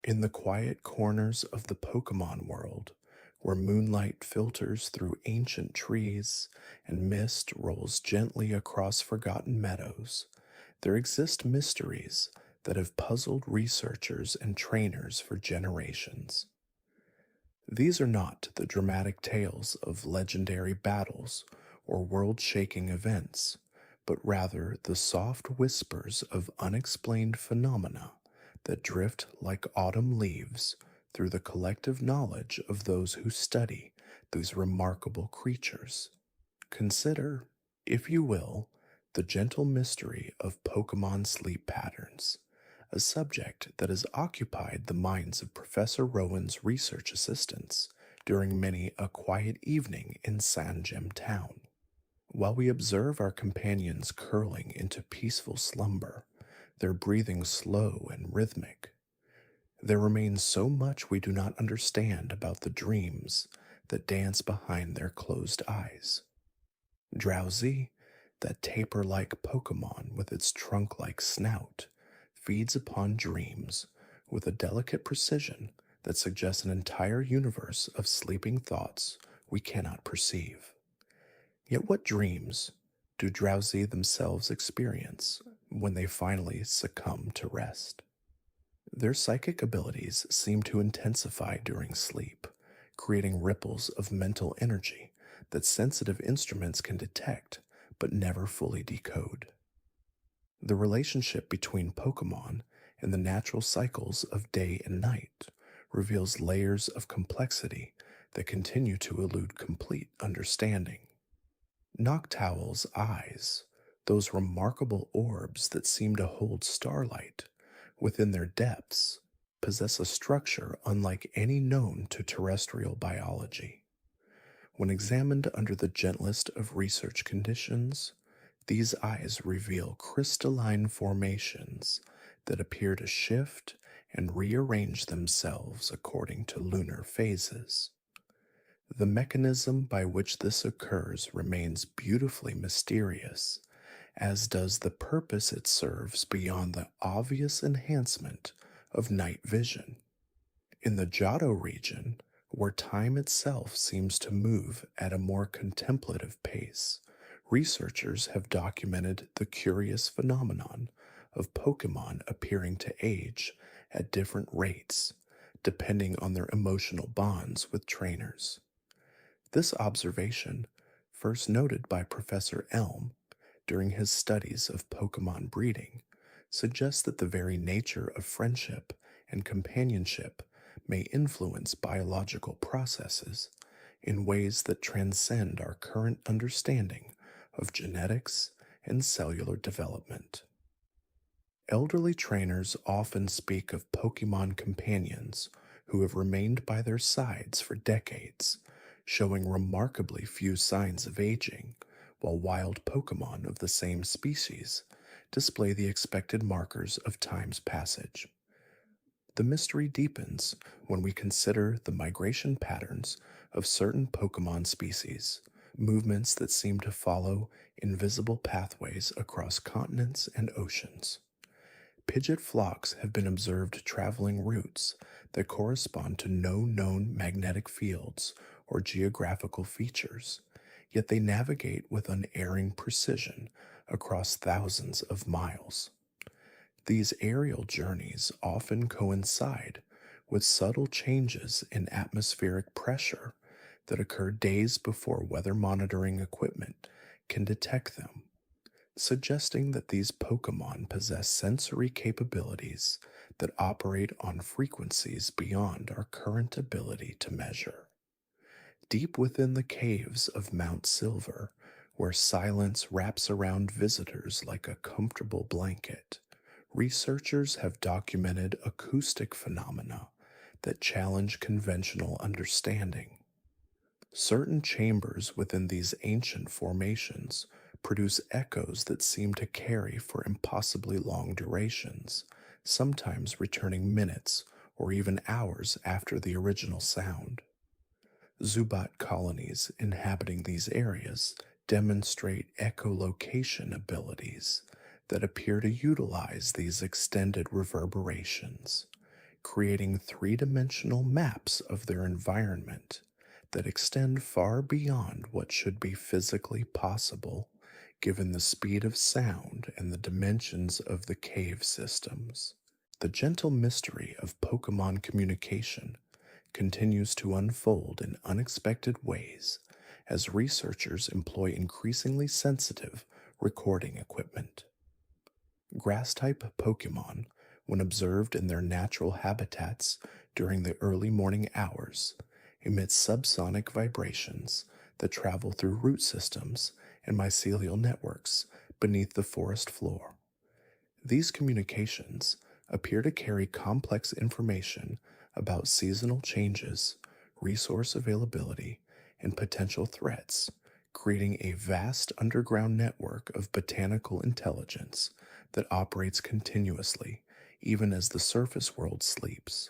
In the quiet corners of the Pokemon world, where moonlight filters through ancient trees and mist rolls gently across forgotten meadows, there exist mysteries that have puzzled researchers and trainers for generations. These are not the dramatic tales of legendary battles or world shaking events, but rather the soft whispers of unexplained phenomena that drift like autumn leaves through the collective knowledge of those who study these remarkable creatures. Consider, if you will, the gentle mystery of Pokemon sleep patterns, a subject that has occupied the minds of Professor Rowan's research assistants during many a quiet evening in Sangem Town. While we observe our companions curling into peaceful slumber, their breathing slow and rhythmic, there remains so much we do not understand about the dreams that dance behind their closed eyes. Drowsy, that taper like Pokemon with its trunk like snout, feeds upon dreams with a delicate precision that suggests an entire universe of sleeping thoughts we cannot perceive. Yet, what dreams do Drowsy themselves experience when they finally succumb to rest? Their psychic abilities seem to intensify during sleep, creating ripples of mental energy that sensitive instruments can detect but never fully decode. The relationship between Pokemon and the natural cycles of day and night reveals layers of complexity that continue to elude complete understanding. Noctowl's eyes, those remarkable orbs that seem to hold starlight within their depths, possess a structure unlike any known to terrestrial biology. When examined under the gentlest of research conditions, these eyes reveal crystalline formations that appear to shift and rearrange themselves according to lunar phases. The mechanism by which this occurs remains beautifully mysterious, as does the purpose it serves beyond the obvious enhancement of night vision. In the Johto region, where time itself seems to move at a more contemplative pace, researchers have documented the curious phenomenon of Pokemon appearing to age at different rates, depending on their emotional bonds with trainers. This observation, first noted by Professor Elm during his studies of Pokemon breeding, suggests that the very nature of friendship and companionship may influence biological processes in ways that transcend our current understanding of genetics and cellular development. Elderly trainers often speak of Pokemon companions who have remained by their sides for decades, showing remarkably few signs of aging, while wild Pokemon of the same species display the expected markers of time's passage. The mystery deepens when we consider the migration patterns of certain Pokemon species, movements that seem to follow invisible pathways across continents and oceans. Pidgeot flocks have been observed traveling routes that correspond to no known magnetic fields or geographical features, yet they navigate with unerring precision across thousands of miles. These aerial journeys often coincide with subtle changes in atmospheric pressure that occur days before weather monitoring equipment can detect them, suggesting that these Pokemon possess sensory capabilities that operate on frequencies beyond our current ability to measure. Deep within the caves of Mount Silver, where silence wraps around visitors like a comfortable blanket, researchers have documented acoustic phenomena that challenge conventional understanding. Certain chambers within these ancient formations produce echoes that seem to carry for impossibly long durations, sometimes returning minutes or even hours after the original sound. Zubat colonies inhabiting these areas demonstrate echolocation abilities that appear to utilize these extended reverberations, creating three-dimensional maps of their environment that extend far beyond what should be physically possible given the speed of sound and the dimensions of the cave systems. The gentle mystery of Pokemon communication continues to unfold in unexpected ways as researchers employ increasingly sensitive recording equipment. Grass-type Pokemon, when observed in their natural habitats during the early morning hours, emit subsonic vibrations that travel through root systems and mycelial networks beneath the forest floor. These communications appear to carry complex information about seasonal changes, resource availability, and potential threats, creating a vast underground network of botanical intelligence that operates continuously even as the surface world sleeps.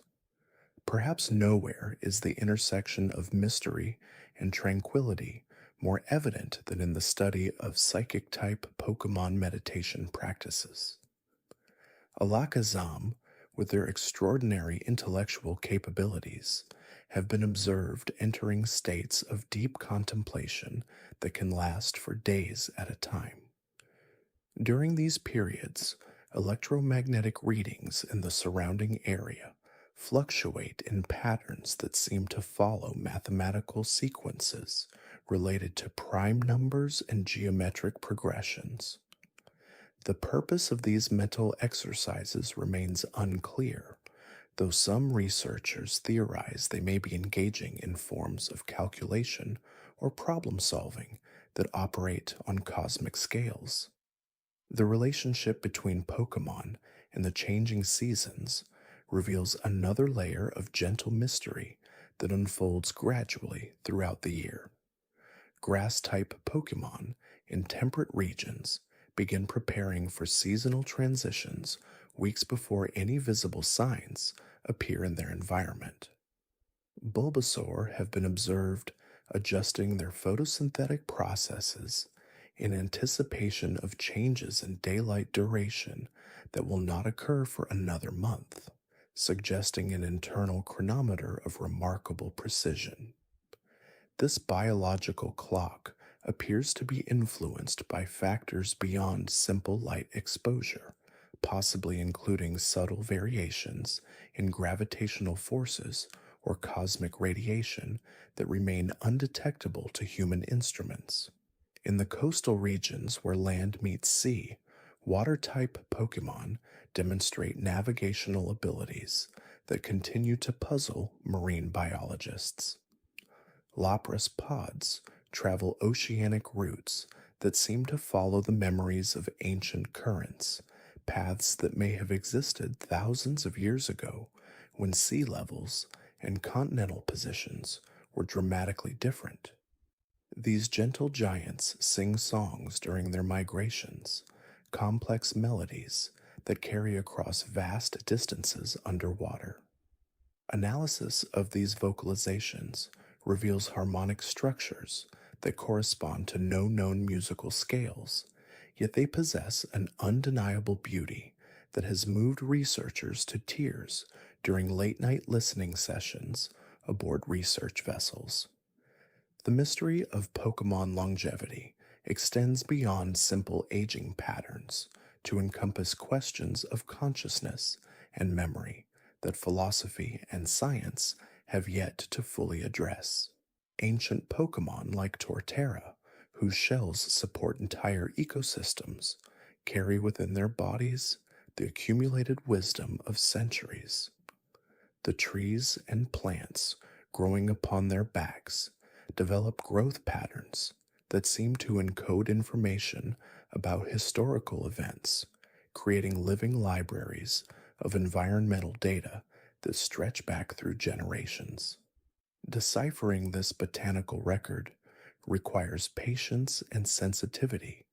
Perhaps nowhere is the intersection of mystery and tranquility more evident than in the study of psychic type Pokemon meditation practices. Alakazam, with their extraordinary intellectual capabilities, have been observed entering states of deep contemplation that can last for days at a time. During these periods, electromagnetic readings in the surrounding area fluctuate in patterns that seem to follow mathematical sequences related to prime numbers and geometric progressions. The purpose of these mental exercises remains unclear, though some researchers theorize they may be engaging in forms of calculation or problem solving that operate on cosmic scales. The relationship between Pokemon and the changing seasons reveals another layer of gentle mystery that unfolds gradually throughout the year. Grass-type Pokemon in temperate regions begin preparing for seasonal transitions weeks before any visible signs appear in their environment. Bulbasaur have been observed adjusting their photosynthetic processes in anticipation of changes in daylight duration that will not occur for another month, suggesting an internal chronometer of remarkable precision. This biological clock appears to be influenced by factors beyond simple light exposure, possibly including subtle variations in gravitational forces or cosmic radiation that remain undetectable to human instruments. In the coastal regions where land meets sea, water-type Pokemon demonstrate navigational abilities that continue to puzzle marine biologists. Lapras pods travel oceanic routes that seem to follow the memories of ancient currents, paths that may have existed thousands of years ago when sea levels and continental positions were dramatically different. These gentle giants sing songs during their migrations, complex melodies that carry across vast distances underwater. Analysis of these vocalizations reveals harmonic structures that correspond to no known musical scales, yet they possess an undeniable beauty that has moved researchers to tears during late-night listening sessions aboard research vessels. The mystery of Pokemon longevity extends beyond simple aging patterns to encompass questions of consciousness and memory that philosophy and science have yet to fully address. Ancient Pokemon like Torterra, whose shells support entire ecosystems, carry within their bodies the accumulated wisdom of centuries. The trees and plants growing upon their backs develop growth patterns that seem to encode information about historical events, creating living libraries of environmental data that stretch back through generations. Deciphering this botanical record requires patience and sensitivity,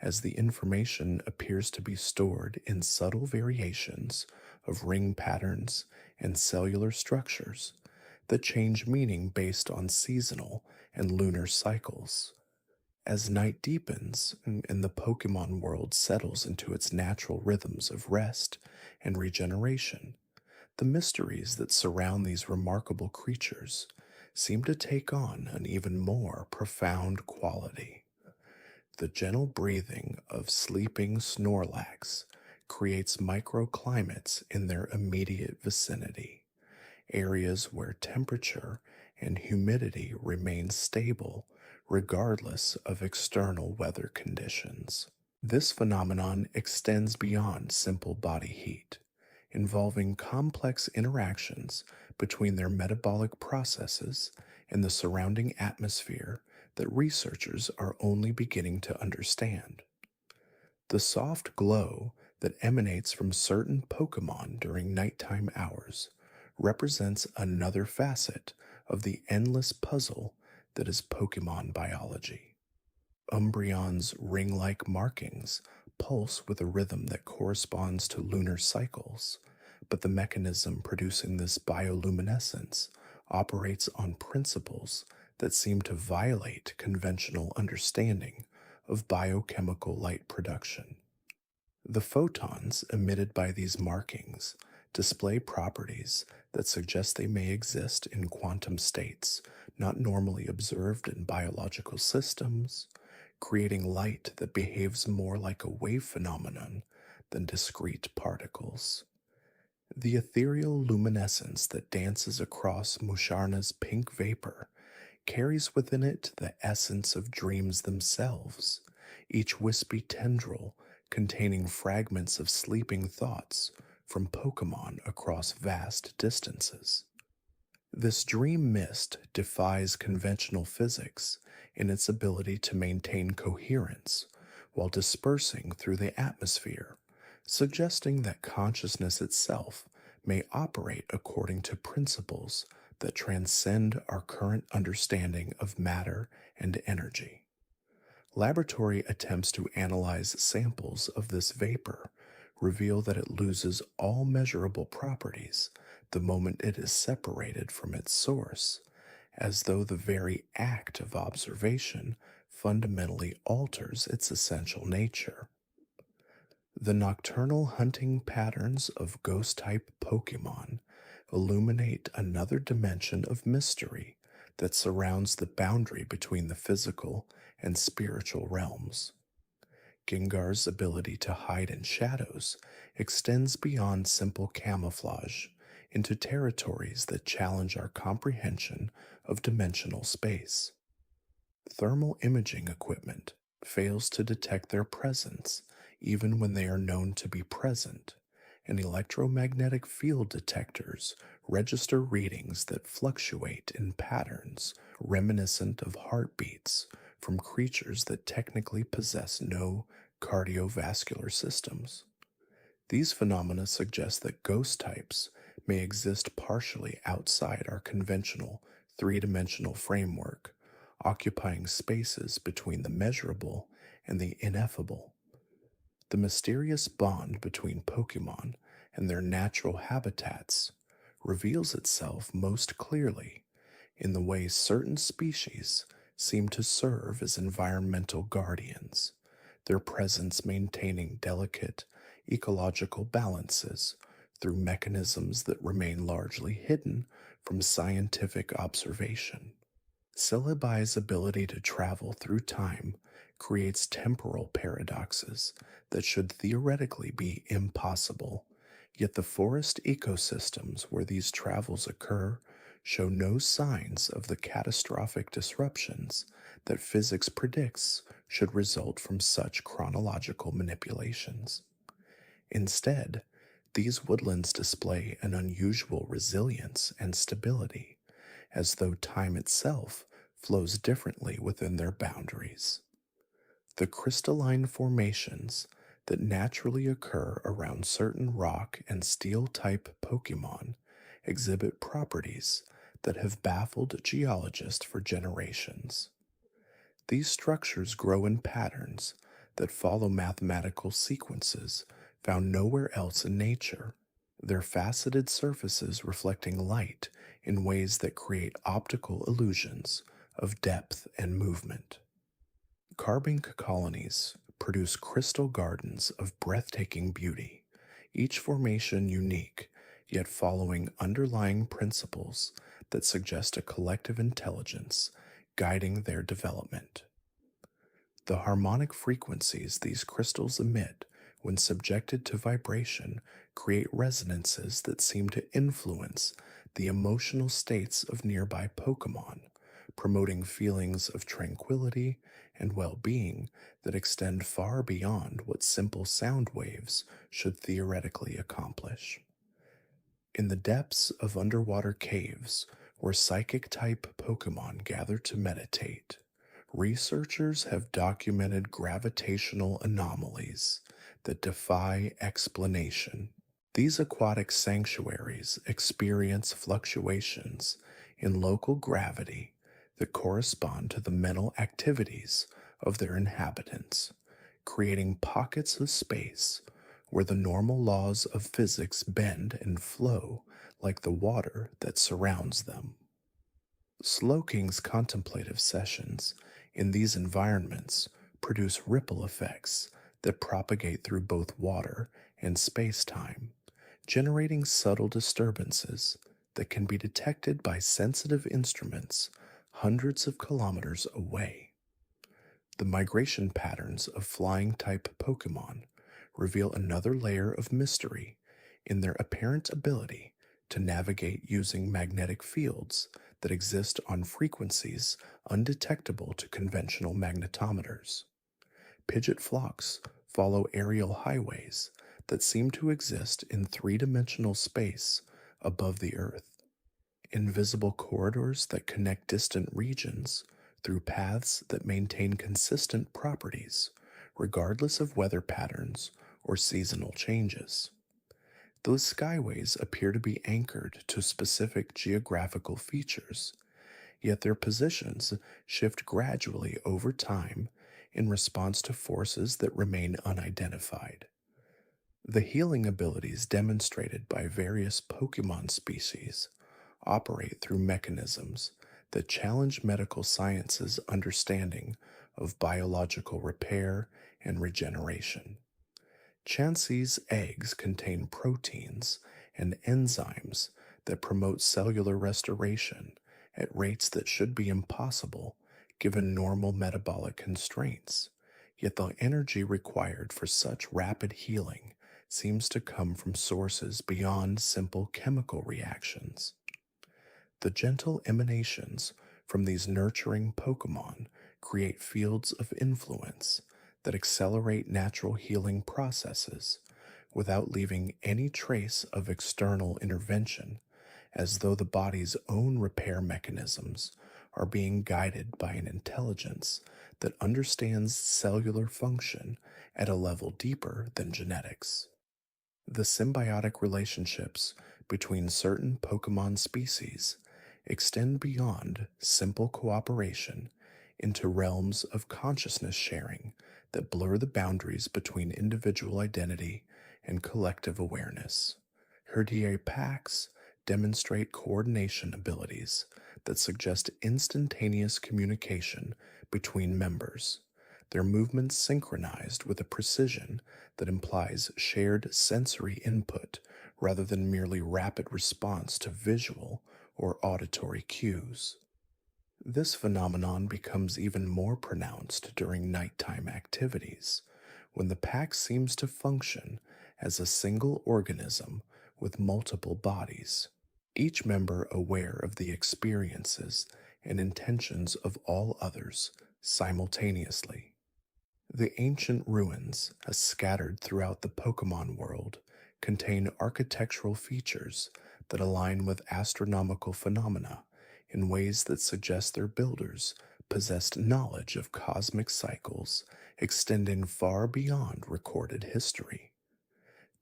as the information appears to be stored in subtle variations of ring patterns and cellular structures that change meaning based on seasonal and lunar cycles. As night deepens and the Pokemon world settles into its natural rhythms of rest and regeneration, the mysteries that surround these remarkable creatures seem to take on an even more profound quality. The gentle breathing of sleeping Snorlax creates microclimates in their immediate vicinity, areas where temperature and humidity remain stable regardless of external weather conditions. This phenomenon extends beyond simple body heat, involving complex interactions between their metabolic processes and the surrounding atmosphere that researchers are only beginning to understand. The soft glow that emanates from certain Pokemon during nighttime hours represents another facet of the endless puzzle that is Pokemon biology. Umbreon's ring-like markings pulse with a rhythm that corresponds to lunar cycles, but the mechanism producing this bioluminescence operates on principles that seem to violate conventional understanding of biochemical light production. The photons emitted by these markings display properties that suggest they may exist in quantum states not normally observed in biological systems, creating light that behaves more like a wave phenomenon than discrete particles. The ethereal luminescence that dances across Musharna's pink vapor carries within it the essence of dreams themselves, each wispy tendril containing fragments of sleeping thoughts from Pokemon across vast distances. This dream mist defies conventional physics in its ability to maintain coherence while dispersing through the atmosphere, suggesting that consciousness itself may operate according to principles that transcend our current understanding of matter and energy. Laboratory attempts to analyze samples of this vapor reveal that it loses all measurable properties the moment it is separated from its source, as though the very act of observation fundamentally alters its essential nature. The nocturnal hunting patterns of ghost-type Pokemon illuminate another dimension of mystery that surrounds the boundary between the physical and spiritual realms. Gengar's ability to hide in shadows extends beyond simple camouflage into territories that challenge our comprehension of dimensional space. Thermal imaging equipment fails to detect their presence even when they are known to be present, and electromagnetic field detectors register readings that fluctuate in patterns reminiscent of heartbeats from creatures that technically possess no cardiovascular systems. These phenomena suggest that ghost types may exist partially outside our conventional three-dimensional framework, occupying spaces between the measurable and the ineffable. The mysterious bond between Pokemon and their natural habitats reveals itself most clearly in the way certain species seem to serve as environmental guardians, their presence maintaining delicate ecological balances through mechanisms that remain largely hidden from scientific observation. Celebi's ability to travel through time creates temporal paradoxes that should theoretically be impossible, yet the forest ecosystems where these travels occur show no signs of the catastrophic disruptions that physics predicts should result from such chronological manipulations. Instead, these woodlands display an unusual resilience and stability, as though time itself flows differently within their boundaries. The crystalline formations that naturally occur around certain rock and steel-type Pokemon exhibit properties that have baffled geologists for generations. These structures grow in patterns that follow mathematical sequences found nowhere else in nature, their faceted surfaces reflecting light in ways that create optical illusions of depth and movement. Carbink colonies produce crystal gardens of breathtaking beauty, each formation unique, yet following underlying principles that suggest a collective intelligence guiding their development. The harmonic frequencies these crystals emit when subjected to vibration create resonances that seem to influence the emotional states of nearby Pokemon, promoting feelings of tranquility and well being that extend far beyond what simple sound waves should theoretically accomplish. In the depths of underwater caves, where psychic type Pokemon gather to meditate, researchers have documented gravitational anomalies that defy explanation. These aquatic sanctuaries experience fluctuations in local gravity that correspond to the mental activities of their inhabitants, creating pockets of space where the normal laws of physics bend and flow like the water that surrounds them. Slowking's contemplative sessions in these environments produce ripple effects that propagate through both water and space-time, generating subtle disturbances that can be detected by sensitive instruments hundreds of kilometers away. The migration patterns of flying-type Pokemon reveal another layer of mystery in their apparent ability to navigate using magnetic fields that exist on frequencies undetectable to conventional magnetometers. Pidgeot flocks follow aerial highways that seem to exist in three-dimensional space above the Earth, invisible corridors that connect distant regions through paths that maintain consistent properties, regardless of weather patterns or seasonal changes. Those skyways appear to be anchored to specific geographical features, yet their positions shift gradually over time in response to forces that remain unidentified. The healing abilities demonstrated by various Pokemon species operate through mechanisms that challenge medical science's understanding of biological repair and regeneration. Chansey's eggs contain proteins and enzymes that promote cellular restoration at rates that should be impossible given normal metabolic constraints, yet the energy required for such rapid healing seems to come from sources beyond simple chemical reactions. The gentle emanations from these nurturing Pokemon create fields of influence that accelerate natural healing processes without leaving any trace of external intervention, as though the body's own repair mechanisms are being guided by an intelligence that understands cellular function at a level deeper than genetics. The symbiotic relationships between certain Pokemon species extend beyond simple cooperation into realms of consciousness sharing that blur the boundaries between individual identity and collective awareness. Herdier packs demonstrate coordination abilities that suggest instantaneous communication between members, their movements synchronized with a precision that implies shared sensory input rather than merely rapid response to visual or auditory cues. This phenomenon becomes even more pronounced during nighttime activities, when the pack seems to function as a single organism with multiple bodies, each member aware of the experiences and intentions of all others simultaneously. The ancient ruins, as scattered throughout the Pokemon world, contain architectural features that align with astronomical phenomena in ways that suggest their builders possessed knowledge of cosmic cycles extending far beyond recorded history.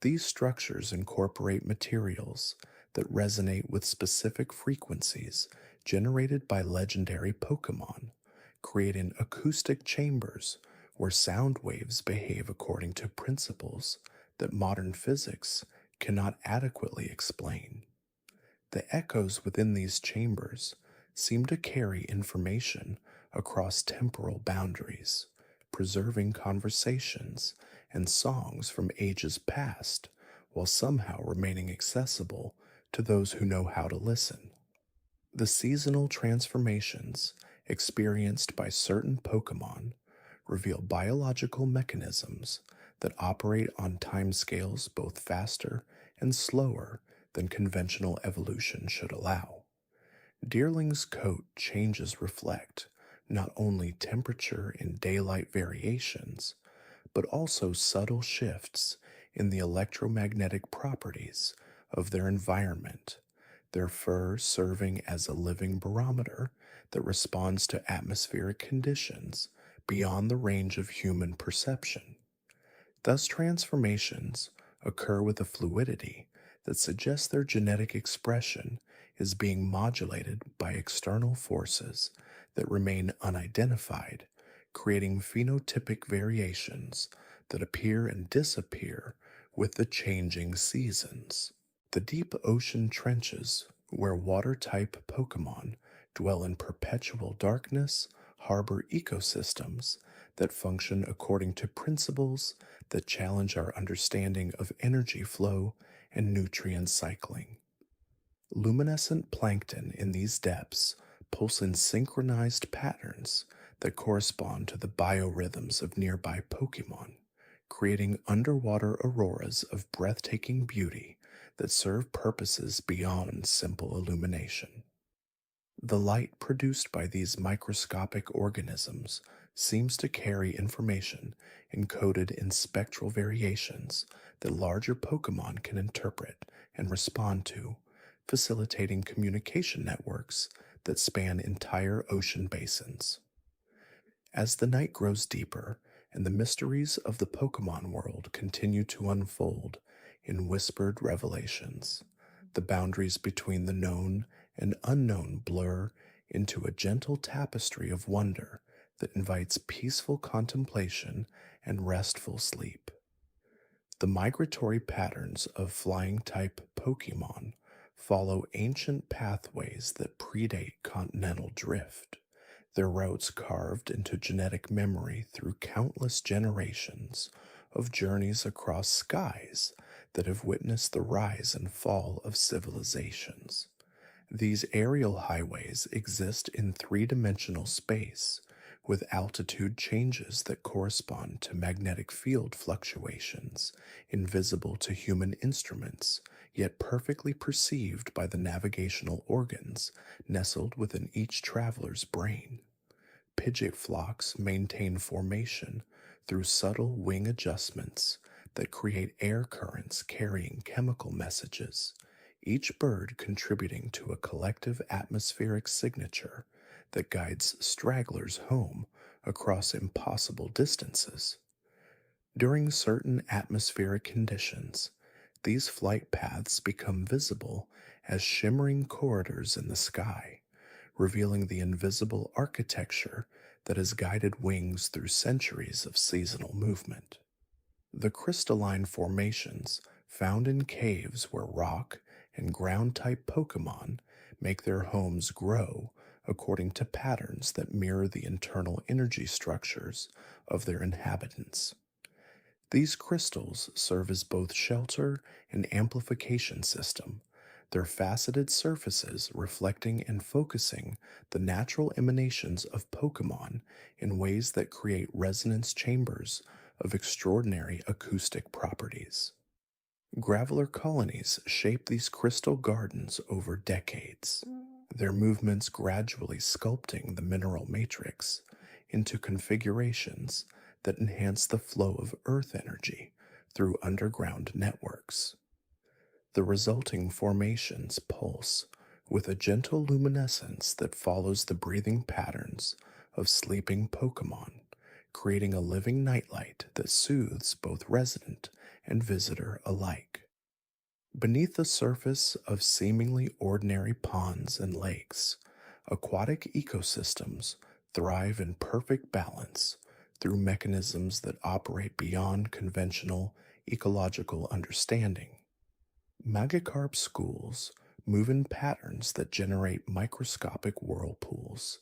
These structures incorporate materials that resonate with specific frequencies generated by legendary Pokemon, creating acoustic chambers where sound waves behave according to principles that modern physics cannot adequately explain. The echoes within these chambers seem to carry information across temporal boundaries, preserving conversations and songs from ages past while somehow remaining accessible to those who know how to listen. The seasonal transformations experienced by certain Pokemon reveal biological mechanisms that operate on timescales both faster and slower than conventional evolution should allow. Deerling's coat changes reflect not only temperature and daylight variations, but also subtle shifts in the electromagnetic properties of their environment, their fur serving as a living barometer that responds to atmospheric conditions beyond the range of human perception. Thus, transformations occur with a fluidity that suggests their genetic expression is being modulated by external forces that remain unidentified, creating phenotypic variations that appear and disappear with the changing seasons. The deep ocean trenches, where water type Pokemon dwell in perpetual darkness, harbor ecosystems that function according to principles that challenge our understanding of energy flow and nutrient cycling. Luminescent plankton in these depths pulse in synchronized patterns that correspond to the biorhythms of nearby Pokemon, creating underwater auroras of breathtaking beauty that serve purposes beyond simple illumination. The light produced by these microscopic organisms seems to carry information encoded in spectral variations that larger Pokemon can interpret and respond to, facilitating communication networks that span entire ocean basins. As the night grows deeper and the mysteries of the Pokemon world continue to unfold in whispered revelations, the boundaries between the known and unknown blur into a gentle tapestry of wonder that invites peaceful contemplation and restful sleep. The migratory patterns of flying type Pokemon follow ancient pathways that predate continental drift, their routes carved into genetic memory through countless generations of journeys across skies that have witnessed the rise and fall of civilizations. These aerial highways exist in three-dimensional space, with altitude changes that correspond to magnetic field fluctuations, invisible to human instruments, yet perfectly perceived by the navigational organs nestled within each traveler's brain. Pidgeot flocks maintain formation through subtle wing adjustments that create air currents carrying chemical messages, each bird contributing to a collective atmospheric signature that guides stragglers home across impossible distances. During certain atmospheric conditions, these flight paths become visible as shimmering corridors in the sky, revealing the invisible architecture that has guided wings through centuries of seasonal movement. The crystalline formations found in caves where rock and ground type Pokemon make their homes grow according to patterns that mirror the internal energy structures of their inhabitants. These crystals serve as both shelter and amplification system, their faceted surfaces reflecting and focusing the natural emanations of Pokemon in ways that create resonance chambers of extraordinary acoustic properties. Graveler colonies shape these crystal gardens over decades, their movements gradually sculpting the mineral matrix into configurations that enhance the flow of earth energy through underground networks. The resulting formations pulse with a gentle luminescence that follows the breathing patterns of sleeping Pokemon, creating a living nightlight that soothes both resident and visitor alike. Beneath the surface of seemingly ordinary ponds and lakes, aquatic ecosystems thrive in perfect balance through mechanisms that operate beyond conventional ecological understanding. Magikarp schools move in patterns that generate microscopic whirlpools,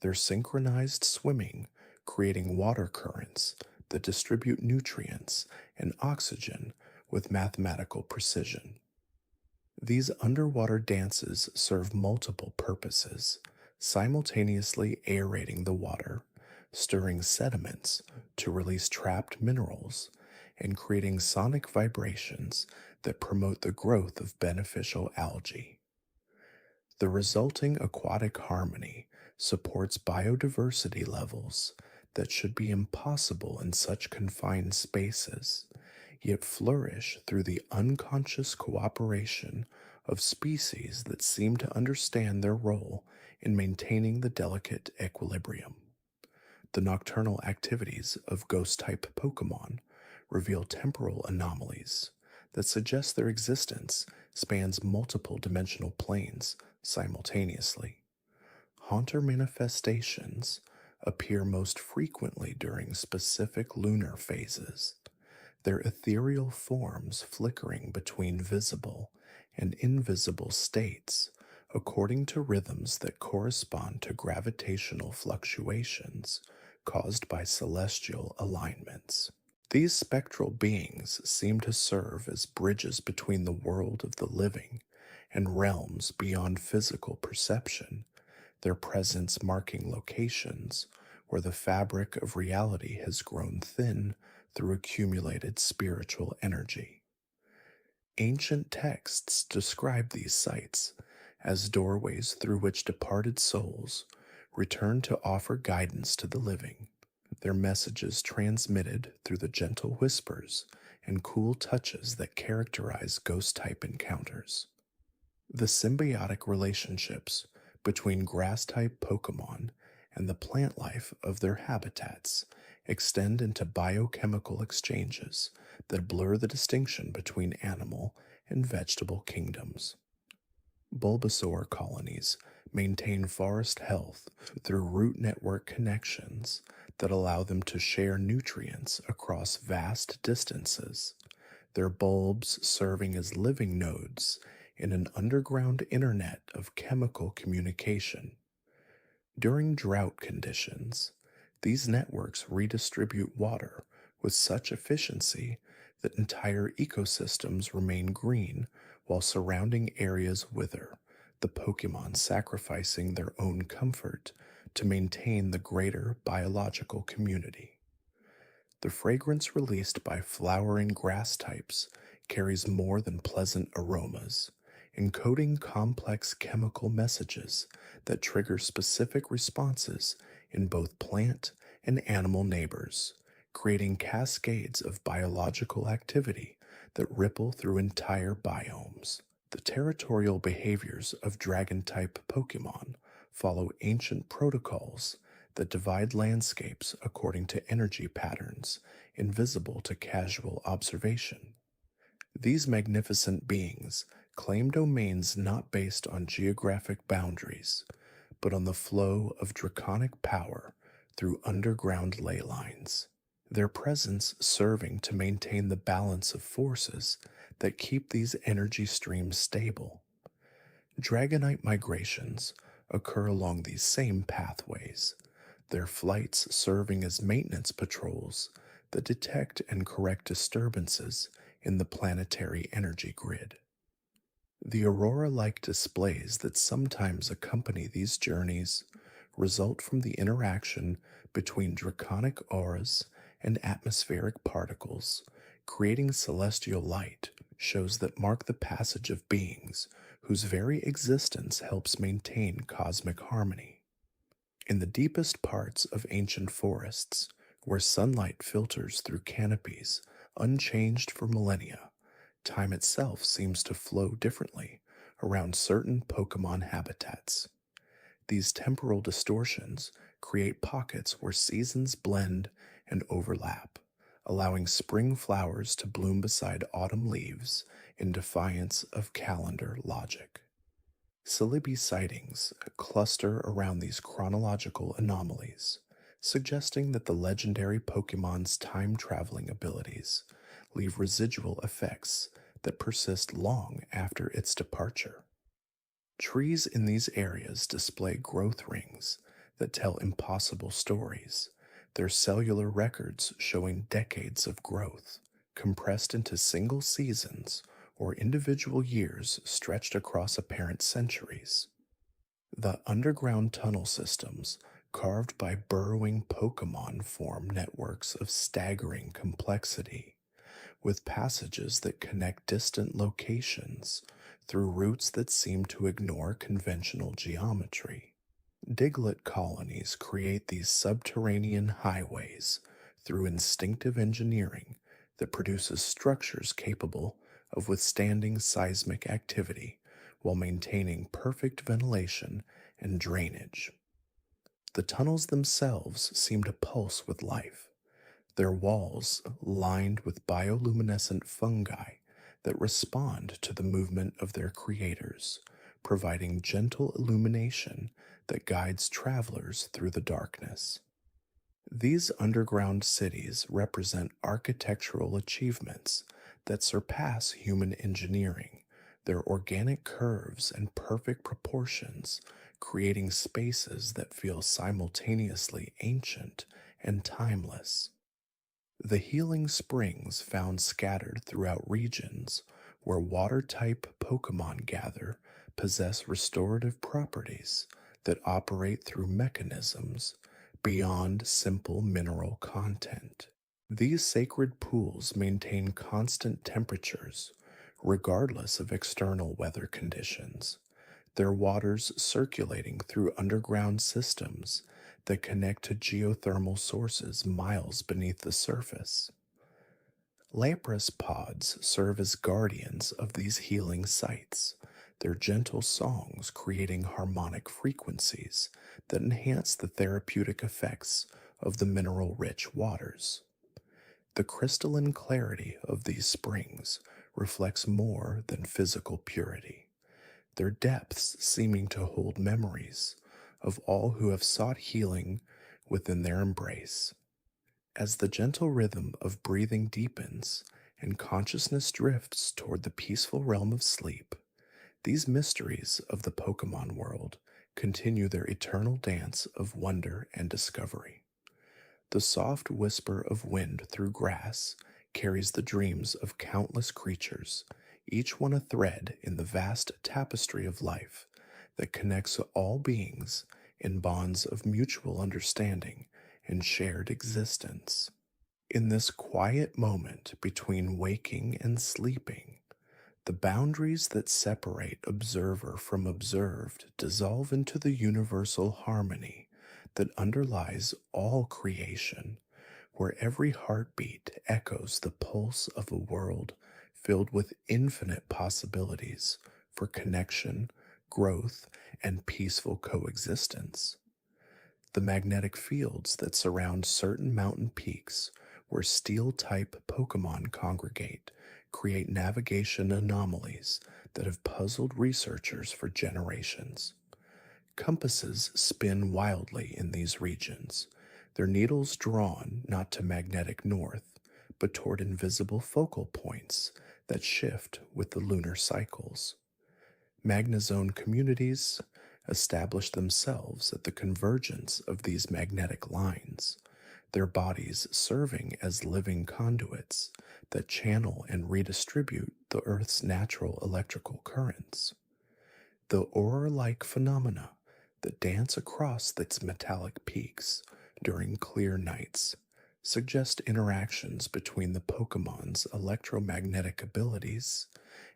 their synchronized swimming creating water currents that distribute nutrients and oxygen with mathematical precision. These underwater dances serve multiple purposes, simultaneously aerating the water, stirring sediments to release trapped minerals, and creating sonic vibrations that promote the growth of beneficial algae. The resulting aquatic harmony supports biodiversity levels that should be impossible in such confined spaces, yet flourish through the unconscious cooperation of species that seem to understand their role in maintaining the delicate equilibrium. The nocturnal activities of ghost type Pokemon reveal temporal anomalies that suggest their existence spans multiple dimensional planes simultaneously. Haunter manifestations appear most frequently during specific lunar phases, their ethereal forms flickering between visible and invisible states according to rhythms that correspond to gravitational fluctuations caused by celestial alignments. These spectral beings seem to serve as bridges between the world of the living and realms beyond physical perception, their presence marking locations where the fabric of reality has grown thin through accumulated spiritual energy. Ancient texts describe these sites as doorways through which departed souls return to offer guidance to the living, their messages transmitted through the gentle whispers and cool touches that characterize ghost-type encounters. The symbiotic relationships between grass-type Pokemon and the plant life of their habitats extend into biochemical exchanges that blur the distinction between animal and vegetable kingdoms. Bulbasaur colonies maintain forest health through root network connections that allow them to share nutrients across vast distances, their bulbs serving as living nodes in an underground internet of chemical communication. During drought conditions, these networks redistribute water with such efficiency that entire ecosystems remain green while surrounding areas wither, the Pokemon sacrificing their own comfort to maintain the greater biological community. The fragrance released by flowering grass types carries more than pleasant aromas, encoding complex chemical messages that trigger specific responses in both plant and animal neighbors, creating cascades of biological activity that ripple through entire biomes. The territorial behaviors of dragon-type Pokemon follow ancient protocols that divide landscapes according to energy patterns invisible to casual observation. These magnificent beings claim domains not based on geographic boundaries, but on the flow of draconic power through underground ley lines, their presence serving to maintain the balance of forces that keep these energy streams stable. Dragonite migrations occur along these same pathways, their flights serving as maintenance patrols that detect and correct disturbances in the planetary energy grid. The aurora-like displays that sometimes accompany these journeys result from the interaction between draconic auras and atmospheric particles, creating celestial light shows that mark the passage of beings whose very existence helps maintain cosmic harmony. In the deepest parts of ancient forests, where sunlight filters through canopies unchanged for millennia, time itself seems to flow differently around certain Pokemon habitats. These temporal distortions create pockets where seasons blend and overlap, allowing spring flowers to bloom beside autumn leaves in defiance of calendar logic. Celebi sightings cluster around these chronological anomalies, suggesting that the legendary Pokemon's time-traveling abilities leave residual effects that persist long after its departure. Trees in these areas display growth rings that tell impossible stories, their cellular records showing decades of growth, compressed into single seasons or individual years stretched across apparent centuries. The underground tunnel systems, carved by burrowing Pokemon, form networks of staggering complexity, with passages that connect distant locations through routes that seem to ignore conventional geometry. Diglett colonies create these subterranean highways through instinctive engineering that produces structures capable of withstanding seismic activity while maintaining perfect ventilation and drainage. The tunnels themselves seem to pulse with life, their walls lined with bioluminescent fungi that respond to the movement of their creators, providing gentle illumination that guides travelers through the darkness. These underground cities represent architectural achievements that surpass human engineering, their organic curves and perfect proportions, creating spaces that feel simultaneously ancient and timeless. The healing springs found scattered throughout regions where water type Pokemon gather possess restorative properties that operate through mechanisms beyond simple mineral content. These sacred pools maintain constant temperatures, regardless of external weather conditions, their waters circulating through underground systems that connect to geothermal sources miles beneath the surface. Lapras pods serve as guardians of these healing sites, their gentle songs creating harmonic frequencies that enhance the therapeutic effects of the mineral rich waters. The crystalline clarity of these springs reflects more than physical purity, their depths seeming to hold memories of all who have sought healing within their embrace. As the gentle rhythm of breathing deepens and consciousness drifts toward the peaceful realm of sleep, these mysteries of the Pokemon world continue their eternal dance of wonder and discovery. The soft whisper of wind through grass carries the dreams of countless creatures, each one a thread in the vast tapestry of life that connects all beings in bonds of mutual understanding and shared existence. In this quiet moment between waking and sleeping, the boundaries that separate observer from observed dissolve into the universal harmony that underlies all creation, where every heartbeat echoes the pulse of a world filled with infinite possibilities for connection, growth, and peaceful coexistence. The magnetic fields that surround certain mountain peaks where steel-type Pokemon congregate create navigation anomalies that have puzzled researchers for generations. Compasses spin wildly in these regions, their needles drawn not to magnetic north, but toward invisible focal points that shift with the lunar cycles. Magnezone communities establish themselves at the convergence of these magnetic lines, their bodies serving as living conduits that channel and redistribute the Earth's natural electrical currents. The aurora-like phenomena that dance across its metallic peaks during clear nights suggest interactions between the Pokemon's electromagnetic abilities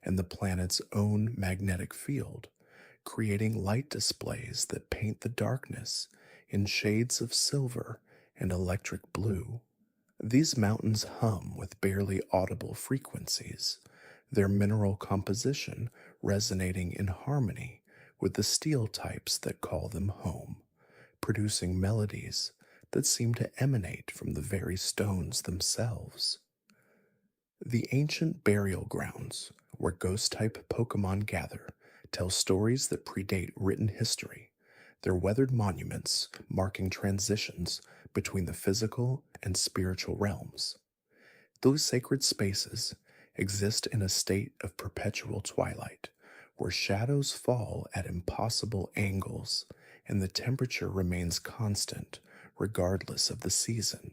and the planet's own magnetic field, creating light displays that paint the darkness in shades of silver and electric blue. These mountains hum with barely audible frequencies, their mineral composition resonating in harmony with the steel types that call them home, producing melodies that seem to emanate from the very stones themselves. The ancient burial grounds, where ghost-type Pokemon gather, tell stories that predate written history, their weathered monuments marking transitions between the physical and spiritual realms. Those sacred spaces exist in a state of perpetual twilight, where shadows fall at impossible angles and the temperature remains constant regardless of the season.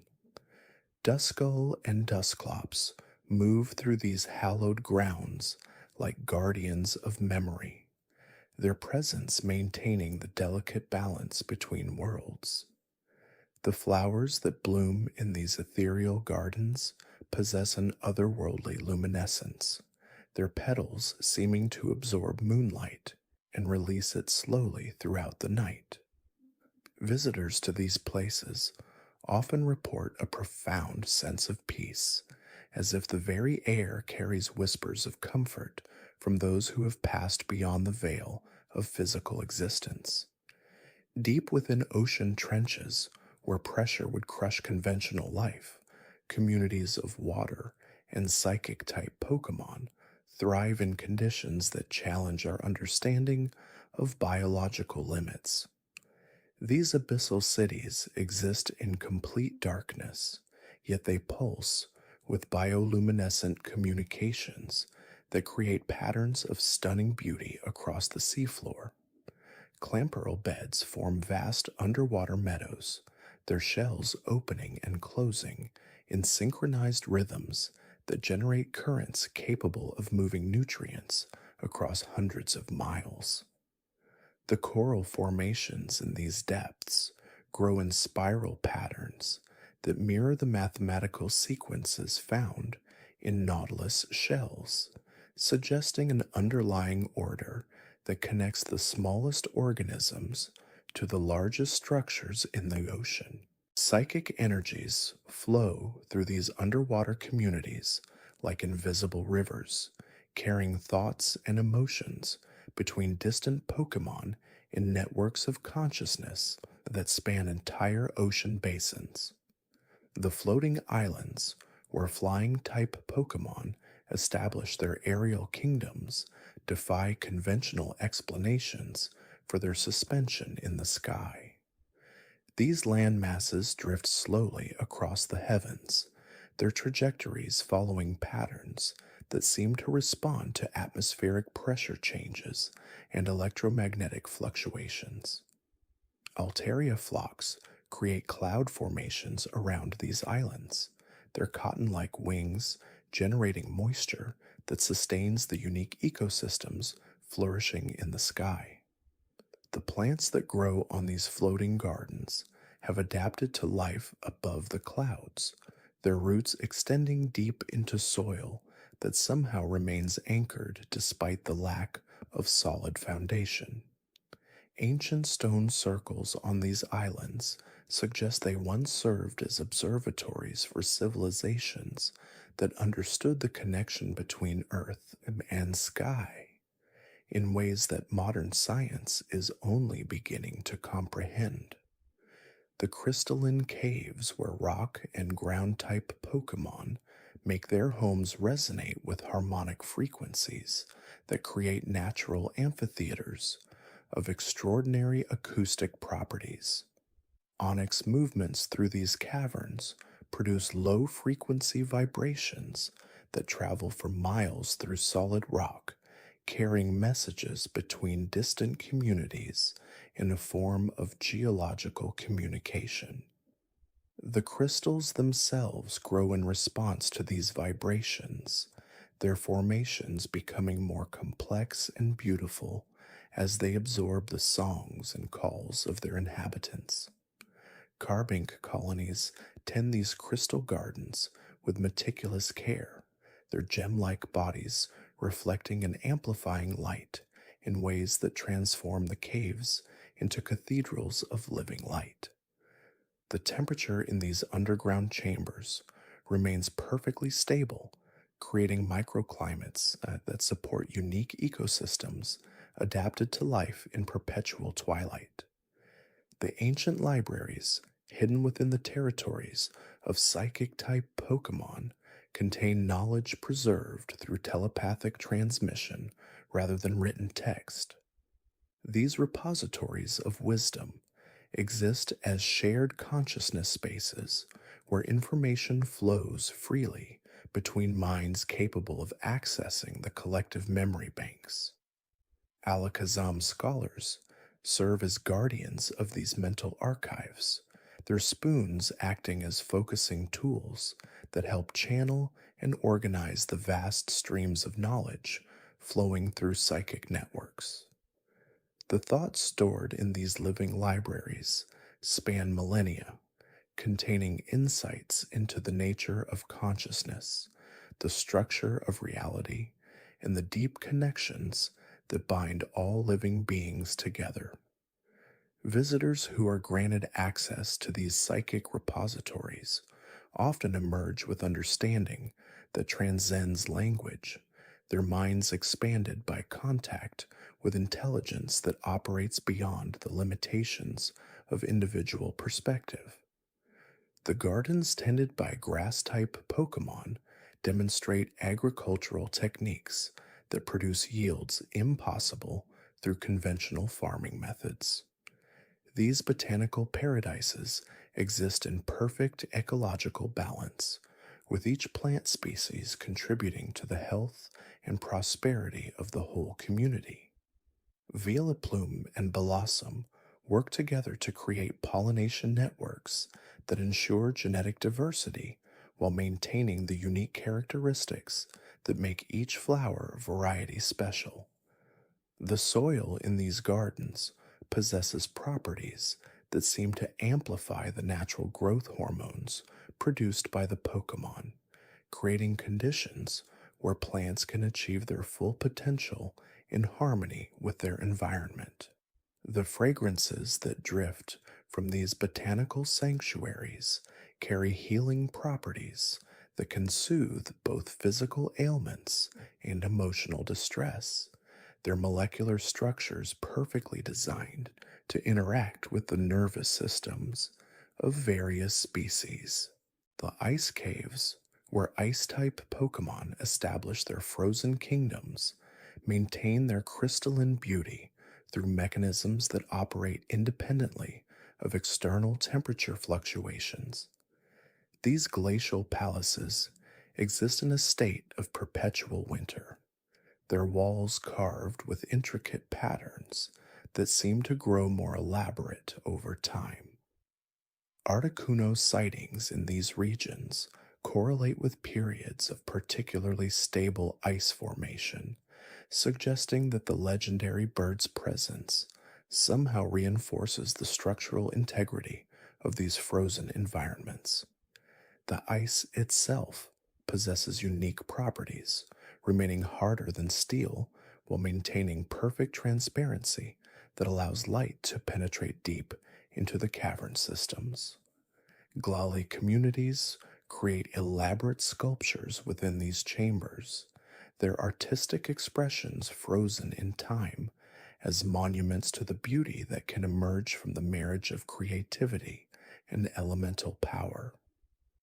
Duskull and Dusclops move through these hallowed grounds like guardians of memory, their presence maintaining the delicate balance between worlds. The flowers that bloom in these ethereal gardens possess an otherworldly luminescence, their petals seeming to absorb moonlight and release it slowly throughout the night. Visitors to these places often report a profound sense of peace, as if the very air carries whispers of comfort from those who have passed beyond the veil of physical existence. Deep within ocean trenches, where pressure would crush conventional life, communities of water and psychic type Pokemon thrive in conditions that challenge our understanding of biological limits. These abyssal cities exist in complete darkness, yet they pulse with bioluminescent communications that create patterns of stunning beauty across the seafloor. Clamperl beds form vast underwater meadows, their shells opening and closing in synchronized rhythms that generate currents capable of moving nutrients across hundreds of miles. The coral formations in these depths grow in spiral patterns that mirror the mathematical sequences found in nautilus shells, suggesting an underlying order that connects the smallest organisms to the largest structures in the ocean. Psychic energies flow through these underwater communities like invisible rivers, carrying thoughts and emotions between distant Pokemon in networks of consciousness that span entire ocean basins. The floating islands, where flying type Pokemon establish their aerial kingdoms, defy conventional explanations for their suspension in the sky. These land masses drift slowly across the heavens, their trajectories following patterns that seem to respond to atmospheric pressure changes and electromagnetic fluctuations. Altaria flocks create cloud formations around these islands, their cotton-like wings generating moisture that sustains the unique ecosystems flourishing in the sky. The plants that grow on these floating gardens have adapted to life above the clouds, their roots extending deep into soil that somehow remains anchored despite the lack of solid foundation. Ancient stone circles on these islands suggest they once served as observatories for civilizations that understood the connection between earth and sky in ways that modern science is only beginning to comprehend. The crystalline caves where rock and ground type Pokemon make their homes resonate with harmonic frequencies that create natural amphitheaters of extraordinary acoustic properties. Onix movements through these caverns produce low frequency vibrations that travel for miles through solid rock, carrying messages between distant communities in a form of geological communication. The crystals themselves grow in response to these vibrations, their formations becoming more complex and beautiful as they absorb the songs and calls of their inhabitants. Carbink colonies tend these crystal gardens with meticulous care, their gem-like bodies reflecting and amplifying light in ways that transform the caves into cathedrals of living light. The temperature in these underground chambers remains perfectly stable, creating microclimates that support unique ecosystems adapted to life in perpetual twilight. The ancient libraries, hidden within the territories of psychic-type Pokemon, contain knowledge preserved through telepathic transmission rather than written text. These repositories of wisdom exist as shared consciousness spaces where information flows freely between minds capable of accessing the collective memory banks. Alakazam scholars serve as guardians of these mental archives, their spoons acting as focusing tools that help channel and organize the vast streams of knowledge flowing through psychic networks. The thoughts stored in these living libraries span millennia, containing insights into the nature of consciousness, the structure of reality, and the deep connections that bind all living beings together. Visitors who are granted access to these psychic repositories often emerge with understanding that transcends language, their minds expanded by contact with intelligence that operates beyond the limitations of individual perspective. The gardens tended by grass type Pokemon demonstrate agricultural techniques that produce yields impossible through conventional farming methods. These botanical paradises exist in perfect ecological balance, with each plant species contributing to the health and prosperity of the whole community. Vileplume and Blossom work together to create pollination networks that ensure genetic diversity while maintaining the unique characteristics that make each flower variety special. The soil in these gardens possesses properties that seem to amplify the natural growth hormones produced by the Pokemon, creating conditions where plants can achieve their full potential in harmony with their environment. The fragrances that drift from these botanical sanctuaries carry healing properties that can soothe both physical ailments and emotional distress, their molecular structures perfectly designed to interact with the nervous systems of various species. The ice caves, where ice type Pokemon establish their frozen kingdoms, maintain their crystalline beauty through mechanisms that operate independently of external temperature fluctuations. These glacial palaces exist in a state of perpetual winter, their walls carved with intricate patterns that seem to grow more elaborate over time. Articuno sightings in these regions correlate with periods of particularly stable ice formation, suggesting that the legendary bird's presence somehow reinforces the structural integrity of these frozen environments. The ice itself possesses unique properties, remaining harder than steel while maintaining perfect transparency that allows light to penetrate deep into the cavern systems. Glali communities create elaborate sculptures within these chambers, their artistic expressions frozen in time as monuments to the beauty that can emerge from the marriage of creativity and elemental power.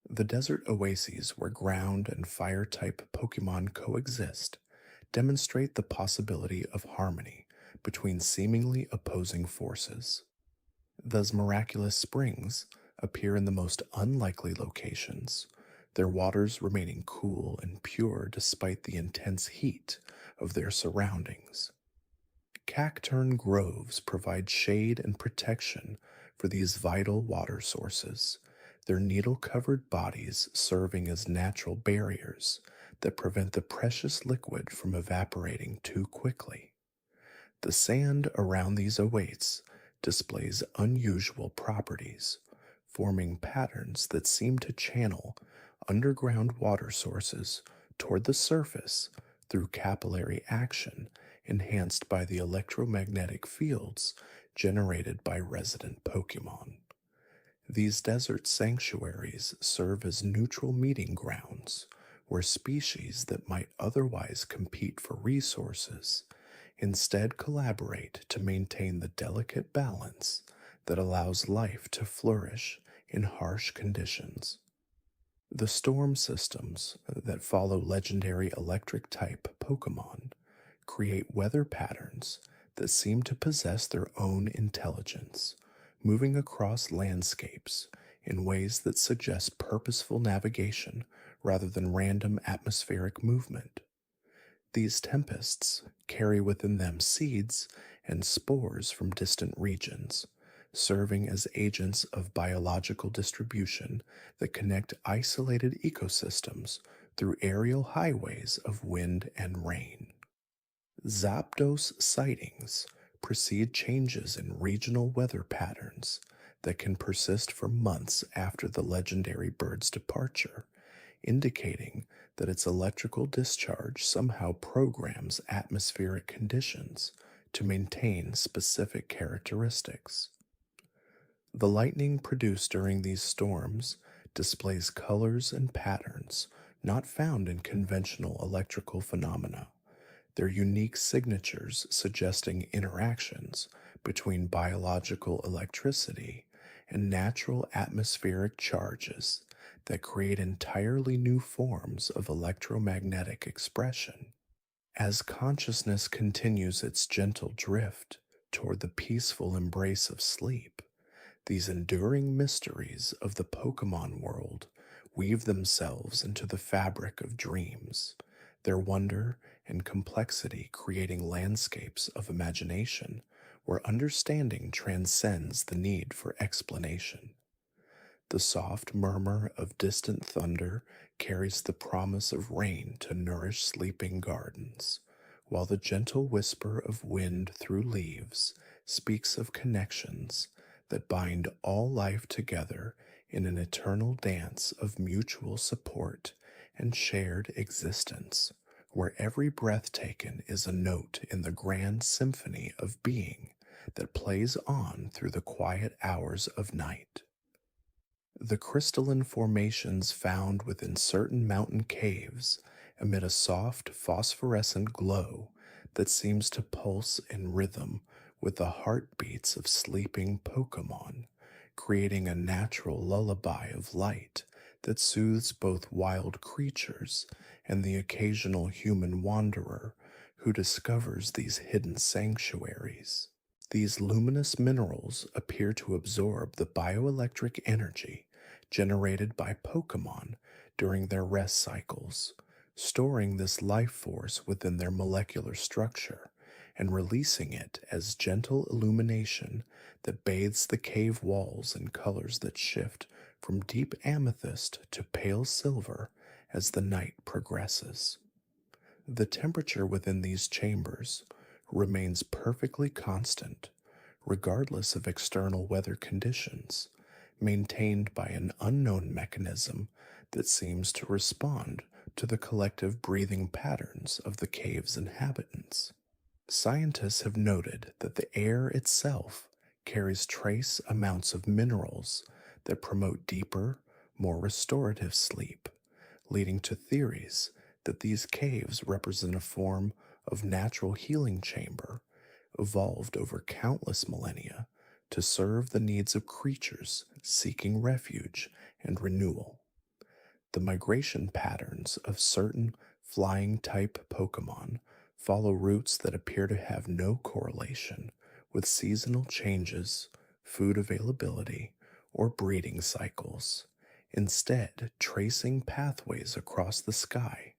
The desert oases where ground and fire type Pokemon coexist demonstrate the possibility of harmony between seemingly opposing forces. Those miraculous springs appear in the most unlikely locations, their waters remaining cool and pure despite the intense heat of their surroundings. Cacturne groves provide shade and protection for these vital water sources, their needle-covered bodies serving as natural barriers that prevent the precious liquid from evaporating too quickly. The sand around these oases displays unusual properties, forming patterns that seem to channel underground water sources toward the surface through capillary action enhanced by the electromagnetic fields generated by resident Pokemon. These desert sanctuaries serve as neutral meeting grounds where species that might otherwise compete for resources instead collaborate to maintain the delicate balance that allows life to flourish in harsh conditions. The storm systems that follow legendary electric type Pokemon create weather patterns that seem to possess their own intelligence, moving across landscapes in ways that suggest purposeful navigation rather than random atmospheric movement. These tempests carry within them seeds and spores from distant regions, serving as agents of biological distribution that connect isolated ecosystems through aerial highways of wind and rain. Zapdos sightings precede changes in regional weather patterns that can persist for months after the legendary bird's departure, indicating that its electrical discharge somehow programs atmospheric conditions to maintain specific characteristics. The lightning produced during these storms displays colors and patterns not found in conventional electrical phenomena, their unique signatures suggesting interactions between biological electricity and natural atmospheric charges that create entirely new forms of electromagnetic expression. As consciousness continues its gentle drift toward the peaceful embrace of sleep, these enduring mysteries of the Pokemon world weave themselves into the fabric of dreams, their wonder and complexity creating landscapes of imagination where understanding transcends the need for explanation. The soft murmur of distant thunder carries the promise of rain to nourish sleeping gardens, while the gentle whisper of wind through leaves speaks of connections that bind all life together in an eternal dance of mutual support and shared existence, where every breath taken is a note in the grand symphony of being that plays on through the quiet hours of night. The crystalline formations found within certain mountain caves emit a soft phosphorescent glow that seems to pulse in rhythm with the heartbeats of sleeping Pokemon, creating a natural lullaby of light that soothes both wild creatures and the occasional human wanderer who discovers these hidden sanctuaries. These luminous minerals appear to absorb the bioelectric energy generated by Pokemon during their rest cycles, storing this life force within their molecular structure and releasing it as gentle illumination that bathes the cave walls in colors that shift from deep amethyst to pale silver as the night progresses. The temperature within these chambers remains perfectly constant, regardless of external weather conditions, maintained by an unknown mechanism that seems to respond to the collective breathing patterns of the cave's inhabitants. Scientists have noted that the air itself carries trace amounts of minerals that promote deeper, more restorative sleep, leading to theories that these caves represent a form of natural healing chamber evolved over countless millennia to serve the needs of creatures seeking refuge and renewal. The migration patterns of certain flying type Pokemon follow routes that appear to have no correlation with seasonal changes, food availability, or breeding cycles, instead, tracing pathways across the sky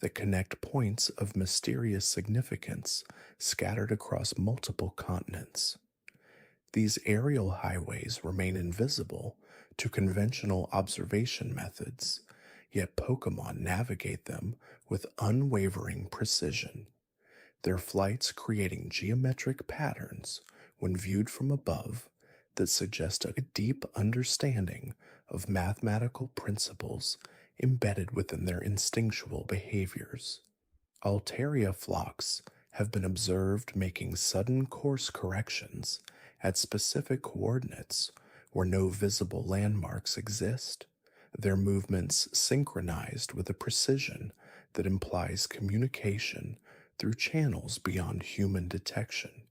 that connect points of mysterious significance scattered across multiple continents. These aerial highways remain invisible to conventional observation methods, yet Pokemon navigate them with unwavering precision, their flights creating geometric patterns when viewed from above that suggest a deep understanding of mathematical principles embedded within their instinctual behaviors. Altaria flocks have been observed making sudden course corrections at specific coordinates where no visible landmarks exist, their movements synchronized with a precision that implies communication through channels beyond human detection.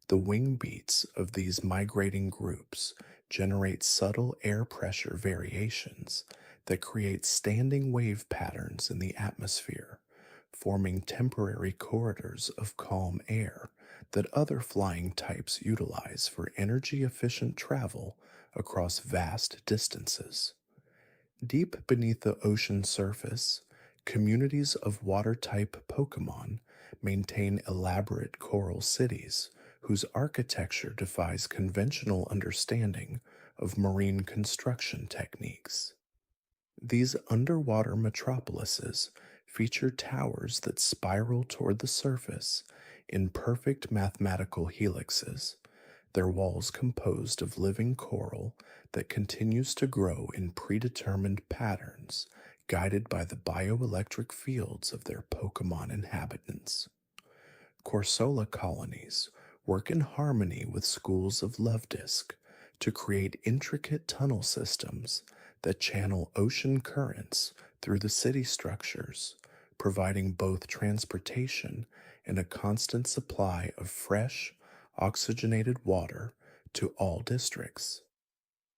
The wing beats of these migrating groups generate subtle air pressure variations that create standing wave patterns in the atmosphere, forming temporary corridors of calm air that other flying types utilize for energy efficient travel across vast distances. Deep beneath the ocean surface, communities of water type Pokemon maintain elaborate coral cities whose architecture defies conventional understanding of marine construction techniques. These underwater metropolises feature towers that spiral toward the surface in perfect mathematical helixes, their walls composed of living coral that continues to grow in predetermined patterns, guided by the bioelectric fields of their Pokemon inhabitants. Corsola colonies work in harmony with schools of Lovedisk to create intricate tunnel systems that channel ocean currents through the city structures, providing both transportation and a constant supply of fresh, oxygenated water to all districts.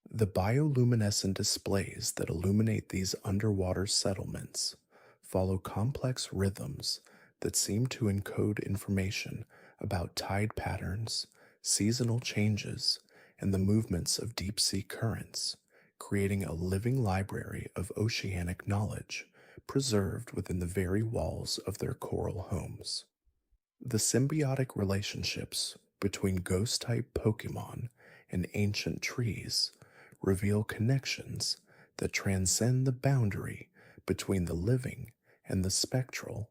The bioluminescent displays that illuminate these underwater settlements follow complex rhythms that seem to encode information about tide patterns, seasonal changes, and the movements of deep sea currents, creating a living library of oceanic knowledge preserved within the very walls of their coral homes. The symbiotic relationships between ghost type Pokemon and ancient trees reveal connections that transcend the boundary between the living and the spectral,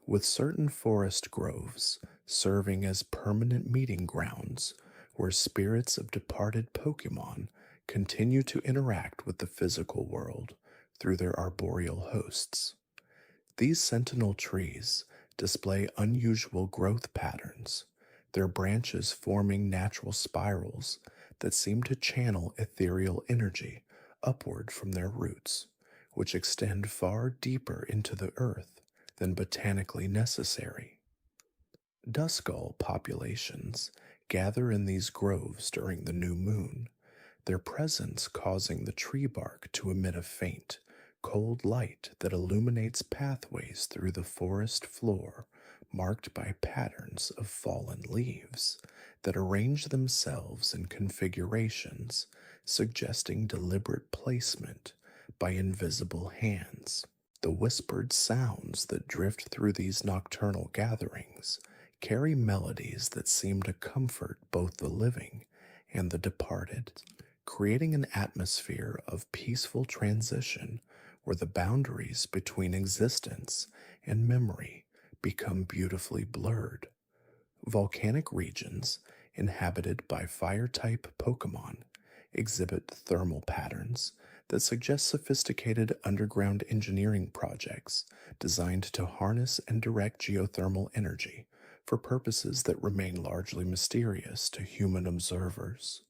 with certain forest groves serving as permanent meeting grounds where spirits of departed Pokemon continue to interact with the physical world through their arboreal hosts. These sentinel trees display unusual growth patterns, their branches forming natural spirals that seem to channel ethereal energy upward from their roots, which extend far deeper into the earth than botanically necessary. Duskull populations gather in these groves during the new moon, their presence causing the tree bark to emit a faint, cold light that illuminates pathways through the forest floor marked by patterns of fallen leaves that arrange themselves in configurations suggesting deliberate placement by invisible hands. The whispered sounds that drift through these nocturnal gatherings carry melodies that seem to comfort both the living and the departed, creating an atmosphere of peaceful transition where the boundaries between existence and memory become beautifully blurred. Volcanic regions inhabited by fire-type Pokemon exhibit thermal patterns that suggest sophisticated underground engineering projects designed to harness and direct geothermal energy for purposes that remain largely mysterious to human observers.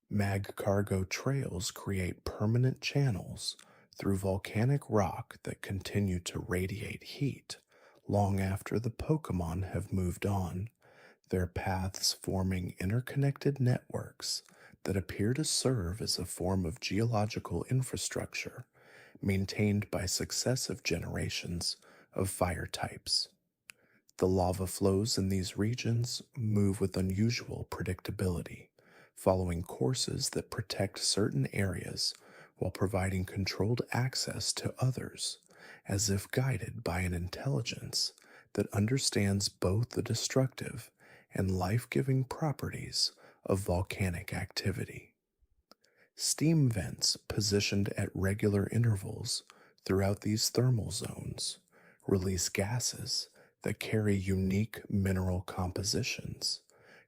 Mag cargo trails create permanent channels through volcanic rock that continue to radiate heat long after the Pokemon have moved on, their paths forming interconnected networks that appear to serve as a form of geological infrastructure maintained by successive generations of fire types. The lava flows in these regions move with unusual predictability, following courses that protect certain areas while providing controlled access to others, as if guided by an intelligence that understands both the destructive and life-giving properties of volcanic activity. Steam vents positioned at regular intervals throughout these thermal zones release gases that carry unique mineral compositions,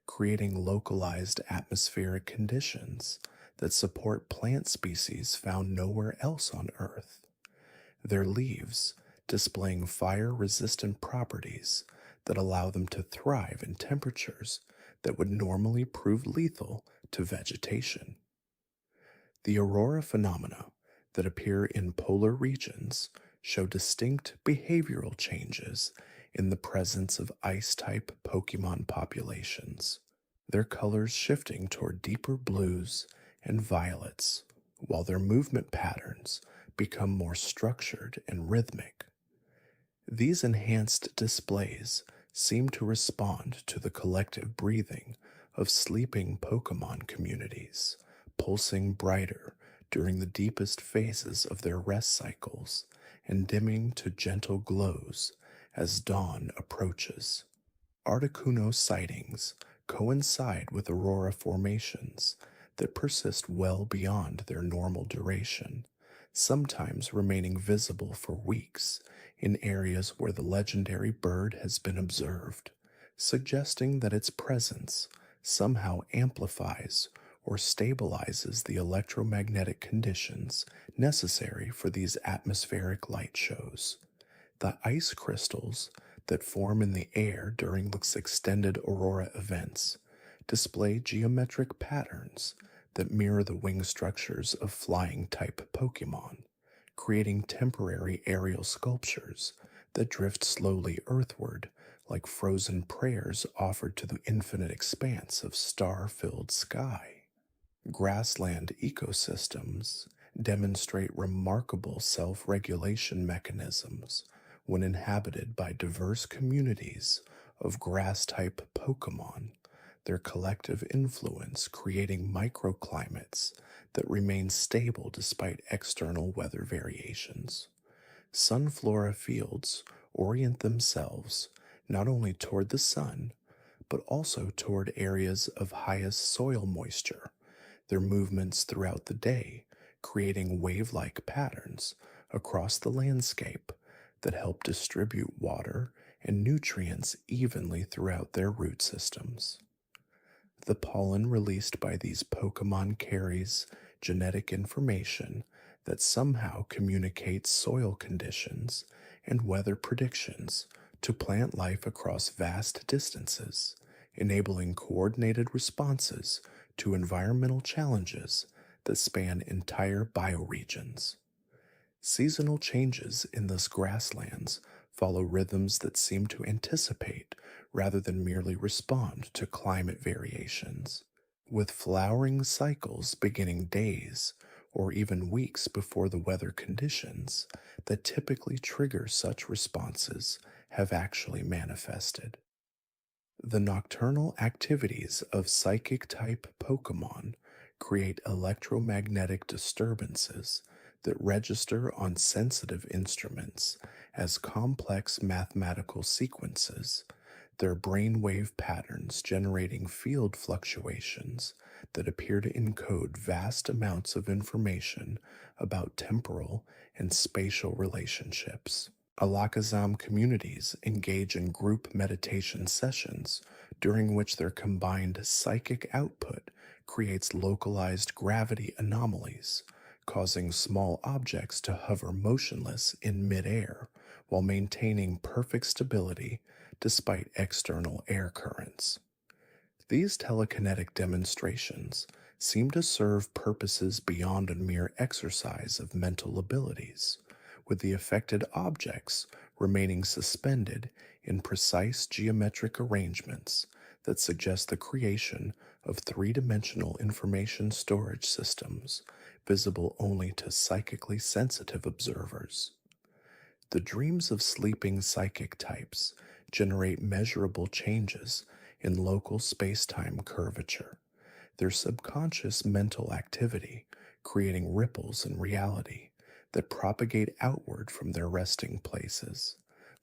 creating localized atmospheric conditions that support plant species found nowhere else on Earth. Their leaves displaying fire-resistant properties that allow them to thrive in temperatures that would normally prove lethal to vegetation. The aurora phenomena that appear in polar regions show distinct behavioral changes in the presence of ice-type Pokemon populations, their colors shifting toward deeper blues and violets, while their movement patterns become more structured and rhythmic. These enhanced displays seem to respond to the collective breathing of sleeping Pokemon communities, pulsing brighter during the deepest phases of their rest cycles and dimming to gentle glows as dawn approaches. Articuno sightings coincide with aurora formations that persist well beyond their normal duration, sometimes remaining visible for weeks in areas where the legendary bird has been observed, suggesting that its presence somehow amplifies or stabilizes the electromagnetic conditions necessary for these atmospheric light shows. The ice crystals that form in the air during these extended aurora events display geometric patterns that mirror the wing structures of flying type Pokemon, creating temporary aerial sculptures that drift slowly earthward like frozen prayers offered to the infinite expanse of star filled sky. Grassland ecosystems demonstrate remarkable self regulation mechanisms when inhabited by diverse communities of grass type Pokemon, their collective influence creating microclimates that remain stable despite external weather variations. Sunflora fields orient themselves not only toward the sun, but also toward areas of highest soil moisture, their movements throughout the day creating wave like patterns across the landscape that help distribute water and nutrients evenly throughout their root systems. The pollen released by these Pokemon carries genetic information that somehow communicates soil conditions and weather predictions to plant life across vast distances, enabling coordinated responses to environmental challenges that span entire bioregions. Seasonal changes in those grasslands follow rhythms that seem to anticipate rather than merely respond to climate variations, with flowering cycles beginning days or even weeks before the weather conditions that typically trigger such responses have actually manifested. The nocturnal activities of psychic type Pokemon create electromagnetic disturbances that register on sensitive instruments as complex mathematical sequences, their brainwave patterns generating field fluctuations that appear to encode vast amounts of information about temporal and spatial relationships. Alakazam communities engage in group meditation sessions during which their combined psychic output creates localized gravity anomalies, causing small objects to hover motionless in midair while maintaining perfect stability despite external air currents. These telekinetic demonstrations seem to serve purposes beyond a mere exercise of mental abilities, with the affected objects remaining suspended in precise geometric arrangements that suggest the creation of three-dimensional information storage systems visible only to psychically sensitive observers. The dreams of sleeping psychic types generate measurable changes in local space-time curvature, their subconscious mental activity creating ripples in reality that propagate outward from their resting places,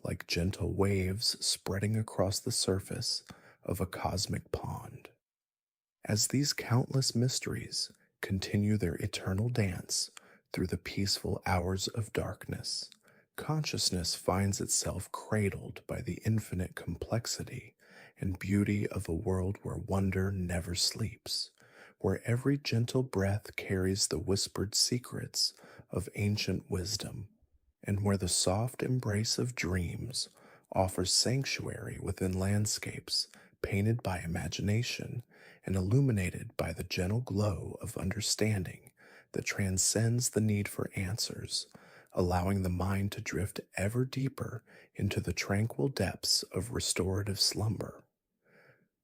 like gentle waves spreading across the surface of a cosmic pond. As these countless mysteries continue their eternal dance through the peaceful hours of darkness, consciousness finds itself cradled by the infinite complexity and beauty of a world where wonder never sleeps, where every gentle breath carries the whispered secrets of ancient wisdom, and where the soft embrace of dreams offers sanctuary within landscapes painted by imagination and illuminated by the gentle glow of understanding that transcends the need for answers, allowing the mind to drift ever deeper into the tranquil depths of restorative slumber.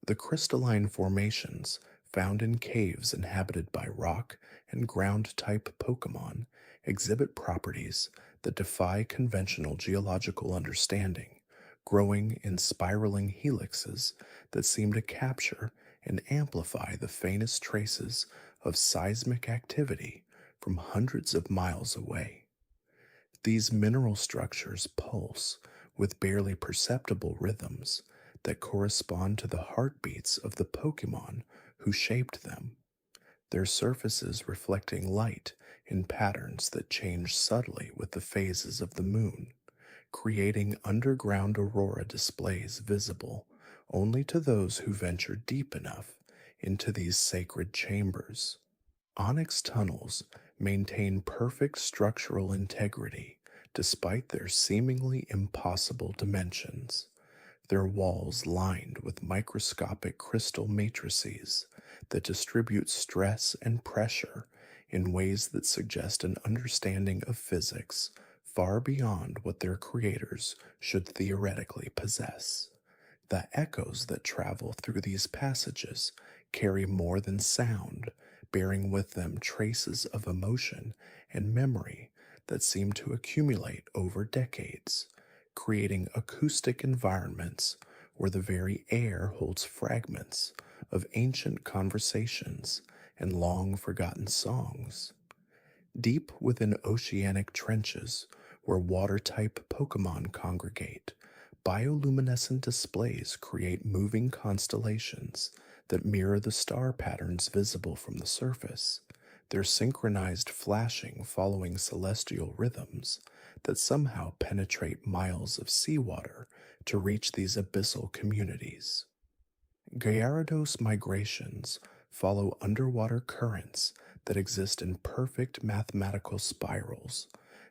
The crystalline formations found in caves inhabited by rock and ground type Pokemon exhibit properties that defy conventional geological understanding, growing in spiraling helixes that seem to capture and amplify the faintest traces of seismic activity from hundreds of miles away. These mineral structures pulse with barely perceptible rhythms that correspond to the heartbeats of the Pokemon who shaped them, their surfaces reflecting light in patterns that change subtly with the phases of the moon, creating underground aurora displays visible only to those who venture deep enough into these sacred chambers. Onyx tunnels maintain perfect structural integrity despite their seemingly impossible dimensions, their walls lined with microscopic crystal matrices that distribute stress and pressure in ways that suggest an understanding of physics far beyond what their creators should theoretically possess. The echoes that travel through these passages carry more than sound, bearing with them traces of emotion and memory that seem to accumulate over decades, creating acoustic environments where the very air holds fragments of ancient conversations and long forgotten songs. Deep within oceanic trenches, where water type Pokemon congregate, bioluminescent displays create moving constellations that mirror the star patterns visible from the surface, their synchronized flashing following celestial rhythms that somehow penetrate miles of seawater to reach these abyssal communities. Gyarados migrations follow underwater currents that exist in perfect mathematical spirals,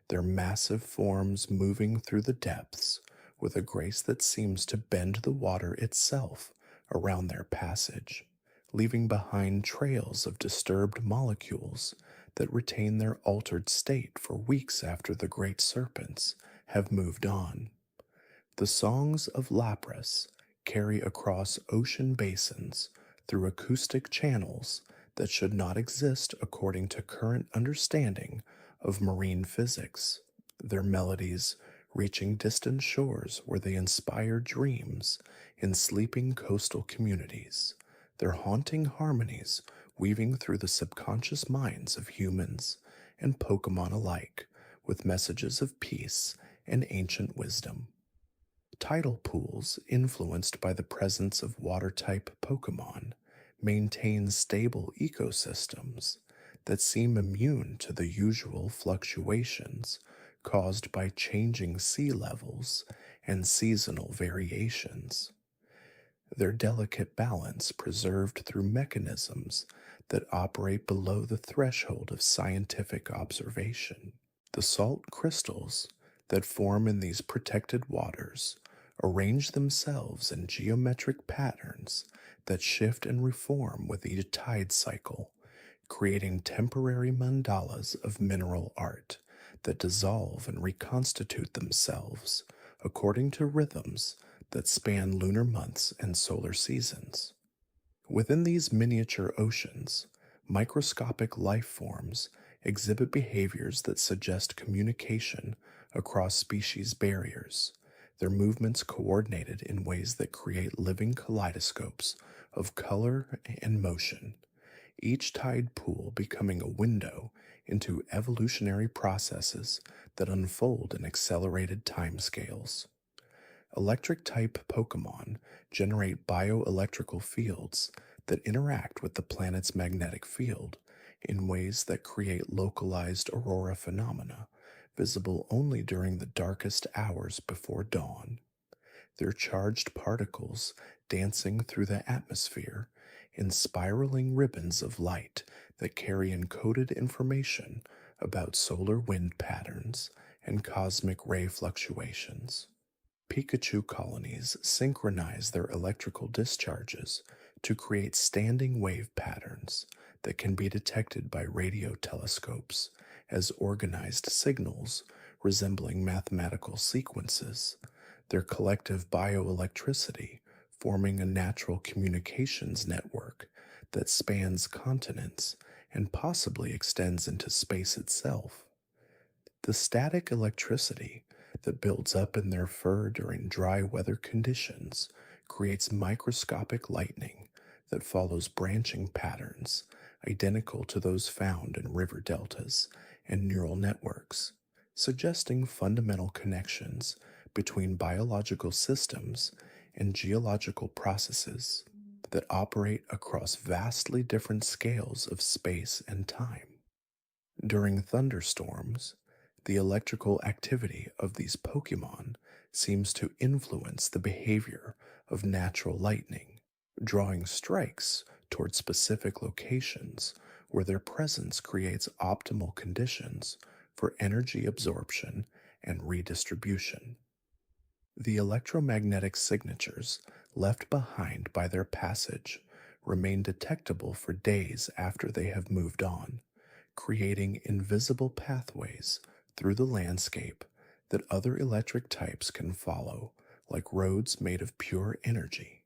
their massive forms moving through the depths with a grace that seems to bend the water itself around their passage, leaving behind trails of disturbed molecules that retain their altered state for weeks after the great serpents have moved on. The songs of Lapras carry across ocean basins through acoustic channels that should not exist according to current understanding of marine physics, their melodies reaching distant shores where they inspire dreams in sleeping coastal communities, their haunting harmonies weaving through the subconscious minds of humans and Pokemon alike with messages of peace and ancient wisdom. Tidal pools influenced by the presence of water-type Pokemon maintain stable ecosystems that seem immune to the usual fluctuations caused by changing sea levels and seasonal variations, their delicate balance preserved through mechanisms that operate below the threshold of scientific observation. The salt crystals that form in these protected waters arrange themselves in geometric patterns that shift and reform with each tide cycle, creating temporary mandalas of mineral art that dissolve and reconstitute themselves according to rhythms that span lunar months and solar seasons. Within these miniature oceans, microscopic life forms exhibit behaviors that suggest communication across species barriers, their movements coordinated in ways that create living kaleidoscopes of color and motion, each tide pool becoming a window into evolutionary processes that unfold in accelerated timescales. Electric type Pokemon generate bioelectrical fields that interact with the planet's magnetic field in ways that create localized aurora phenomena visible only during the darkest hours before dawn. Their charged particles dancing through the atmosphere in spiraling ribbons of light that carry encoded information about solar wind patterns and cosmic ray fluctuations. Pikachu colonies synchronize their electrical discharges to create standing wave patterns that can be detected by radio telescopes as organized signals resembling mathematical sequences, their collective bioelectricity forming a natural communications network that spans continents and possibly extends into space itself. The static electricity that builds up in their fur during dry weather conditions creates microscopic lightning that follows branching patterns identical to those found in river deltas and neural networks, suggesting fundamental connections between biological systems and geological processes that operate across vastly different scales of space and time. During thunderstorms, the electrical activity of these Pokemon seems to influence the behavior of natural lightning, drawing strikes toward specific locations where their presence creates optimal conditions for energy absorption and redistribution. The electromagnetic signatures left behind by their passage remain detectable for days after they have moved on, creating invisible pathways through the landscape that other electric types can follow, like roads made of pure energy.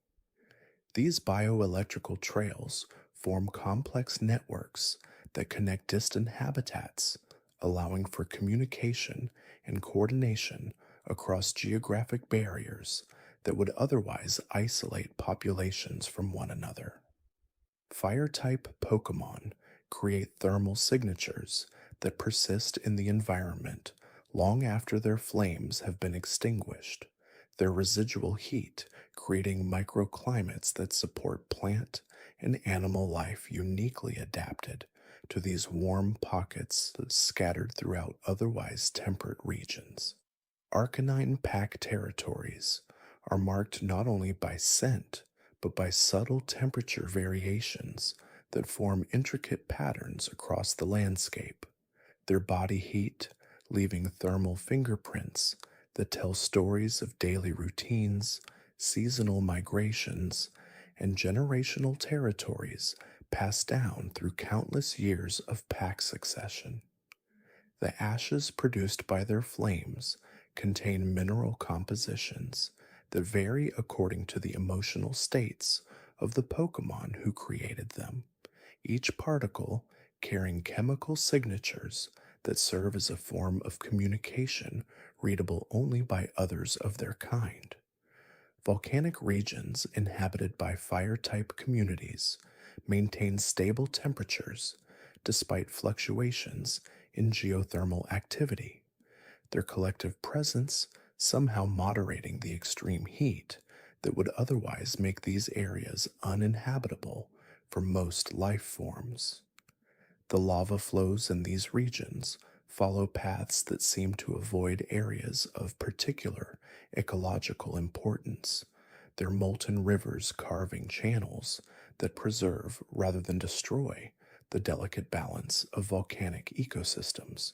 These bioelectrical trails form complex networks that connect distant habitats, allowing for communication and coordination across geographic barriers that would otherwise isolate populations from one another. Fire type Pokemon create thermal signatures that persist in the environment long after their flames have been extinguished, their residual heat creating microclimates that support plant and animal life uniquely adapted to these warm pockets scattered throughout otherwise temperate regions. Arcanine pack territories are marked not only by scent, but by subtle temperature variations that form intricate patterns across the landscape, their body heat leaving thermal fingerprints that tell stories of daily routines, seasonal migrations, and generational territories passed down through countless years of pack succession. The ashes produced by their flames contain mineral compositions that vary according to the emotional states of the Pokemon who created them, each particle carrying chemical signatures that serve as a form of communication readable only by others of their kind. Volcanic regions inhabited by fire type communities maintain stable temperatures despite fluctuations in geothermal activity, their collective presence somehow moderating the extreme heat that would otherwise make these areas uninhabitable for most life forms. The lava flows in these regions follow paths that seem to avoid areas of particular ecological importance, their molten rivers carving channels that preserve rather than destroy the delicate balance of volcanic ecosystems.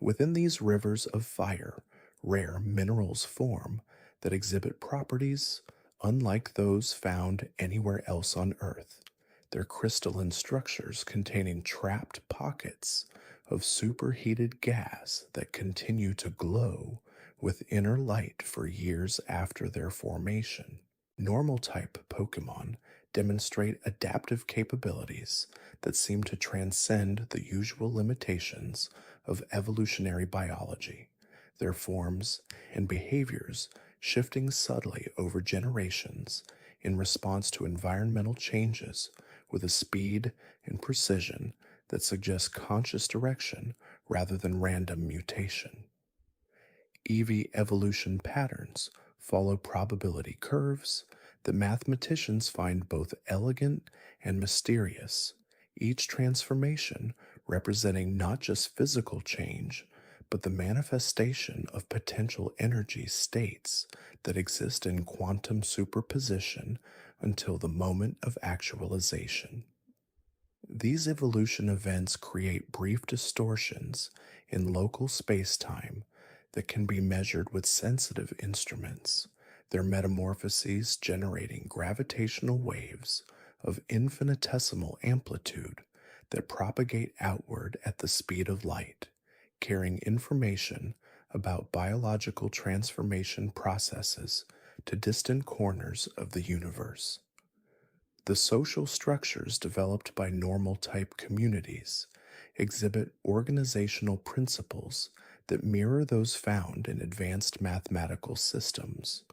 Within these rivers of fire, rare minerals form that exhibit properties unlike those found anywhere else on Earth, their crystalline structures containing trapped pockets of superheated gas that continue to glow with inner light for years after their formation. Normal type Pokemon demonstrate adaptive capabilities that seem to transcend the usual limitations of evolutionary biology, their forms and behaviors shifting subtly over generations in response to environmental changes with a speed and precision that suggests conscious direction rather than random mutation. EV evolution patterns follow probability curves that mathematicians find both elegant and mysterious, each transformation representing not just physical change, but the manifestation of potential energy states that exist in quantum superposition until the moment of actualization. These evolution events create brief distortions in local space-time that can be measured with sensitive instruments, their metamorphoses generating gravitational waves of infinitesimal amplitude that propagate outward at the speed of light, carrying information about biological transformation processes to distant corners of the universe. The social structures developed by normal type communities exhibit organizational principles that mirror those found in advanced mathematical systems,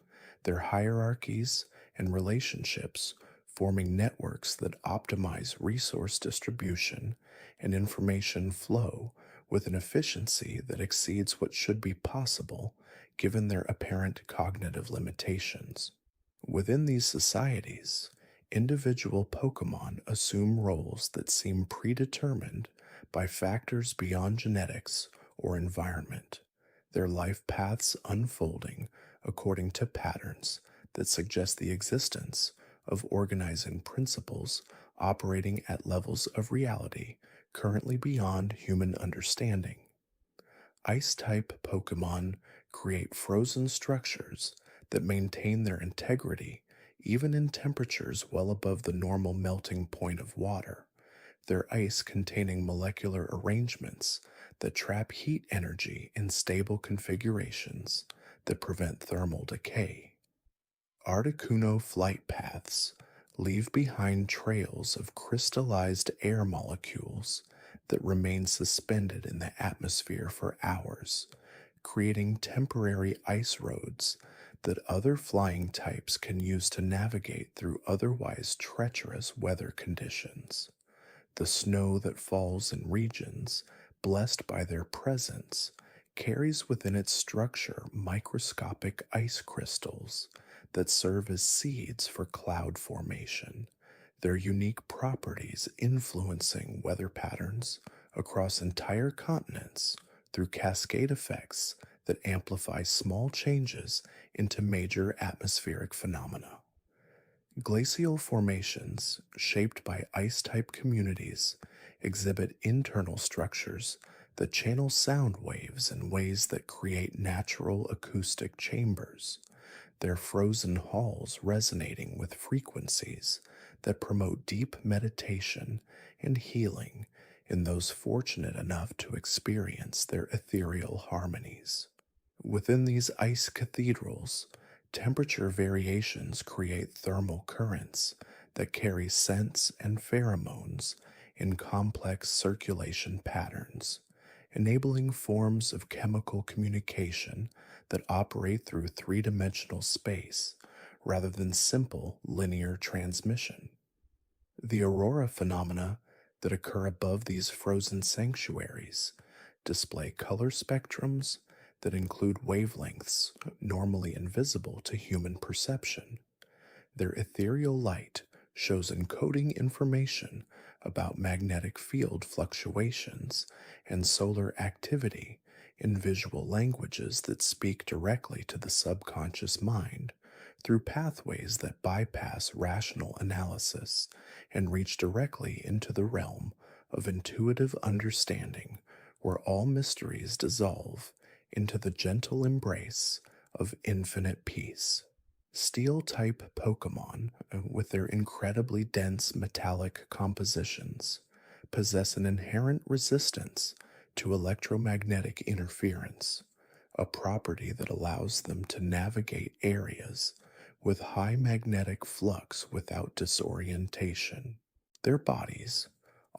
their hierarchies and relationships forming networks that optimize resource distribution and information flow with an efficiency that exceeds what should be possible given their apparent cognitive limitations. Within these societies, individual Pokemon assume roles that seem predetermined by factors beyond genetics or environment, their life paths unfolding according to patterns that suggest the existence of organizing principles operating at levels of reality currently beyond human understanding. Ice type Pokemon create frozen structures that maintain their integrity even in temperatures well above the normal melting point of water, their ice containing molecular arrangements that trap heat energy in stable configurations that prevent thermal decay. Articuno flight paths leave behind trails of crystallized air molecules that remain suspended in the atmosphere for hours, creating temporary ice roads that other flying types can use to navigate through otherwise treacherous weather conditions. The snow that falls in regions blessed by their presence carries within its structure microscopic ice crystals that serve as seeds for cloud formation, their unique properties influencing weather patterns across entire continents through cascade effects that amplify small changes into major atmospheric phenomena. Glacial formations, shaped by ice type communities, exhibit internal structures that channel sound waves in ways that create natural acoustic chambers, their frozen halls resonating with frequencies that promote deep meditation and healing in those fortunate enough to experience their ethereal harmonies. Within these ice cathedrals, temperature variations create thermal currents that carry scents and pheromones in complex circulation patterns, enabling forms of chemical communication that operate through three-dimensional space rather than simple linear transmission. The aurora phenomena that occur above these frozen sanctuaries display color spectrums that include wavelengths normally invisible to human perception. Their ethereal light shows encoding information about magnetic field fluctuations and solar activity in visual languages that speak directly to the subconscious mind through pathways that bypass rational analysis and reach directly into the realm of intuitive understanding, where all mysteries dissolve into the gentle embrace of infinite peace. Steel-type Pokemon, with their incredibly dense metallic compositions, possess an inherent resistance to electromagnetic interference, a property that allows them to navigate areas with high magnetic flux without disorientation. Their bodies,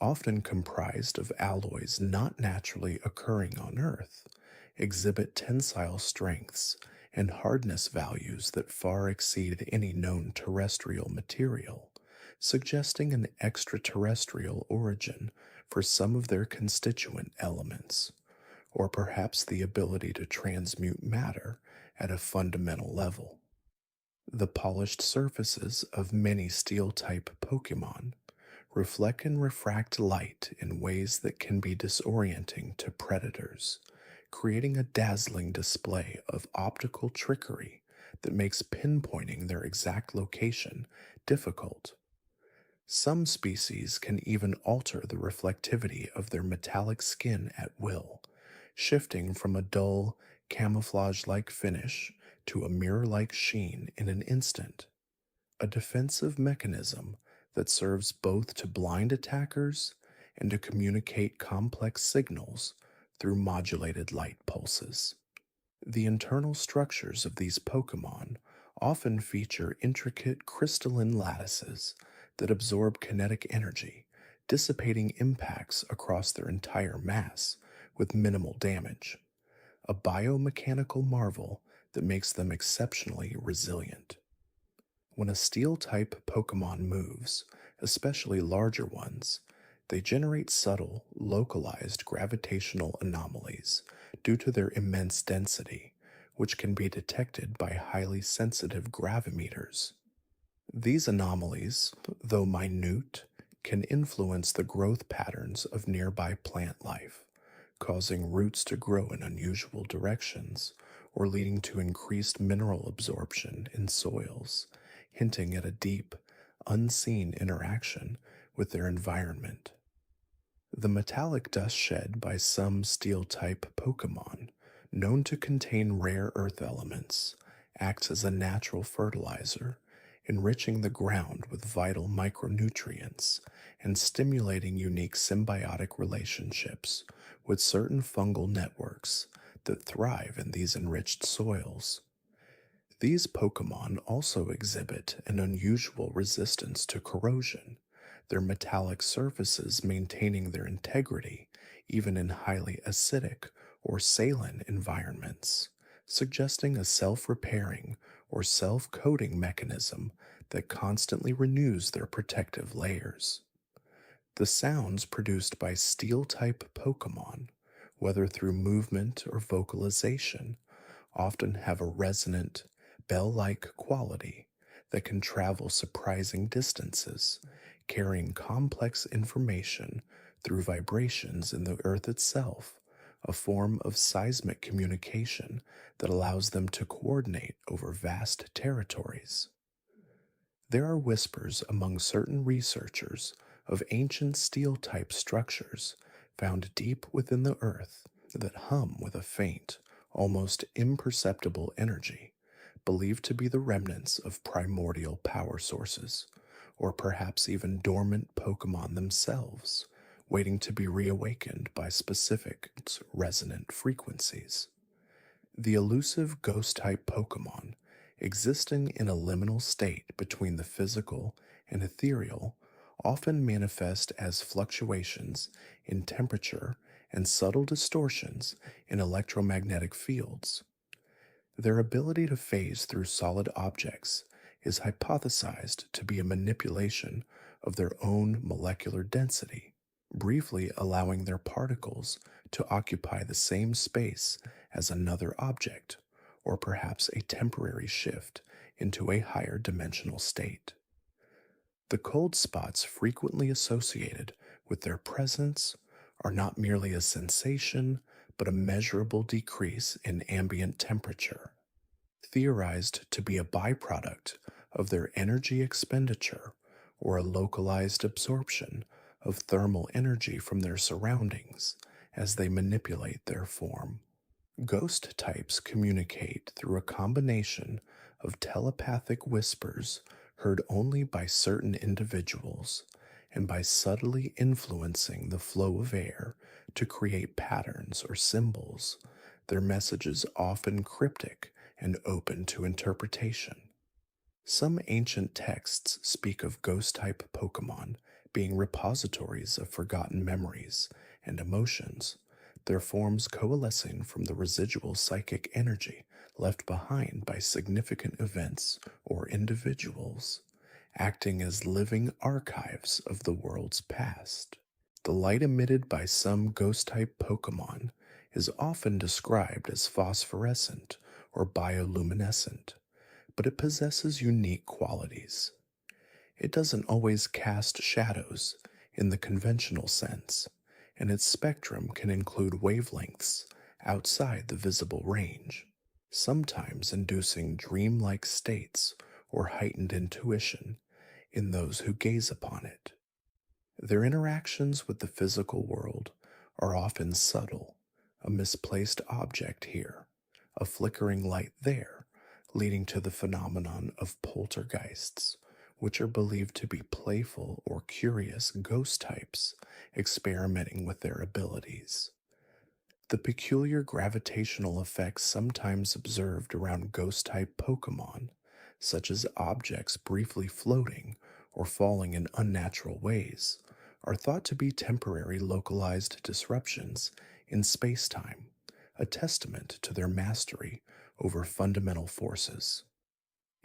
often comprised of alloys not naturally occurring on Earth, exhibit tensile strengths and hardness values that far exceed any known terrestrial material, suggesting an extraterrestrial origin for some of their constituent elements, or perhaps the ability to transmute matter at a fundamental level. The polished surfaces of many steel-type Pokemon reflect and refract light in ways that can be disorienting to predators, creating a dazzling display of optical trickery that makes pinpointing their exact location difficult. Some species can even alter the reflectivity of their metallic skin at will, shifting from a dull, camouflage-like finish to a mirror-like sheen in an instant, a defensive mechanism that serves both to blind attackers and to communicate complex signals through modulated light pulses. The internal structures of these Pokemon often feature intricate crystalline lattices that absorb kinetic energy, dissipating impacts across their entire mass with minimal damage, a biomechanical marvel that makes them exceptionally resilient. When a steel-type Pokemon moves, especially larger ones, they generate subtle, localized gravitational anomalies due to their immense density, which can be detected by highly sensitive gravimeters. These anomalies, though minute, can influence the growth patterns of nearby plant life, causing roots to grow in unusual directions or leading to increased mineral absorption in soils, hinting at a deep, unseen interaction with their environment. The metallic dust shed by some steel type Pokemon, known to contain rare earth elements, acts as a natural fertilizer, enriching the ground with vital micronutrients and stimulating unique symbiotic relationships with certain fungal networks that thrive in these enriched soils. These Pokemon also exhibit an unusual resistance to corrosion, their metallic surfaces maintaining their integrity even in highly acidic or saline environments, suggesting a self repairing or self coating mechanism that constantly renews their protective layers. The sounds produced by steel type Pokemon, whether through movement or vocalization, often have a resonant, bell like quality that can travel surprising distances, carrying complex information through vibrations in the earth itself, a form of seismic communication that allows them to coordinate over vast territories. There are whispers among certain researchers of ancient steel type structures found deep within the earth that hum with a faint, almost imperceptible energy, believed to be the remnants of primordial power sources, or perhaps even dormant Pokemon themselves, waiting to be reawakened by specific resonant frequencies. The elusive ghost type Pokemon, existing in a liminal state between the physical and ethereal, often manifest as fluctuations in temperature and subtle distortions in electromagnetic fields. Their ability to phase through solid objects is hypothesized to be a manipulation of their own molecular density, briefly allowing their particles to occupy the same space as another object, or perhaps a temporary shift into a higher dimensional state. The cold spots frequently associated with their presence are not merely a sensation, but a measurable decrease in ambient temperature, theorized to be a byproduct of their energy expenditure or a localized absorption of thermal energy from their surroundings as they manipulate their form. Ghost types communicate through a combination of telepathic whispers heard only by certain individuals and by subtly influencing the flow of air to create patterns or symbols, their messages often cryptic and open to interpretation. Some ancient texts speak of ghost type Pokemon being repositories of forgotten memories and emotions, their forms coalescing from the residual psychic energy left behind by significant events or individuals, acting as living archives of the world's past. The light emitted by some ghost type Pokemon is often described as phosphorescent or bioluminescent, but it possesses unique qualities. It doesn't always cast shadows in the conventional sense, and its spectrum can include wavelengths outside the visible range, sometimes inducing dreamlike states or heightened intuition in those who gaze upon it. Their interactions with the physical world are often subtle, a misplaced object here, a flickering light there, leading to the phenomenon of poltergeists, which are believed to be playful or curious ghost types experimenting with their abilities. The peculiar gravitational effects sometimes observed around ghost type Pokemon, such as objects briefly floating or falling in unnatural ways, are thought to be temporary localized disruptions in space-time, a testament to their mastery over fundamental forces.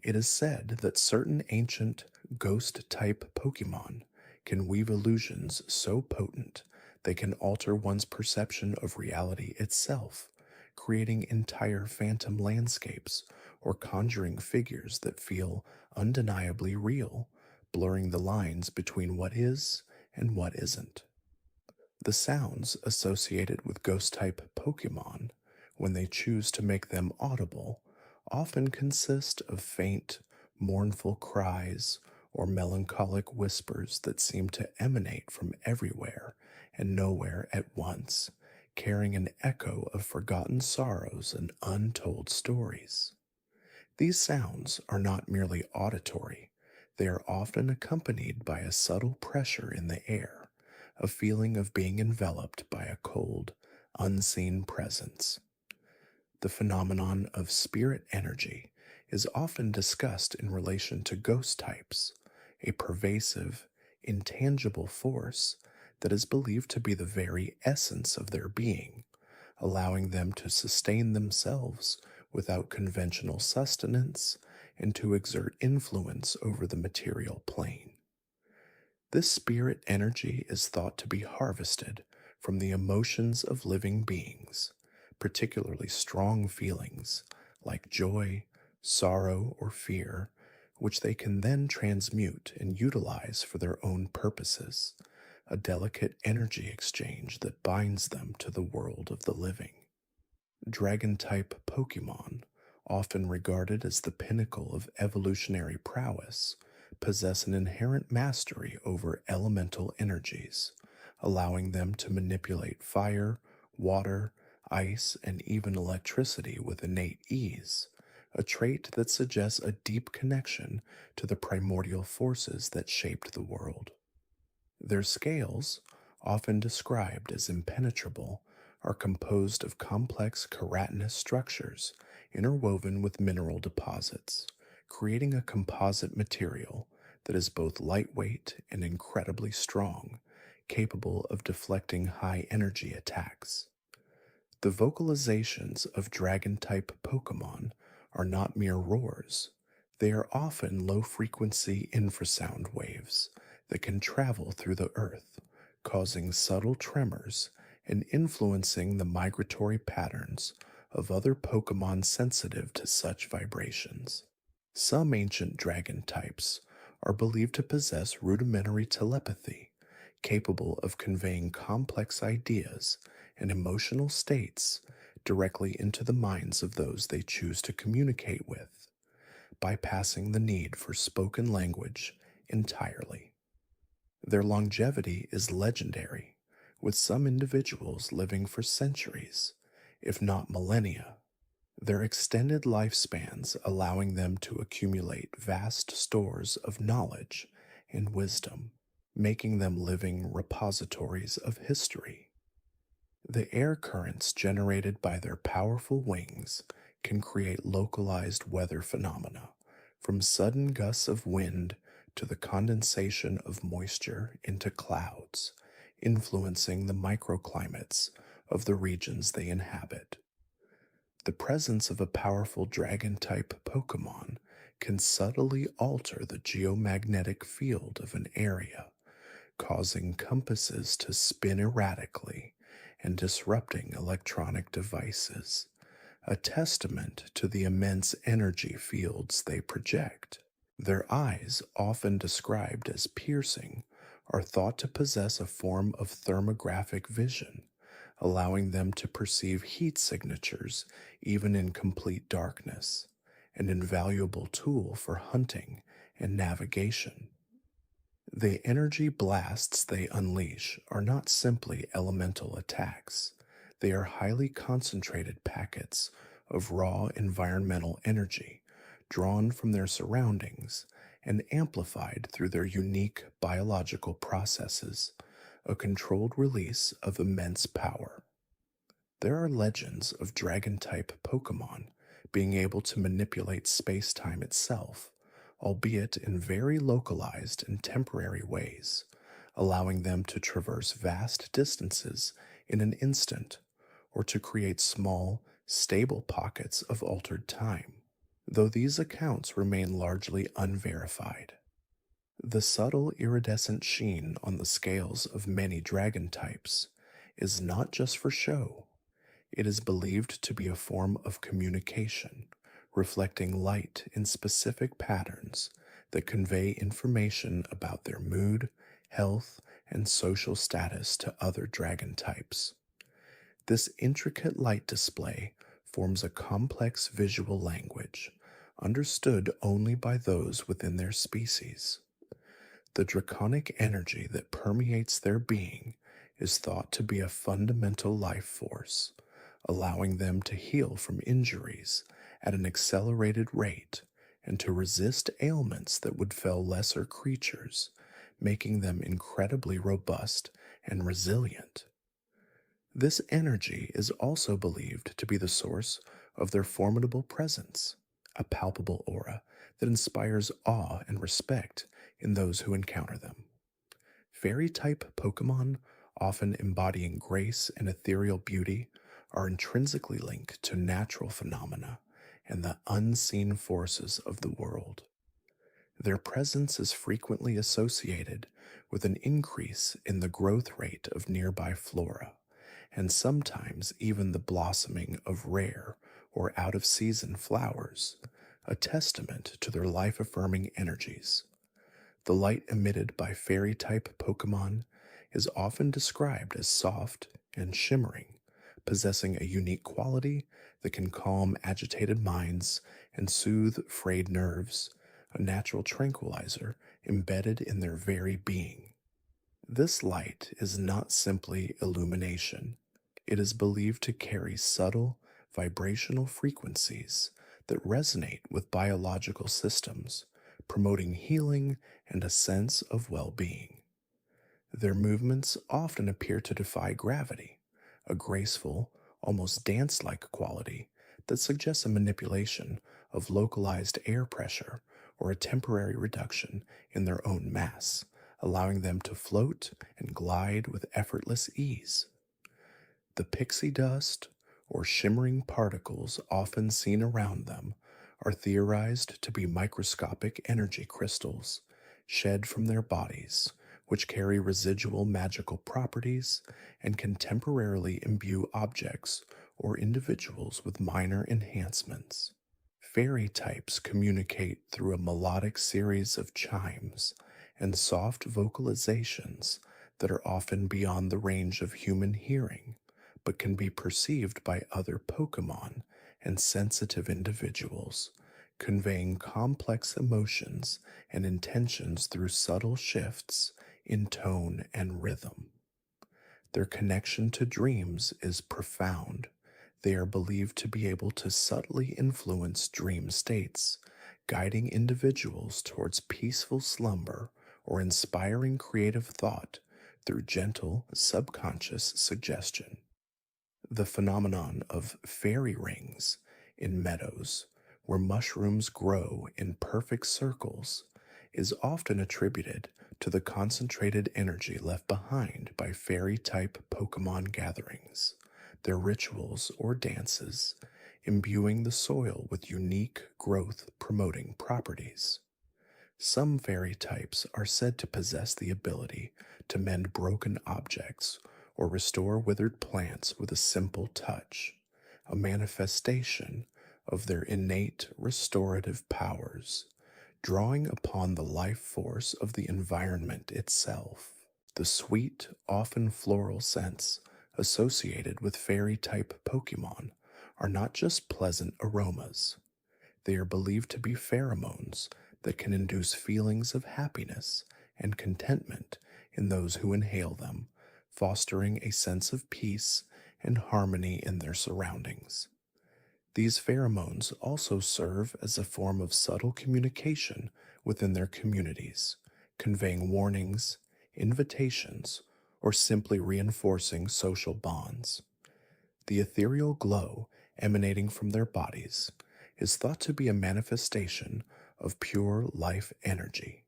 It is said that certain ancient ghost-type Pokemon can weave illusions so potent they can alter one's perception of reality itself, creating entire phantom landscapes or conjuring figures that feel undeniably real, blurring the lines between what is and what isn't. The sounds associated with ghost type Pokemon, when they choose to make them audible, often consist of faint, mournful cries or melancholic whispers that seem to emanate from everywhere and nowhere at once, carrying an echo of forgotten sorrows and untold stories. These sounds are not merely auditory, they are often accompanied by a subtle pressure in the air, a feeling of being enveloped by a cold, unseen presence. The phenomenon of spirit energy is often discussed in relation to ghost types, a pervasive, intangible force that is believed to be the very essence of their being, allowing them to sustain themselves without conventional sustenance and to exert influence over the material plane. This spirit energy is thought to be harvested from the emotions of living beings, particularly strong feelings like joy, sorrow, or fear, which they can then transmute and utilize for their own purposes, a delicate energy exchange that binds them to the world of the living. Dragon-type Pokemon, often regarded as the pinnacle of evolutionary prowess, possess an inherent mastery over elemental energies, allowing them to manipulate fire, water, ice, and even electricity with innate ease, a trait that suggests a deep connection to the primordial forces that shaped the world. Their scales, often described as impenetrable, are composed of complex keratinous structures interwoven with mineral deposits, creating a composite material that is both lightweight and incredibly strong, capable of deflecting high energy attacks. The vocalizations of dragon-type Pokemon are not mere roars. They are often low-frequency infrasound waves that can travel through the earth, causing subtle tremors and influencing the migratory patterns of other Pokemon sensitive to such vibrations. Some ancient dragon types are believed to possess rudimentary telepathy, capable of conveying complex ideas and emotional states directly into the minds of those they choose to communicate with, bypassing the need for spoken language entirely. Their longevity is legendary, with some individuals living for centuries, if not millennia, their extended lifespans allowing them to accumulate vast stores of knowledge and wisdom, making them living repositories of history. The air currents generated by their powerful wings can create localized weather phenomena, from sudden gusts of wind to the condensation of moisture into clouds, influencing the microclimates of the regions they inhabit. The presence of a powerful dragon-type Pokemon can subtly alter the geomagnetic field of an area, causing compasses to spin erratically and disrupting electronic devices, a testament to the immense energy fields they project. Their eyes, often described as piercing, are thought to possess a form of thermographic vision, allowing them to perceive heat signatures even in complete darkness, an invaluable tool for hunting and navigation. The energy blasts they unleash are not simply elemental attacks. They are highly concentrated packets of raw environmental energy drawn from their surroundings and amplified through their unique biological processes, a controlled release of immense power. There are legends of dragon-type Pokemon being able to manipulate space-time itself, albeit in very localized and temporary ways, allowing them to traverse vast distances in an instant, or to create small, stable pockets of altered time, though these accounts remain largely unverified. The subtle iridescent sheen on the scales of many dragon types is not just for show. It is believed to be a form of communication, reflecting light in specific patterns that convey information about their mood, health, and social status to other dragon types. This intricate light display forms a complex visual language, understood only by those within their species. The draconic energy that permeates their being is thought to be a fundamental life force, allowing them to heal from injuries at an accelerated rate and to resist ailments that would fell lesser creatures, making them incredibly robust and resilient. This energy is also believed to be the source of their formidable presence, a palpable aura that inspires awe and respect in those who encounter them. Fairy type Pokemon, often embodying grace and ethereal beauty, are intrinsically linked to natural phenomena and the unseen forces of the world. Their presence is frequently associated with an increase in the growth rate of nearby flora, and sometimes even the blossoming of rare or out of season flowers, a testament to their life affirming energies. The light emitted by fairy type Pokemon is often described as soft and shimmering, possessing a unique quality that can calm agitated minds and soothe frayed nerves, a natural tranquilizer embedded in their very being. This light is not simply illumination. It is believed to carry subtle vibrational frequencies that resonate with biological systems, promoting healing and a sense of well-being. Their movements often appear to defy gravity, a graceful, almost dance-like quality that suggests a manipulation of localized air pressure or a temporary reduction in their own mass, allowing them to float and glide with effortless ease. The pixie dust, or shimmering particles often seen around them, are theorized to be microscopic energy crystals shed from their bodies, which carry residual magical properties and can temporarily imbue objects or individuals with minor enhancements. Fairy types communicate through a melodic series of chimes and soft vocalizations that are often beyond the range of human hearing, but can be perceived by other Pokemon and sensitive individuals, conveying complex emotions and intentions through subtle shifts in tone and rhythm. Their connection to dreams is profound. They are believed to be able to subtly influence dream states, guiding individuals towards peaceful slumber or inspiring creative thought through gentle, subconscious suggestion. The phenomenon of fairy rings in meadows, where mushrooms grow in perfect circles, is often attributed to the concentrated energy left behind by fairy-type Pokemon gatherings, their rituals or dances, imbuing the soil with unique growth-promoting properties. Some fairy types are said to possess the ability to mend broken objects or restore withered plants with a simple touch, a manifestation of their innate restorative powers, drawing upon the life force of the environment itself. The sweet, often floral scents associated with fairy-type Pokemon are not just pleasant aromas. They are believed to be pheromones that can induce feelings of happiness and contentment in those who inhale them, fostering a sense of peace and harmony in their surroundings. These pheromones also serve as a form of subtle communication within their communities, conveying warnings, invitations, or simply reinforcing social bonds. The ethereal glow emanating from their bodies is thought to be a manifestation of pure life energy,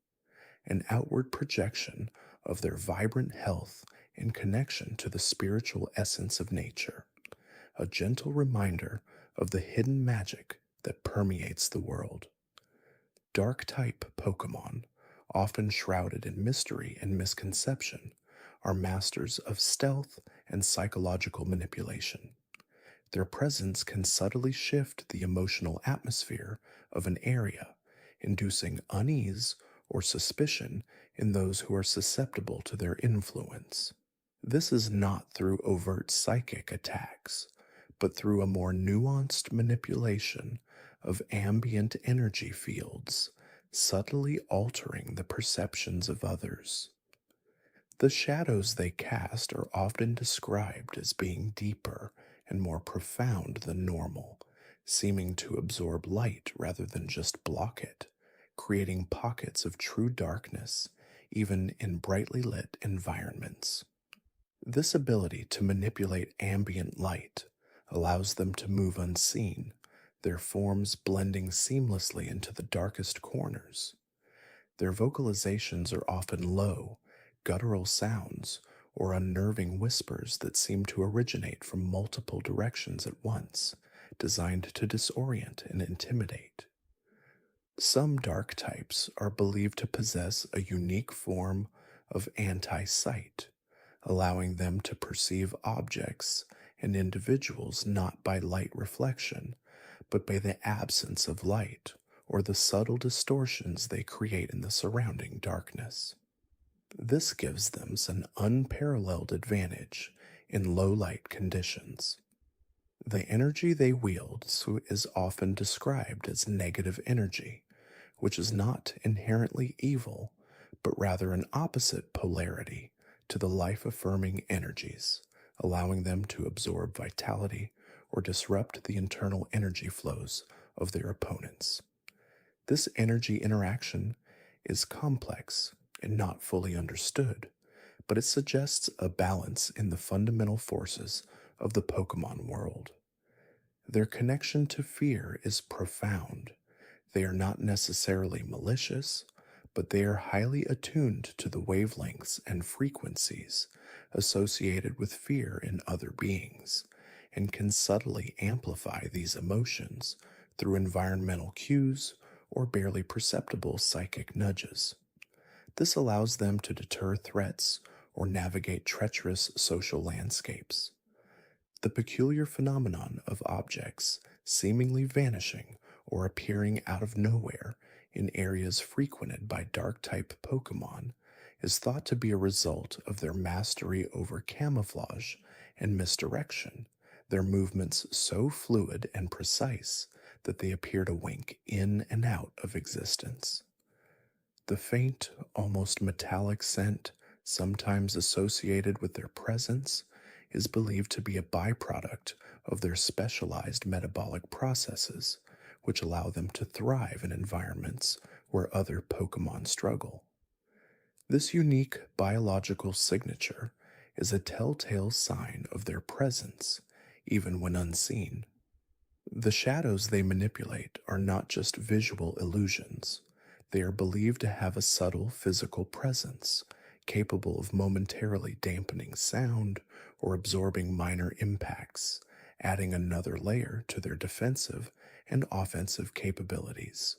an outward projection of their vibrant health in connection to the spiritual essence of nature, a gentle reminder of the hidden magic that permeates the world. Dark-type Pokemon, often shrouded in mystery and misconception, are masters of stealth and psychological manipulation. Their presence can subtly shift the emotional atmosphere of an area, inducing unease or suspicion in those who are susceptible to their influence. This is not through overt psychic attacks, but through a more nuanced manipulation of ambient energy fields, subtly altering the perceptions of others. The shadows they cast are often described as being deeper and more profound than normal, seeming to absorb light rather than just block it, creating pockets of true darkness even in brightly lit environments. This ability to manipulate ambient light allows them to move unseen, their forms blending seamlessly into the darkest corners. Their vocalizations are often low, guttural sounds, or unnerving whispers that seem to originate from multiple directions at once, designed to disorient and intimidate. Some dark types are believed to possess a unique form of anti sight, allowing them to perceive objects and individuals not by light reflection, but by the absence of light or the subtle distortions they create in the surrounding darkness. This gives them an unparalleled advantage in low light conditions. The energy they wield is often described as negative energy, which is not inherently evil, but rather an opposite polarity to the life affirming energies, allowing them to absorb vitality or disrupt the internal energy flows of their opponents. This energy interaction is complex and not fully understood, but it suggests a balance in the fundamental forces of the Pokemon world. Their connection to fear is profound. They are not necessarily malicious, but they are highly attuned to the wavelengths and frequencies associated with fear in other beings, and can subtly amplify these emotions through environmental cues or barely perceptible psychic nudges. This allows them to deter threats or navigate treacherous social landscapes. The peculiar phenomenon of objects seemingly vanishing or appearing out of nowhere in areas frequented by dark-type Pokemon is thought to be a result of their mastery over camouflage and misdirection, their movements so fluid and precise that they appear to wink in and out of existence. The faint, almost metallic scent, sometimes associated with their presence, is believed to be a byproduct of their specialized metabolic processes, which allow them to thrive in environments where other Pokemon struggle. This unique biological signature is a telltale sign of their presence, even when unseen. The shadows they manipulate are not just visual illusions. They are believed to have a subtle physical presence, capable of momentarily dampening sound or absorbing minor impacts, adding another layer to their defensive and offensive capabilities.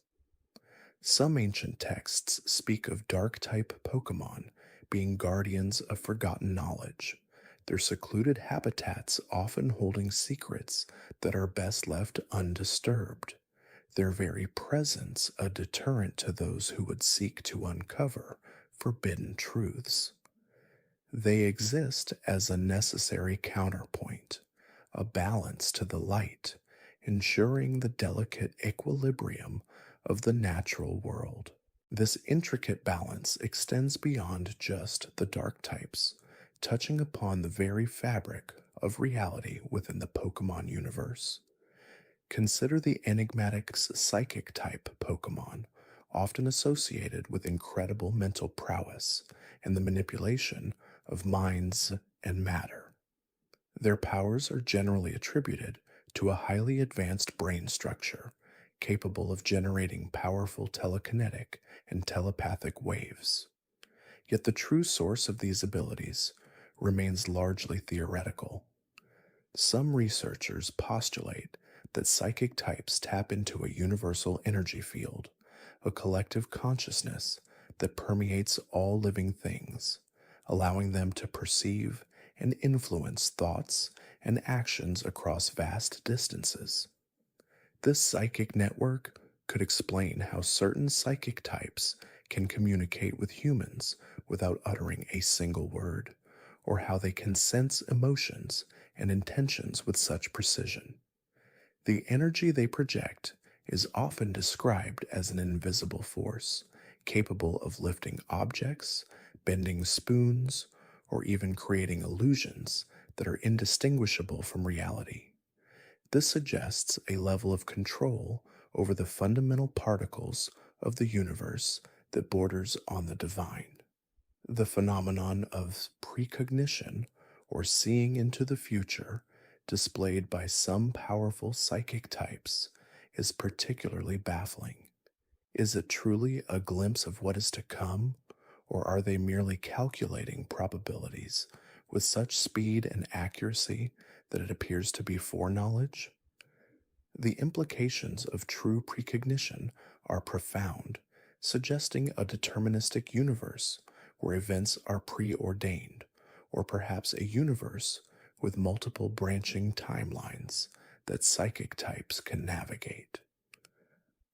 Some ancient texts speak of dark-type Pokemon being guardians of forgotten knowledge, their secluded habitats often holding secrets that are best left undisturbed, their very presence a deterrent to those who would seek to uncover forbidden truths. They exist as a necessary counterpoint, a balance to the light, ensuring the delicate equilibrium of the natural world. This intricate balance extends beyond just the dark types, touching upon the very fabric of reality within the Pokemon universe. Consider the Enigmatic psychic type Pokemon, often associated with incredible mental prowess and the manipulation of minds and matter. Their powers are generally attributed to a highly advanced brain structure, capable of generating powerful telekinetic and telepathic waves. Yet the true source of these abilities remains largely theoretical. Some researchers postulate that psychic types tap into a universal energy field, a collective consciousness that permeates all living things, allowing them to perceive and influence thoughts and actions across vast distances. This psychic network could explain how certain psychic types can communicate with humans without uttering a single word, or how they can sense emotions and intentions with such precision. The energy they project is often described as an invisible force, capable of lifting objects, bending spoons, or even creating illusions that are indistinguishable from reality. This suggests a level of control over the fundamental particles of the universe that borders on the divine. The phenomenon of precognition, or seeing into the future, displayed by some powerful psychic types, is particularly baffling. Is it truly a glimpse of what is to come, or are they merely calculating probabilities with such speed and accuracy that it appears to be foreknowledge? The implications of true precognition are profound, suggesting a deterministic universe where events are preordained, or perhaps a universe with multiple branching timelines that psychic types can navigate.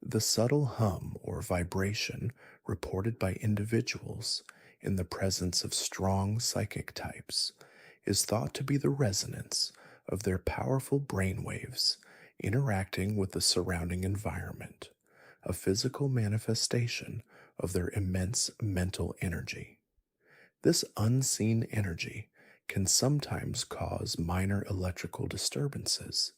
The subtle hum or vibration reported by individuals in the presence of strong psychic types is thought to be the resonance of their powerful brainwaves interacting with the surrounding environment, a physical manifestation of their immense mental energy. This unseen energy can sometimes cause minor electrical disturbances,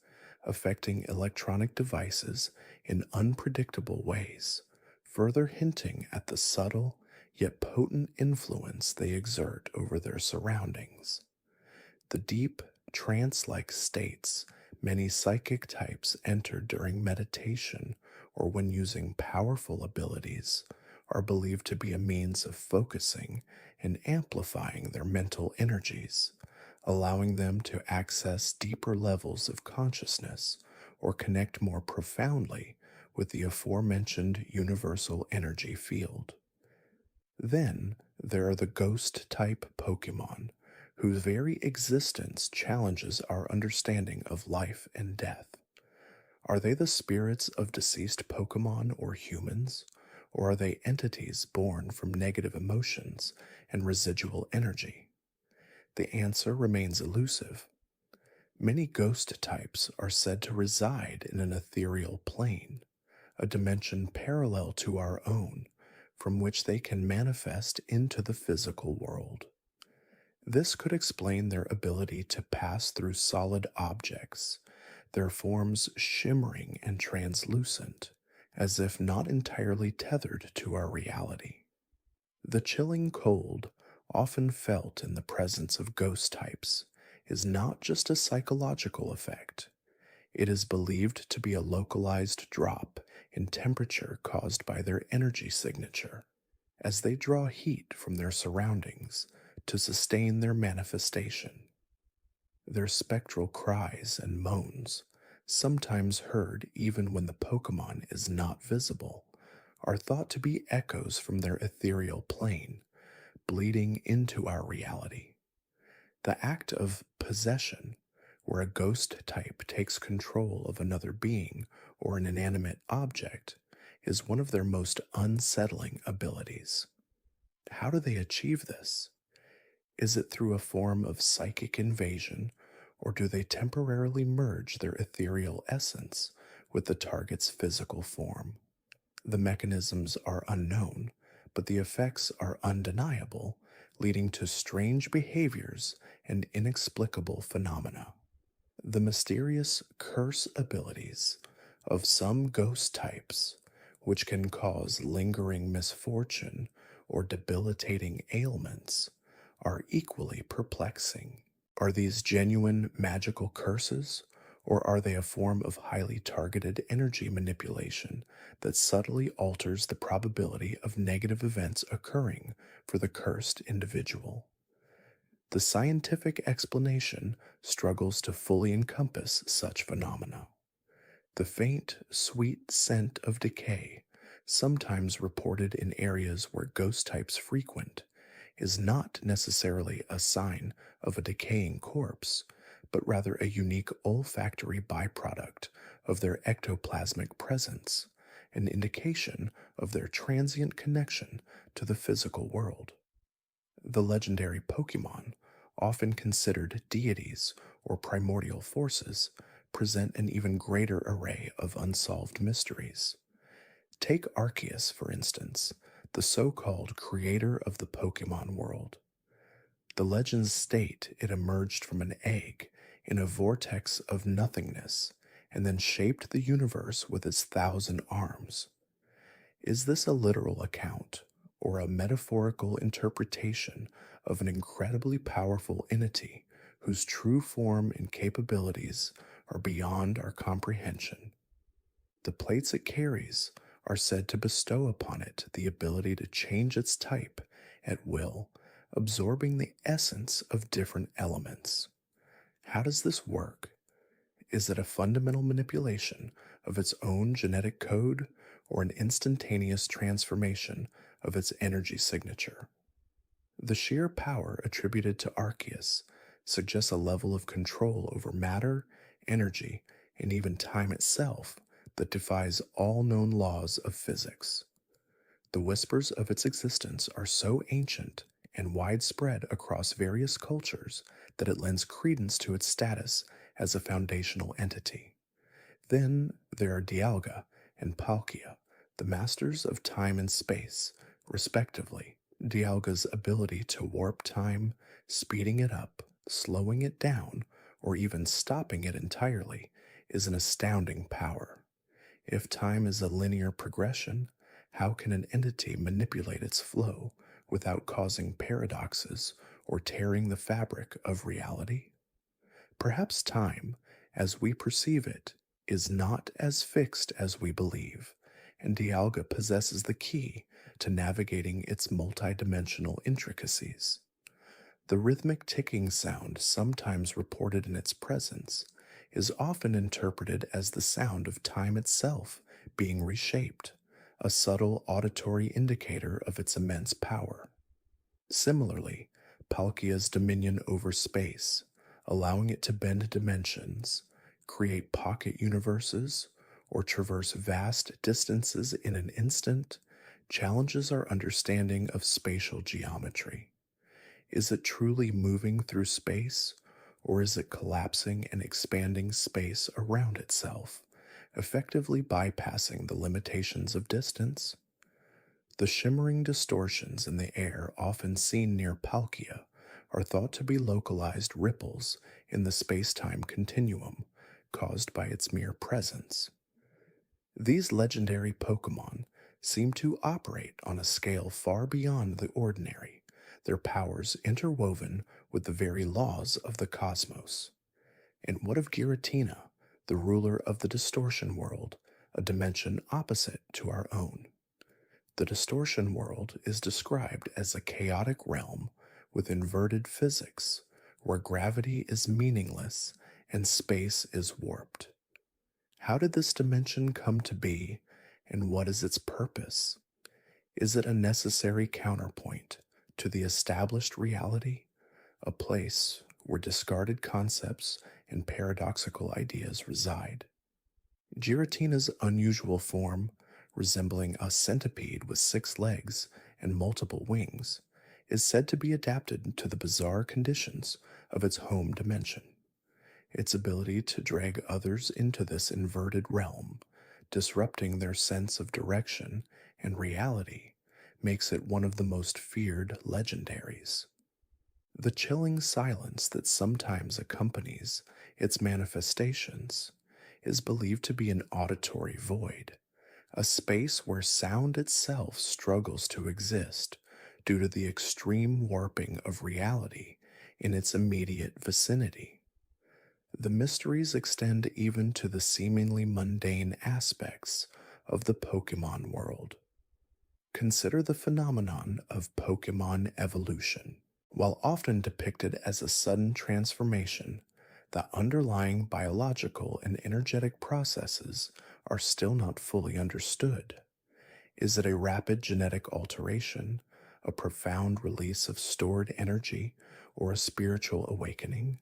affecting electronic devices in unpredictable ways, further hinting at the subtle yet potent influence they exert over their surroundings. The deep, trance like states many psychic types enter during meditation or when using powerful abilities are believed to be a means of focusing and amplifying their mental energies, allowing them to access deeper levels of consciousness or connect more profoundly with the aforementioned universal energy field. Then there are the ghost type Pokemon, whose very existence challenges our understanding of life and death. Are they the spirits of deceased Pokemon or humans, or are they entities born from negative emotions and residual energy? The answer remains elusive. Many ghost types are said to reside in an ethereal plane, a dimension parallel to our own, from which they can manifest into the physical world. This could explain their ability to pass through solid objects, their forms shimmering and translucent, as if not entirely tethered to our reality. The chilling cold, often felt in the presence of ghost types, is not just a psychological effect. It is believed to be a localized drop in temperature caused by their energy signature, as they draw heat from their surroundings to sustain their manifestation. Their spectral cries and moans, sometimes heard even when the Pokemon is not visible, are thought to be echoes from their ethereal plane, bleeding into our reality. The act of possession, where a ghost type takes control of another being or an inanimate object, is one of their most unsettling abilities. How do they achieve this? Is it through a form of psychic invasion, or do they temporarily merge their ethereal essence with the target's physical form? The mechanisms are unknown, but the effects are undeniable, leading to strange behaviors and inexplicable phenomena. The mysterious curse abilities of some ghost types, which can cause lingering misfortune or debilitating ailments, are equally perplexing. Are these genuine magical curses, or are they a form of highly targeted energy manipulation that subtly alters the probability of negative events occurring for the cursed individual? The scientific explanation struggles to fully encompass such phenomena. The faint, sweet scent of decay, sometimes reported in areas where ghost types frequent, is not necessarily a sign of a decaying corpse, but rather a unique olfactory byproduct of their ectoplasmic presence, an indication of their transient connection to the physical world. The legendary Pokemon, often considered deities or primordial forces, present an even greater array of unsolved mysteries. Take Arceus, for instance, the so called creator of the Pokemon world. The legends state it emerged from an egg in a vortex of nothingness and then shaped the universe with its 1,000 arms. Is this a literal account or a metaphorical interpretation of an incredibly powerful entity whose true form and capabilities are beyond our comprehension? The plates it carries are said to bestow upon it the ability to change its type at will, absorbing the essence of different elements. How does this work? Is it a fundamental manipulation of its own genetic code or an instantaneous transformation of its energy signature? The sheer power attributed to Arceus suggests a level of control over matter, energy, and even time itself that defies all known laws of physics. The whispers of its existence are so ancient and widespread across various cultures that it lends credence to its status as a foundational entity. Then there are Dialga and Palkia, the masters of time and space, respectively. Dialga's ability to warp time, speeding it up, slowing it down, or even stopping it entirely, is an astounding power. If time is a linear progression, how can an entity manipulate its flow without causing paradoxes or tearing the fabric of reality? Perhaps time, as we perceive it, is not as fixed as we believe, and Dialga possesses the key to navigating its multidimensional intricacies. The rhythmic ticking sound sometimes reported in its presence is often interpreted as the sound of time itself being reshaped, a subtle auditory indicator of its immense power. Similarly, Palkia's dominion over space, allowing it to bend dimensions, create pocket universes, or traverse vast distances in an instant, challenges our understanding of spatial geometry. Is it truly moving through space, or is it collapsing and expanding space around itself, effectively bypassing the limitations of distance? The shimmering distortions in the air often seen near Palkia are thought to be localized ripples in the space-time continuum caused by its mere presence. These legendary Pokemon seem to operate on a scale far beyond the ordinary, their powers interwoven with the very laws of the cosmos. And what of Giratina, the ruler of the distortion world, a dimension opposite to our own? The distortion world is described as a chaotic realm with inverted physics, where gravity is meaningless and space is warped. How did this dimension come to be, and what is its purpose? Is it a necessary counterpoint to the established reality, a place where discarded concepts and paradoxical ideas reside? Giratina's unusual form, resembling a centipede with 6 legs and multiple wings, is said to be adapted to the bizarre conditions of its home dimension. Its ability to drag others into this inverted realm, disrupting their sense of direction and reality, makes it one of the most feared legendaries. The chilling silence that sometimes accompanies its manifestations is believed to be an auditory void, a space where sound itself struggles to exist due to the extreme warping of reality in its immediate vicinity. The mysteries extend even to the seemingly mundane aspects of the Pokemon world. Consider the phenomenon of Pokemon evolution. While often depicted as a sudden transformation, the underlying biological and energetic processes are still not fully understood. Is it a rapid genetic alteration, a profound release of stored energy, or a spiritual awakening?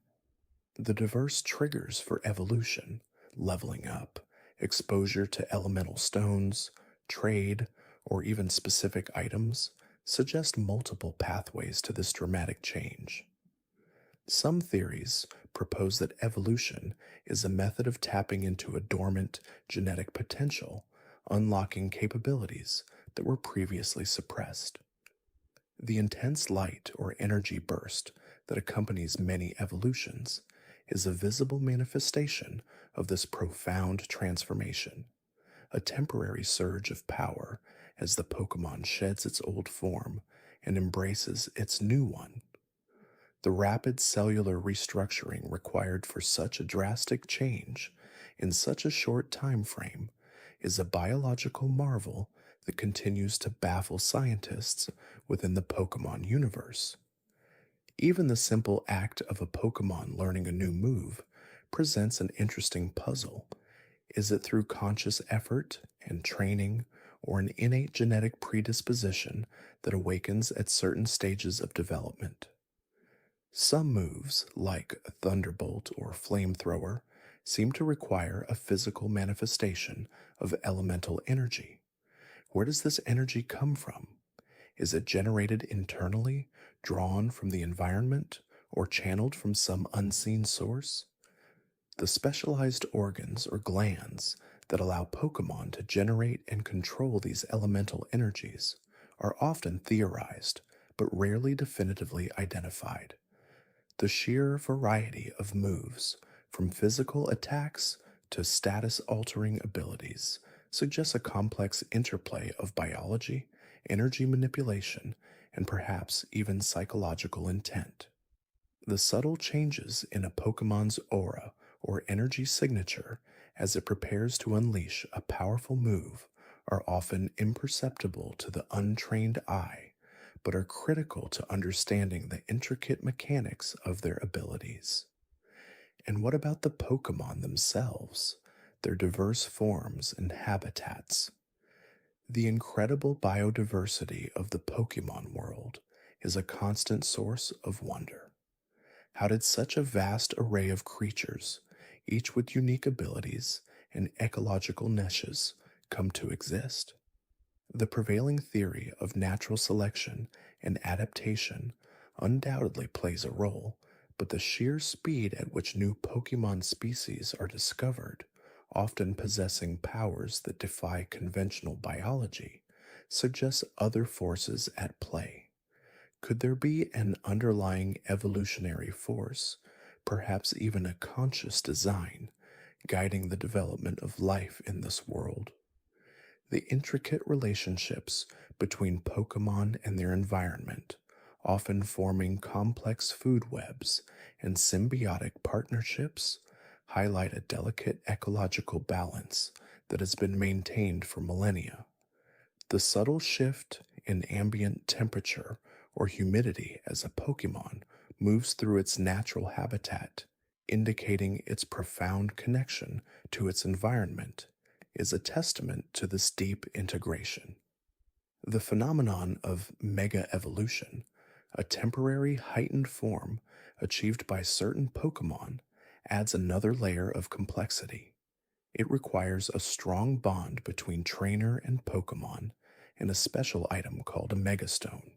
The diverse triggers for evolution, leveling up, Exposure to elemental stones, trade, or even specific items suggest multiple pathways to this dramatic change. Some theories propose that evolution is a method of tapping into a dormant genetic potential, unlocking capabilities that were previously suppressed. The intense light or energy burst that accompanies many evolutions is a visible manifestation of this profound transformation, a temporary surge of power as the Pokemon sheds its old form and embraces its new one. The rapid cellular restructuring required for such a drastic change in such a short time frame is a biological marvel that continues to baffle scientists within the Pokemon universe. Even the simple act of a Pokemon learning a new move presents an interesting puzzle. Is it through conscious effort and training, or an innate genetic predisposition that awakens at certain stages of development? Some moves, like Thunderbolt or Flamethrower, seem to require a physical manifestation of elemental energy. Where does this energy come from? Is it generated internally, drawn from the environment, or channeled from some unseen source? The specialized organs or glands that allow Pokemon to generate and control these elemental energies are often theorized, but rarely definitively identified. The sheer variety of moves, from physical attacks to status-altering abilities, suggests a complex interplay of biology, energy manipulation, and perhaps even psychological intent. The subtle changes in a Pokemon's aura or energy signature as it prepares to unleash a powerful move are often imperceptible to the untrained eye, but are critical to understanding the intricate mechanics of their abilities. And what about the Pokemon themselves, their diverse forms and habitats? The incredible biodiversity of the Pokemon world is a constant source of wonder. How did such a vast array of creatures, each with unique abilities and ecological niches, come to exist? The prevailing theory of natural selection and adaptation undoubtedly plays a role, but the sheer speed at which new Pokemon species are discovered, often possessing powers that defy conventional biology, suggests other forces at play. Could there be an underlying evolutionary force, perhaps even a conscious design, guiding the development of life in this world? The intricate relationships between Pokemon and their environment, often forming complex food webs and symbiotic partnerships, highlight a delicate ecological balance that has been maintained for millennia. The subtle shift in ambient temperature or humidity as a Pokemon moves through its natural habitat, indicating its profound connection to its environment, is a testament to this deep integration. The phenomenon of mega evolution, a temporary heightened form achieved by certain Pokemon, adds another layer of complexity. It requires a strong bond between trainer and Pokemon and a special item called a Megastone.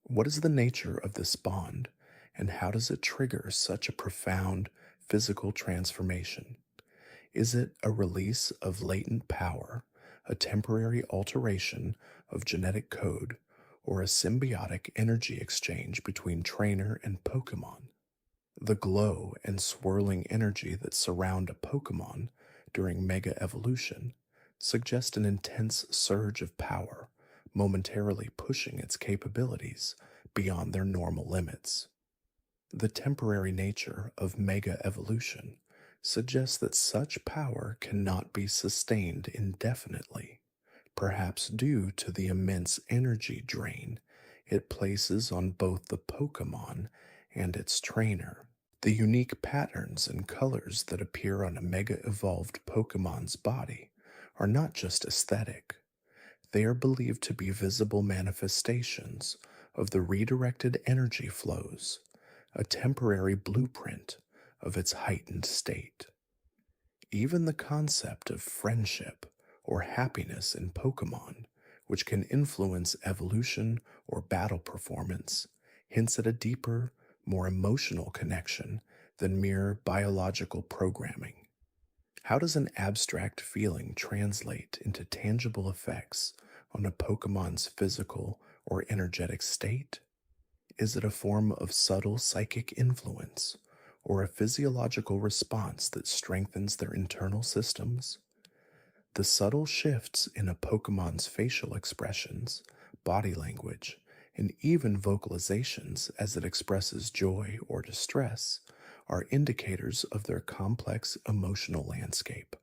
What is the nature of this bond, and how does it trigger such a profound physical transformation? Is it a release of latent power, a temporary alteration of genetic code, or a symbiotic energy exchange between trainer and Pokemon? The glow and swirling energy that surround a Pokemon during Mega Evolution suggest an intense surge of power, momentarily pushing its capabilities beyond their normal limits. The temporary nature of Mega Evolution suggests that such power cannot be sustained indefinitely, perhaps due to the immense energy drain it places on both the Pokemon and its trainer. The unique patterns and colors that appear on a mega-evolved Pokemon's body are not just aesthetic. They are believed to be visible manifestations of the redirected energy flows, a temporary blueprint of its heightened state. Even the concept of friendship or happiness in Pokemon, which can influence evolution or battle performance, hints at a deeper, more emotional connection than mere biological programming. How does an abstract feeling translate into tangible effects on a Pokemon's physical or energetic state? Is it a form of subtle psychic influence, or a physiological response that strengthens their internal systems? The subtle shifts in a Pokemon's facial expressions, body language, and even vocalizations as it expresses joy or distress are indicators of their complex emotional landscape,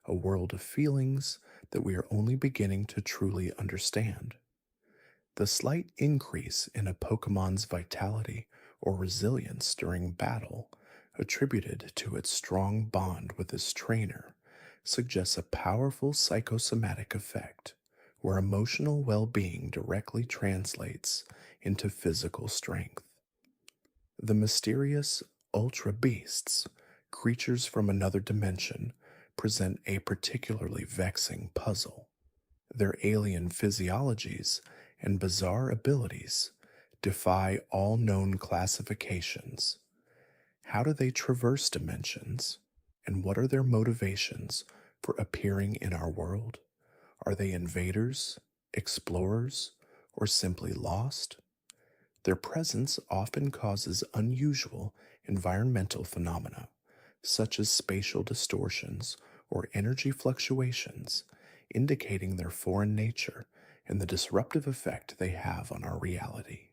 a world of feelings that we are only beginning to truly understand. The slight increase in a Pokemon's vitality or resilience during battle, attributed to its strong bond with its trainer, suggests a powerful psychosomatic effect where emotional well being directly translates into physical strength. The mysterious Ultra Beasts, creatures from another dimension, present a particularly vexing puzzle. Their alien physiologies and bizarre abilities defy all known classifications. How do they traverse dimensions? And what are their motivations for appearing in our world? Are they invaders, explorers, or simply lost? Their presence often causes unusual environmental phenomena, such as spatial distortions or energy fluctuations, indicating their foreign nature and the disruptive effect they have on our reality.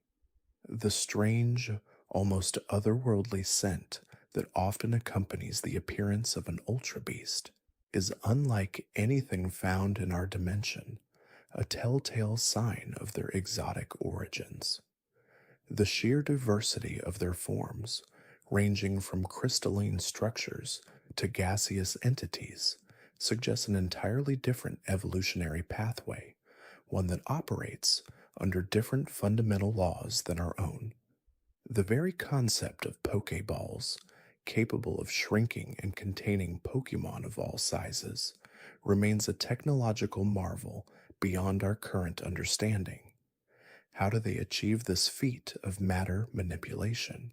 The strange, almost otherworldly scent that often accompanies the appearance of an Ultra Beast is unlike anything found in our dimension, a telltale sign of their exotic origins. The sheer diversity of their forms, ranging from crystalline structures to gaseous entities, suggests an entirely different evolutionary pathway, one that operates under different fundamental laws than our own. The very concept of Pokeballs, capable of shrinking and containing Pokemon of all sizes, remains a technological marvel beyond our current understanding. How do they achieve this feat of matter manipulation?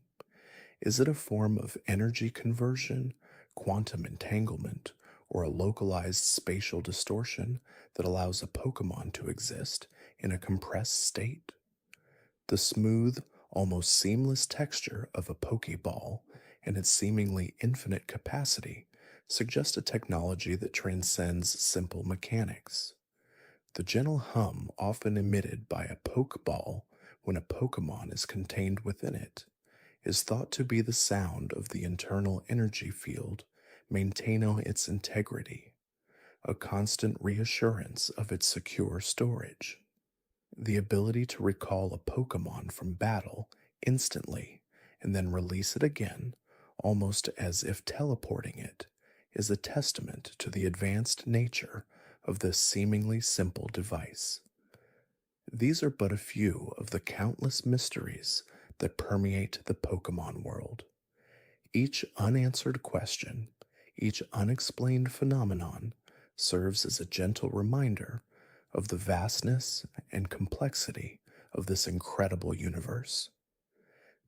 Is it a form of energy conversion, quantum entanglement, or a localized spatial distortion that allows a Pokemon to exist in a compressed state? The smooth, almost seamless texture of a Pokeball and its seemingly infinite capacity suggest a technology that transcends simple mechanics. The gentle hum often emitted by a Pokeball when a Pokemon is contained within it is thought to be the sound of the internal energy field maintaining its integrity, a constant reassurance of its secure storage. The ability to recall a Pokemon from battle instantly and then release it again, almost as if teleporting it, is a testament to the advanced nature of this seemingly simple device. These are but a few of the countless mysteries that permeate the Pokemon world. Each unanswered question, each unexplained phenomenon serves as a gentle reminder of the vastness and complexity of this incredible universe.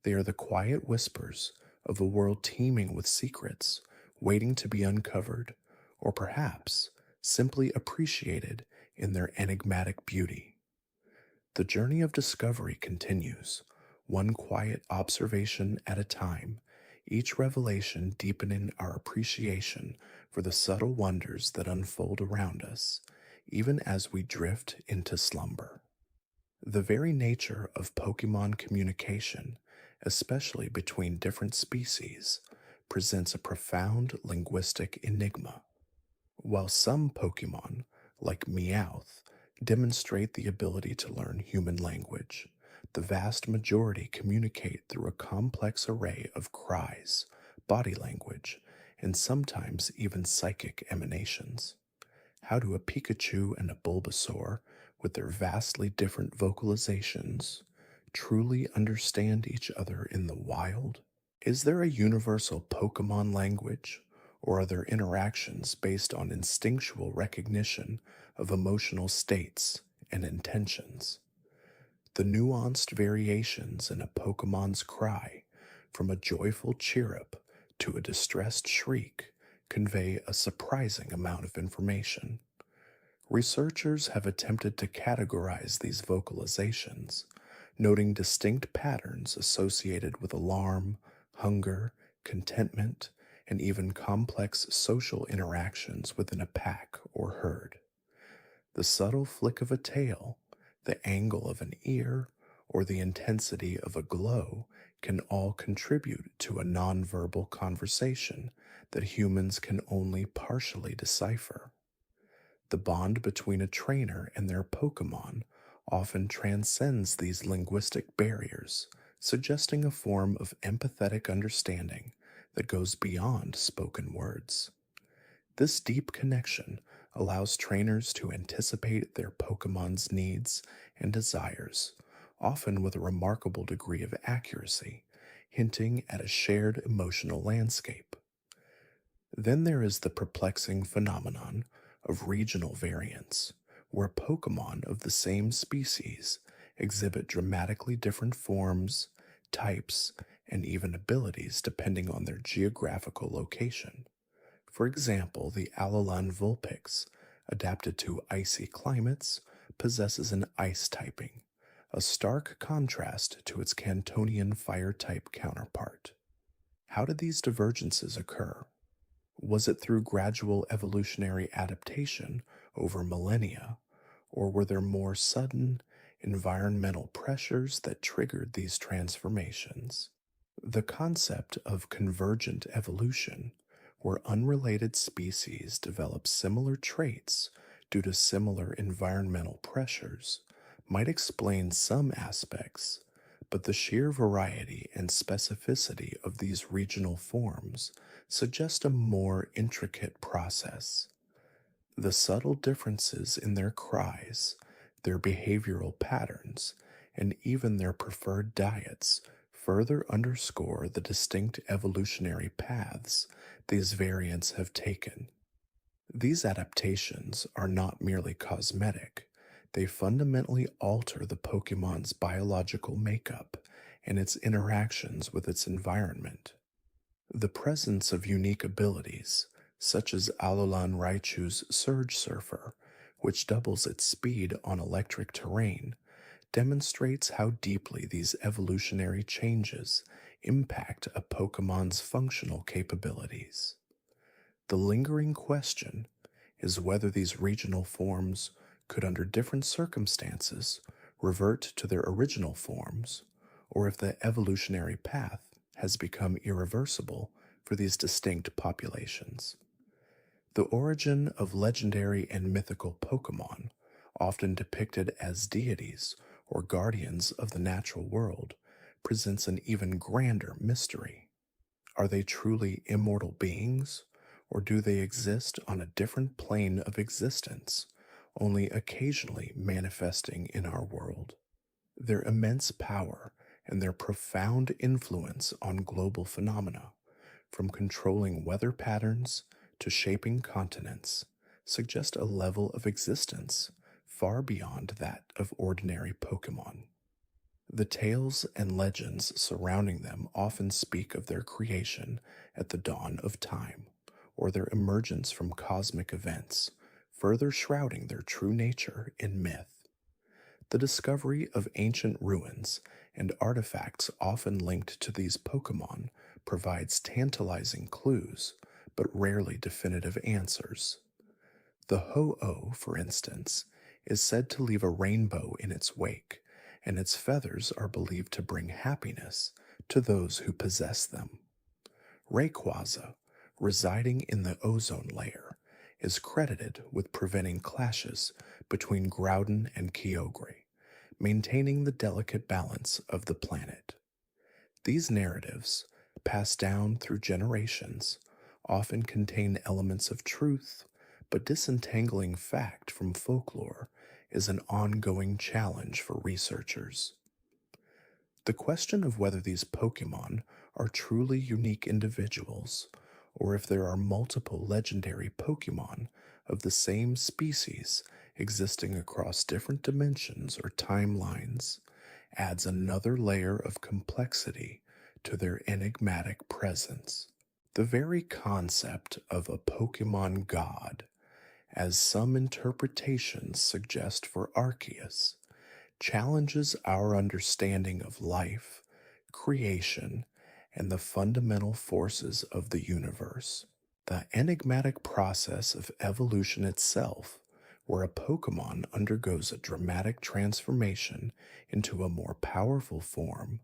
They are the quiet whispers of a world teeming with secrets waiting to be uncovered, or perhaps simply appreciated in their enigmatic beauty. The journey of discovery continues, one quiet observation at a time, each revelation deepening our appreciation for the subtle wonders that unfold around us, even as we drift into slumber. The very nature of Pokemon communication, especially between different species, presents a profound linguistic enigma. While some Pokemon, like Meowth, demonstrate the ability to learn human language, the vast majority communicate through a complex array of cries, body language, and sometimes even psychic emanations. How do a Pikachu and a Bulbasaur, with their vastly different vocalizations, truly understand each other in the wild? Is there a universal Pokemon language, or are their interactions based on instinctual recognition of emotional states and intentions? The nuanced variations in a Pokemon's cry, from a joyful chirrup to a distressed shriek, convey a surprising amount of information. Researchers have attempted to categorize these vocalizations, noting distinct patterns associated with alarm, hunger, contentment, and even complex social interactions within a pack or herd. The subtle flick of a tail, the angle of an ear, or the intensity of a glow can all contribute to a nonverbal conversation that humans can only partially decipher. The bond between a trainer and their Pokemon often transcends these linguistic barriers, suggesting a form of empathetic understanding that goes beyond spoken words. This deep connection allows trainers to anticipate their Pokemon's needs and desires, often with a remarkable degree of accuracy, hinting at a shared emotional landscape. Then there is the perplexing phenomenon of regional variance, where Pokemon of the same species exhibit dramatically different forms, types, and even abilities depending on their geographical location. For example, the Alolan Vulpix, adapted to icy climates, possesses an ice typing, a stark contrast to its Cantonian fire type counterpart. How did these divergences occur? Was it through gradual evolutionary adaptation over millennia, or were there more sudden environmental pressures that triggered these transformations? The concept of convergent evolution, where unrelated species develop similar traits due to similar environmental pressures, might explain some aspects, but the sheer variety and specificity of these regional forms suggest a more intricate process. The subtle differences in their cries, their behavioral patterns, and even their preferred diets further underscore the distinct evolutionary paths these variants have taken. These adaptations are not merely cosmetic, they fundamentally alter the Pokemon's biological makeup and its interactions with its environment. The presence of unique abilities, such as Alolan Raichu's Surge Surfer, which doubles its speed on electric terrain, demonstrates how deeply these evolutionary changes impact a Pokemon's functional capabilities. The lingering question is whether these regional forms could, under different circumstances, revert to their original forms, or if the evolutionary path has become irreversible for these distinct populations. The origin of legendary and mythical Pokemon, often depicted as deities or guardians of the natural world, presents an even grander mystery. Are they truly immortal beings, or do they exist on a different plane of existence, only occasionally manifesting in our world? Their immense power and their profound influence on global phenomena, from controlling weather patterns to shaping continents, suggest a level of existence far beyond that of ordinary Pokemon. The tales and legends surrounding them often speak of their creation at the dawn of time, or their emergence from cosmic events, further shrouding their true nature in myth. The discovery of ancient ruins and artifacts often linked to these Pokemon provides tantalizing clues, but rarely definitive answers. The Ho-Oh, for instance, is said to leave a rainbow in its wake, and its feathers are believed to bring happiness to those who possess them. Rayquaza, residing in the ozone layer, is credited with preventing clashes between Groudon and Kyogre, maintaining the delicate balance of the planet. These narratives, passed down through generations, often contain elements of truth, but disentangling fact from folklore is an ongoing challenge for researchers. The question of whether these Pokemon are truly unique individuals, or if there are multiple legendary Pokemon of the same species existing across different dimensions or timelines, adds another layer of complexity to their enigmatic presence. The very concept of a Pokemon god, as some interpretations suggest for Arceus, challenges our understanding of life, creation, and the fundamental forces of the universe. The enigmatic process of evolution itself, where a Pokemon undergoes a dramatic transformation into a more powerful form,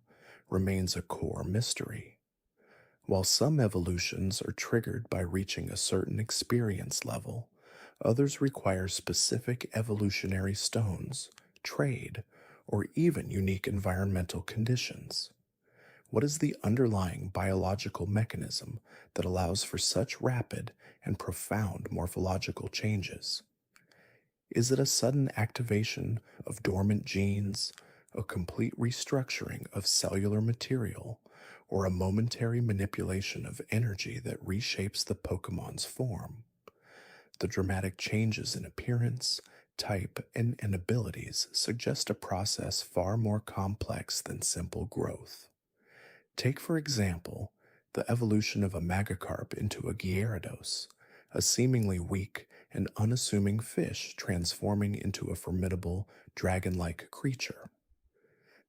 remains a core mystery. While some evolutions are triggered by reaching a certain experience level, others require specific evolutionary stones, trade, or even unique environmental conditions. What is the underlying biological mechanism that allows for such rapid and profound morphological changes? Is it a sudden activation of dormant genes, a complete restructuring of cellular material, or a momentary manipulation of energy that reshapes the Pokemon's form? The dramatic changes in appearance, type, and abilities suggest a process far more complex than simple growth. Take, for example, the evolution of a Magikarp into a Gyarados, a seemingly weak and unassuming fish transforming into a formidable dragon-like creature.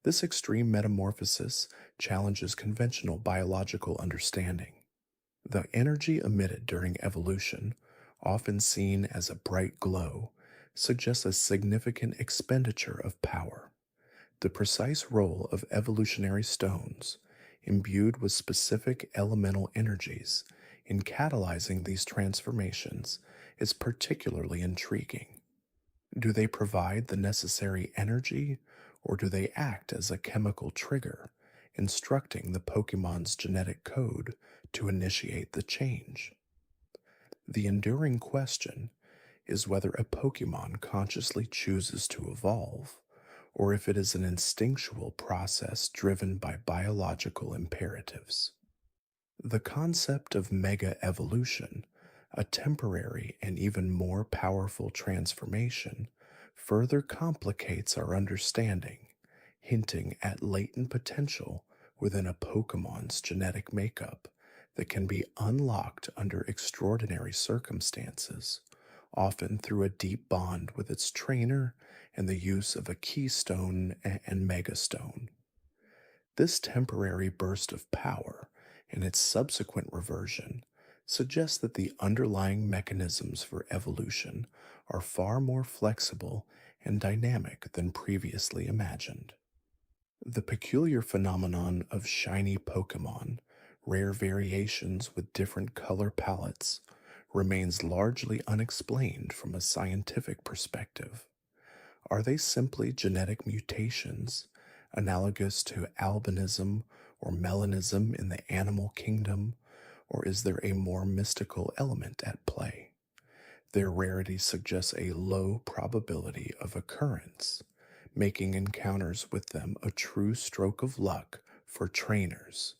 This extreme metamorphosis challenges conventional biological understanding. The energy emitted during evolution, often seen as a bright glow, suggests a significant expenditure of power. The precise role of evolutionary stones, imbued with specific elemental energies, in catalyzing these transformations is particularly intriguing. Do they provide the necessary energy, or do they act as a chemical trigger, instructing the Pokemon's genetic code to initiate the change? The enduring question is whether a Pokemon consciously chooses to evolve, or if it is an instinctual process driven by biological imperatives. The concept of mega evolution, a temporary and even more powerful transformation, further complicates our understanding, hinting at latent potential within a Pokemon's genetic makeup that can be unlocked under extraordinary circumstances, often through a deep bond with its trainer and the use of a keystone and megastone. This temporary burst of power and its subsequent reversion suggests that the underlying mechanisms for evolution are far more flexible and dynamic than previously imagined. The peculiar phenomenon of shiny Pokemon, rare variations with different color palettes, remains largely unexplained from a scientific perspective. Are they simply genetic mutations, analogous to albinism or melanism in the animal kingdom, or is there a more mystical element at play? Their rarity suggests a low probability of occurrence, making encounters with them a true stroke of luck for trainers.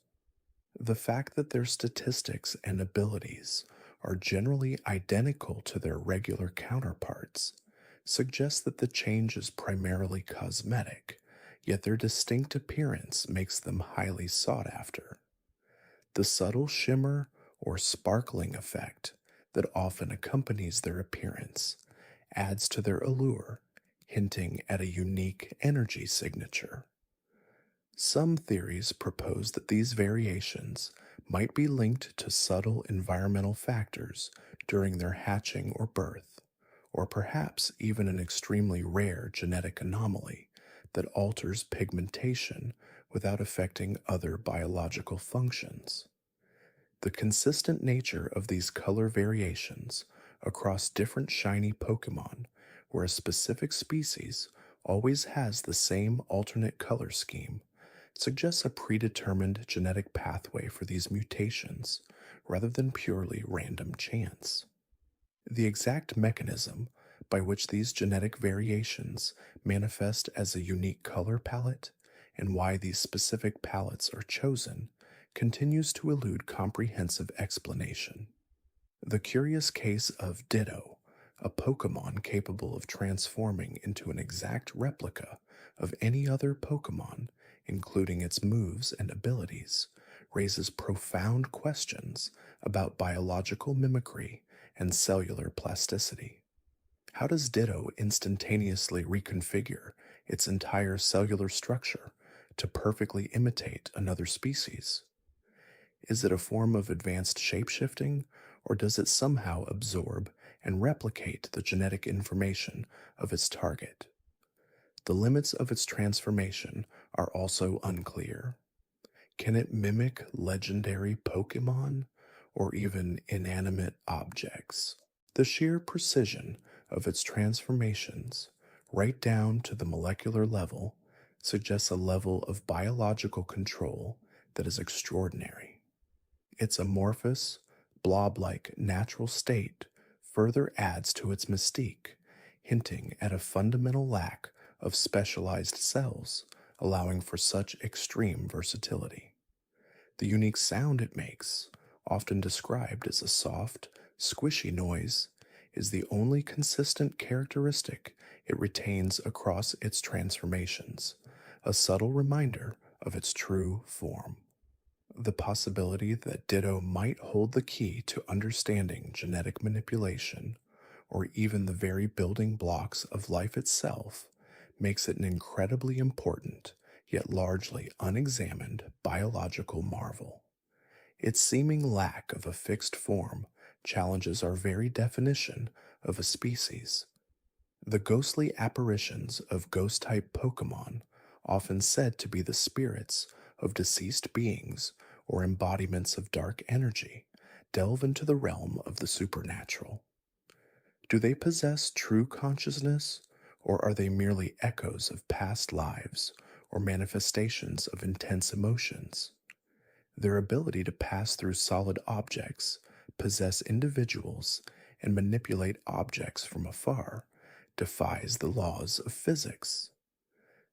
The fact that their statistics and abilities are generally identical to their regular counterparts suggests that the change is primarily cosmetic, yet their distinct appearance makes them highly sought after. The subtle shimmer or sparkling effect that often accompanies their appearance adds to their allure, hinting at a unique energy signature. Some theories propose that these variations might be linked to subtle environmental factors during their hatching or birth, or perhaps even an extremely rare genetic anomaly that alters pigmentation without affecting other biological functions. The consistent nature of these color variations across different shiny Pokemon, where a specific species always has the same alternate color scheme, suggests a predetermined genetic pathway for these mutations rather than purely random chance. The exact mechanism by which these genetic variations manifest as a unique color palette and why these specific palettes are chosen continues to elude comprehensive explanation. The curious case of Ditto, a Pokemon capable of transforming into an exact replica of any other Pokemon, including its moves and abilities, raises profound questions about biological mimicry and cellular plasticity. How does Ditto instantaneously reconfigure its entire cellular structure to perfectly imitate another species? Is it a form of advanced shapeshifting, or does it somehow absorb and replicate the genetic information of its target? The limits of its transformation are also unclear. Can it mimic legendary Pokemon or even inanimate objects? The sheer precision of its transformations, right down to the molecular level, suggests a level of biological control that is extraordinary. Its amorphous, blob like natural state further adds to its mystique, hinting at a fundamental lack of specialized cells, allowing for such extreme versatility. The unique sound it makes, often described as a soft, squishy noise, is the only consistent characteristic it retains across its transformations, a subtle reminder of its true form. The possibility that Ditto might hold the key to understanding genetic manipulation, or even the very building blocks of life itself, makes it an incredibly important, yet largely unexamined biological marvel. Its seeming lack of a fixed form challenges our very definition of a species. The ghostly apparitions of ghost type Pokemon, often said to be the spirits of deceased beings or embodiments of dark energy, delve into the realm of the supernatural. Do they possess true consciousness, or are they merely echoes of past lives or manifestations of intense emotions? Their ability to pass through solid objects, possess individuals, and manipulate objects from afar defies the laws of physics.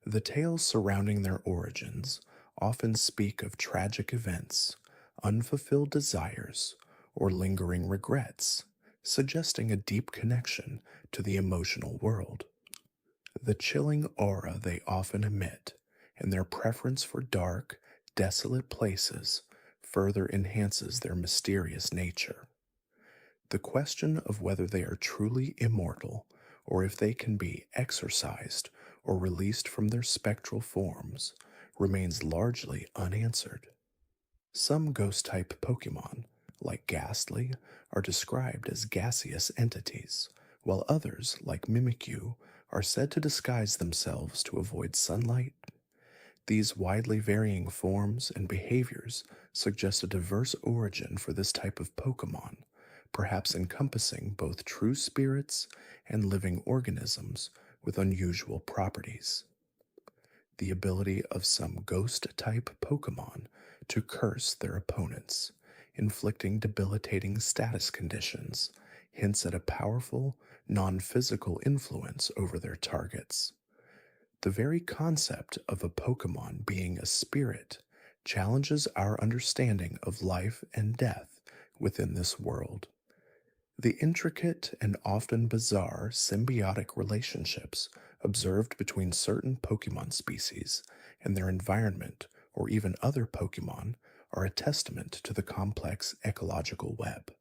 The tales surrounding their origins often speak of tragic events, unfulfilled desires, or lingering regrets, suggesting a deep connection to the emotional world. The chilling aura they often emit, and their preference for dark, desolate places, further enhances their mysterious nature. The question of whether they are truly immortal, or if they can be exorcised or released from their spectral forms, remains largely unanswered. Some ghost type Pokemon, like Ghastly, are described as gaseous entities, while others, like Mimikyu, are said to disguise themselves to avoid sunlight. These widely varying forms and behaviors suggest a diverse origin for this type of Pokemon, perhaps encompassing both true spirits and living organisms with unusual properties. The ability of some ghost-type Pokemon to curse their opponents, inflicting debilitating status conditions, hints at a powerful, non-physical influence over their targets. The very concept of a Pokemon being a spirit challenges our understanding of life and death within this world. The intricate and often bizarre symbiotic relationships observed between certain Pokemon species and their environment or even other Pokemon are a testament to the complex ecological web.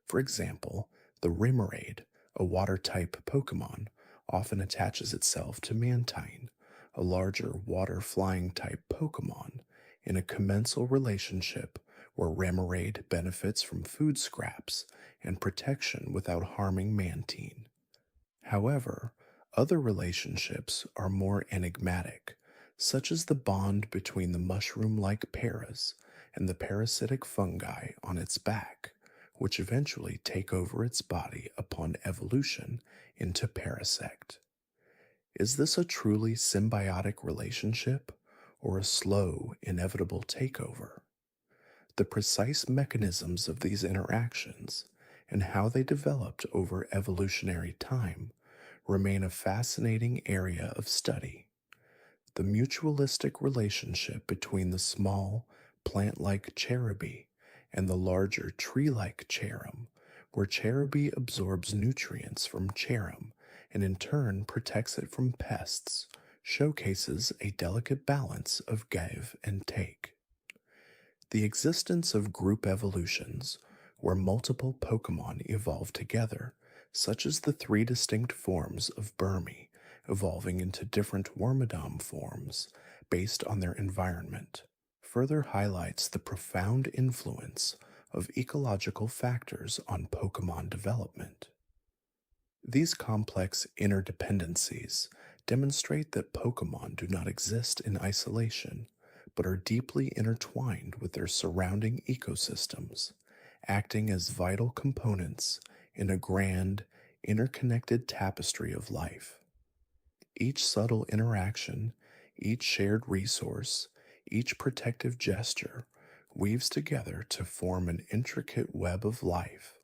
For example, the Remoraid, a water-type Pokemon, often attaches itself to Mantine, a larger water-flying type Pokemon, in a commensal relationship where Remoraid benefits from food scraps and protection without harming Mantine. However, other relationships are more enigmatic, such as the bond between the mushroom-like paras and the parasitic fungi on its back, which eventually take over its body upon evolution into Parasect. Is this a truly symbiotic relationship, or a slow, inevitable takeover? The precise mechanisms of these interactions and how they developed over evolutionary time remain a fascinating area of study. The mutualistic relationship between the small, plant-like cherubi, and the larger tree-like cherum, where cherubi absorbs nutrients from cherum and in turn protects it from pests, showcases a delicate balance of give and take. The existence of group evolutions, where multiple Pokemon evolve together, such as the three distinct forms of Burmy evolving into different Wormadam forms based on their environment, further highlights the profound influence of ecological factors on Pokemon development. These complex interdependencies demonstrate that Pokemon do not exist in isolation, but are deeply intertwined with their surrounding ecosystems, acting as vital components in a grand, interconnected tapestry of life. Each subtle interaction, each shared resource, each protective gesture weaves together to form an intricate web of life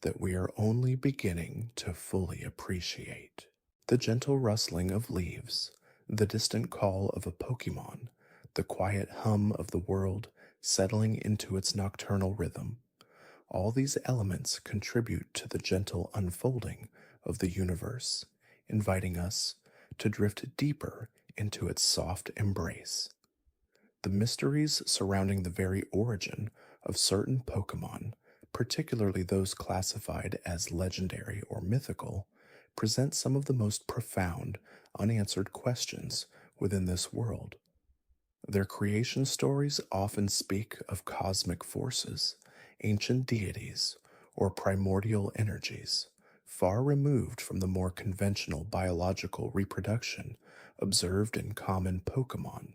that we are only beginning to fully appreciate. The gentle rustling of leaves, the distant call of a Pokemon, the quiet hum of the world settling into its nocturnal rhythm, all these elements contribute to the gentle unfolding of the universe, inviting us to drift deeper into its soft embrace. The mysteries surrounding the very origin of certain Pokemon, particularly those classified as legendary or mythical, present some of the most profound, unanswered questions within this world. Their creation stories often speak of cosmic forces, ancient deities, or primordial energies, far removed from the more conventional biological reproduction observed in common Pokemon.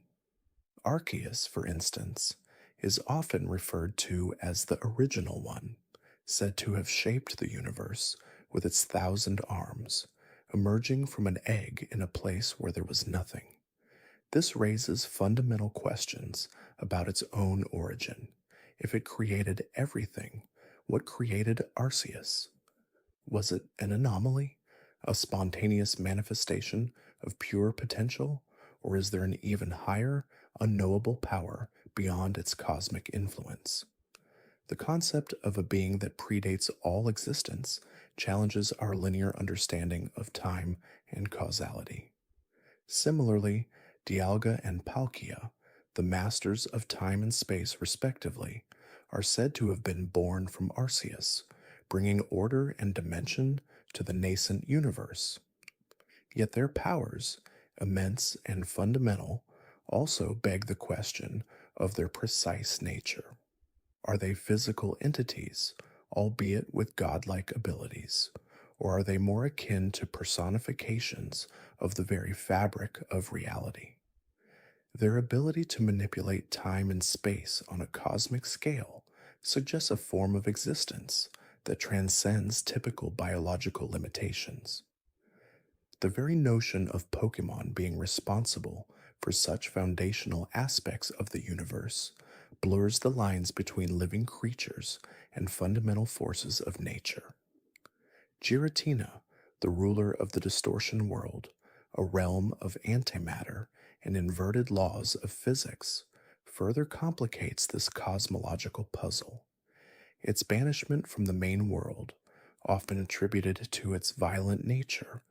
Arceus, for instance, is often referred to as the original one, said to have shaped the universe with its 1,000 arms, emerging from an egg in a place where there was nothing. This raises fundamental questions about its own origin. If it created everything, what created Arceus? Was it an anomaly, a spontaneous manifestation of pure potential, or is there an even higher, unknowable power beyond its cosmic influence? The concept of a being that predates all existence challenges our linear understanding of time and causality. Similarly, Dialga and Palkia, the masters of time and space respectively, are said to have been born from Arceus, bringing order and dimension to the nascent universe. Yet their powers, immense and fundamental, also beg the question of their precise nature. Are they physical entities, albeit with godlike abilities, or are they more akin to personifications of the very fabric of reality? Their ability to manipulate time and space on a cosmic scale suggests a form of existence that transcends typical biological limitations. The very notion of Pokemon being responsible for such foundational aspects of the universe blurs the lines between living creatures and fundamental forces of nature. Giratina, the ruler of the distortion world, a realm of antimatter and inverted laws of physics, further complicates this cosmological puzzle. Its banishment from the main world, often attributed to its violent nature,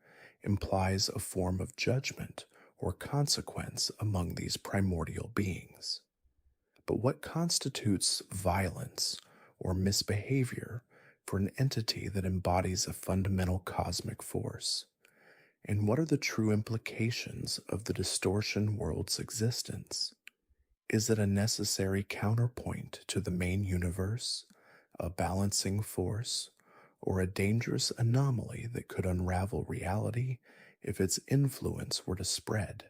implies a form of judgment or consequence among these primordial beings. But what constitutes violence or misbehavior for an entity that embodies a fundamental cosmic force? And what are the true implications of the distortion world's existence? Is it a necessary counterpoint to the main universe, a balancing force, or a dangerous anomaly that could unravel reality if its influence were to spread?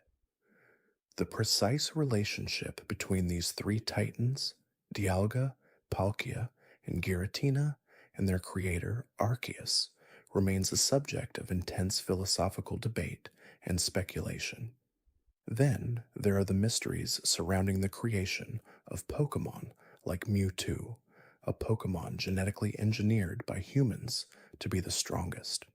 The precise relationship between these three titans, Dialga, Palkia, and Giratina, and their creator, Arceus, remains a subject of intense philosophical debate and speculation. Then there are the mysteries surrounding the creation of Pokemon like Mewtwo, a Pokemon genetically engineered by humans to be the strongest.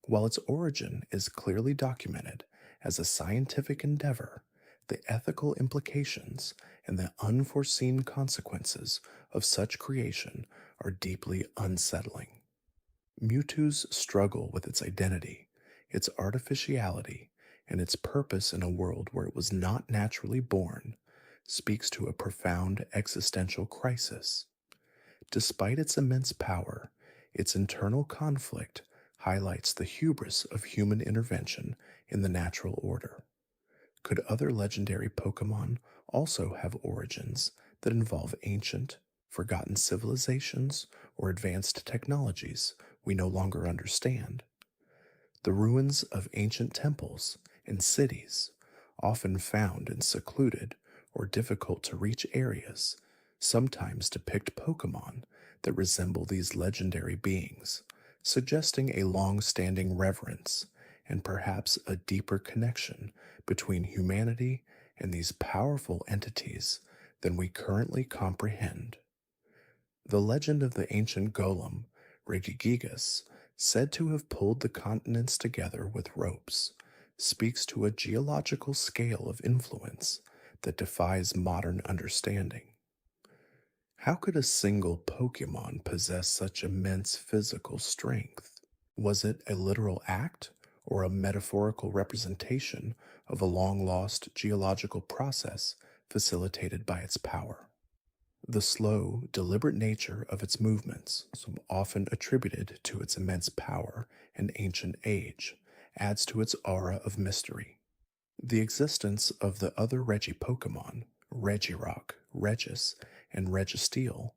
While its origin is clearly documented as a scientific endeavor, The ethical implications and the unforeseen consequences of such creation are deeply unsettling. Mewtwo's struggle with its identity, its artificiality, and its purpose in a world where it was not naturally born speaks to a profound existential crisis. Despite its immense power, its internal conflict highlights the hubris of human intervention in the natural order. Could other legendary Pokemon also have origins that involve ancient, forgotten civilizations or advanced technologies we no longer understand? The ruins of ancient temples and cities, often found in secluded or difficult to reach areas, sometimes depict Pokemon that resemble these legendary beings, suggesting a long standing reverence and perhaps a deeper connection between humanity and these powerful entities than we currently comprehend. The legend of the ancient golem, Regigigas, said to have pulled the continents together with ropes, speaks to a geological scale of influence that defies modern understanding. How could a single Pokemon possess such immense physical strength? Was it a literal act or a metaphorical representation of a long lost geological process facilitated by its power? The slow, deliberate nature of its movements, so often attributed to its immense power and ancient age, adds to its aura of mystery. The existence of the other Regi Pokemon, Regirock, Regis, and Registeel,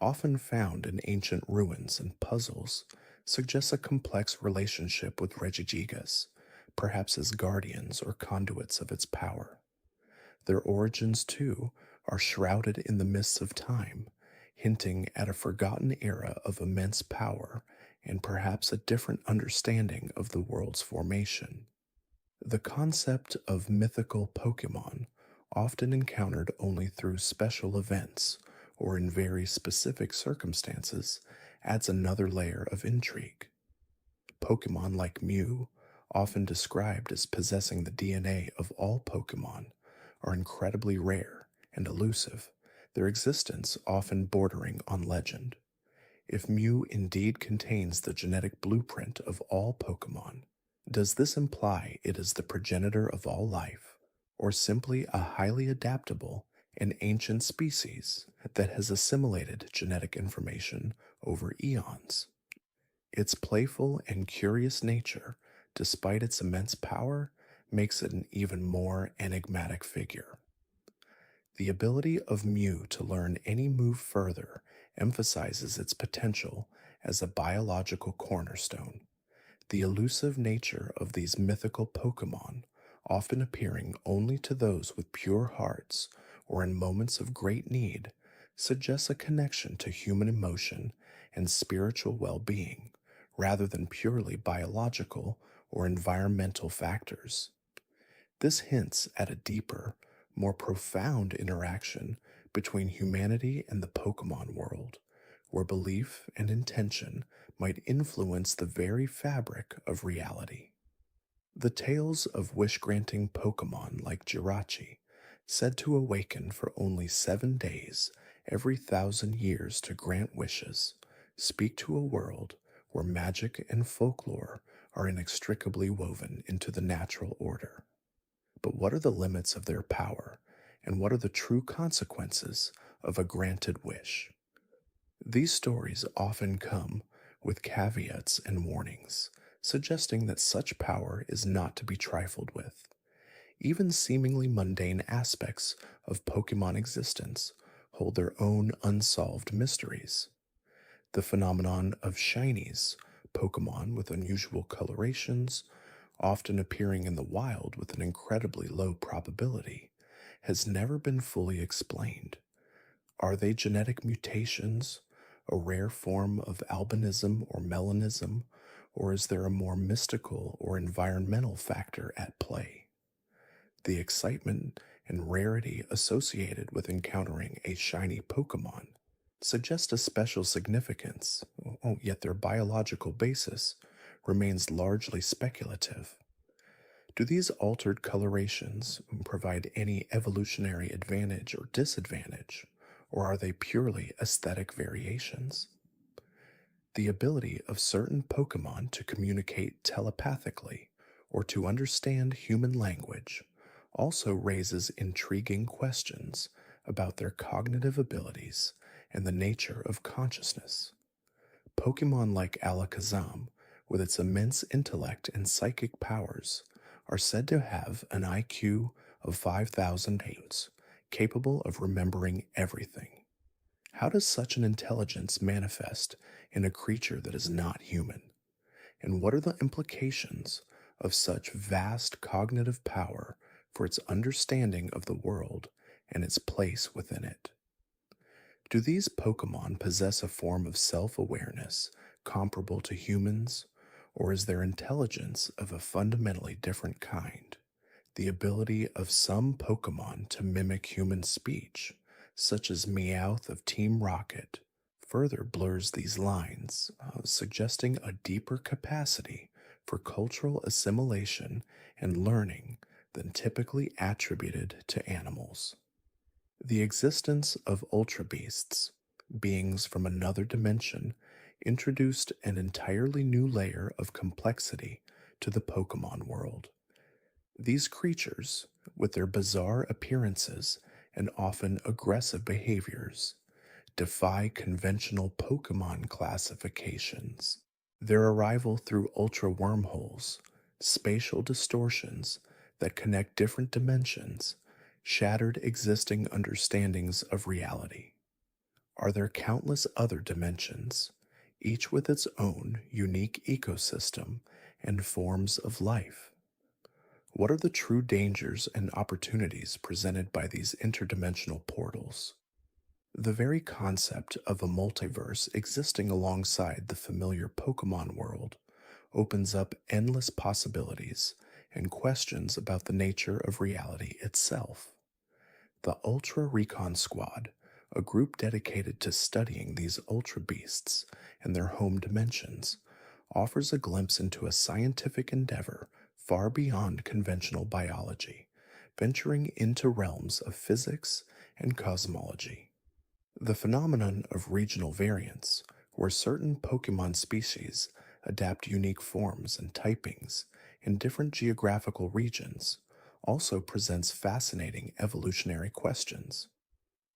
often found in ancient ruins and puzzles, suggests a complex relationship with Regigigas, perhaps as guardians or conduits of its power. Their origins, too, are shrouded in the mists of time, hinting at a forgotten era of immense power and perhaps a different understanding of the world's formation. The concept of mythical Pokemon, often encountered only through special events or in very specific circumstances, adds another layer of intrigue. Pokemon like Mew, often described as possessing the DNA of all Pokemon, are incredibly rare and elusive, their existence often bordering on legend. If Mew indeed contains the genetic blueprint of all Pokemon, does this imply it is the progenitor of all life, or simply a highly adaptable and ancient species that has assimilated genetic information over eons? Its playful and curious nature, despite its immense power, makes it an even more enigmatic figure. The ability of Mew to learn any move further emphasizes its potential as a biological cornerstone. The elusive nature of these mythical Pokemon, often appearing only to those with pure hearts or in moments of great need, suggests a connection to human emotion and spiritual well-being, rather than purely biological or environmental factors. This hints at a deeper, more profound interaction between humanity and the Pokemon world, where belief and intention might influence the very fabric of reality. The tales of wish-granting Pokemon like Jirachi, said to awaken for only 7 days every 1,000 years to grant wishes, speak to a world where magic and folklore are inextricably woven into the natural order. But what are the limits of their power, and what are the true consequences of a granted wish? These stories often come with caveats and warnings, suggesting that such power is not to be trifled with. Even seemingly mundane aspects of Pokemon existence hold their own unsolved mysteries. The phenomenon of shinies, Pokemon with unusual colorations, often appearing in the wild with an incredibly low probability, has never been fully explained. Are they genetic mutations, a rare form of albinism or melanism, or is there a more mystical or environmental factor at play? The excitement and rarity associated with encountering a shiny Pokemon suggest a special significance, yet their biological basis remains largely speculative. Do these altered colorations provide any evolutionary advantage or disadvantage, or are they purely aesthetic variations? The ability of certain Pokemon to communicate telepathically or to understand human language also raises intriguing questions about their cognitive abilities and the nature of consciousness. Pokemon like Alakazam, with its immense intellect and psychic powers, are said to have an IQ of 5,000 points, capable of remembering everything. How does such an intelligence manifest in a creature that is not human? And what are the implications of such vast cognitive power for its understanding of the world and its place within it? Do these Pokemon possess a form of self awareness comparable to humans, or is their intelligence of a fundamentally different kind? The ability of some Pokemon to mimic human speech, such as Meowth of Team Rocket, further blurs these lines, suggesting a deeper capacity for cultural assimilation and learning than typically attributed to animals. The existence of Ultra Beasts, beings from another dimension, introduced an entirely new layer of complexity to the Pokemon world. These creatures, with their bizarre appearances and often aggressive behaviors, defy conventional Pokemon classifications. Their arrival through ultra wormholes, spatial distortions that connect different dimensions, shattered existing understandings of reality. Are there countless other dimensions, each with its own unique ecosystem and forms of life? What are the true dangers and opportunities presented by these interdimensional portals? The very concept of a multiverse existing alongside the familiar Pokemon world opens up endless possibilities and questions about the nature of reality itself. The Ultra Recon Squad, a group dedicated to studying these Ultra Beasts and their home dimensions, offers a glimpse into a scientific endeavor far beyond conventional biology, venturing into realms of physics and cosmology. The phenomenon of regional variance, where certain Pokemon species adapt unique forms and typings in different geographical regions, also presents fascinating evolutionary questions.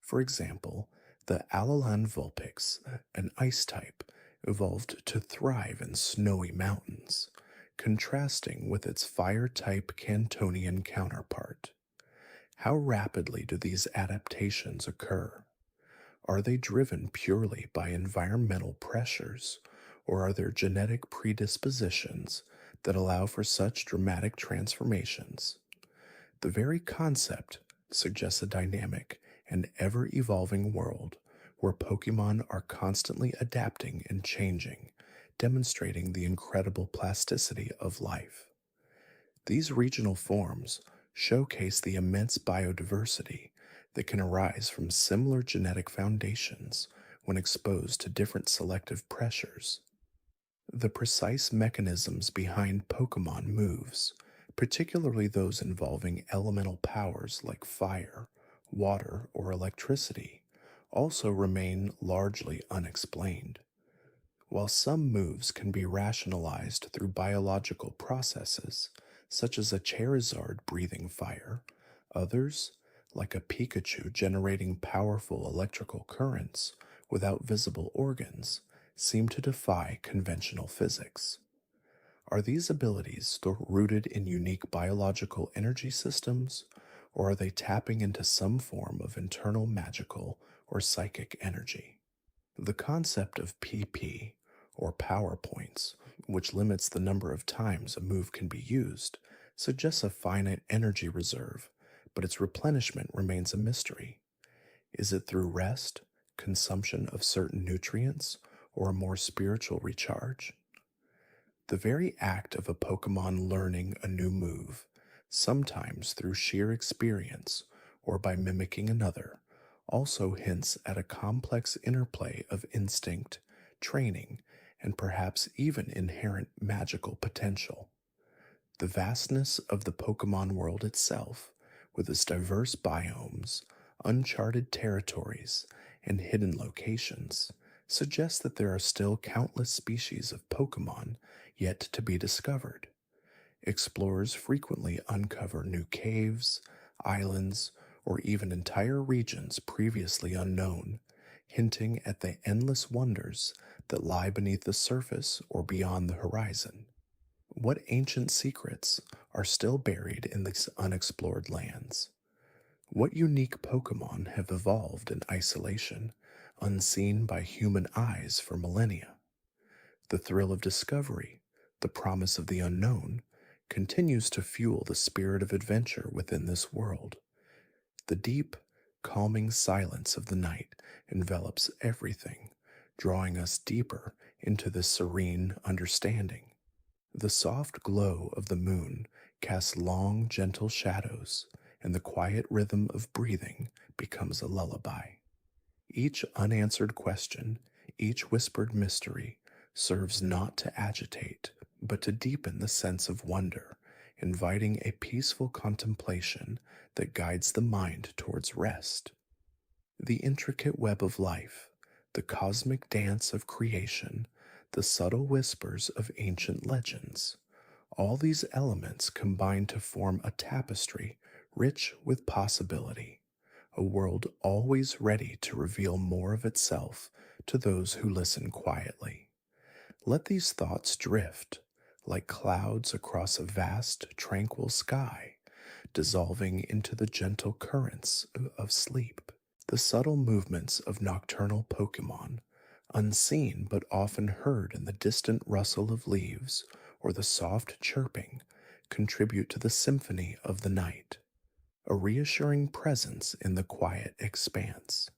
For example, the Alolan Vulpix, an ice type, evolved to thrive in snowy mountains, contrasting with its fire type Cantonian counterpart. How rapidly do these adaptations occur? Are they driven purely by environmental pressures, or are there genetic predispositions that allow for such dramatic transformations? The very concept suggests a dynamic and ever evolving world where Pokemon are constantly adapting and changing, demonstrating the incredible plasticity of life. These regional forms showcase the immense biodiversity that can arise from similar genetic foundations when exposed to different selective pressures. The precise mechanisms behind Pokemon moves, particularly those involving elemental powers like fire, water, or electricity, also remain largely unexplained. While some moves can be rationalized through biological processes, such as a Charizard breathing fire, others, like a Pikachu generating powerful electrical currents without visible organs, seem to defy conventional physics. Are these abilities still rooted in unique biological energy systems, or are they tapping into some form of internal magical or psychic energy? The concept of PP, or power points, which limits the number of times a move can be used, suggests a finite energy reserve, but its replenishment remains a mystery. Is it through rest, consumption of certain nutrients, or a more spiritual recharge? The very act of a Pokemon learning a new move, sometimes through sheer experience or by mimicking another, also hints at a complex interplay of instinct, training, and perhaps even inherent magical potential. The vastness of the Pokemon world itself, with its diverse biomes, uncharted territories, and hidden locations, suggests that there are still countless species of Pokemon yet to be discovered. Explorers frequently uncover new caves, islands, or even entire regions previously unknown, hinting at the endless wonders that lie beneath the surface or beyond the horizon. What ancient secrets are still buried in these unexplored lands? What unique Pokemon have evolved in isolation, unseen by human eyes for millennia? The thrill of discovery, the promise of the unknown, continues to fuel the spirit of adventure within this world. The deep, calming silence of the night envelops everything, drawing us deeper into this serene understanding. The soft glow of the moon casts long, gentle shadows, and the quiet rhythm of breathing becomes a lullaby. Each unanswered question, each whispered mystery, serves not to agitate, but to deepen the sense of wonder, inviting a peaceful contemplation that guides the mind towards rest. The intricate web of life, the cosmic dance of creation, the subtle whispers of ancient legends, all these elements combine to form a tapestry rich with possibility, a world always ready to reveal more of itself to those who listen quietly. Let these thoughts drift like clouds across a vast, tranquil sky, dissolving into the gentle currents of sleep. The subtle movements of nocturnal Pokemon, unseen but often heard in the distant rustle of leaves or the soft chirping, contribute to the symphony of the night, a reassuring presence in the quiet expanse.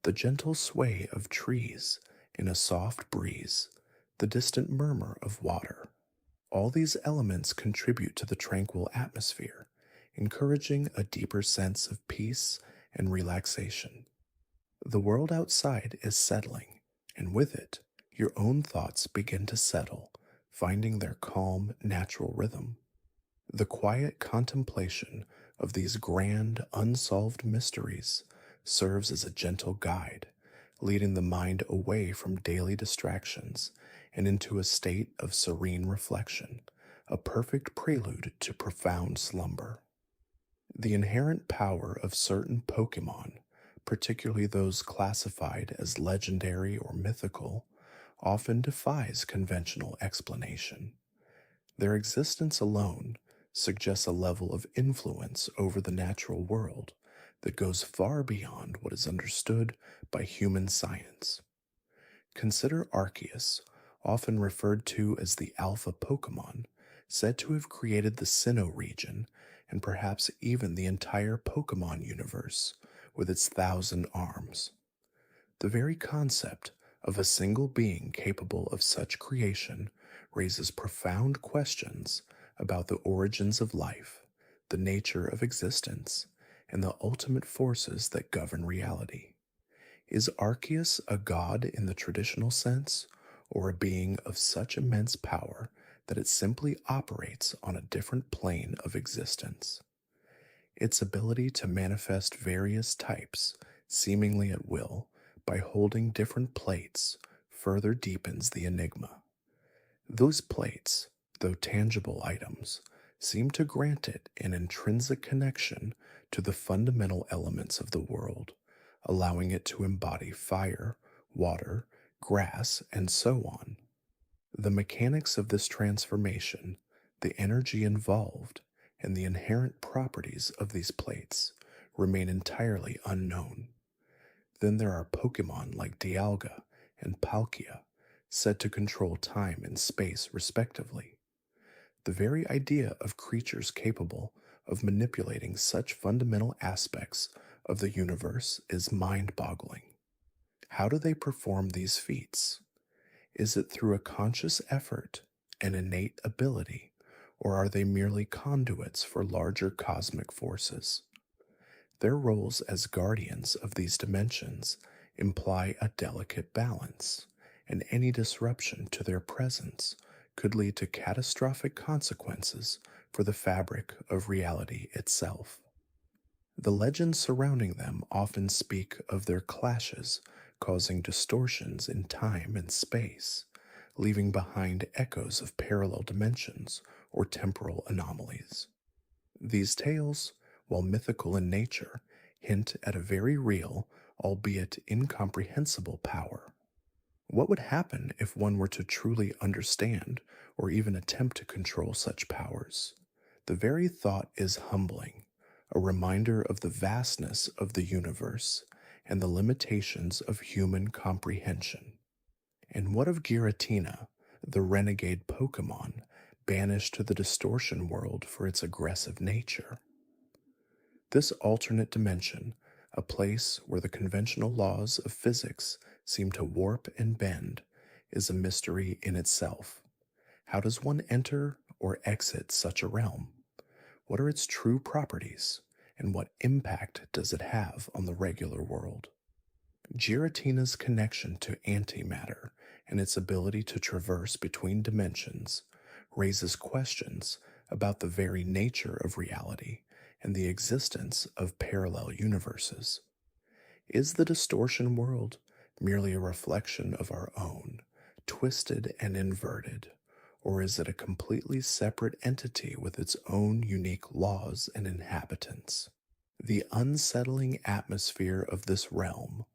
The gentle sway of trees in a soft breeze, the distant murmur of water. All these elements contribute to the tranquil atmosphere, encouraging a deeper sense of peace and relaxation. The world outside is settling, and with it, your own thoughts begin to settle, finding their calm, natural rhythm. The quiet contemplation of these grand, unsolved mysteries serves as a gentle guide, leading the mind away from daily distractions and into a state of serene reflection, a perfect prelude to profound slumber. The inherent power of certain Pokemon, particularly those classified as legendary or mythical, often defies conventional explanation. Their existence alone suggests a level of influence over the natural world that goes far beyond what is understood by human science. Consider Arceus, often referred to as the Alpha Pokemon, said to have created the Sinnoh region and perhaps even the entire Pokemon universe with its 1,000 arms. The very concept of a single being capable of such creation raises profound questions about the origins of life, the nature of existence, and the ultimate forces that govern reality. Is Arceus a god in the traditional sense, or a being of such immense power that it simply operates on a different plane of existence? Its ability to manifest various types, seemingly at will, by holding different plates, further deepens the enigma. Those plates, though tangible items, seem to grant it an intrinsic connection to the fundamental elements of the world, allowing it to embody fire, water, grass, and so on. The mechanics of this transformation, the energy involved, and the inherent properties of these plates remain entirely unknown. Then there are Pokemon like Dialga and Palkia, said to control time and space respectively. The very idea of creatures capable of manipulating such fundamental aspects of the universe is mind-boggling. How do they perform these feats? Is it through a conscious effort, an innate ability, or are they merely conduits for larger cosmic forces? Their roles as guardians of these dimensions imply a delicate balance, and any disruption to their presence could lead to catastrophic consequences for the fabric of reality itself. The legends surrounding them often speak of their clashes causing distortions in time and space, leaving behind echoes of parallel dimensions or temporal anomalies. These tales, while mythical in nature, hint at a very real, albeit incomprehensible power. What would happen if one were to truly understand or even attempt to control such powers? The very thought is humbling, a reminder of the vastness of the universe and the limitations of human comprehension. And what of Giratina, the renegade Pokemon, banished to the distortion world for its aggressive nature? This alternate dimension, a place where the conventional laws of physics seem to warp and bend, is a mystery in itself. How does one enter or exit such a realm? What are its true properties, and what impact does it have on the regular world? Giratina's connection to antimatter and its ability to traverse between dimensions raises questions about the very nature of reality and the existence of parallel universes. Is the distortion world merely a reflection of our own, twisted and inverted, or is it a completely separate entity with its own unique laws and inhabitants? The unsettling atmosphere of this realm,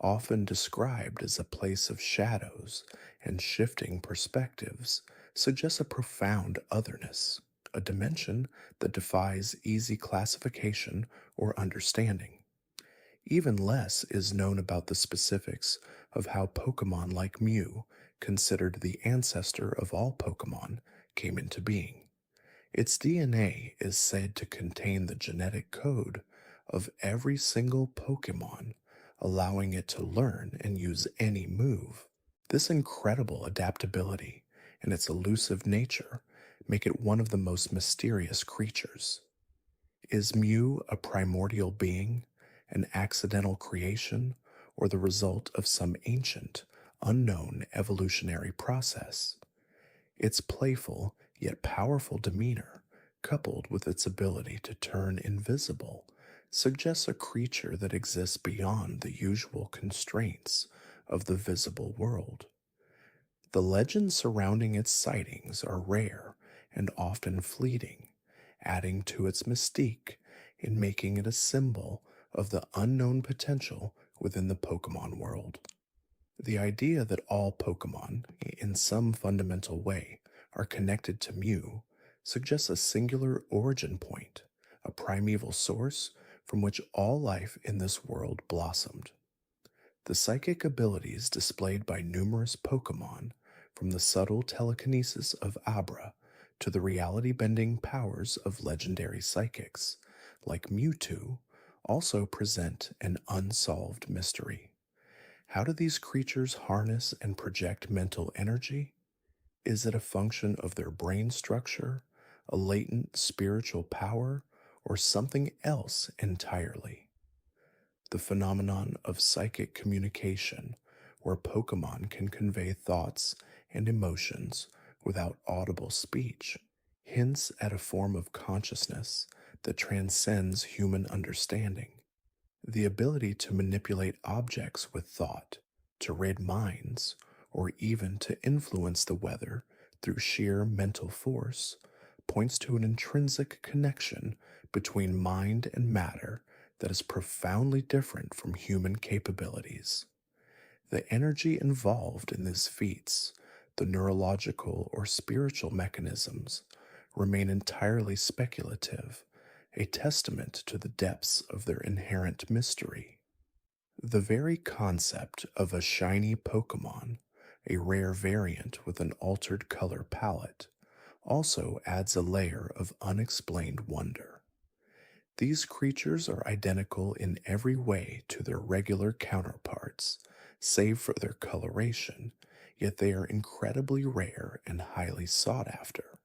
often described as a place of shadows and shifting perspectives, suggests a profound otherness, a dimension that defies easy classification or understanding. Even less is known about the specifics of how Pokemon like Mew, considered the ancestor of all Pokemon, came into being. Its DNA is said to contain the genetic code of every single Pokemon, allowing it to learn and use any move. This incredible adaptability and its elusive nature make it one of the most mysterious creatures. Is Mew a primordial being, an accidental creation, or the result of some ancient, unknown evolutionary process? Its playful yet powerful demeanor, coupled with its ability to turn invisible, suggests a creature that exists beyond the usual constraints of the visible world. The legends surrounding its sightings are rare and often fleeting, adding to its mystique in making it a symbol of the unknown potential within the Pokemon world. The idea that all Pokemon, in some fundamental way, are connected to Mew suggests a singular origin point, a primeval source from which all life in this world blossomed. The psychic abilities displayed by numerous Pokemon, from the subtle telekinesis of Abra to the reality-bending powers of legendary psychics, like Mewtwo, also present an unsolved mystery. How do these creatures harness and project mental energy? Is it a function of their brain structure, a latent spiritual power, or something else entirely? The phenomenon of psychic communication, where Pokemon can convey thoughts and emotions without audible speech, hints at a form of consciousness that transcends human understanding. The ability to manipulate objects with thought, to read minds, or even to influence the weather through sheer mental force points to an intrinsic connection between mind and matter that is profoundly different from human capabilities. The energy involved in these feats, the neurological or spiritual mechanisms, remain entirely speculative, a testament to the depths of their inherent mystery. The very concept of a shiny Pokemon, a rare variant with an altered color palette, also adds a layer of unexplained wonder. These creatures are identical in every way to their regular counterparts, save for their coloration, yet they are incredibly rare and highly sought after.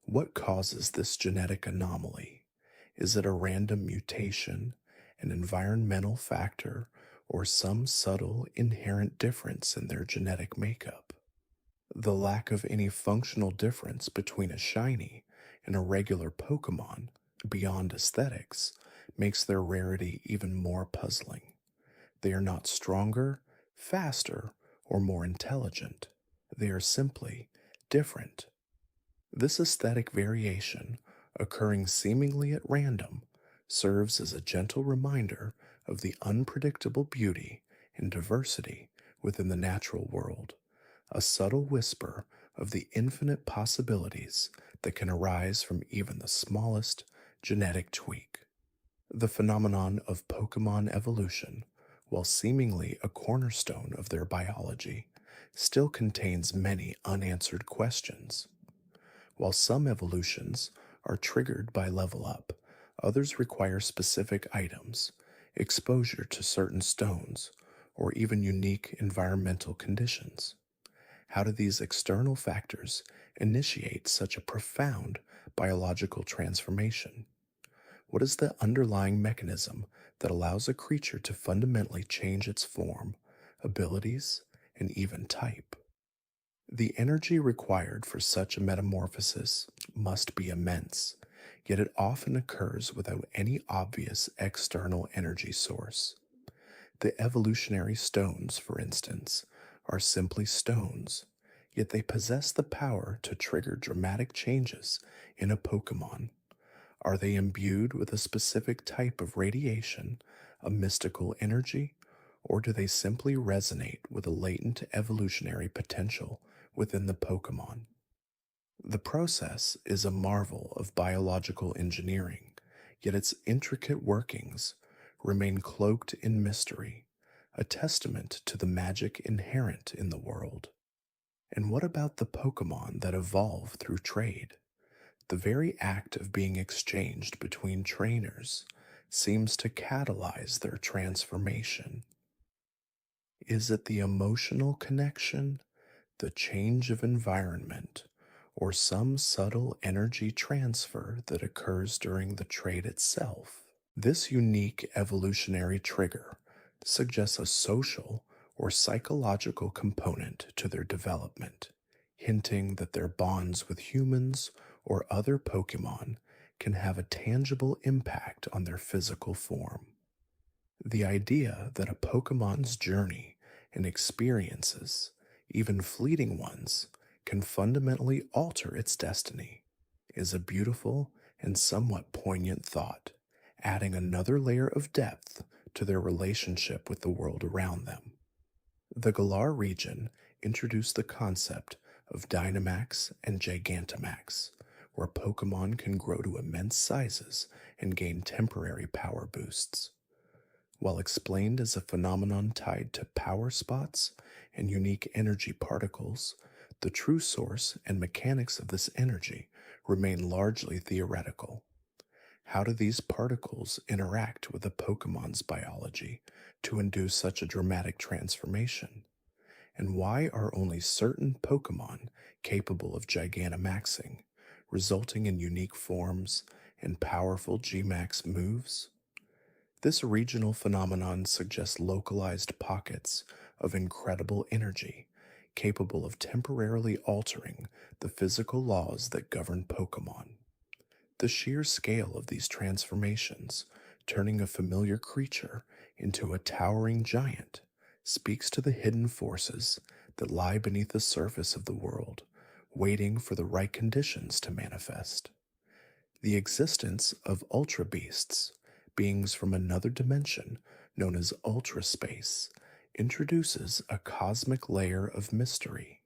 What causes this genetic anomaly? Is it a random mutation, an environmental factor, or some subtle inherent difference in their genetic makeup? The lack of any functional difference between a shiny and a regular Pokemon, beyond aesthetics, makes their rarity even more puzzling. They are not stronger, faster, or more intelligent. They are simply different. This aesthetic variation, occurring seemingly at random, serves as a gentle reminder of the unpredictable beauty and diversity within the natural world, a subtle whisper of the infinite possibilities that can arise from even the smallest genetic tweak. The phenomenon of Pokemon evolution, while seemingly a cornerstone of their biology, still contains many unanswered questions. While some evolutions are triggered by level up, others require specific items, exposure to certain stones, or even unique environmental conditions. How do these external factors initiate such a profound biological transformation? What is the underlying mechanism that allows a creature to fundamentally change its form, abilities, and even type? The energy required for such a metamorphosis must be immense, yet it often occurs without any obvious external energy source. The evolutionary stones, for instance, are simply stones, yet they possess the power to trigger dramatic changes in a Pokemon. Are they imbued with a specific type of radiation, a mystical energy, or do they simply resonate with a latent evolutionary potential within the Pokemon? The process is a marvel of biological engineering, yet its intricate workings remain cloaked in mystery, a testament to the magic inherent in the world. And what about the Pokemon that evolve through trade? The very act of being exchanged between trainers seems to catalyze their transformation. Is it the emotional connection, the change of environment, or some subtle energy transfer that occurs during the trade itself? This unique evolutionary trigger suggests a social or psychological component to their development, hinting that their bonds with humans or other Pokemon can have a tangible impact on their physical form. The idea that a Pokemon's journey and experiences, even fleeting ones, can fundamentally alter its destiny is a beautiful and somewhat poignant thought, adding another layer of depth to their relationship with the world around them. The Galar region introduced the concept of Dynamax and Gigantamax, where Pokemon can grow to immense sizes and gain temporary power boosts. While explained as a phenomenon tied to power spots and unique energy particles, the true source and mechanics of this energy remain largely theoretical. How do these particles interact with a Pokemon's biology to induce such a dramatic transformation? And why are only certain Pokemon capable of Gigantamaxing, resulting in unique forms and powerful Gmax moves? This regional phenomenon suggests localized pockets of incredible energy, capable of temporarily altering the physical laws that govern Pokemon. The sheer scale of these transformations, turning a familiar creature into a towering giant, speaks to the hidden forces that lie beneath the surface of the world, waiting for the right conditions to manifest. The existence of Ultra Beasts, beings from another dimension known as Ultra Space, introduces a cosmic layer of mystery.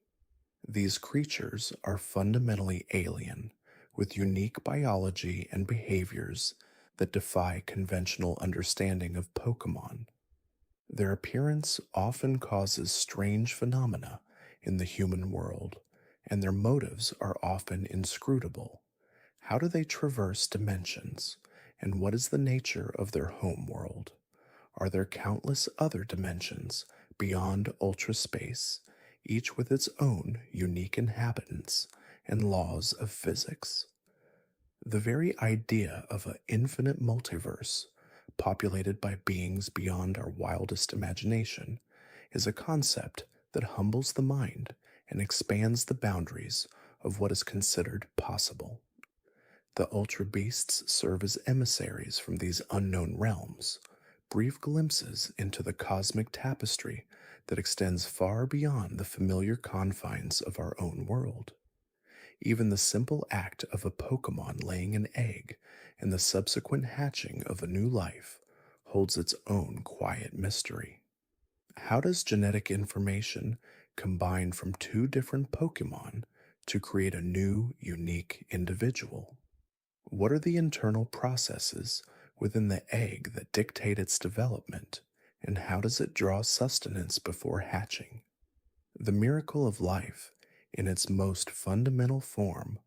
These creatures are fundamentally alien, with unique biology and behaviors that defy conventional understanding of Pokemon. Their appearance often causes strange phenomena in the human world, and their motives are often inscrutable. How do they traverse dimensions, and what is the nature of their home world? Are there countless other dimensions beyond ultra space, each with its own unique inhabitants and laws of physics? The very idea of an infinite multiverse, populated by beings beyond our wildest imagination, is a concept that humbles the mind and expands the boundaries of what is considered possible. The Ultra Beasts serve as emissaries from these unknown realms, brief glimpses into the cosmic tapestry that extends far beyond the familiar confines of our own world. Even the simple act of a Pokemon laying an egg and the subsequent hatching of a new life holds its own quiet mystery. How does genetic information combine from two different Pokemon to create a new, unique individual? What are the internal processes within the egg that dictate its development, and how does it draw sustenance before hatching? The miracle of life, in its most fundamental form,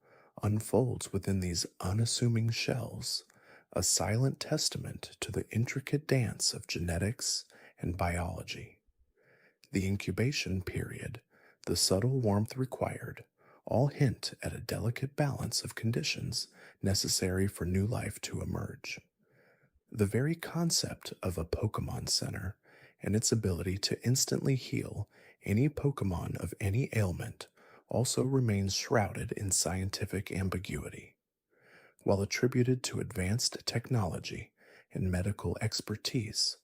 unfolds within these unassuming shells, a silent testament to the intricate dance of genetics and biology. The incubation period, the subtle warmth required, all hint at a delicate balance of conditions necessary for new life to emerge. The very concept of a Pokemon Center and its ability to instantly heal any Pokemon of any ailment also remains shrouded in scientific ambiguity. While attributed to advanced technology and medical expertise,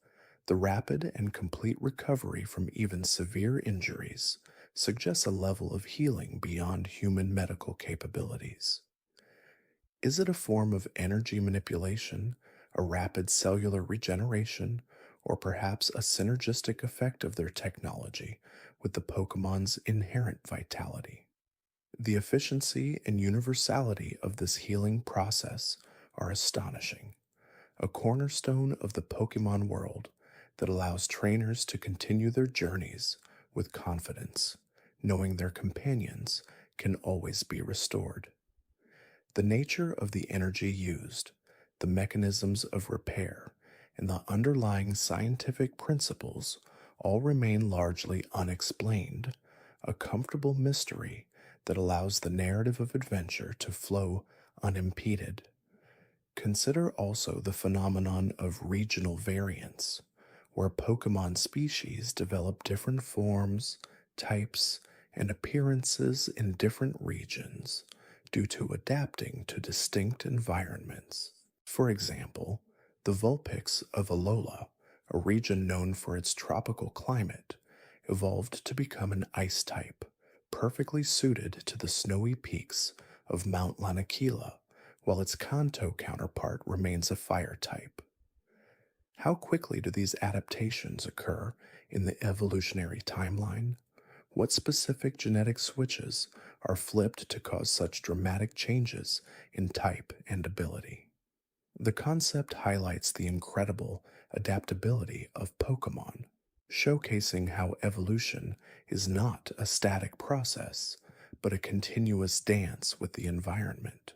the rapid and complete recovery from even severe injuries suggests a level of healing beyond human medical capabilities. Is it a form of energy manipulation, a rapid cellular regeneration, or perhaps a synergistic effect of their technology with the Pokemon's inherent vitality? The efficiency and universality of this healing process are astonishing, a cornerstone of the Pokemon world that allows trainers to continue their journeys with confidence, knowing their companions can always be restored. The nature of the energy used, the mechanisms of repair, and the underlying scientific principles all remain largely unexplained, a comfortable mystery that allows the narrative of adventure to flow unimpeded. Consider also the phenomenon of regional variance, where Pokemon species develop different forms, types, and appearances in different regions due to adapting to distinct environments. For example, the Vulpix of Alola, a region known for its tropical climate, evolved to become an ice type, perfectly suited to the snowy peaks of Mount Lanakila, while its Kanto counterpart remains a fire type. How quickly do these adaptations occur in the evolutionary timeline? What specific genetic switches are flipped to cause such dramatic changes in type and ability? The concept highlights the incredible adaptability of Pokemon, showcasing how evolution is not a static process, but a continuous dance with the environment.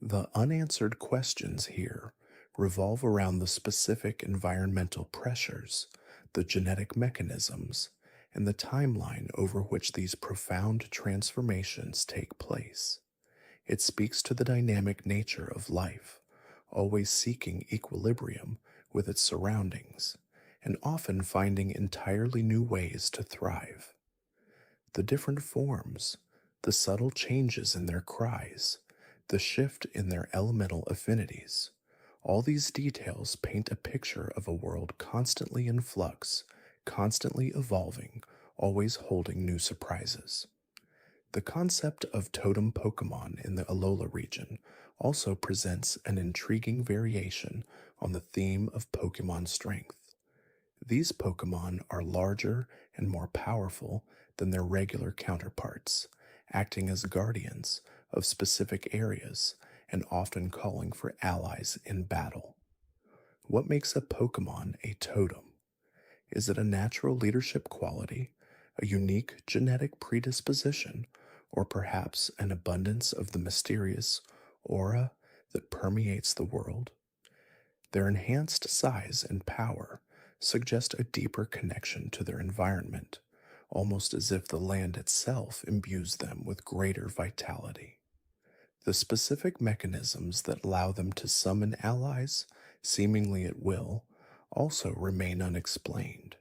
The unanswered questions here revolve around the specific environmental pressures, the genetic mechanisms, and the timeline over which these profound transformations take place. It speaks to the dynamic nature of life, always seeking equilibrium with its surroundings, and often finding entirely new ways to thrive. The different forms, the subtle changes in their cries, the shift in their elemental affinities, all these details paint a picture of a world constantly in flux, constantly evolving, always holding new surprises. The concept of totem Pokemon in the Alola region also presents an intriguing variation on the theme of Pokemon strength. These Pokemon are larger and more powerful than their regular counterparts, acting as guardians of specific areas and often calling for allies in battle. What makes a Pokemon a totem? Is it a natural leadership quality, a unique genetic predisposition, or perhaps an abundance of the mysterious aura that permeates the world? Their enhanced size and power suggest a deeper connection to their environment, almost as if the land itself imbues them with greater vitality. The specific mechanisms that allow them to summon allies, seemingly at will, also remain unexplained.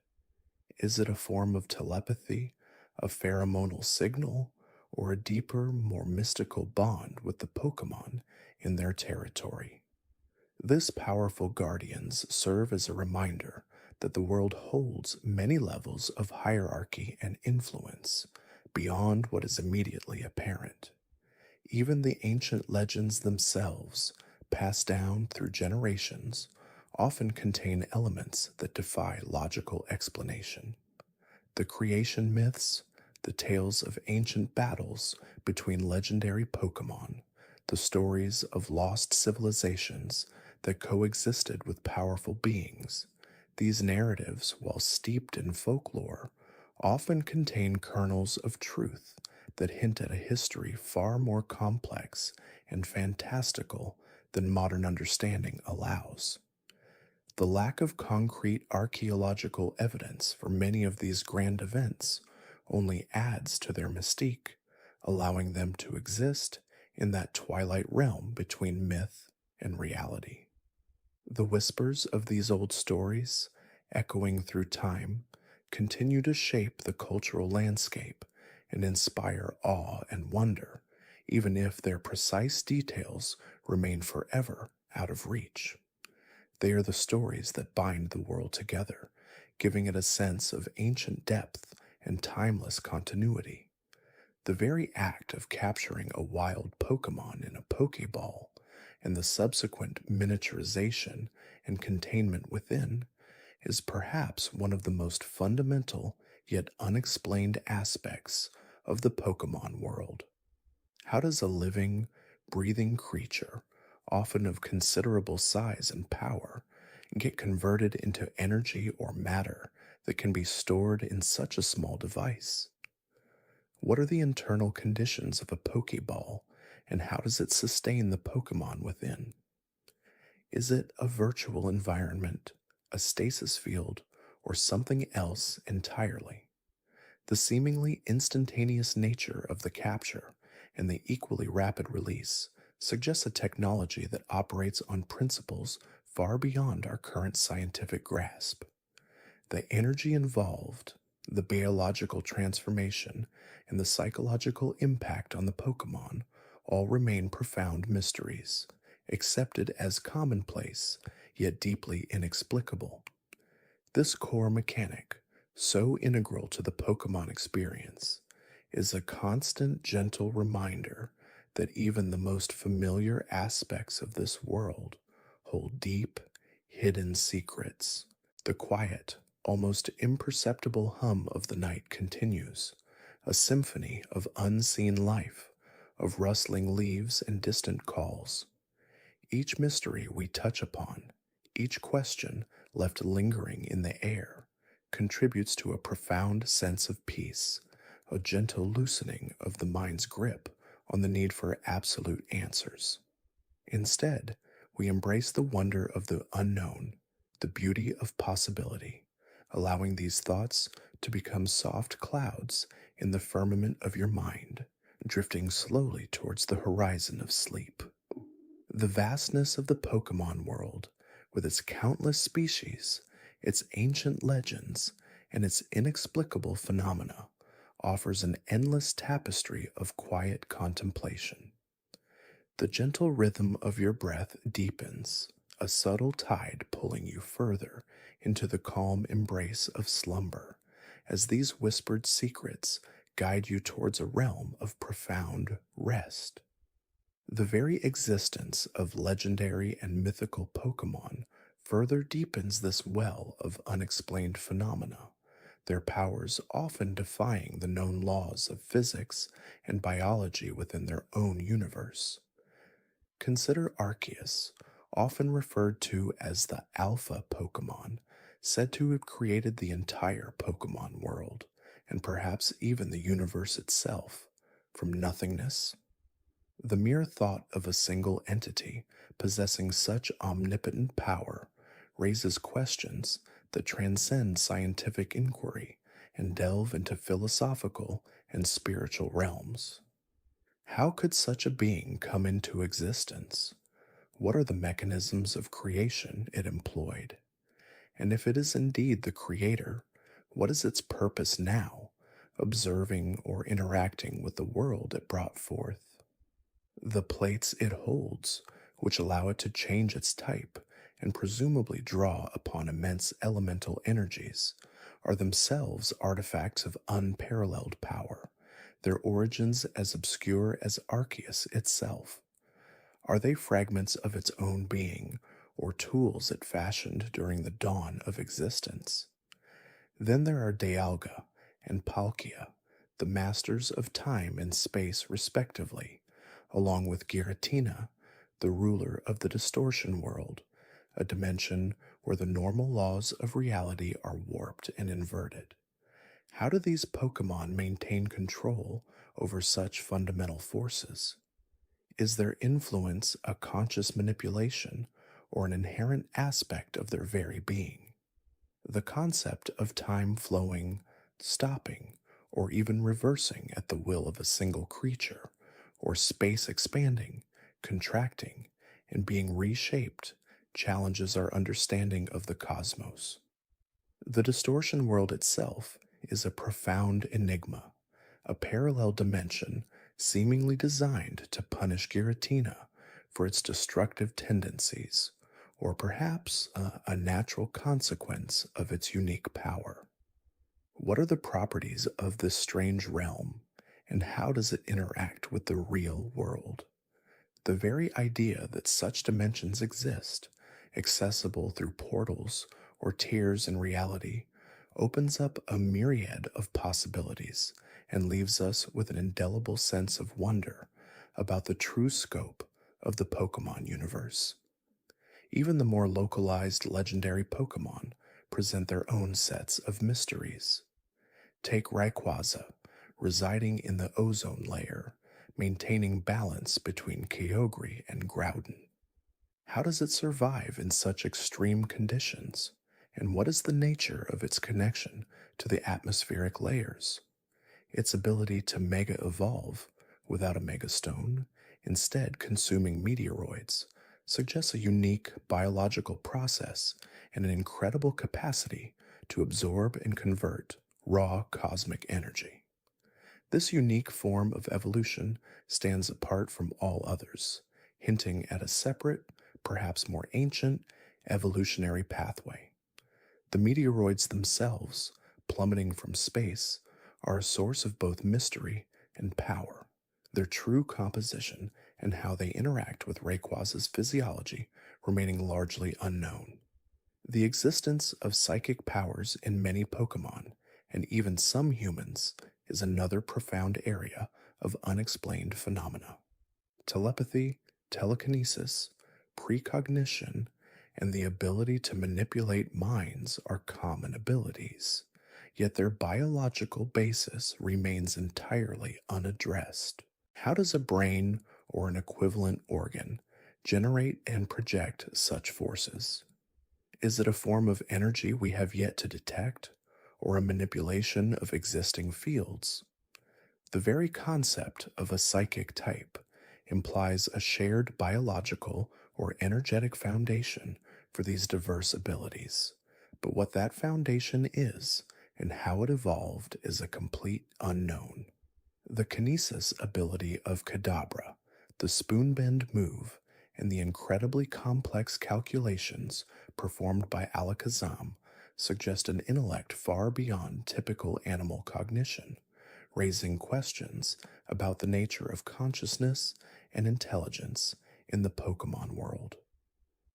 Is it a form of telepathy, a pheromonal signal, or a deeper, more mystical bond with the Pokemon in their territory. This powerful guardians serve as a reminder that the world holds many levels of hierarchy and influence beyond what is immediately apparent. Even the ancient legends themselves, passed down through generations, often contain elements that defy logical explanation. The creation myths, the tales of ancient battles between legendary Pokemon, the stories of lost civilizations that coexisted with powerful beings. These narratives, while steeped in folklore, often contain kernels of truth that hint at a history far more complex and fantastical than modern understanding allows. The lack of concrete archaeological evidence for many of these grand events only adds to their mystique, allowing them to exist in that twilight realm between myth and reality. The whispers of these old stories, echoing through time, continue to shape the cultural landscape and inspire awe and wonder, even if their precise details remain forever out of reach. They are the stories that bind the world together, giving it a sense of ancient depth and timeless continuity. The very act of capturing a wild Pokemon in a Pokeball and the subsequent miniaturization and containment within is perhaps one of the most fundamental yet unexplained aspects of the Pokemon world. How does a living, breathing creature, often of considerable size and power, get converted into energy or matter that can be stored in such a small device? What are the internal conditions of a Pokeball, and how does it sustain the Pokemon within? Is it a virtual environment, a stasis field, or something else entirely? The seemingly instantaneous nature of the capture and the equally rapid release suggests a technology that operates on principles far beyond our current scientific grasp. The energy involved, the biological transformation, and the psychological impact on the Pokemon all remain profound mysteries, accepted as commonplace, yet deeply inexplicable. This core mechanic, so integral to the Pokemon experience, is a constant, gentle reminder that even the most familiar aspects of this world hold deep, hidden secrets. The quiet, almost imperceptible hum of the night continues, a symphony of unseen life, of rustling leaves and distant calls. Each mystery we touch upon, each question left lingering in the air, contributes to a profound sense of peace, a gentle loosening of the mind's grip on the need for absolute answers. Instead, we embrace the wonder of the unknown, the beauty of possibility, allowing these thoughts to become soft clouds in the firmament of your mind, drifting slowly towards the horizon of sleep. The vastness of the Pokemon world, with its countless species, its ancient legends, and its inexplicable phenomena, offers an endless tapestry of quiet contemplation. The gentle rhythm of your breath deepens, a subtle tide pulling you further into the calm embrace of slumber, as these whispered secrets guide you towards a realm of profound rest. The very existence of legendary and mythical Pokemon further deepens this well of unexplained phenomena, their powers often defying the known laws of physics and biology within their own universe. Consider Arceus, often referred to as the Alpha Pokemon, said to have created the entire Pokemon world, and perhaps even the universe itself, from nothingness. The mere thought of a single entity possessing such omnipotent power raises questions that transcend scientific inquiry and delve into philosophical and spiritual realms. How could such a being come into existence? What are the mechanisms of creation it employed? And if it is indeed the creator, what is its purpose now, observing or interacting with the world it brought forth. The plates it holds, which allow it to change its type and presumably draw upon immense elemental energies, are themselves artifacts of unparalleled power, their origins as obscure as Arceus itself. Are they fragments of its own being, or tools it fashioned during the dawn of existence? Then there are Dialga and Palkia, the masters of time and space respectively, along with Giratina, the ruler of the distortion world, a dimension where the normal laws of reality are warped and inverted. How do these Pokemon maintain control over such fundamental forces? Is their influence a conscious manipulation or an inherent aspect of their very being? The concept of time flowing, stopping, or even reversing at the will of a single creature, or space expanding, contracting, and being reshaped challenges our understanding of the cosmos. The distortion world itself is a profound enigma, a parallel dimension seemingly designed to punish Giratina for its destructive tendencies, or perhaps a natural consequence of its unique power. What are the properties of this strange realm, and how does it interact with the real world? The very idea that such dimensions exist, accessible through portals or tiers in reality, opens up a myriad of possibilities and leaves us with an indelible sense of wonder about the true scope of the Pokemon universe. Even the more localized legendary Pokemon present their own sets of mysteries. Take Rayquaza, residing in the ozone layer, maintaining balance between Kyogre and Groudon. How does it survive in such extreme conditions? And what is the nature of its connection to the atmospheric layers? Its ability to mega evolve without a megastone, instead consuming meteoroids, suggests a unique biological process and an incredible capacity to absorb and convert raw cosmic energy. This unique form of evolution stands apart from all others, hinting at a separate, perhaps more ancient, evolutionary pathway. The meteoroids themselves, plummeting from space, are a source of both mystery and power. Their true composition and how they interact with Rayquaza's physiology remaining largely unknown. The existence of psychic powers in many Pokemon, and even some humans, is another profound area of unexplained phenomena. Telepathy, telekinesis, precognition, and the ability to manipulate minds are common abilities, yet their biological basis remains entirely unaddressed. How does a brain or an equivalent organ generate and project such forces? Is it a form of energy we have yet to detect, or a manipulation of existing fields? The very concept of a psychic type implies a shared biological or energetic foundation for these diverse abilities, but what that foundation is and how it evolved is a complete unknown. The kinesis ability of Kadabra, the spoonbend move, and the incredibly complex calculations performed by Alakazam suggest an intellect far beyond typical animal cognition, raising questions about the nature of consciousness and intelligence in the Pokemon world.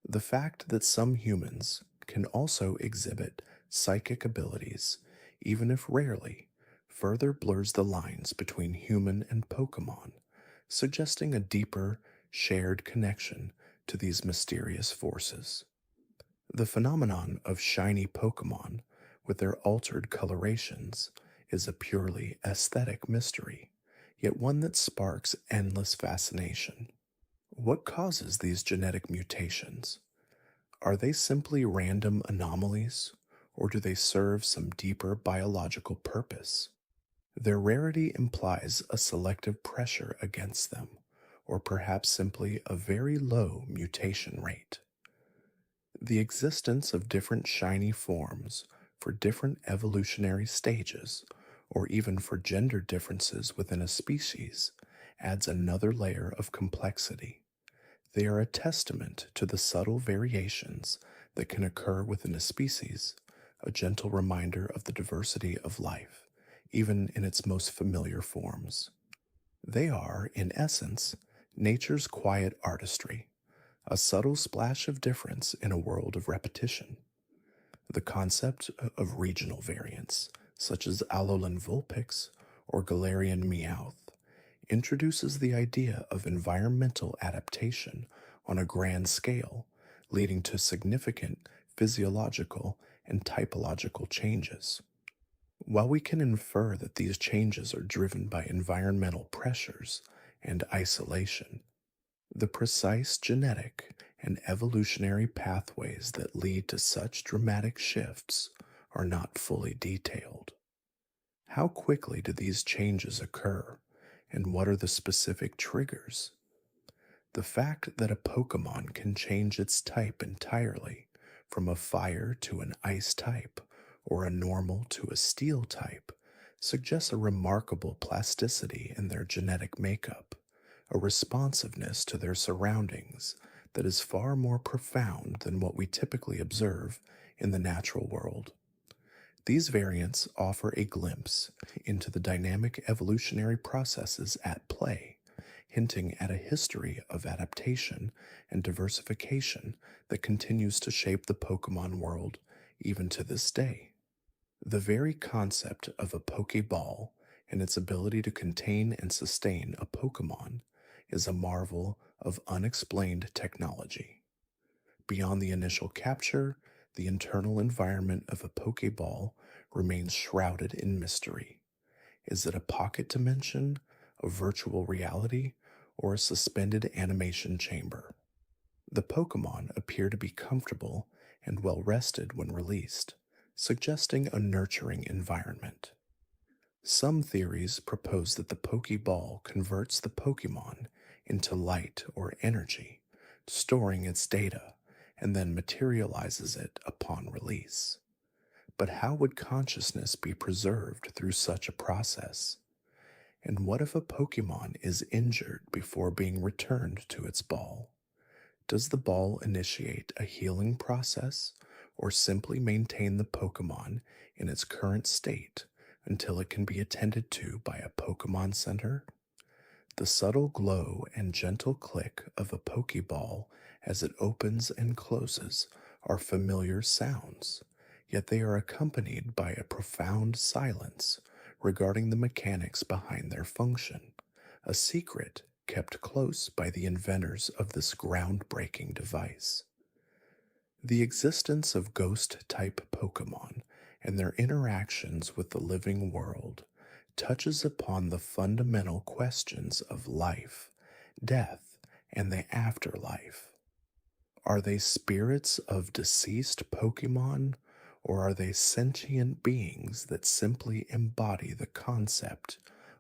The fact that some humans can also exhibit psychic abilities, even if rarely, further blurs the lines between human and Pokemon, suggesting a deeper, shared connection to these mysterious forces. The phenomenon of shiny Pokemon, with their altered colorations, is a purely aesthetic mystery, yet one that sparks endless fascination. What causes these genetic mutations? Are they simply random anomalies, or do they serve some deeper biological purpose? Their rarity implies a selective pressure against them, or perhaps simply a very low mutation rate. The existence of different shiny forms for different evolutionary stages, or even for gender differences within a species, adds another layer of complexity. They are a testament to the subtle variations that can occur within a species, a gentle reminder of the diversity of life, even in its most familiar forms. They are, in essence, nature's quiet artistry, a subtle splash of difference in a world of repetition. The concept of regional variants, such as Alolan Vulpix or Galarian Meowth, introduces the idea of environmental adaptation on a grand scale, leading to significant physiological and typological changes. While we can infer that these changes are driven by environmental pressures and isolation, the precise genetic and evolutionary pathways that lead to such dramatic shifts are not fully detailed. How quickly do these changes occur, and what are the specific triggers? The fact that a Pokemon can change its type entirely, from a fire to an ice type, or a normal to a steel type, suggests a remarkable plasticity in their genetic makeup, a responsiveness to their surroundings that is far more profound than what we typically observe in the natural world. These variants offer a glimpse into the dynamic evolutionary processes at play, hinting at a history of adaptation and diversification that continues to shape the Pokemon world even to this day. The very concept of a Pokeball and its ability to contain and sustain a Pokemon is a marvel of unexplained technology. Beyond the initial capture, the internal environment of a Pokeball remains shrouded in mystery. Is it a pocket dimension, a virtual reality, or a suspended animation chamber? The Pokemon appear to be comfortable and well rested when released, suggesting a nurturing environment. Some theories propose that the Pokeball converts the Pokemon into light or energy, storing its data, and then materializes it upon release. But how would consciousness be preserved through such a process? And what if a Pokemon is injured before being returned to its ball? Does the ball initiate a healing process, or simply maintain the Pokemon in its current state until it can be attended to by a Pokemon Center? The subtle glow and gentle click of a Pokeball as it opens and closes are familiar sounds, yet they are accompanied by a profound silence regarding the mechanics behind their function, a secret kept close by the inventors of this groundbreaking device. The existence of ghost-type Pokemon and their interactions with the living world touches upon the fundamental questions of life, death, and the afterlife. Are they spirits of deceased Pokemon, or are they sentient beings that simply embody the concept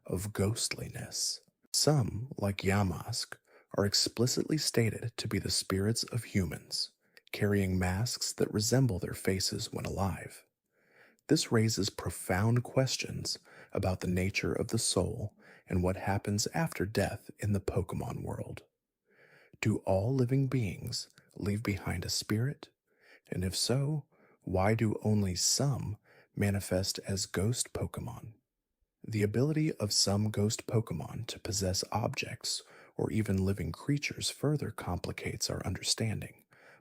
of ghostliness? Some, like Yamask, are explicitly stated to be the spirits of humans, carrying masks that resemble their faces when alive. This raises profound questions about the nature of the soul and what happens after death in the Pokemon world. Do all living beings leave behind a spirit? And if so, why do only some manifest as ghost Pokemon? The ability of some ghost Pokemon to possess objects or even living creatures further complicates our understanding,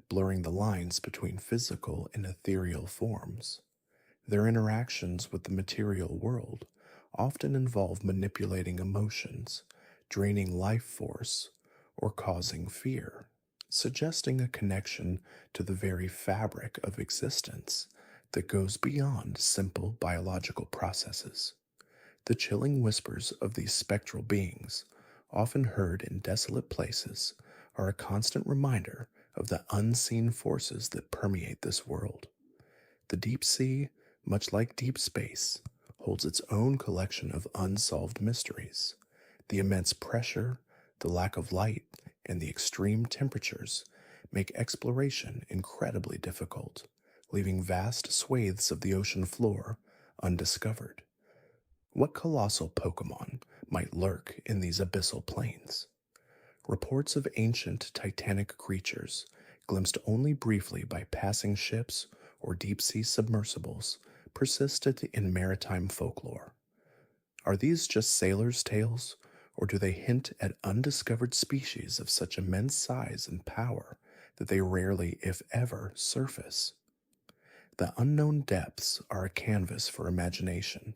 blurring the lines between physical and ethereal forms. Their interactions with the material world often involve manipulating emotions, draining life force, or causing fear, suggesting a connection to the very fabric of existence that goes beyond simple biological processes. The chilling whispers of these spectral beings, often heard in desolate places, are a constant reminder of the unseen forces that permeate this world. The deep sea, much like deep space, holds its own collection of unsolved mysteries. The immense pressure, the lack of light, and the extreme temperatures make exploration incredibly difficult, leaving vast swathes of the ocean floor undiscovered. What colossal Pokemon might lurk in these abyssal plains? Reports of ancient titanic creatures, glimpsed only briefly by passing ships or deep sea submersibles, persisted in maritime folklore. Are these just sailors' tales, or do they hint at undiscovered species of such immense size and power that they rarely, if ever, surface? The unknown depths are a canvas for imagination,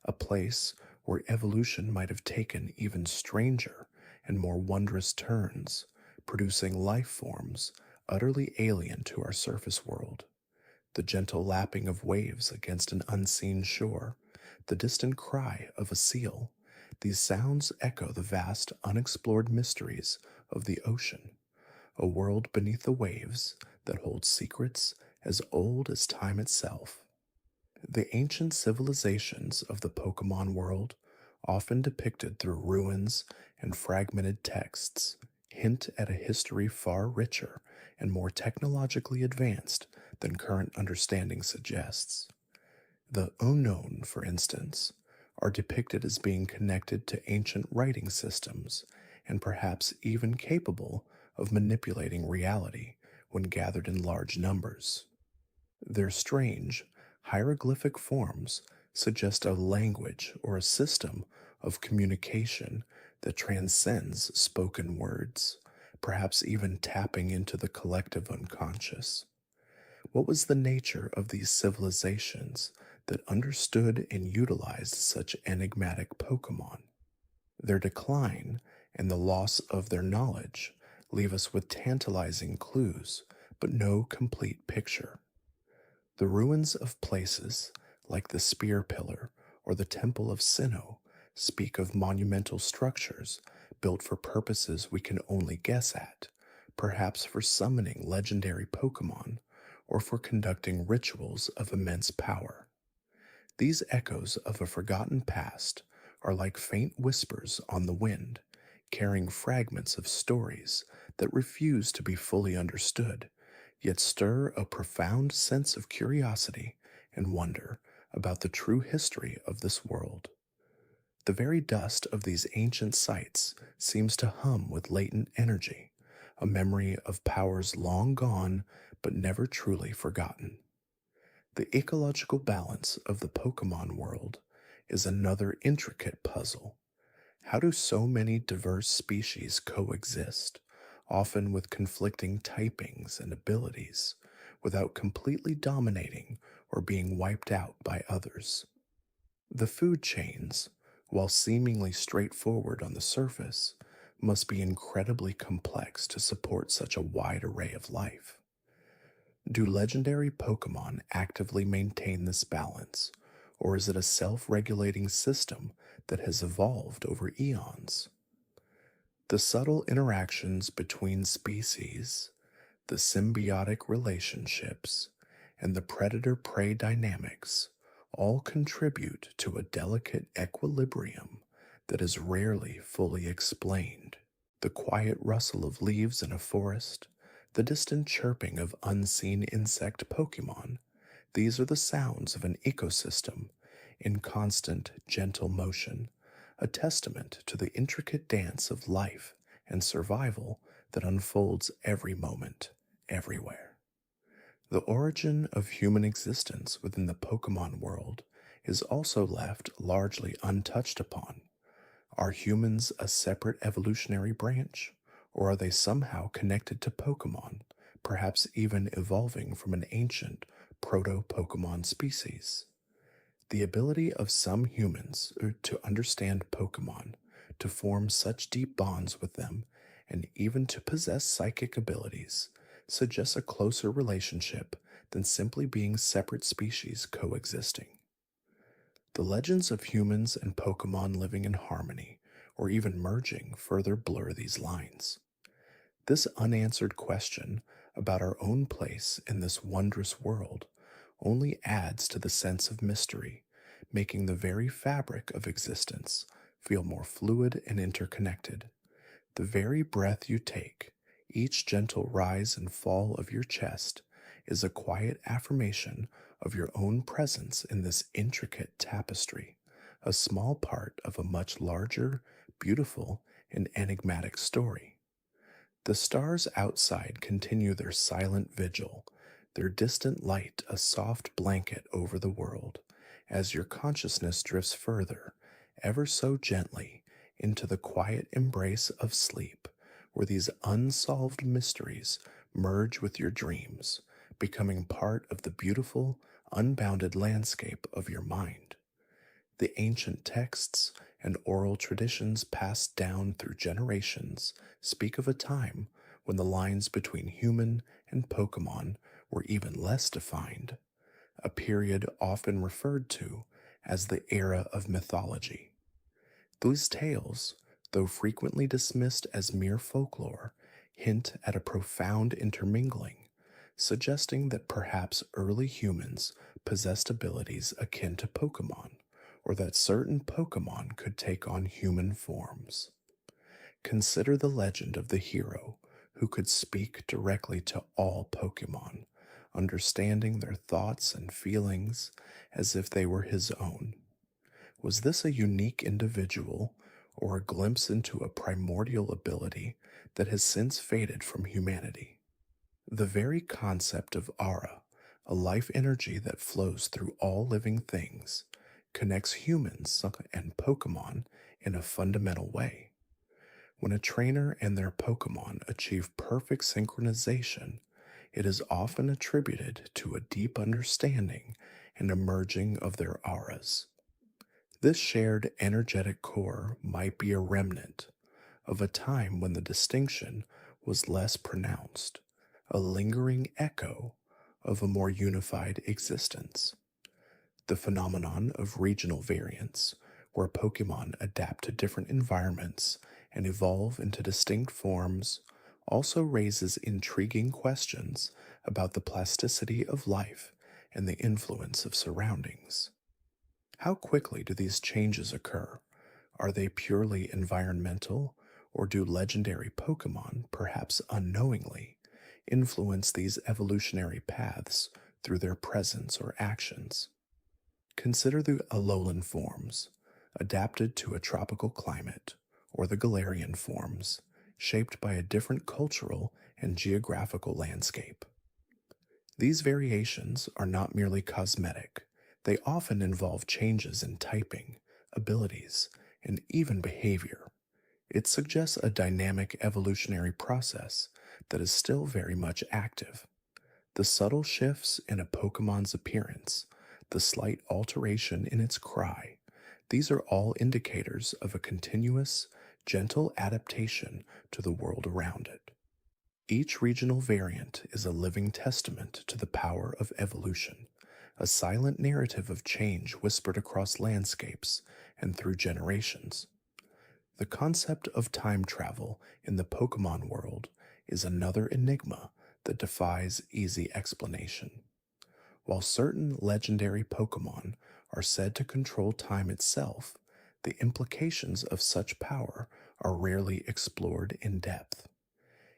a place where evolution might have taken even stranger and more wondrous turns, producing life forms utterly alien to our surface world. The gentle lapping of waves against an unseen shore, the distant cry of a seal, these sounds echo the vast unexplored mysteries of the ocean, a world beneath the waves that holds secrets as old as time itself. The ancient civilizations of the Pokemon world, often depicted through ruins and fragmented texts, hint at a history far richer and more technologically advanced than current understanding suggests. The unknown, for instance, are depicted as being connected to ancient writing systems and perhaps even capable of manipulating reality when gathered in large numbers. Their strange, hieroglyphic forms suggest a language or a system of communication that transcends spoken words, perhaps even tapping into the collective unconscious. What was the nature of these civilizations that understood and utilized such enigmatic Pokemon? Their decline and the loss of their knowledge leave us with tantalizing clues, but no complete picture. The ruins of places like the Spear Pillar or the Temple of Sinnoh speak of monumental structures built for purposes we can only guess at, perhaps for summoning legendary Pokemon or for conducting rituals of immense power. These echoes of a forgotten past are like faint whispers on the wind, carrying fragments of stories that refuse to be fully understood, yet stir a profound sense of curiosity and wonder about the true history of this world. The very dust of these ancient sites seems to hum with latent energy, a memory of powers long gone but never truly forgotten. The ecological balance of the Pokemon world is another intricate puzzle. How do so many diverse species coexist, often with conflicting typings and abilities, without completely dominating or being wiped out by others? The food chains, while seemingly straightforward on the surface, must be incredibly complex to support such a wide array of life. Do legendary Pokemon actively maintain this balance, or is it a self-regulating system that has evolved over eons? The subtle interactions between species, the symbiotic relationships, and the predator-prey dynamics all contribute to a delicate equilibrium that is rarely fully explained. The quiet rustle of leaves in a forest, the distant chirping of unseen insect Pokemon, these are the sounds of an ecosystem in constant, gentle motion, a testament to the intricate dance of life and survival that unfolds every moment, everywhere. The origin of human existence within the Pokemon world is also left largely untouched upon. Are humans a separate evolutionary branch, or are they somehow connected to Pokemon, perhaps even evolving from an ancient proto-Pokemon species? The ability of some humans to understand Pokemon, to form such deep bonds with them, and even to possess psychic abilities, suggests a closer relationship than simply being separate species coexisting. The legends of humans and Pokemon living in harmony, or even merging, further blur these lines. This unanswered question about our own place in this wondrous world only adds to the sense of mystery, making the very fabric of existence feel more fluid and interconnected. The very breath you take, each gentle rise and fall of your chest, is a quiet affirmation of your own presence in this intricate tapestry, a small part of a much larger, beautiful, and enigmatic story. The stars outside continue their silent vigil, their distant light a soft blanket over the world, as your consciousness drifts further, ever so gently, into the quiet embrace of sleep, where these unsolved mysteries merge with your dreams, becoming part of the beautiful, unbounded landscape of your mind. The ancient texts and oral traditions passed down through generations speak of a time when the lines between human and Pokemon were even less defined, a period often referred to as the era of mythology. These tales, though frequently dismissed as mere folklore, hint at a profound intermingling, suggesting that perhaps early humans possessed abilities akin to Pokemon, or that certain Pokemon could take on human forms. Consider the legend of the hero who could speak directly to all Pokemon, understanding their thoughts and feelings as if they were his own. Was this a unique individual or a glimpse into a primordial ability that has since faded from humanity? The very concept of aura, a life energy that flows through all living things, connects humans and Pokemon in a fundamental way. When a trainer and their Pokemon achieve perfect synchronization, it is often attributed to a deep understanding and a merging of their auras. This shared energetic core might be a remnant of a time when the distinction was less pronounced, a lingering echo of a more unified existence. The phenomenon of regional variance, where Pokemon adapt to different environments and evolve into distinct forms, also raises intriguing questions about the plasticity of life and the influence of surroundings. How quickly do these changes occur? Are they purely environmental, or do legendary Pokemon, perhaps unknowingly, influence these evolutionary paths through their presence or actions? Consider the Alolan forms, adapted to a tropical climate, or the Galarian forms, shaped by a different cultural and geographical landscape. These variations are not merely cosmetic, they often involve changes in typing, abilities, and even behavior. It suggests a dynamic evolutionary process that is still very much active. The subtle shifts in a Pokemon's appearance, the slight alteration in its cry, these are all indicators of a continuous, gentle adaptation to the world around it. Each regional variant is a living testament to the power of evolution, a silent narrative of change whispered across landscapes and through generations. The concept of time travel in the Pokemon world is another enigma that defies easy explanation. While certain legendary Pokemon are said to control time itself, the implications of such power are rarely explored in depth.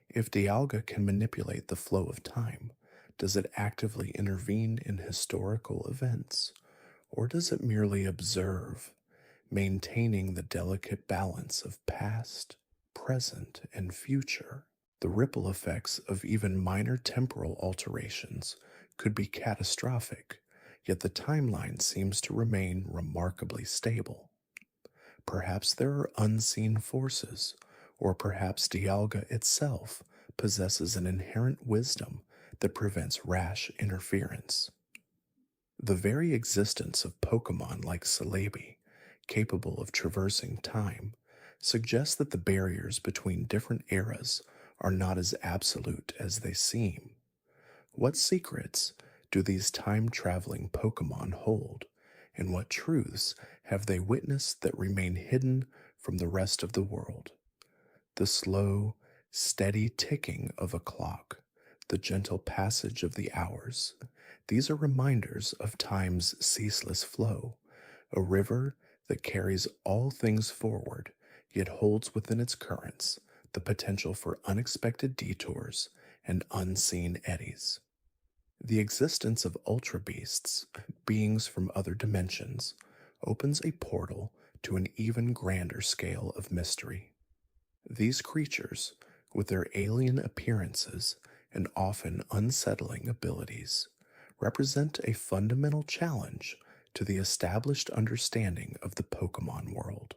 If Dialga can manipulate the flow of time, does it actively intervene in historical events, or does it merely observe, maintaining the delicate balance of past, present, and future? The ripple effects of even minor temporal alterations could be catastrophic, yet the timeline seems to remain remarkably stable. Perhaps there are unseen forces, or perhaps Dialga itself possesses an inherent wisdom that prevents rash interference. The very existence of Pokemon like Celebi, capable of traversing time, suggests that the barriers between different eras are not as absolute as they seem. What secrets do these time-traveling Pokemon hold, and what truths have they witnessed that remain hidden from the rest of the world? The slow, steady ticking of a clock, the gentle passage of the hours, these are reminders of time's ceaseless flow, a river that carries all things forward, yet holds within its currents the potential for unexpected detours and unseen eddies. The existence of Ultra Beasts, beings from other dimensions, opens a portal to an even grander scale of mystery. These creatures, with their alien appearances and often unsettling abilities, represent a fundamental challenge to the established understanding of the Pokemon world.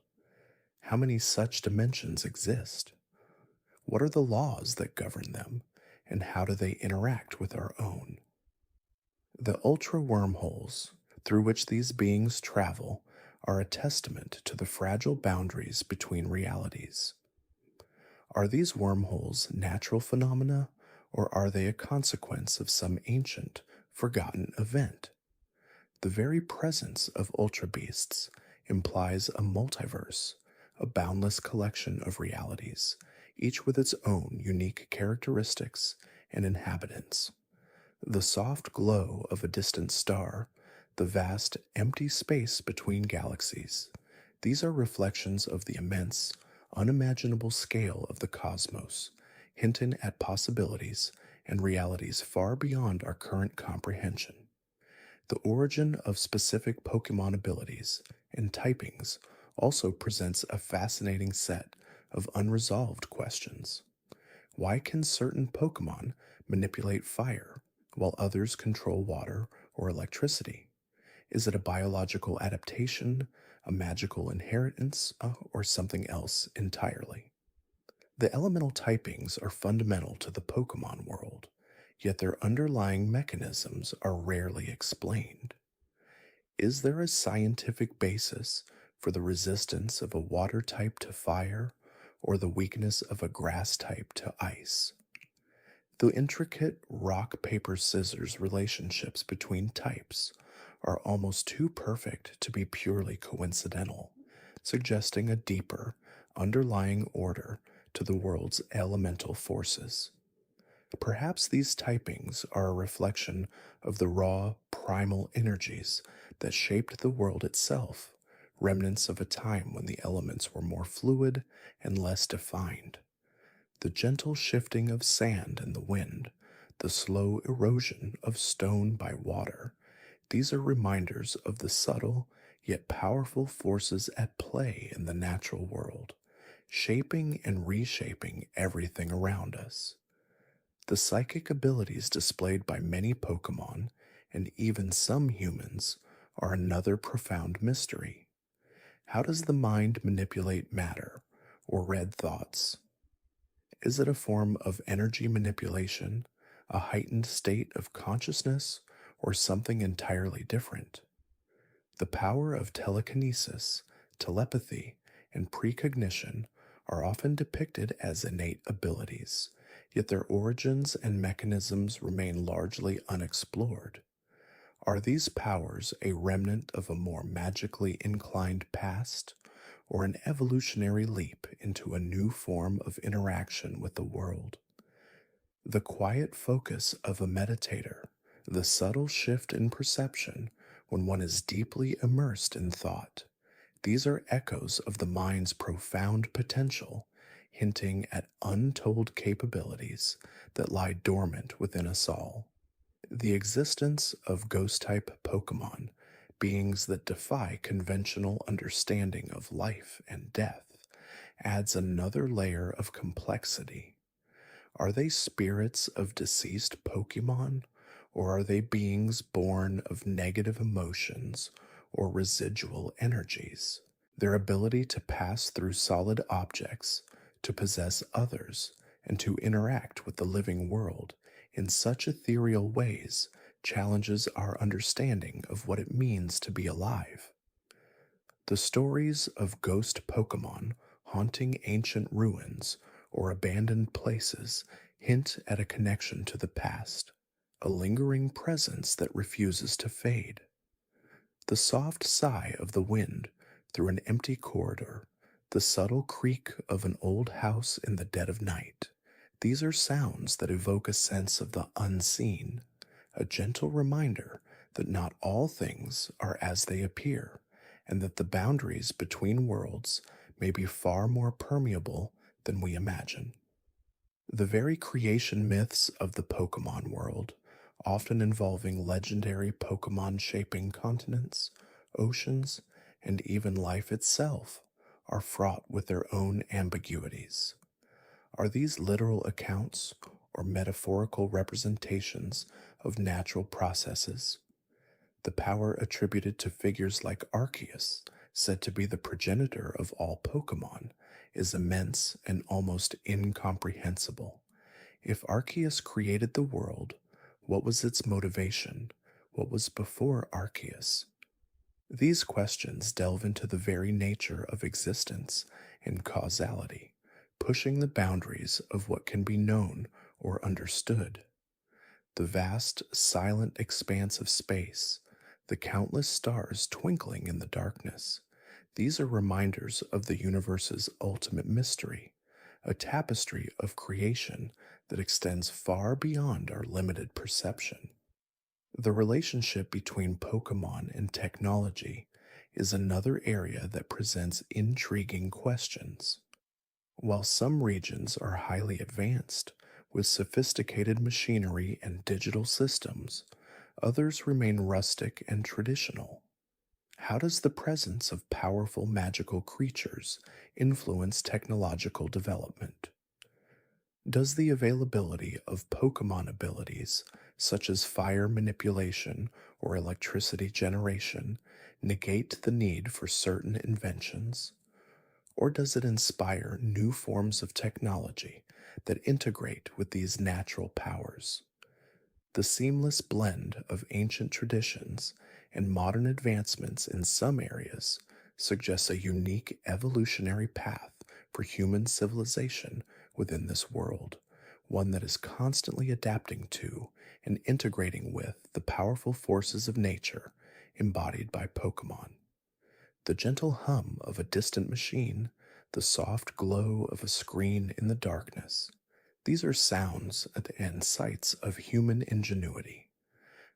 How many such dimensions exist? What are the laws that govern them, and how do they interact with our own? The ultra wormholes through which these beings travel are a testament to the fragile boundaries between realities. Are these wormholes natural phenomena, or are they a consequence of some ancient, forgotten event? The very presence of ultra beasts implies a multiverse, a boundless collection of realities, each with its own unique characteristics and inhabitants. The soft glow of a distant star, the vast empty space between galaxies, these are reflections of the immense, unimaginable scale of the cosmos, hinting at possibilities and realities far beyond our current comprehension. The origin of specific Pokemon abilities and typings also presents a fascinating set of unresolved questions. Why can certain Pokemon manipulate fire while others control water or electricity? Is it a biological adaptation, a magical inheritance, or something else entirely? The elemental typings are fundamental to the Pokemon world, yet their underlying mechanisms are rarely explained. Is there a scientific basis for the resistance of a water type to fire or the weakness of a grass type to ice? The intricate rock, paper, scissors relationships between types are almost too perfect to be purely coincidental, suggesting a deeper, underlying order to the world's elemental forces. Perhaps these typings are a reflection of the raw, primal energies that shaped the world itself, remnants of a time when the elements were more fluid and less defined. The gentle shifting of sand in the wind, the slow erosion of stone by water, these are reminders of the subtle yet powerful forces at play in the natural world, shaping and reshaping everything around us. The psychic abilities displayed by many Pokemon, and even some humans, are another profound mystery. How does the mind manipulate matter, or read thoughts? Is it a form of energy manipulation, a heightened state of consciousness, or something entirely different? The power of telekinesis, telepathy, and precognition are often depicted as innate abilities, yet their origins and mechanisms remain largely unexplored. Are these powers a remnant of a more magically inclined past, or an evolutionary leap into a new form of interaction with the world? The quiet focus of a meditator, the subtle shift in perception when one is deeply immersed in thought, these are echoes of the mind's profound potential, hinting at untold capabilities that lie dormant within us all. The existence of ghost-type Pokemon, beings that defy conventional understanding of life and death, adds another layer of complexity. Are they spirits of deceased Pokemon, or are they beings born of negative emotions or residual energies? Their ability to pass through solid objects, to possess others, and to interact with the living world in such ethereal ways challenges our understanding of what it means to be alive. The stories of ghost Pokemon haunting ancient ruins or abandoned places hint at a connection to the past, a lingering presence that refuses to fade. The soft sigh of the wind through an empty corridor, the subtle creak of an old house in the dead of night, these are sounds that evoke a sense of the unseen, a gentle reminder that not all things are as they appear, and that the boundaries between worlds may be far more permeable than we imagine. The very creation myths of the Pokemon world, often involving legendary Pokemon shaping continents, oceans, and even life itself are fraught with their own ambiguities. Are these literal accounts or metaphorical representations of natural processes? The power attributed to figures like Arceus, said to be the progenitor of all Pokemon, is immense and almost incomprehensible. If Arceus created the world, what was its motivation? What was before Arceus? These questions delve into the very nature of existence and causality, pushing the boundaries of what can be known or understood. The vast, silent expanse of space, the countless stars twinkling in the darkness, these are reminders of the universe's ultimate mystery, a tapestry of creation that extends far beyond our limited perception. The relationship between Pokemon and technology is another area that presents intriguing questions. While some regions are highly advanced, with sophisticated machinery and digital systems, others remain rustic and traditional. How does the presence of powerful magical creatures influence technological development? Does the availability of Pokemon abilities, such as fire manipulation or electricity generation, negate the need for certain inventions? Or does it inspire new forms of technology that integrate with these natural powers? The seamless blend of ancient traditions and modern advancements in some areas suggests a unique evolutionary path for human civilization within this world, one that is constantly adapting to and integrating with the powerful forces of nature embodied by Pokemon. The gentle hum of a distant machine, the soft glow of a screen in the darkness, these are sounds and sights of human ingenuity,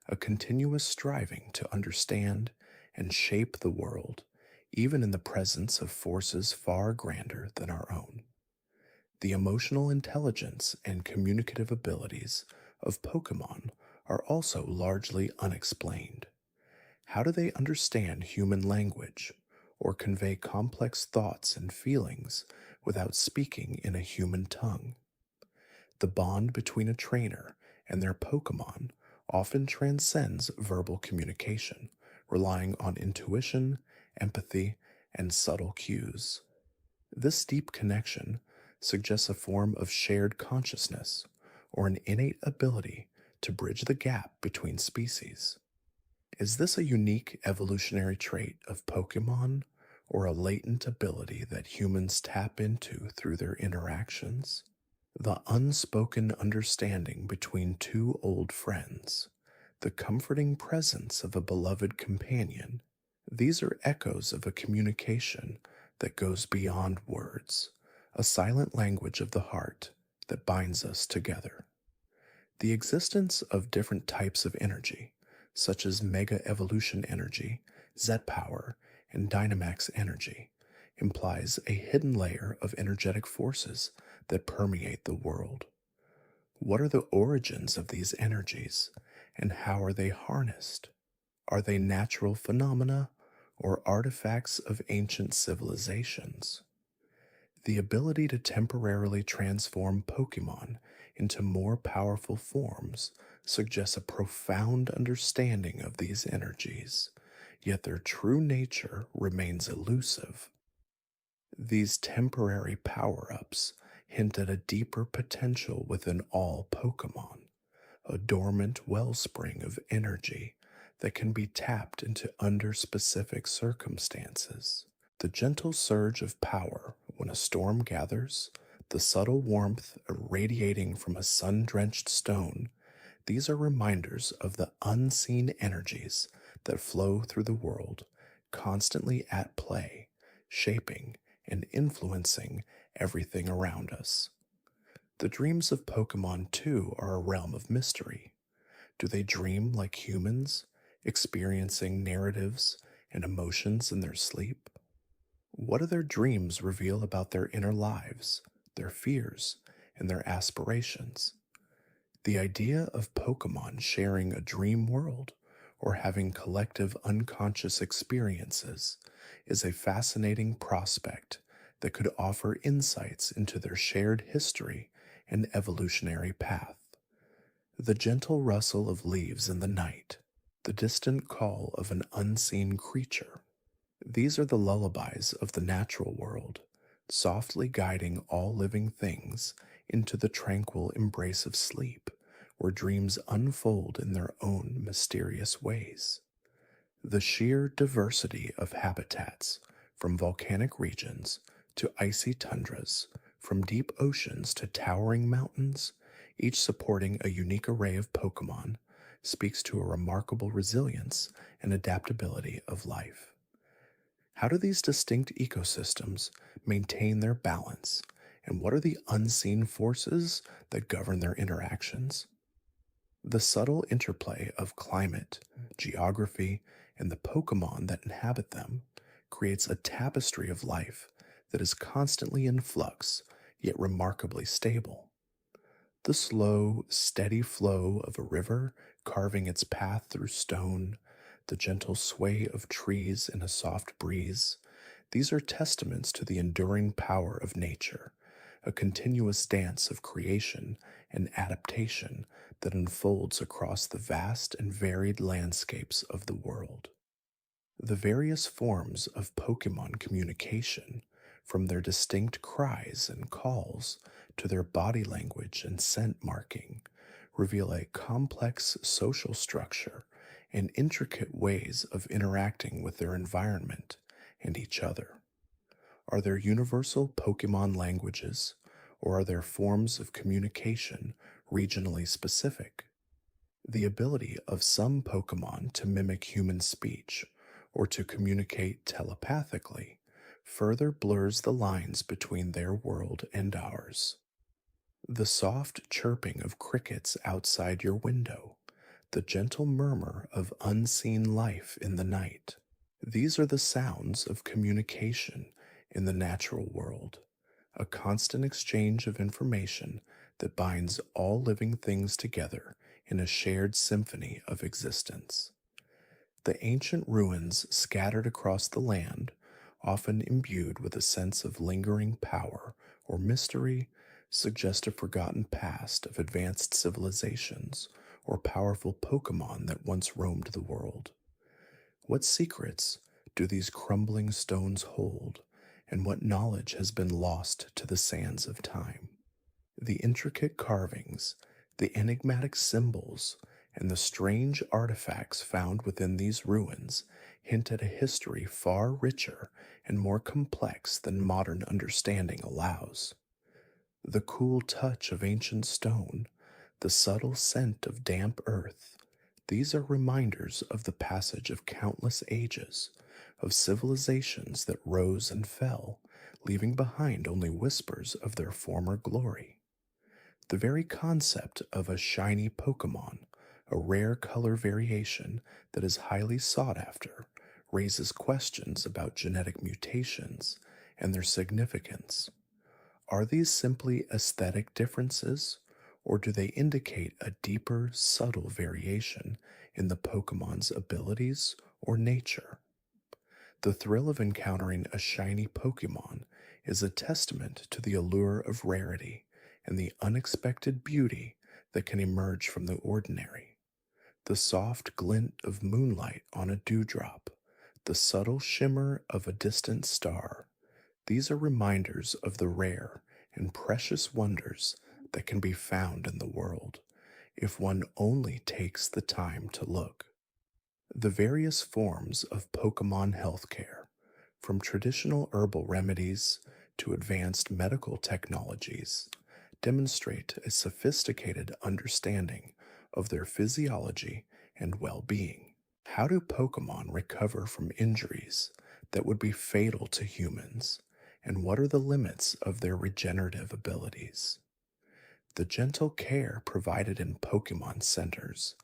a continuous striving to understand and shape the world, even in the presence of forces far grander than our own. The emotional intelligence and communicative abilities of Pokemon are also largely unexplained. How do they understand human language or convey complex thoughts and feelings without speaking in a human tongue? The bond between a trainer and their Pokemon often transcends verbal communication, relying on intuition, empathy, and subtle cues. This deep connection suggests a form of shared consciousness or an innate ability to bridge the gap between species. Is this a unique evolutionary trait of Pokemon or a latent ability that humans tap into through their interactions? The unspoken understanding between two old friends, the comforting presence of a beloved companion, these are echoes of a communication that goes beyond words, a silent language of the heart that binds us together. The existence of different types of energy, such as Mega Evolution energy, Z power, and Dynamax energy, implies a hidden layer of energetic forces that permeate the world. What are the origins of these energies, and how are they harnessed? Are they natural phenomena or artifacts of ancient civilizations? The ability to temporarily transform Pokemon into more powerful forms suggests a profound understanding of these energies, yet their true nature remains elusive. These temporary power ups hint at a deeper potential within all Pokemon, a dormant wellspring of energy that can be tapped into under specific circumstances. The gentle surge of power when a storm gathers, the subtle warmth irradiating from a sun drenched stone, these are reminders of the unseen energies that flow through the world, constantly at play, shaping and influencing everything around us. The dreams of Pokemon, too, are a realm of mystery. Do they dream like humans, experiencing narratives and emotions in their sleep? What do their dreams reveal about their inner lives, their fears, and their aspirations? The idea of Pokemon sharing a dream world, or having collective unconscious experiences is a fascinating prospect that could offer insights into their shared history and evolutionary path. The gentle rustle of leaves in the night, the distant call of an unseen creature. These are the lullabies of the natural world, softly guiding all living things into the tranquil embrace of sleep, where dreams unfold in their own mysterious ways. The sheer diversity of habitats, from volcanic regions to icy tundras, from deep oceans to towering mountains, each supporting a unique array of Pokemon, speaks to a remarkable resilience and adaptability of life. How do these distinct ecosystems maintain their balance, and what are the unseen forces that govern their interactions? The subtle interplay of climate, geography, and the Pokemon that inhabit them creates a tapestry of life that is constantly in flux, yet remarkably stable. The slow, steady flow of a river carving its path through stone, the gentle sway of trees in a soft breeze, these are testaments to the enduring power of nature, a continuous dance of creation and adaptation that unfolds across the vast and varied landscapes of the world. The various forms of Pokemon communication, from their distinct cries and calls to their body language and scent marking, reveal a complex social structure and intricate ways of interacting with their environment and each other. Are there universal Pokemon languages, or are there forms of communication regionally specific? The ability of some Pokemon to mimic human speech or to communicate telepathically further blurs the lines between their world and ours. The soft chirping of crickets outside your window, the gentle murmur of unseen life in the night, these are the sounds of communication in the natural world, a constant exchange of information that binds all living things together in a shared symphony of existence. The ancient ruins scattered across the land, often imbued with a sense of lingering power or mystery, suggest a forgotten past of advanced civilizations or powerful Pokemon that once roamed the world. What secrets do these crumbling stones hold, and what knowledge has been lost to the sands of time? The intricate carvings, the enigmatic symbols, and the strange artifacts found within these ruins hint at a history far richer and more complex than modern understanding allows. The cool touch of ancient stone, the subtle scent of damp earth, these are reminders of the passage of countless ages, of civilizations that rose and fell, leaving behind only whispers of their former glory. The very concept of a shiny Pokemon, a rare color variation that is highly sought after, raises questions about genetic mutations and their significance. Are these simply aesthetic differences, or do they indicate a deeper, subtle variation in the Pokemon's abilities or nature? The thrill of encountering a shiny Pokemon is a testament to the allure of rarity and the unexpected beauty that can emerge from the ordinary. The soft glint of moonlight on a dewdrop, the subtle shimmer of a distant star, these are reminders of the rare and precious wonders that can be found in the world, if one only takes the time to look. The various forms of Pokemon healthcare, from traditional herbal remedies to advanced medical technologies, demonstrate a sophisticated understanding of their physiology and well-being. How do Pokemon recover from injuries that would be fatal to humans, and what are the limits of their regenerative abilities? The gentle care provided in Pokemon centers,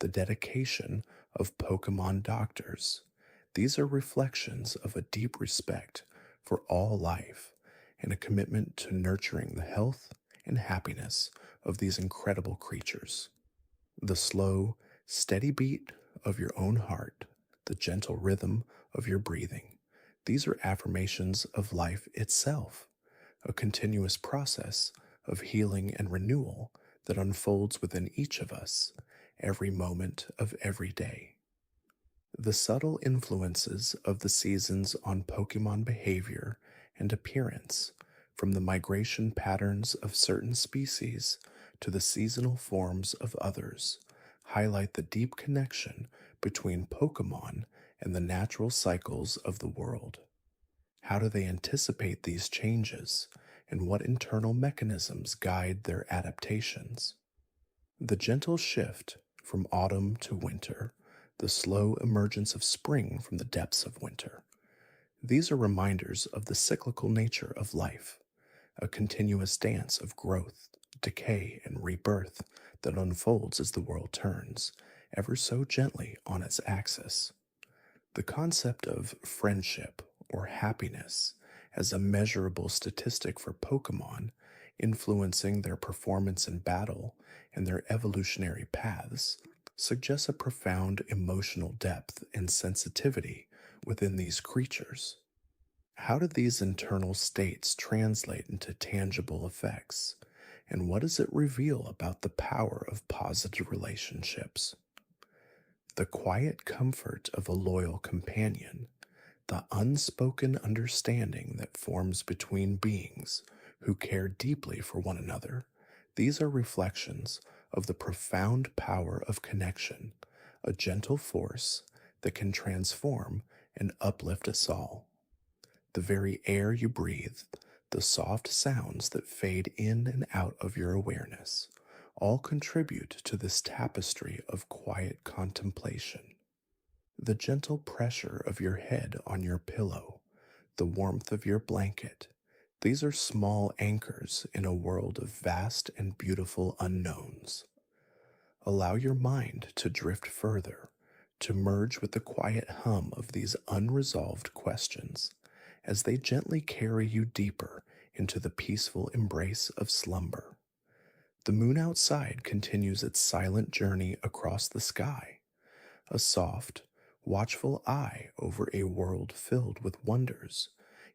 the dedication of Pokemon doctors, these are reflections of a deep respect for all life and a commitment to nurturing the health and happiness of these incredible creatures. The slow, steady beat of your own heart, the gentle rhythm of your breathing. These are affirmations of life itself, a continuous process of healing and renewal that unfolds within each of us every moment of every day. The subtle influences of the seasons on Pokemon behavior and appearance, from the migration patterns of certain species to the seasonal forms of others, highlight the deep connection between Pokemon and the natural cycles of the world. How do they anticipate these changes, and what internal mechanisms guide their adaptations? The gentle shift from autumn to winter, the slow emergence of spring from the depths of winter. These are reminders of the cyclical nature of life, a continuous dance of growth, decay, and rebirth that unfolds as the world turns, ever so gently on its axis. The concept of friendship or happiness as a measurable statistic for Pokemon, influencing their performance in battle and their evolutionary paths, suggests a profound emotional depth and sensitivity within these creatures. How do these internal states translate into tangible effects, and what does it reveal about the power of positive relationships? The quiet comfort of a loyal companion, the unspoken understanding that forms between beings who care deeply for one another, these are reflections of the profound power of connection, a gentle force that can transform and uplift us all. The very air you breathe, the soft sounds that fade in and out of your awareness, all contribute to this tapestry of quiet contemplation. The gentle pressure of your head on your pillow, the warmth of your blanket, these are small anchors in a world of vast and beautiful unknowns. Allow your mind to drift further, to merge with the quiet hum of these unresolved questions, as they gently carry you deeper into the peaceful embrace of slumber. The moon outside continues its silent journey across the sky, a soft, watchful eye over a world filled with wonders,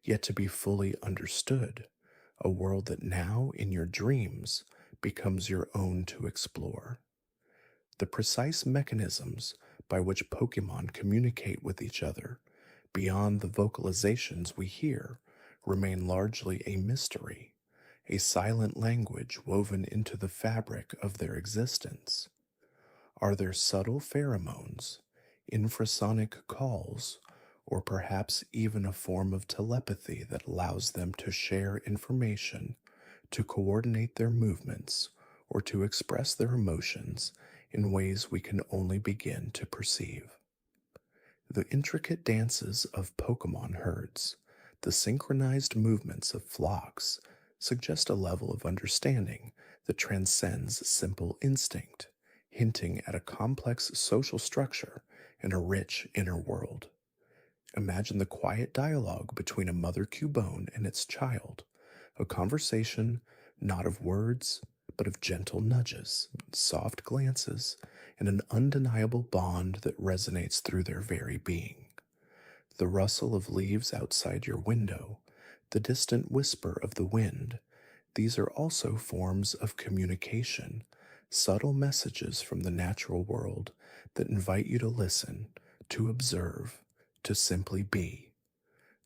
yet to be fully understood, a world that now, in your dreams, becomes your own to explore. The precise mechanisms by which Pokemon communicate with each other, beyond the vocalizations we hear, remain largely a mystery, a silent language woven into the fabric of their existence. Are there subtle pheromones, infrasonic calls, or perhaps even a form of telepathy that allows them to share information, to coordinate their movements, or to express their emotions in ways we can only begin to perceive? The intricate dances of Pokemon herds, the synchronized movements of flocks, suggest a level of understanding that transcends simple instinct, hinting at a complex social structure and a rich inner world. Imagine the quiet dialogue between a mother Cubone and its child, a conversation not of words, but of gentle nudges, soft glances, and an undeniable bond that resonates through their very being. The rustle of leaves outside your window, the distant whisper of the wind, these are also forms of communication, subtle messages from the natural world that invite you to listen, to observe, to simply be.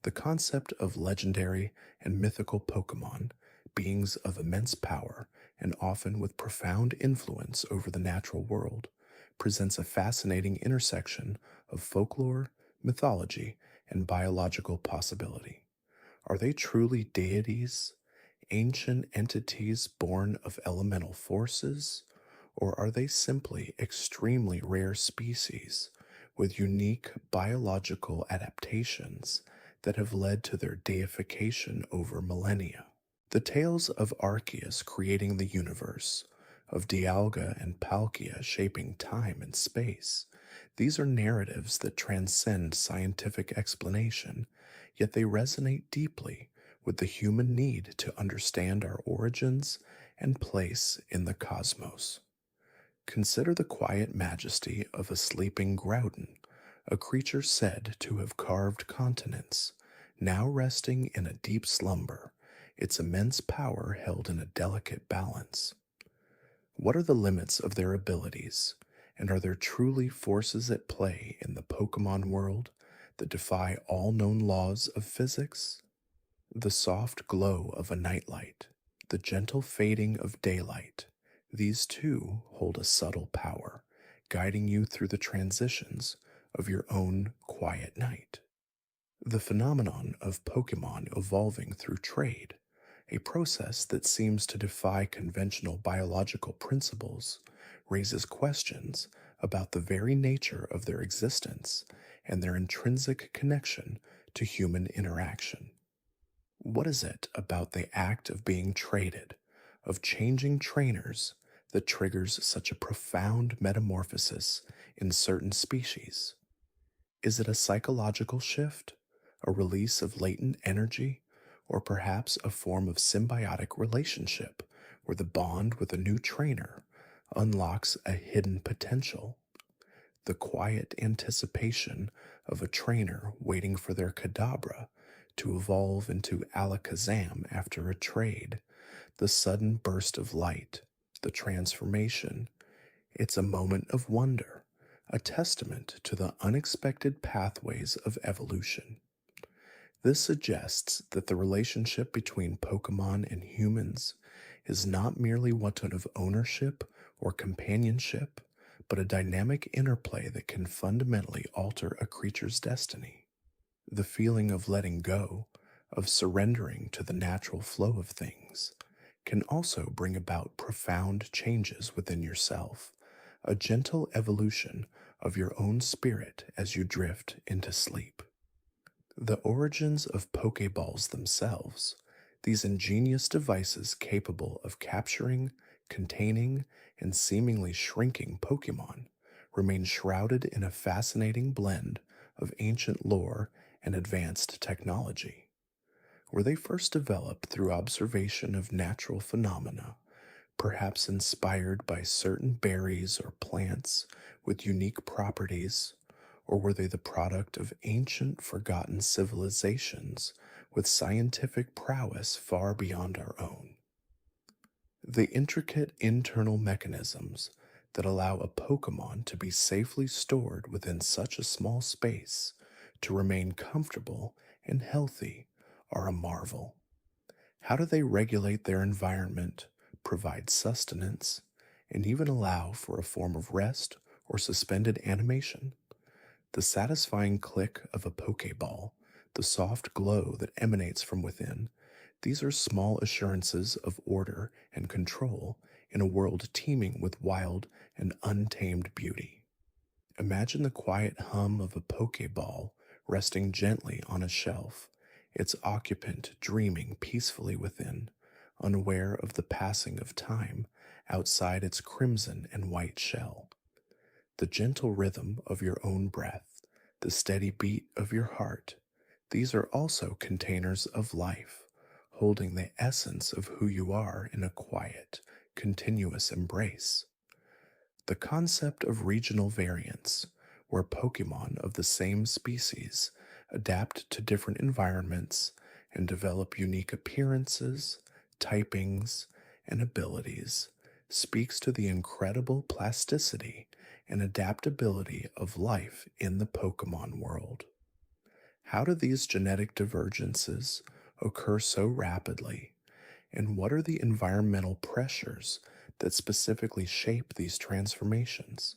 The concept of legendary and mythical Pokemon, beings of immense power and often with profound influence over the natural world, presents a fascinating intersection of folklore, mythology, and biological possibility. Are they truly deities, ancient entities born of elemental forces, or are they simply extremely rare species with unique biological adaptations that have led to their deification over millennia? The tales of Arceus creating the universe, of Dialga and Palkia shaping time and space, these are narratives that transcend scientific explanation, yet they resonate deeply with the human need to understand our origins and place in the cosmos. Consider the quiet majesty of a sleeping Groudon, a creature said to have carved continents, now resting in a deep slumber, its immense power held in a delicate balance. What are the limits of their abilities, and are there truly forces at play in the Pokemon world that defy all known laws of physics? The soft glow of a nightlight, the gentle fading of daylight, these too hold a subtle power, guiding you through the transitions of your own quiet night. The phenomenon of Pokemon evolving through trade, a process that seems to defy conventional biological principles, raises questions about the very nature of their existence and their intrinsic connection to human interaction. What is it about the act of being traded, of changing trainers, that triggers such a profound metamorphosis in certain species? Is it a psychological shift, a release of latent energy, or perhaps a form of symbiotic relationship where the bond with a new trainer unlocks a hidden potential? The quiet anticipation of a trainer waiting for their Kadabra to evolve into Alakazam after a trade, the sudden burst of light, the transformation. It's a moment of wonder, a testament to the unexpected pathways of evolution. This suggests that the relationship between Pokemon and humans is not merely one of ownership or companionship, but a dynamic interplay that can fundamentally alter a creature's destiny. The feeling of letting go, of surrendering to the natural flow of things, can also bring about profound changes within yourself, a gentle evolution of your own spirit as you drift into sleep. The origins of Pokeballs themselves, these ingenious devices capable of capturing, containing, and seemingly shrinking Pokemon, remain shrouded in a fascinating blend of ancient lore and advanced technology. Were they first developed through observation of natural phenomena, perhaps inspired by certain berries or plants with unique properties, or were they the product of ancient forgotten civilizations with scientific prowess far beyond our own? The intricate internal mechanisms that allow a Pokemon to be safely stored within such a small space to remain comfortable and healthy are a marvel. How do they regulate their environment, provide sustenance, and even allow for a form of rest or suspended animation? The satisfying click of a Pokeball, the soft glow that emanates from within, these are small assurances of order and control in a world teeming with wild and untamed beauty. Imagine the quiet hum of a Pokeball resting gently on a shelf, its occupant dreaming peacefully within, unaware of the passing of time outside its crimson and white shell. The gentle rhythm of your own breath, the steady beat of your heart, these are also containers of life, holding the essence of who you are in a quiet, continuous embrace. The concept of regional variance, where Pokemon of the same species adapt to different environments and develop unique appearances, typings, and abilities, speaks to the incredible plasticity and adaptability of life in the Pokemon world. How do these genetic divergences occur so rapidly, and what are the environmental pressures that specifically shape these transformations?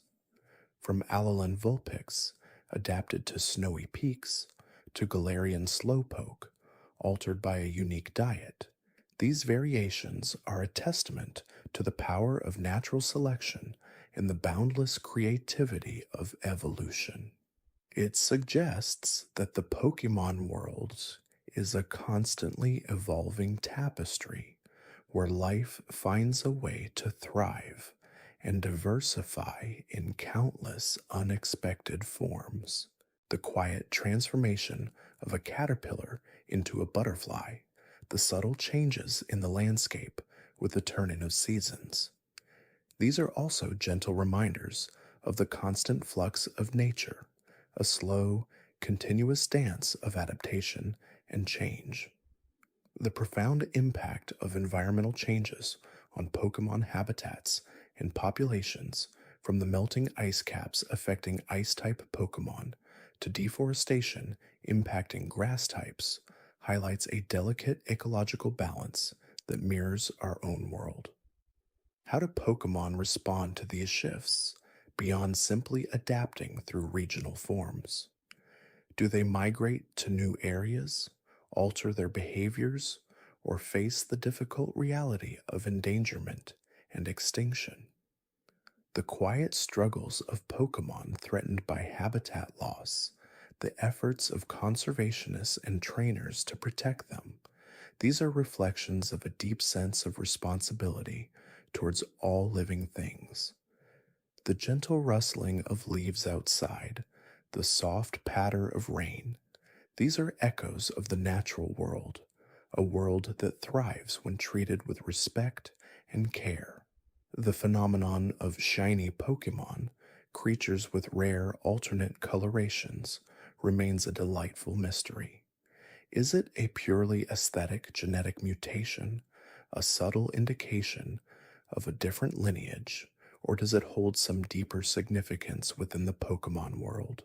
From Alolan Vulpix, adapted to snowy peaks, to Galarian Slowpoke, altered by a unique diet, these variations are a testament to the power of natural selection and the boundless creativity of evolution. It suggests that the Pokemon world is a constantly evolving tapestry where life finds a way to thrive and diversify in countless unexpected forms. The quiet transformation of a caterpillar into a butterfly, the subtle changes in the landscape with the turning of seasons. These are also gentle reminders of the constant flux of nature, a slow, continuous dance of adaptation and change. The profound impact of environmental changes on Pokemon habitats and populations, from the melting ice caps affecting ice type Pokemon to deforestation impacting grass types, highlights a delicate ecological balance that mirrors our own world. How do Pokemon respond to these shifts beyond simply adapting through regional forms? Do they migrate to new areas, alter their behaviors, or face the difficult reality of endangerment and extinction? The quiet struggles of Pokemon threatened by habitat loss, the efforts of conservationists and trainers to protect them, these are reflections of a deep sense of responsibility towards all living things. The gentle rustling of leaves outside, the soft patter of rain, these are echoes of the natural world, a world that thrives when treated with respect and care. The phenomenon of shiny Pokemon, creatures with rare alternate colorations, remains a delightful mystery. Is it a purely aesthetic genetic mutation, a subtle indication of a different lineage, or does it hold some deeper significance within the Pokemon world?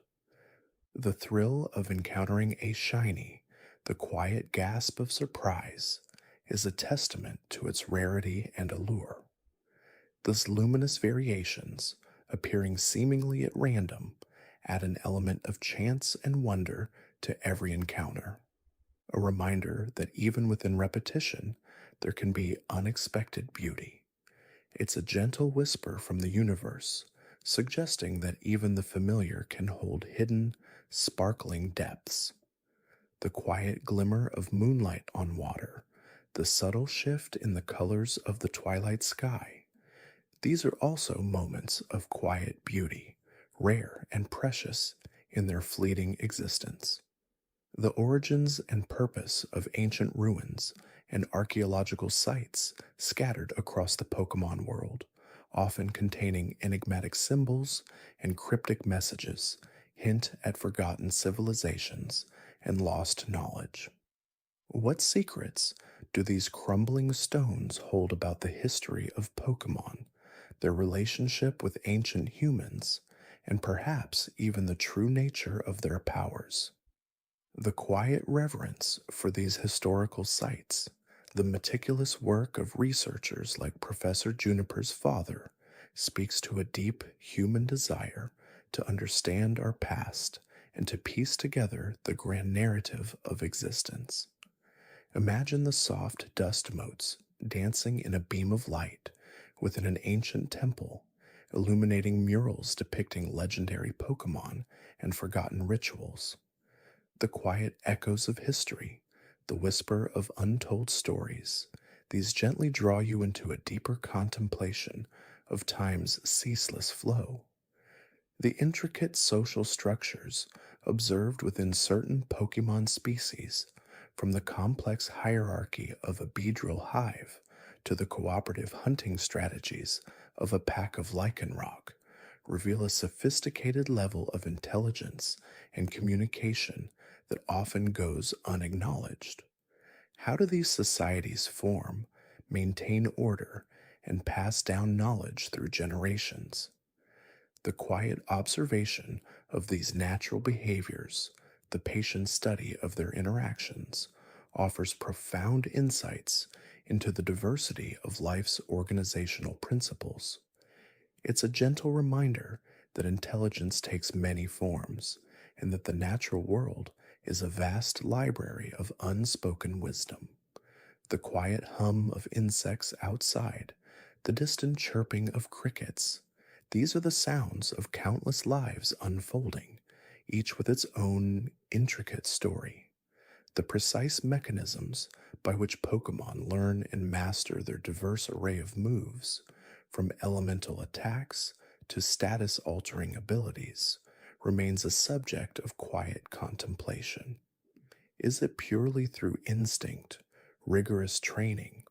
The thrill of encountering a shiny, the quiet gasp of surprise, is a testament to its rarity and allure. Thus, luminous variations, appearing seemingly at random, add an element of chance and wonder to every encounter. A reminder that even within repetition, there can be unexpected beauty. It's a gentle whisper from the universe, suggesting that even the familiar can hold hidden, sparkling depths. The quiet glimmer of moonlight on water, the subtle shift in the colors of the twilight sky. These are also moments of quiet beauty, rare and precious in their fleeting existence. The origins and purpose of ancient ruins and archaeological sites scattered across the Pokemon world, often containing enigmatic symbols and cryptic messages, hint at forgotten civilizations and lost knowledge. What secrets do these crumbling stones hold about the history of Pokemon, their relationship with ancient humans, and perhaps even the true nature of their powers? The quiet reverence for these historical sites, the meticulous work of researchers like Professor Juniper's father, speaks to a deep human desire to understand our past and to piece together the grand narrative of existence. Imagine the soft dust motes dancing in a beam of light within an ancient temple, illuminating murals depicting legendary Pokemon and forgotten rituals. The quiet echoes of history, the whisper of untold stories, these gently draw you into a deeper contemplation of time's ceaseless flow. The intricate social structures observed within certain Pokemon species, from the complex hierarchy of a beedrill hive to the cooperative hunting strategies of a pack of Lycanroc, reveal a sophisticated level of intelligence and communication that often goes unacknowledged. How do these societies form, maintain order, and pass down knowledge through generations? The quiet observation of these natural behaviors, the patient study of their interactions, offers profound insights into the diversity of life's organizational principles. It's a gentle reminder that intelligence takes many forms, and that the natural world is a vast library of unspoken wisdom. The quiet hum of insects outside, the distant chirping of crickets, these are the sounds of countless lives unfolding, each with its own intricate story. The precise mechanisms by which Pokemon learn and master their diverse array of moves, from elemental attacks to status-altering abilities, remains a subject of quiet contemplation. Is it purely through instinct, rigorous training,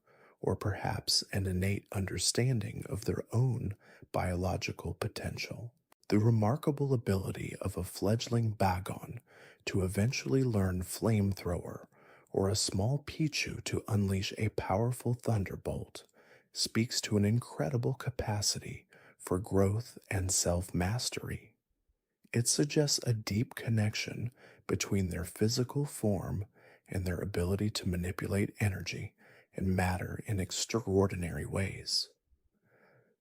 or perhaps an innate understanding of their own biological potential. The remarkable ability of a fledgling Bagon to eventually learn Flamethrower or a small Pichu to unleash a powerful Thunderbolt speaks to an incredible capacity for growth and self mastery. It suggests a deep connection between their physical form and their ability to manipulate energy and matter in extraordinary ways.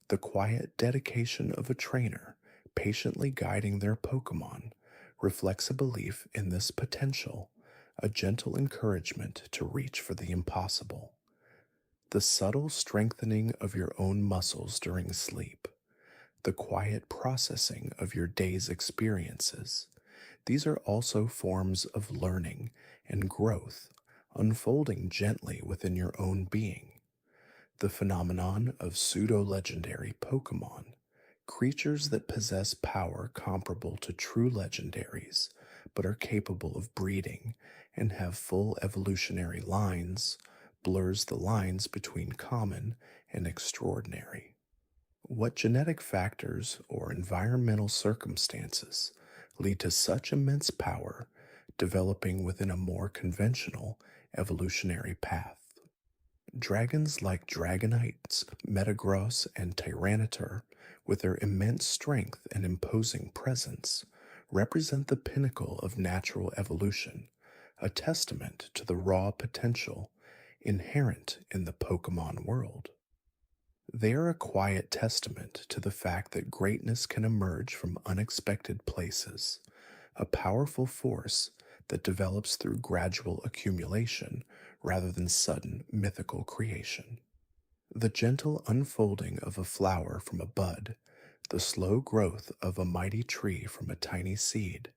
The quiet dedication of a trainer patiently guiding their Pokemon reflects a belief in this potential, a gentle encouragement to reach for the impossible. The subtle strengthening of your own muscles during sleep, the quiet processing of your day's experiences. These are also forms of learning and growth, unfolding gently within your own being. The phenomenon of pseudo-legendary Pokemon, creatures that possess power comparable to true legendaries, but are capable of breeding and have full evolutionary lines, blurs the lines between common and extraordinary. What genetic factors or environmental circumstances lead to such immense power developing within a more conventional evolutionary path? Dragons like Dragonites, Metagross, and Tyranitar, with their immense strength and imposing presence, represent the pinnacle of natural evolution, a testament to the raw potential inherent in the Pokemon world. They are a quiet testament to the fact that greatness can emerge from unexpected places, a powerful force that develops through gradual accumulation rather than sudden mythical creation. The gentle unfolding of a flower from a bud, the slow growth of a mighty tree from a tiny seed,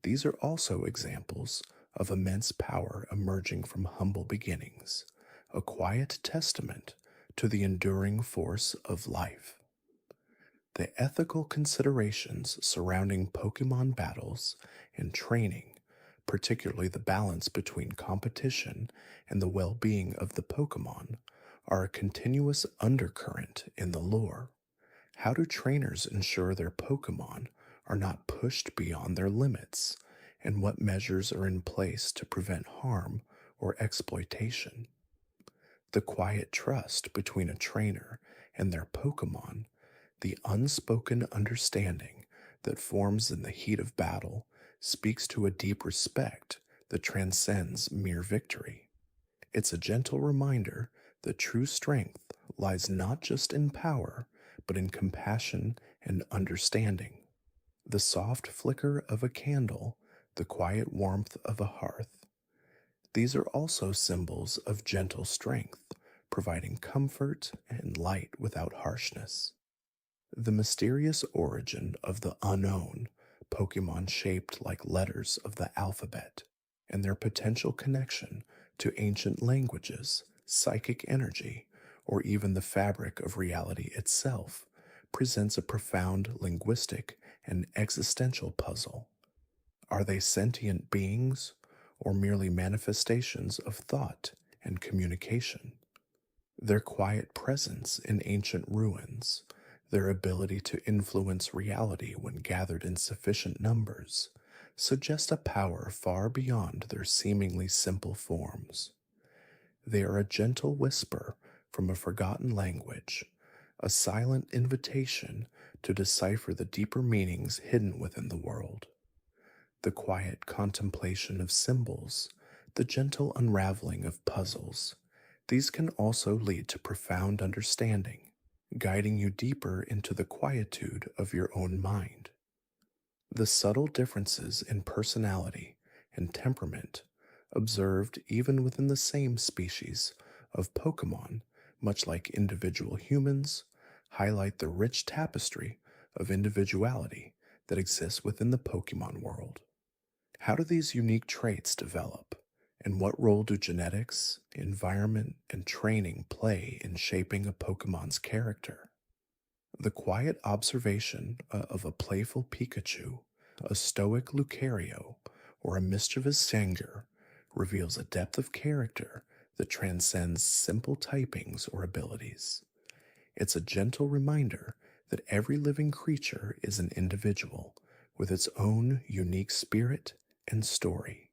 these are also examples of immense power emerging from humble beginnings, a quiet testament to the enduring force of life. The ethical considerations surrounding Pokemon battles and training, particularly the balance between competition and the well-being of the Pokemon, are a continuous undercurrent in the lore. How do trainers ensure their Pokemon are not pushed beyond their limits, and what measures are in place to prevent harm or exploitation? The quiet trust between a trainer and their Pokemon, the unspoken understanding that forms in the heat of battle, speaks to a deep respect that transcends mere victory. It's a gentle reminder that true strength lies not just in power, but in compassion and understanding. The soft flicker of a candle, the quiet warmth of a hearth. These are also symbols of gentle strength, providing comfort and light without harshness. The mysterious origin of the unknown, Pokemon shaped like letters of the alphabet, and their potential connection to ancient languages, psychic energy, or even the fabric of reality itself, presents a profound linguistic and existential puzzle. Are they sentient beings, or merely manifestations of thought and communication? Their quiet presence in ancient ruins, their ability to influence reality when gathered in sufficient numbers, suggest a power far beyond their seemingly simple forms. They are a gentle whisper from a forgotten language, a silent invitation to decipher the deeper meanings hidden within the world. The quiet contemplation of symbols, the gentle unraveling of puzzles, these can also lead to profound understanding, guiding you deeper into the quietude of your own mind. The subtle differences in personality and temperament, observed even within the same species of Pokemon, much like individual humans, highlight the rich tapestry of individuality that exists within the Pokemon world. How do these unique traits develop, and what role do genetics, environment, and training play in shaping a Pokemon's character? The quiet observation of a playful Pikachu, a stoic Lucario, or a mischievous Gengar reveals a depth of character that transcends simple typings or abilities. It's a gentle reminder that every living creature is an individual with its own unique spirit and story.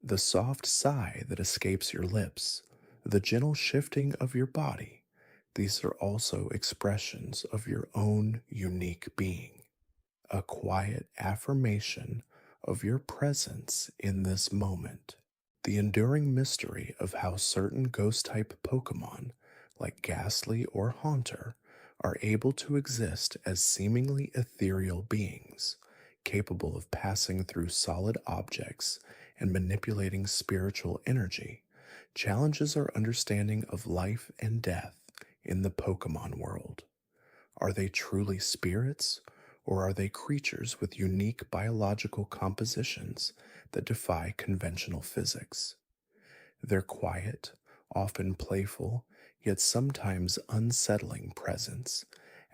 The soft sigh that escapes your lips, the gentle shifting of your body, these are also expressions of your own unique being, a quiet affirmation of your presence in this moment. The enduring mystery of how certain ghost type Pokemon, like Ghastly or Haunter, are able to exist as seemingly ethereal beings, capable of passing through solid objects and manipulating spiritual energy, challenges our understanding of life and death in the Pokemon world. Are they truly spirits, or are they creatures with unique biological compositions that defy conventional physics? Their quiet, often playful, yet sometimes unsettling presence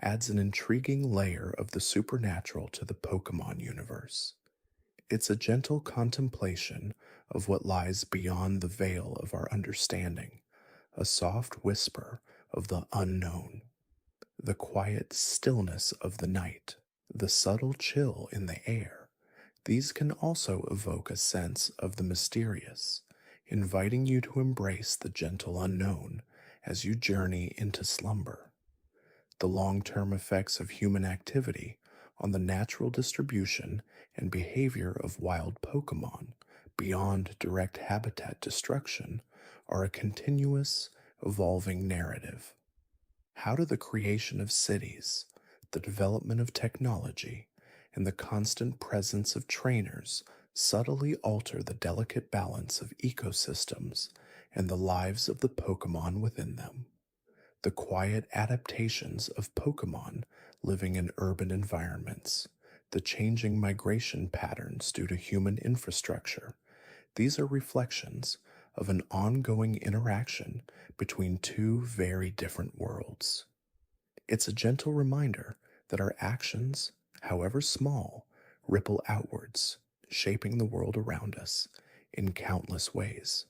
adds an intriguing layer of the supernatural to the Pokemon universe. It's a gentle contemplation of what lies beyond the veil of our understanding, a soft whisper of the unknown, the quiet stillness of the night, the subtle chill in the air. These can also evoke a sense of the mysterious, inviting you to embrace the gentle unknown as you journey into slumber. The long term effects of human activity on the natural distribution and behavior of wild Pokemon, beyond direct habitat destruction, are a continuous, evolving narrative. How do the creation of cities, the development of technology, and the constant presence of trainers subtly alter the delicate balance of ecosystems and the lives of the Pokemon within them? The quiet adaptations of Pokemon living in urban environments, the changing migration patterns due to human infrastructure, these are reflections of an ongoing interaction between two very different worlds. It's a gentle reminder that our actions, however small, ripple outwards, shaping the world around us in countless ways.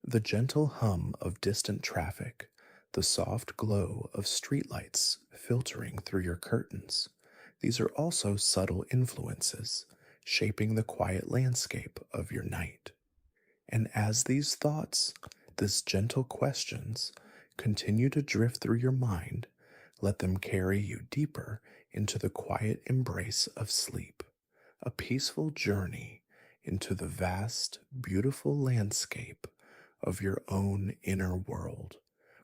The gentle hum of distant traffic, the soft glow of streetlights filtering through your curtains, these are also subtle influences, shaping the quiet landscape of your night. And as these thoughts, these gentle questions, continue to drift through your mind, let them carry you deeper into the quiet embrace of sleep, a peaceful journey into the vast, beautiful landscape of your own inner world,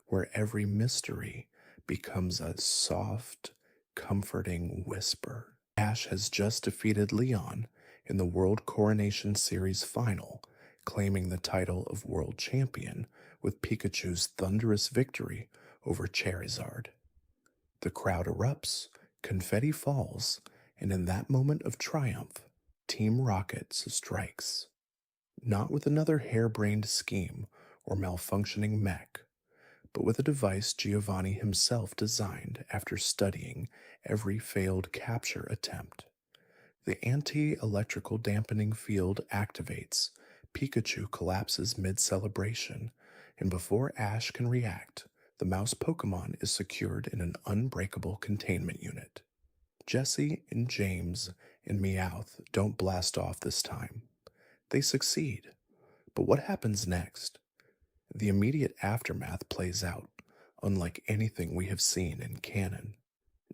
where every mystery becomes a soft, comforting whisper. Ash has just defeated Leon in the World Coronation Series final, claiming the title of World Champion with Pikachu's thunderous victory over Charizard. The crowd erupts, confetti falls, and in that moment of triumph, Team Rocket strikes. Not with another harebrained scheme or malfunctioning mech, but with a device Giovanni himself designed after studying every failed capture attempt. The anti-electrical dampening field activates, Pikachu collapses mid-celebration, and before Ash can react, the mouse Pokemon is secured in an unbreakable containment unit. Jesse and James and Meowth don't blast off this time. They succeed. But what happens next? The immediate aftermath plays out, unlike anything we have seen in canon.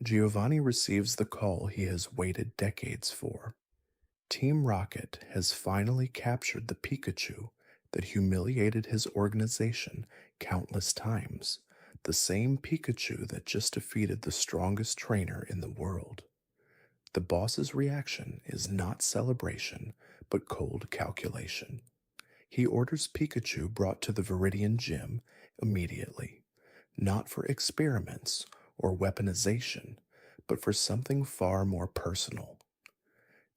Giovanni receives the call he has waited decades for. Team Rocket has finally captured the Pikachu that humiliated his organization countless times, the same Pikachu that just defeated the strongest trainer in the world. The boss's reaction is not celebration, but cold calculation. He orders Pikachu brought to the Viridian Gym immediately, not for experiments or weaponization, but for something far more personal.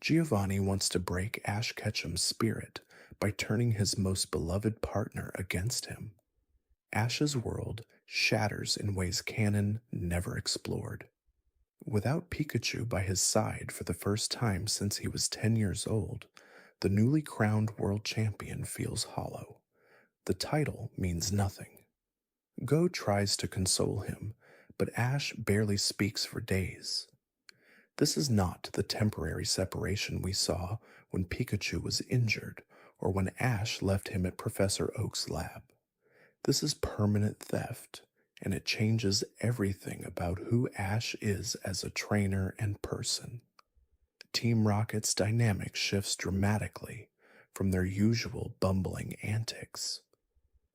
Giovanni wants to break Ash Ketchum's spirit by turning his most beloved partner against him. Ash's world shatters in ways canon never explored. Without Pikachu by his side for the first time since he was 10 years old, the newly crowned world champion feels hollow. The title means nothing. Go tries to console him, but Ash barely speaks for days. This is not the temporary separation we saw when Pikachu was injured or when Ash left him at Professor Oak's lab. This is permanent theft, and it changes everything about who Ash is as a trainer and person. Team Rocket's dynamic shifts dramatically from their usual bumbling antics.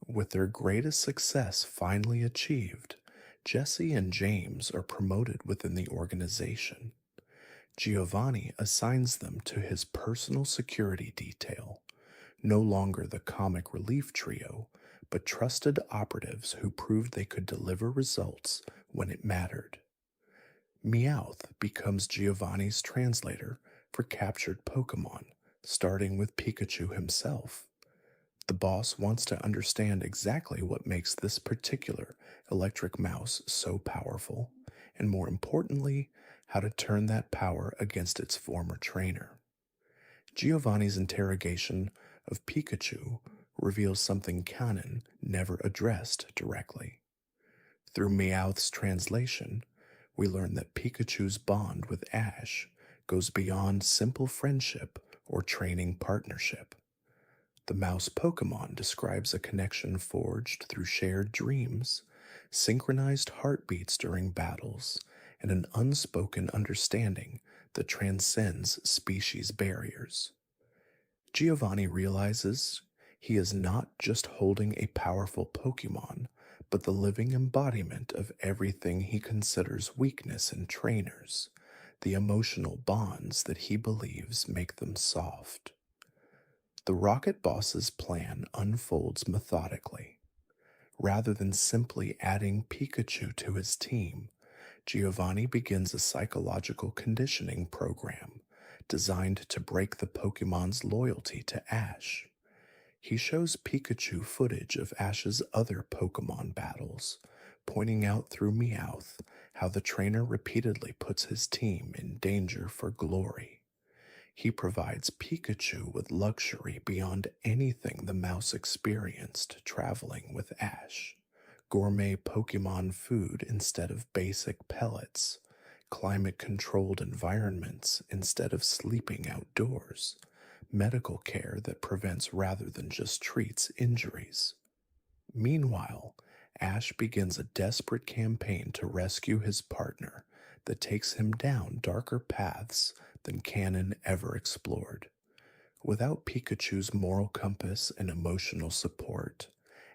With their greatest success finally achieved, Jesse and James are promoted within the organization. Giovanni assigns them to his personal security detail, no longer the comic relief trio, but trusted operatives who proved they could deliver results when it mattered. Meowth becomes Giovanni's translator for captured Pokémon, starting with Pikachu himself. The boss wants to understand exactly what makes this particular electric mouse so powerful, and more importantly, how to turn that power against its former trainer. Giovanni's interrogation of Pikachu reveals something canon never addressed directly. Through Meowth's translation, we learn that Pikachu's bond with Ash goes beyond simple friendship or training partnership. The mouse Pokémon describes a connection forged through shared dreams, synchronized heartbeats during battles, and an unspoken understanding that transcends species barriers. Giovanni realizes he is not just holding a powerful Pokémon, but the living embodiment of everything he considers weakness in trainers, the emotional bonds that he believes make them soft. The Rocket Boss's plan unfolds methodically. Rather than simply adding Pikachu to his team, Giovanni begins a psychological conditioning program designed to break the Pokemon's loyalty to Ash. He shows Pikachu footage of Ash's other Pokemon battles, pointing out through Meowth how the trainer repeatedly puts his team in danger for glory. He provides Pikachu with luxury beyond anything the mouse experienced traveling with Ash. Gourmet Pokemon food instead of basic pellets, climate-controlled environments instead of sleeping outdoors, medical care that prevents rather than just treats injuries. Meanwhile, Ash begins a desperate campaign to rescue his partner that takes him down darker paths than canon ever explored. Without Pikachu's moral compass and emotional support,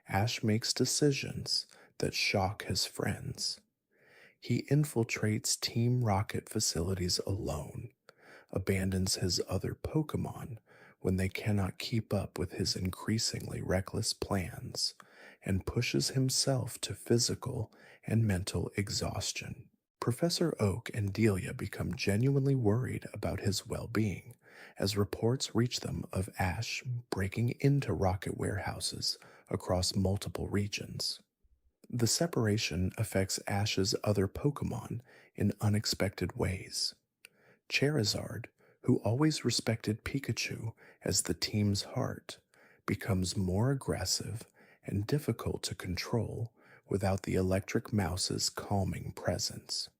Ash makes decisions that shock his friends. He infiltrates Team Rocket facilities alone, abandons his other Pokemon when they cannot keep up with his increasingly reckless plans, and pushes himself to physical and mental exhaustion. Professor Oak and Delia become genuinely worried about his well-being as reports reach them of Ash breaking into rocket warehouses across multiple regions. The separation affects Ash's other Pokemon in unexpected ways. Charizard, who always respected Pikachu as the team's heart, becomes more aggressive and difficult to control without the electric mouse's calming presence.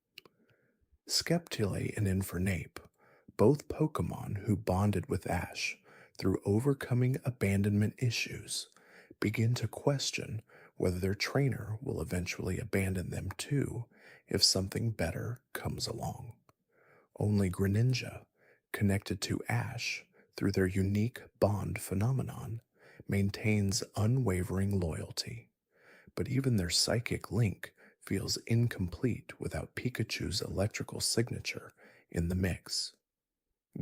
Sceptile and Infernape, both Pokemon who bonded with Ash through overcoming abandonment issues, begin to question whether their trainer will eventually abandon them too if something better comes along. Only Greninja, connected to Ash through their unique bond phenomenon, maintains unwavering loyalty. But even their psychic link feels incomplete without Pikachu's electrical signature in the mix.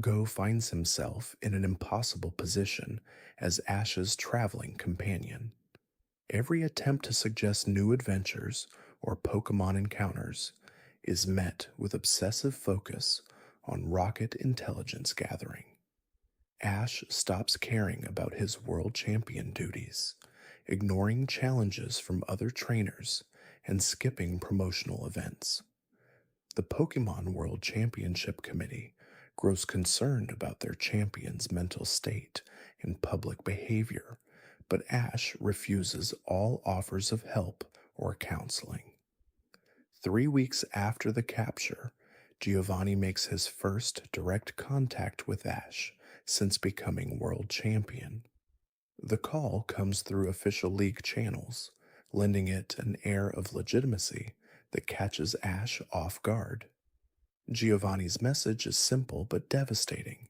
Go finds himself in an impossible position as Ash's traveling companion. Every attempt to suggest new adventures or Pokemon encounters is met with obsessive focus on rocket intelligence gathering. Ash stops caring about his world champion duties, ignoring challenges from other trainers and skipping promotional events. The Pokemon World Championship Committee grows concerned about their champion's mental state and public behavior, but Ash refuses all offers of help or counseling. 3 weeks after the capture, Giovanni makes his first direct contact with Ash since becoming world champion. The call comes through official league channels, lending it an air of legitimacy that catches Ash off guard. Giovanni's message is simple but devastating.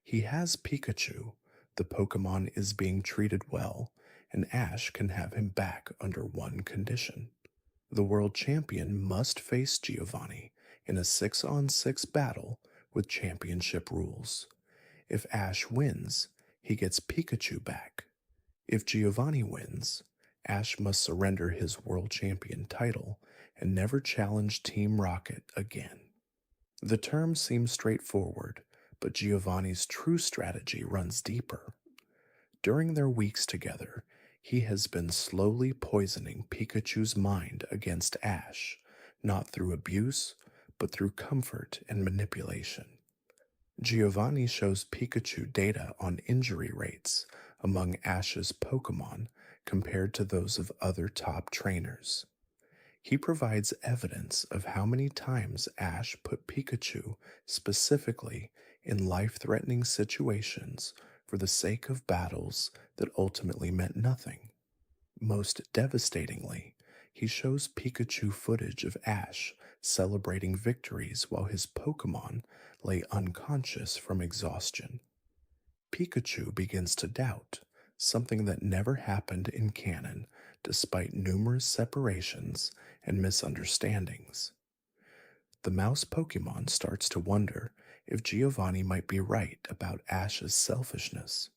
He has Pikachu, the Pokemon is being treated well, and Ash can have him back under one condition. The world champion must face Giovanni in a 6-on-6 battle with championship rules. If Ash wins, he gets Pikachu back. If Giovanni wins, Ash must surrender his world champion title and never challenge Team Rocket again. The terms seem straightforward, but Giovanni's true strategy runs deeper. During their weeks together, he has been slowly poisoning Pikachu's mind against Ash, not through abuse, but through comfort and manipulation. Giovanni shows Pikachu data on injury rates among Ash's Pokemon compared to those of other top trainers. He provides evidence of how many times Ash put Pikachu specifically in life-threatening situations for the sake of battles that ultimately meant nothing. Most devastatingly, he shows Pikachu footage of Ash celebrating victories while his Pokemon lay unconscious from exhaustion. Pikachu begins to doubt, something that never happened in canon despite numerous separations and misunderstandings. The mouse Pokemon starts to wonder if Giovanni might be right about Ash's selfishness.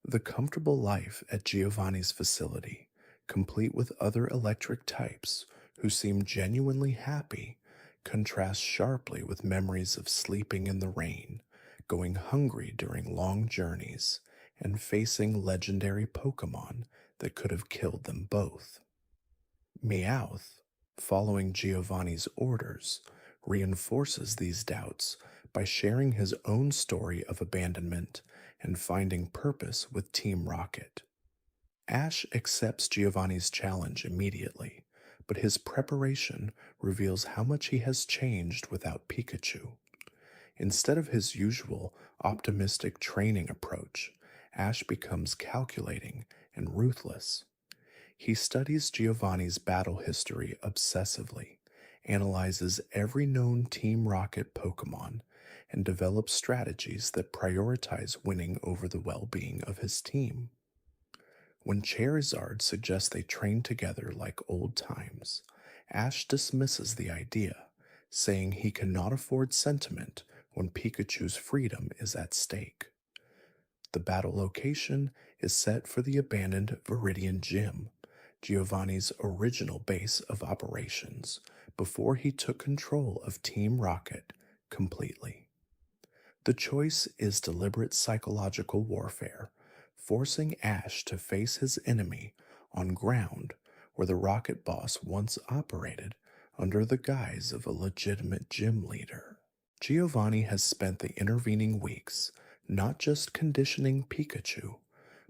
The comfortable life at Giovanni's facility, complete with other electric types who seem genuinely happy, contrasts sharply with memories of sleeping in the rain, going hungry during long journeys, and facing legendary Pokemon that could have killed them both. Meowth, following Giovanni's orders, reinforces these doubts by sharing his own story of abandonment and finding purpose with Team Rocket. Ash accepts Giovanni's challenge immediately, but his preparation reveals how much he has changed without Pikachu. Instead of his usual optimistic training approach, Ash becomes calculating and ruthless. He studies Giovanni's battle history obsessively, analyzes every known Team Rocket Pokemon, and develops strategies that prioritize winning over the well-being of his team. When Charizard suggests they train together like old times, Ash dismisses the idea, saying he cannot afford sentiment when Pikachu's freedom is at stake. The battle location is set for the abandoned Viridian Gym, Giovanni's original base of operations, before he took control of Team Rocket completely. The choice is deliberate psychological warfare, forcing Ash to face his enemy on ground where the Rocket Boss once operated under the guise of a legitimate gym leader. Giovanni has spent the intervening weeks not just conditioning Pikachu,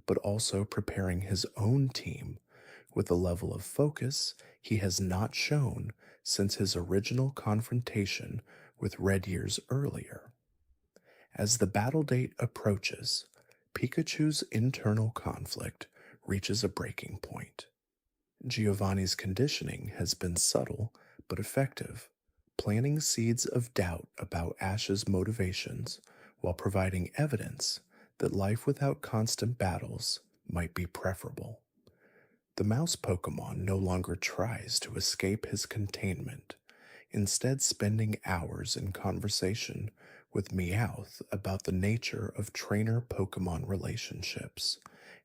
but also preparing his own team with a level of focus he has not shown since his original confrontation with Red years earlier. As the battle date approaches, Pikachu's internal conflict reaches a breaking point. Giovanni's conditioning has been subtle but effective, planting seeds of doubt about Ash's motivations while providing evidence that life without constant battles might be preferable. The mouse Pokemon no longer tries to escape his containment, instead spending hours in conversation with Meowth about the nature of trainer-Pokemon relationships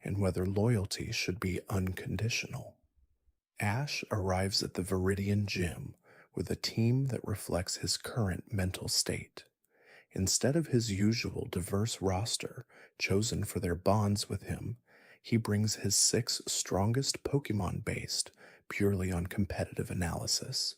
and whether loyalty should be unconditional. Ash arrives at the Viridian Gym with a team that reflects his current mental state. Instead of his usual diverse roster chosen for their bonds with him, he brings his 6 strongest Pokemon based purely on competitive analysis.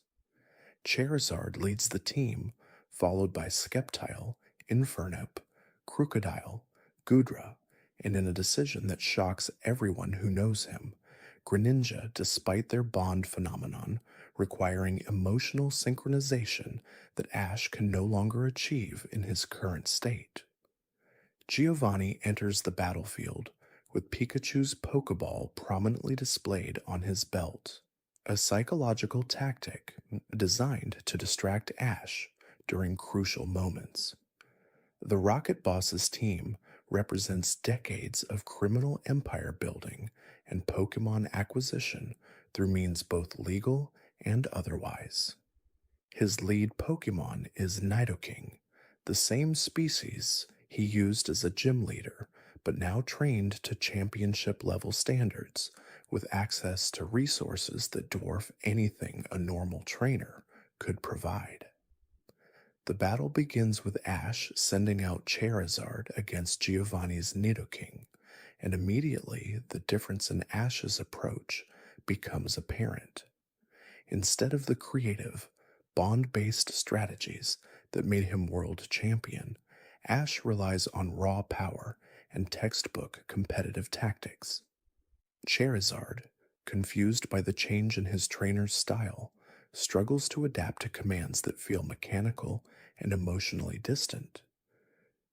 Charizard leads the team, followed by Sceptile, Infernup, Crocodile, Goodra, and in a decision that shocks everyone who knows him, Greninja, despite their bond phenomenon, requiring emotional synchronization that Ash can no longer achieve in his current state. Giovanni enters the battlefield with Pikachu's Pokeball prominently displayed on his belt, a psychological tactic designed to distract Ash during crucial moments. The Rocket Boss's team represents decades of criminal empire building and Pokemon acquisition through means both legal and otherwise. His lead Pokemon is Nidoking, the same species he used as a gym leader, but now trained to championship level standards with access to resources that dwarf anything a normal trainer could provide. The battle begins with Ash sending out Charizard against Giovanni's Nidoking, and immediately the difference in Ash's approach becomes apparent. Instead of the creative, bond-based strategies that made him world champion, Ash relies on raw power and textbook competitive tactics. Charizard, confused by the change in his trainer's style, struggles to adapt to commands that feel mechanical and emotionally distant.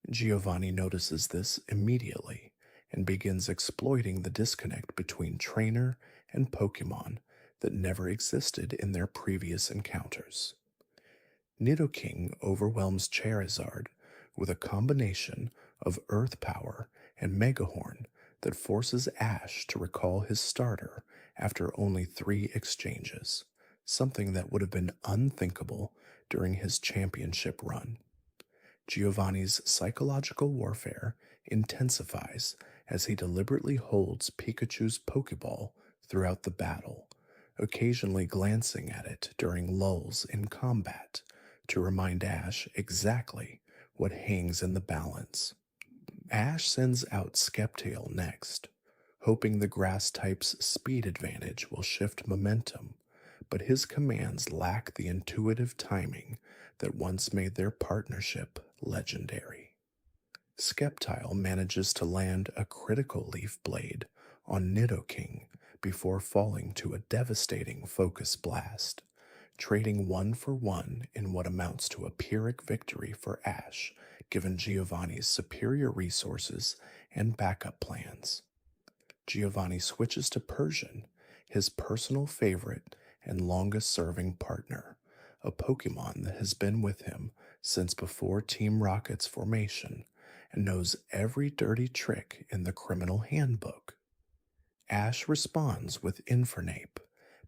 Giovanni notices this immediately and begins exploiting the disconnect between trainer and Pokemon that never existed in their previous encounters. Nidoking overwhelms Charizard with a combination of Earth Power and Megahorn that forces Ash to recall his starter after only 3 exchanges, something that would have been unthinkable during his championship run. Giovanni's psychological warfare intensifies as he deliberately holds Pikachu's Pokeball throughout the battle, occasionally glancing at it during lulls in combat to remind Ash exactly what hangs in the balance. Ash sends out Sceptile next, hoping the grass type's speed advantage will shift momentum, but his commands lack the intuitive timing that once made their partnership legendary. Sceptile manages to land a critical Leaf Blade on Nidoking before falling to a devastating Focus Blast, trading 1-for-1 in what amounts to a Pyrrhic victory for Ash, given Giovanni's superior resources and backup plans. Giovanni switches to Persian, his personal favorite and longest-serving partner, a Pokemon that has been with him since before Team Rocket's formation and knows every dirty trick in the criminal handbook. Ash responds with Infernape,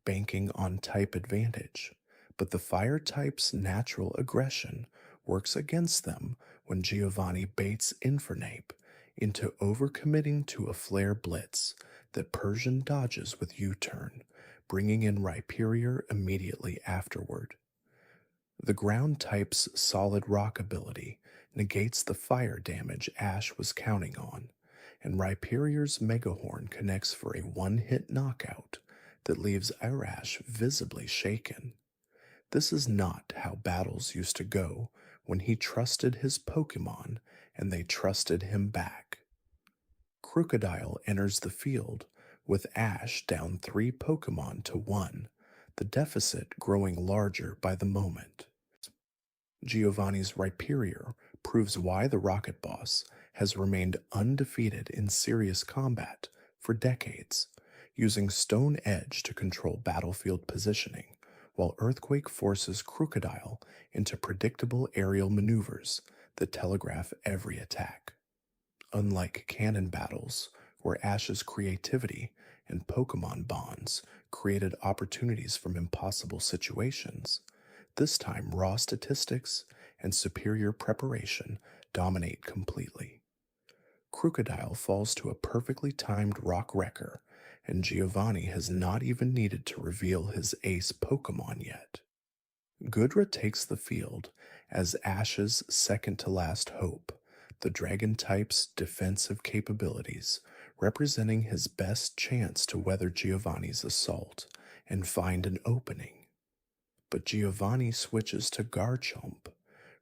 banking on type advantage, but the fire type's natural aggression works against them when Giovanni baits Infernape into overcommitting to a Flare Blitz that Persian dodges with U-turn, bringing in Rhyperior immediately afterward. The ground type's solid rock ability negates the fire damage Ash was counting on, and Rhyperior's Megahorn connects for a one-hit knockout that leaves Arash visibly shaken. This is not how battles used to go when he trusted his Pokemon and they trusted him back. Crocodile enters the field with Ash down 3 Pokemon to 1, the deficit growing larger by the moment. Giovanni's Rhyperior proves why the Rocket Boss has remained undefeated in serious combat for decades, using Stone Edge to control battlefield positioning, while Earthquake forces Crocodile into predictable aerial maneuvers that telegraph every attack. Unlike canon battles, where Ash's creativity and Pokemon bonds created opportunities from impossible situations, this time raw statistics and superior preparation dominate completely. Crocodile falls to a perfectly timed Rock Wrecker, and Giovanni has not even needed to reveal his ace Pokemon yet. Goodra takes the field as Ash's second-to-last hope, the Dragon-type's defensive capabilities, representing his best chance to weather Giovanni's assault and find an opening. But Giovanni switches to Garchomp,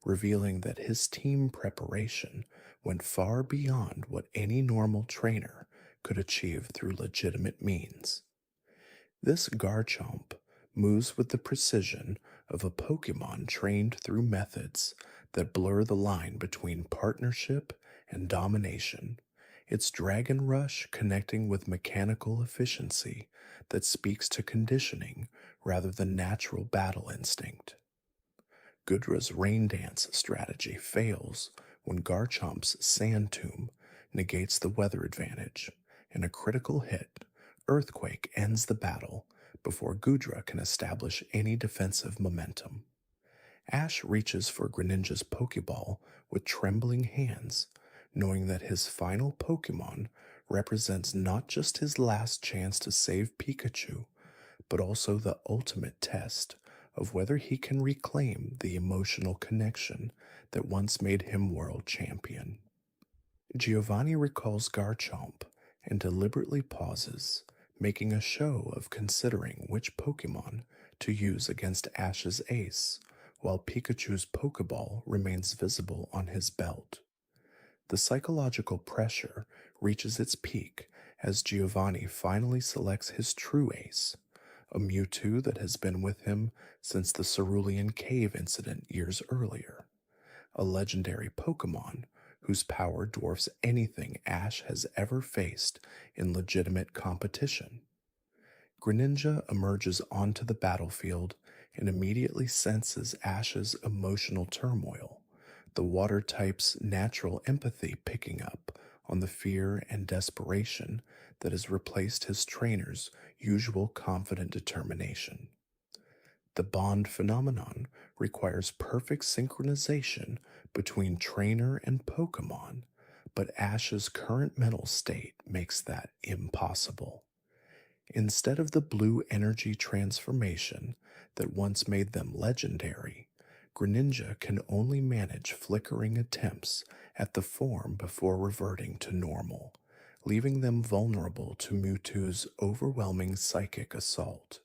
revealing that his team preparation went far beyond what any normal trainer could achieve through legitimate means. This Garchomp moves with the precision of a Pokemon trained through methods that blur the line between partnership and domination, its Dragon Rush connecting with mechanical efficiency that speaks to conditioning rather than natural battle instinct. Gudra's Rain Dance strategy fails when Garchomp's Sand Tomb negates the weather advantage, and a critical hit, Earthquake, ends the battle before Gudra can establish any defensive momentum. Ash reaches for Greninja's Pokeball with trembling hands, knowing that his final Pokemon represents not just his last chance to save Pikachu, but also the ultimate test of whether he can reclaim the emotional connection that once made him world champion. Giovanni recalls Garchomp and deliberately pauses, making a show of considering which Pokemon to use against Ash's ace, while Pikachu's Pokeball remains visible on his belt. The psychological pressure reaches its peak as Giovanni finally selects his true ace, a Mewtwo that has been with him since the Cerulean Cave incident years earlier, a legendary Pokemon whose power dwarfs anything Ash has ever faced in legitimate competition. Greninja emerges onto the battlefield and immediately senses Ash's emotional turmoil, the water type's natural empathy picking up on the fear and desperation that has replaced his trainer's usual confident determination. The bond phenomenon requires perfect synchronization between trainer and Pokemon, but Ash's current mental state makes that impossible. Instead of the blue energy transformation that once made them legendary, Greninja can only manage flickering attempts at the form before reverting to normal, leaving them vulnerable to Mewtwo's overwhelming psychic assault.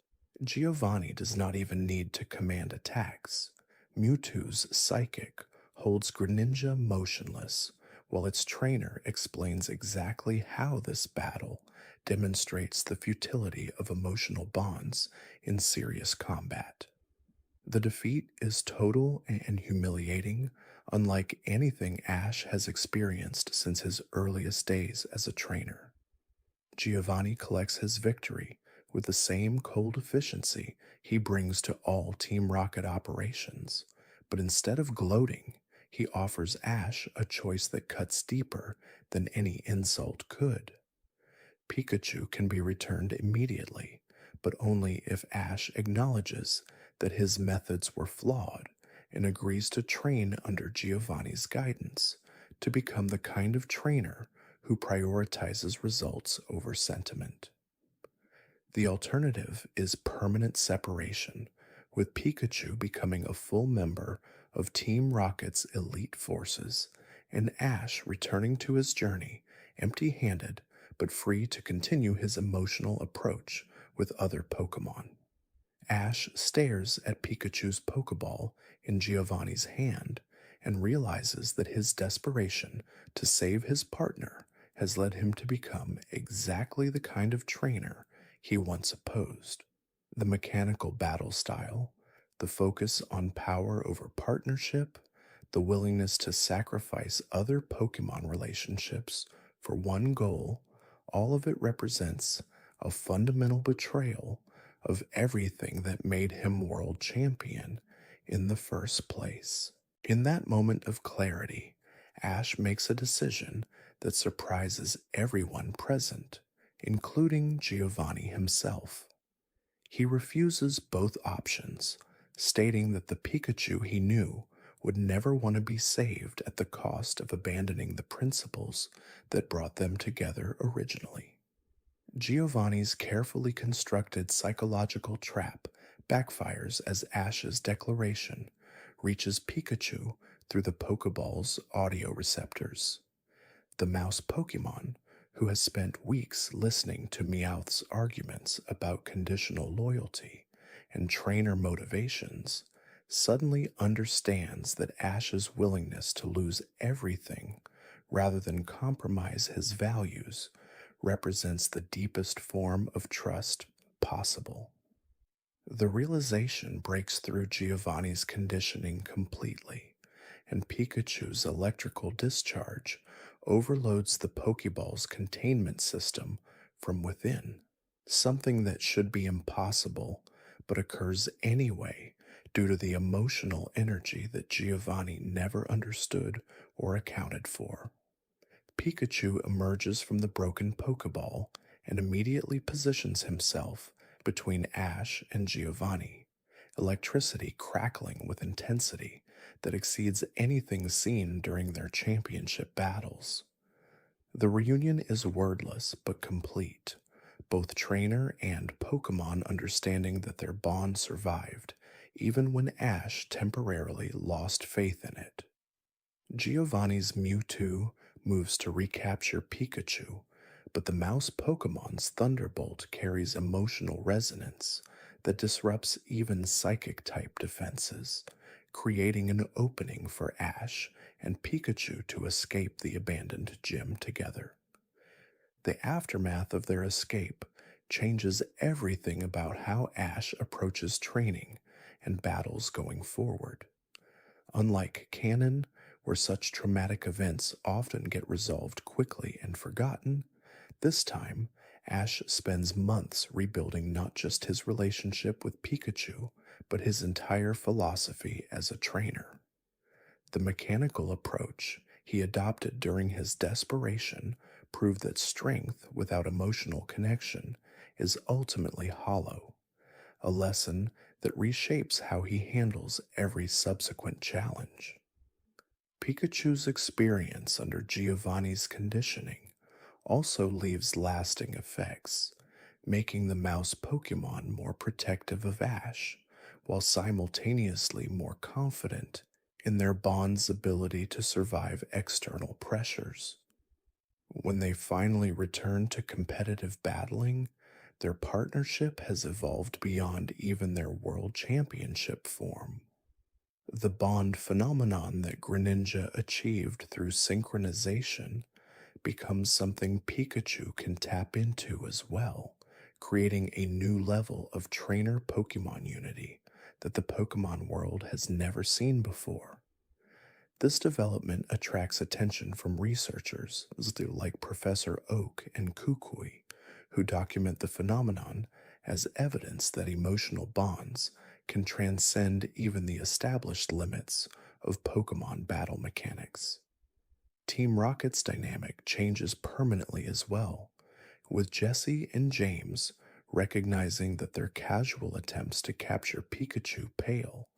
Giovanni does not even need to command attacks. Mewtwo's psychic holds Greninja motionless, while its trainer explains exactly how this battle demonstrates the futility of emotional bonds in serious combat. The defeat is total and humiliating, unlike anything Ash has experienced since his earliest days as a trainer. Giovanni collects his victory with the same cold efficiency he brings to all Team Rocket operations, but instead of gloating, he offers Ash a choice that cuts deeper than any insult could. Pikachu can be returned immediately, but only if Ash acknowledges that his methods were flawed and agrees to train under Giovanni's guidance to become the kind of trainer who prioritizes results over sentiment. The alternative is permanent separation, with Pikachu becoming a full member of Team Rocket's elite forces and Ash returning to his journey empty-handed but free to continue his emotional approach with other Pokemon. Ash stares at Pikachu's Pokeball in Giovanni's hand and realizes that his desperation to save his partner has led him to become exactly the kind of trainer he once opposed. The mechanical battle style, the focus on power over partnership, the willingness to sacrifice other Pokemon relationships for one goal, all of it represents a fundamental betrayal of everything that made him world champion in the first place. In that moment of clarity, Ash makes a decision that surprises everyone present, including Giovanni himself. He refuses both options, stating that the Pikachu he knew would never want to be saved at the cost of abandoning the principles that brought them together originally. Giovanni's carefully constructed psychological trap backfires as Ash's declaration reaches Pikachu through the Pokeball's audio receptors. The mouse Pokemon, who has spent weeks listening to Meowth's arguments about conditional loyalty and trainer motivations, suddenly understands that Ash's willingness to lose everything rather than compromise his values, represents the deepest form of trust possible. The realization breaks through Giovanni's conditioning completely, and Pikachu's electrical discharge overloads the Pokeball's containment system from within, something that should be impossible but occurs anyway due to the emotional energy that Giovanni never understood or accounted for. Pikachu emerges from the broken Pokeball and immediately positions himself between Ash and Giovanni, electricity crackling with intensity that exceeds anything seen during their championship battles. The reunion is wordless but complete, both trainer and Pokemon understanding that their bond survived, even when Ash temporarily lost faith in it. Giovanni's Mewtwo moves to recapture Pikachu, but the mouse Pokemon's Thunderbolt carries emotional resonance that disrupts even psychic type defenses, creating an opening for Ash and Pikachu to escape the abandoned gym together. The aftermath of their escape changes everything about how Ash approaches training and battles going forward. Unlike canon, where such traumatic events often get resolved quickly and forgotten, this time Ash spends months rebuilding not just his relationship with Pikachu, but his entire philosophy as a trainer. The mechanical approach he adopted during his desperation proved that strength without emotional connection is ultimately hollow, a lesson that reshapes how he handles every subsequent challenge. Pikachu's experience under Giovanni's conditioning also leaves lasting effects, making the mouse Pokemon more protective of Ash, while simultaneously more confident in their bond's ability to survive external pressures. When they finally return to competitive battling, their partnership has evolved beyond even their world championship form. The bond phenomenon that Greninja achieved through synchronization becomes something Pikachu can tap into as well, creating a new level of trainer Pokemon unity that the Pokemon world has never seen before. This development attracts attention from researchers like Professor Oak and Kukui, who document the phenomenon as evidence that emotional bonds can transcend even the established limits of Pokemon battle mechanics. Team Rocket's dynamic changes permanently as well, with Jesse and James recognizing that their casual attempts to capture Pikachu pale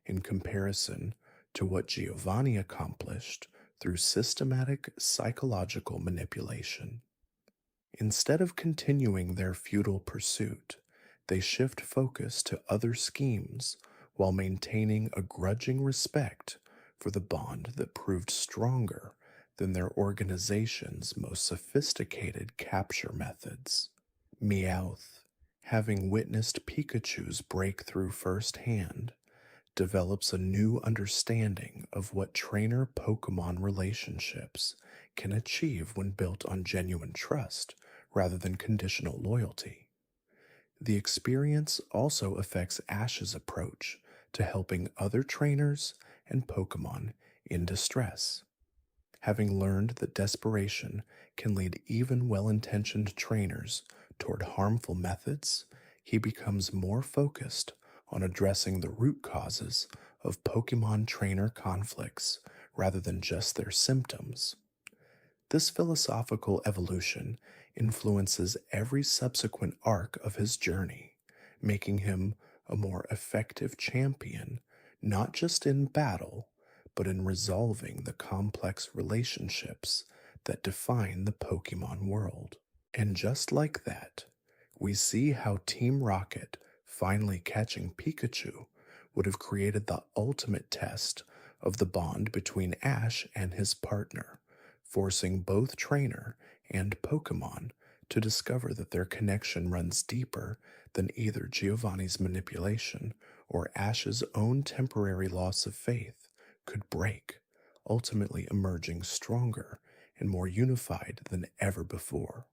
in comparison to what Giovanni accomplished through systematic psychological manipulation. Instead of continuing their futile pursuit, they shift focus to other schemes while maintaining a grudging respect for the bond that proved stronger than their organization's most sophisticated capture methods. Meowth, having witnessed Pikachu's breakthrough firsthand, develops a new understanding of what trainer Pokemon relationships can achieve when built on genuine trust rather than conditional loyalty. The experience also affects Ash's approach to helping other trainers and Pokemon in distress. Having learned that desperation can lead even well-intentioned trainers toward harmful methods, he becomes more focused on addressing the root causes of Pokemon trainer conflicts rather than just their symptoms. This philosophical evolution influences every subsequent arc of his journey, making him a more effective champion, not just in battle, but in resolving the complex relationships that define the Pokemon world. And just like that, we see how Team Rocket finally catching Pikachu would have created the ultimate test of the bond between Ash and his partner, forcing both trainer and Pokemon to discover that their connection runs deeper than either Giovanni's manipulation or Ash's own temporary loss of faith could break, ultimately emerging stronger and more unified than ever before.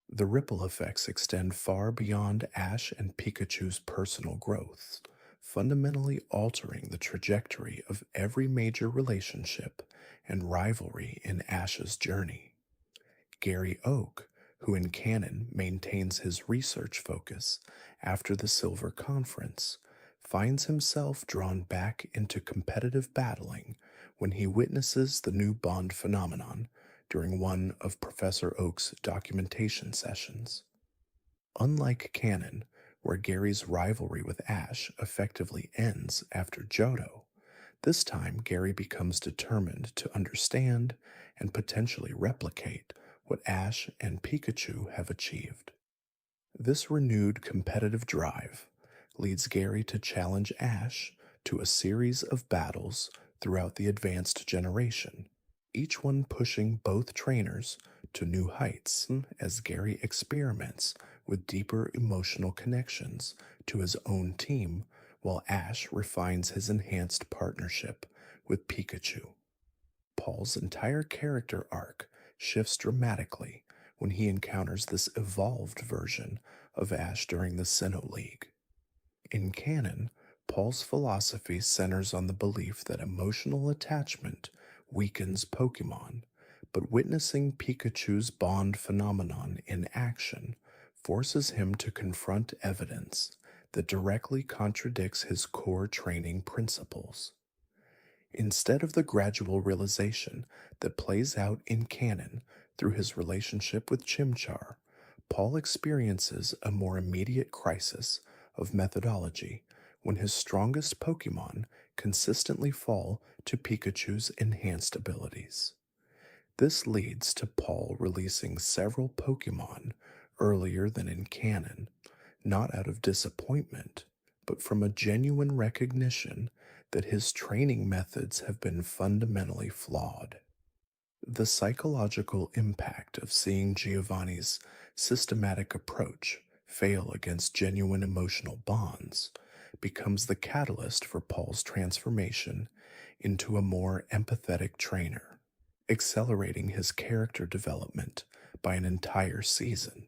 The ripple effects extend far beyond Ash and Pikachu's personal growth, fundamentally altering the trajectory of every major relationship and rivalry in Ash's journey. Gary Oak, who in canon maintains his research focus after the Silver Conference, finds himself drawn back into competitive battling when he witnesses the new bond phenomenon during one of Professor Oak's documentation sessions. Unlike canon, where Gary's rivalry with Ash effectively ends after Johto, this time Gary becomes determined to understand and potentially replicate what Ash and Pikachu have achieved. This renewed competitive drive leads Gary to challenge Ash to a series of battles throughout the advanced generation, each one pushing both trainers to new heights as Gary experiments with deeper emotional connections to his own team while Ash refines his enhanced partnership with Pikachu. Paul's entire character arc shifts dramatically when he encounters this evolved version of Ash during the Sinnoh League. In canon, Paul's philosophy centers on the belief that emotional attachment weakens Pokemon, but witnessing Pikachu's bond phenomenon in action forces him to confront evidence that directly contradicts his core training principles. Instead of the gradual realization that plays out in canon through his relationship with Chimchar, Paul experiences a more immediate crisis of methodology when his strongest Pokemon consistently fall to Pikachu's enhanced abilities. This leads to Paul releasing several Pokemon earlier than in canon, not out of disappointment, but from a genuine recognition that his training methods have been fundamentally flawed. The psychological impact of seeing Giovanni's systematic approach fail against genuine emotional bonds becomes the catalyst for Paul's transformation into a more empathetic trainer, accelerating his character development by an entire season.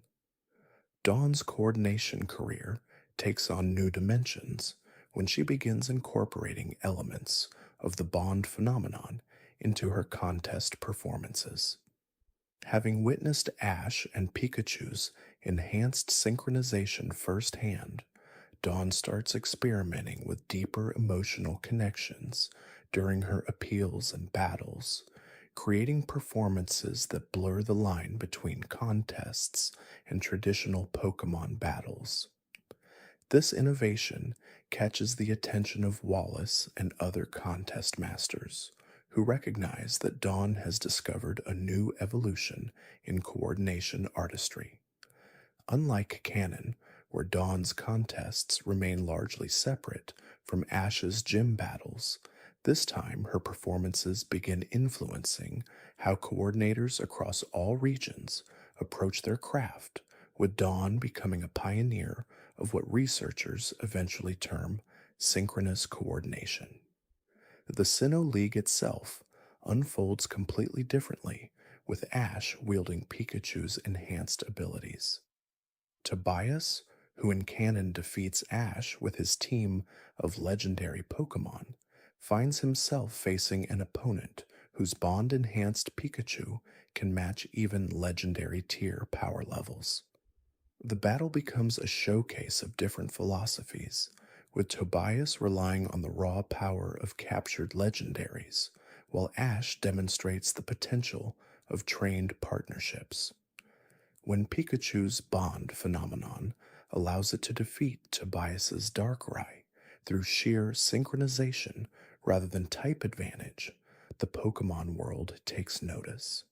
Dawn's coordination career takes on new dimensions when she begins incorporating elements of the bond phenomenon into her contest performances. Having witnessed Ash and Pikachu's enhanced synchronization firsthand, Dawn starts experimenting with deeper emotional connections during her appeals and battles, creating performances that blur the line between contests and traditional Pokemon battles. This innovation catches the attention of Wallace and other contest masters, who recognize that Dawn has discovered a new evolution in coordination artistry. Unlike canon, where Dawn's contests remain largely separate from Ash's gym battles, this time her performances begin influencing how coordinators across all regions approach their craft, with Dawn becoming a pioneer of what researchers eventually term synchronous coordination. The Sinnoh League itself unfolds completely differently, with Ash wielding Pikachu's enhanced abilities. Tobias, who in canon defeats Ash with his team of legendary Pokemon, finds himself facing an opponent whose bond-enhanced Pikachu can match even legendary tier power levels. The battle becomes a showcase of different philosophies, with Tobias relying on the raw power of captured legendaries, while Ash demonstrates the potential of trained partnerships. When Pikachu's bond phenomenon allows it to defeat Tobias's Darkrai through sheer synchronization rather than type advantage, the Pokemon world takes notice.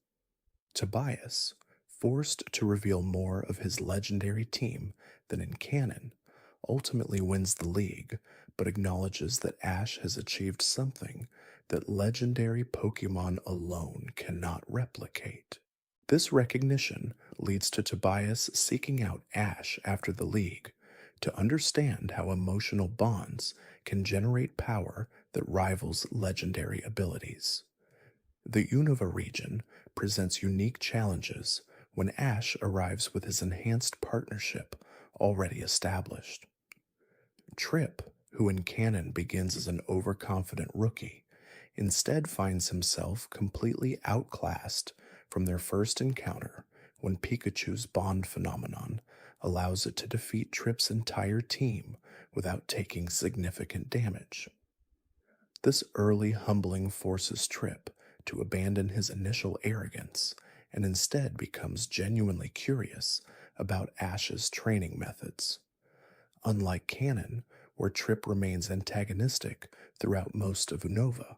Tobias, forced to reveal more of his legendary team than in canon, ultimately wins the league, but acknowledges that Ash has achieved something that legendary Pokemon alone cannot replicate. This recognition leads to Tobias seeking out Ash after the league to understand how emotional bonds can generate power that rivals legendary abilities. The Unova region presents unique challenges when Ash arrives with his enhanced partnership already established. Trip, who in canon begins as an overconfident rookie, instead finds himself completely outclassed from their first encounter when Pikachu's bond phenomenon allows it to defeat Trip's entire team without taking significant damage. This early humbling forces Trip to abandon his initial arrogance and instead becomes genuinely curious about Ash's training methods. Unlike Canon, where Trip remains antagonistic throughout most of Unova,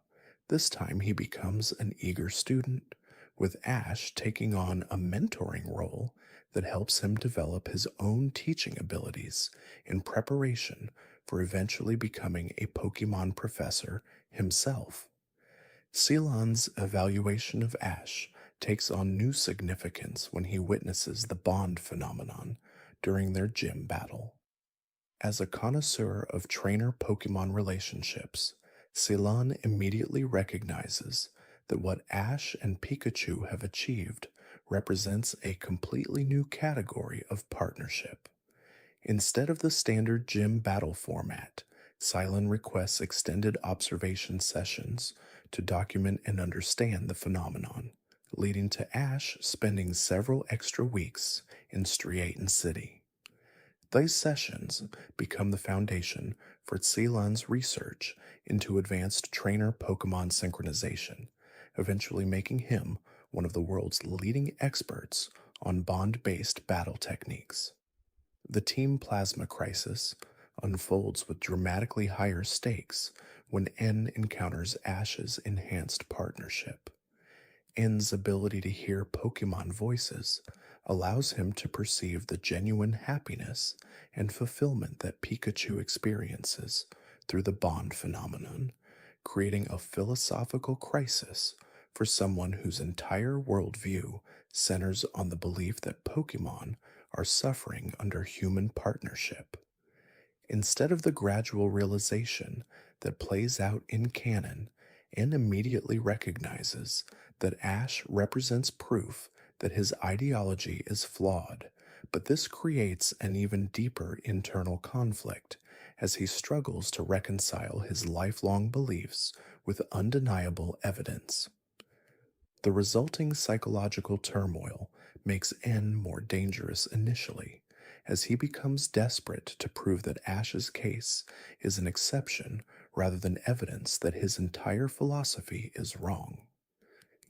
this time he becomes an eager student, with Ash taking on a mentoring role that helps him develop his own teaching abilities in preparation for eventually becoming a Pokemon professor himself. Ceylon's evaluation of Ash takes on new significance when he witnesses the bond phenomenon during their gym battle. As a connoisseur of trainer Pokemon relationships, Ceylon immediately recognizes that what Ash and Pikachu have achieved represents a completely new category of partnership. Instead of the standard gym battle format, Ceylon requests extended observation sessions to document and understand the phenomenon, leading to Ash spending several extra weeks in Striaton City. These sessions become the foundation for Ceylon's research into advanced trainer Pokemon synchronization, eventually making him one of the world's leading experts on bond-based battle techniques. The Team Plasma crisis unfolds with dramatically higher stakes when N encounters Ash's enhanced partnership. N's ability to hear Pokemon voices allows him to perceive the genuine happiness and fulfillment that Pikachu experiences through the bond phenomenon, creating a philosophical crisis for someone whose entire worldview centers on the belief that Pokemon are suffering under human partnership. Instead of the gradual realization that plays out in canon and immediately recognizes that Ash represents proof that his ideology is flawed, but this creates an even deeper internal conflict as he struggles to reconcile his lifelong beliefs with undeniable evidence. The resulting psychological turmoil makes N more dangerous initially, as he becomes desperate to prove that Ash's case is an exception rather than evidence that his entire philosophy is wrong.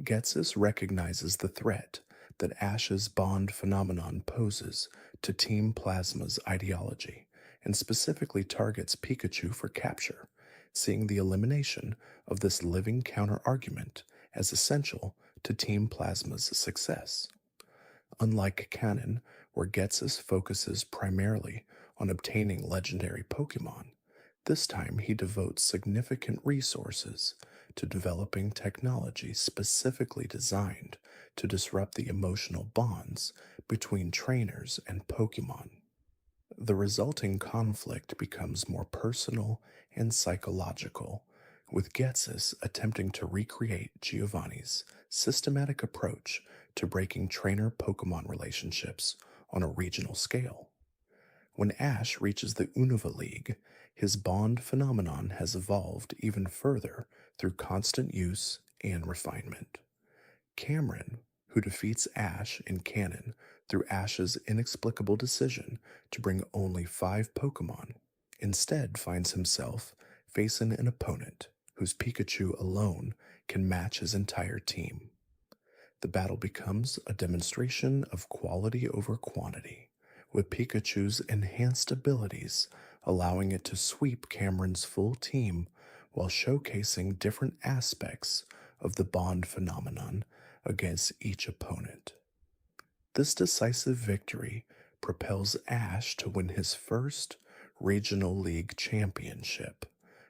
Getsus recognizes the threat that Ash's bond phenomenon poses to Team Plasma's ideology, and specifically targets Pikachu for capture, seeing the elimination of this living counter-argument as essential to Team Plasma's success. Unlike canon, where Getsus focuses primarily on obtaining legendary Pokemon, this time he devotes significant resources to developing technology specifically designed to disrupt the emotional bonds between trainers and Pokemon. The resulting conflict becomes more personal and psychological, with Getsus attempting to recreate Giovanni's systematic approach to breaking trainer-Pokemon relationships on a regional scale. When Ash reaches the Unova League, his bond phenomenon has evolved even further through constant use and refinement. Cameron, who defeats Ash in canon through Ash's inexplicable decision to bring only 5 Pokemon, instead finds himself facing an opponent whose Pikachu alone can match his entire team. The battle becomes a demonstration of quality over quantity, with Pikachu's enhanced abilities allowing it to sweep Cameron's full team while showcasing different aspects of the bond phenomenon against each opponent. This decisive victory propels Ash to win his first Regional League championship,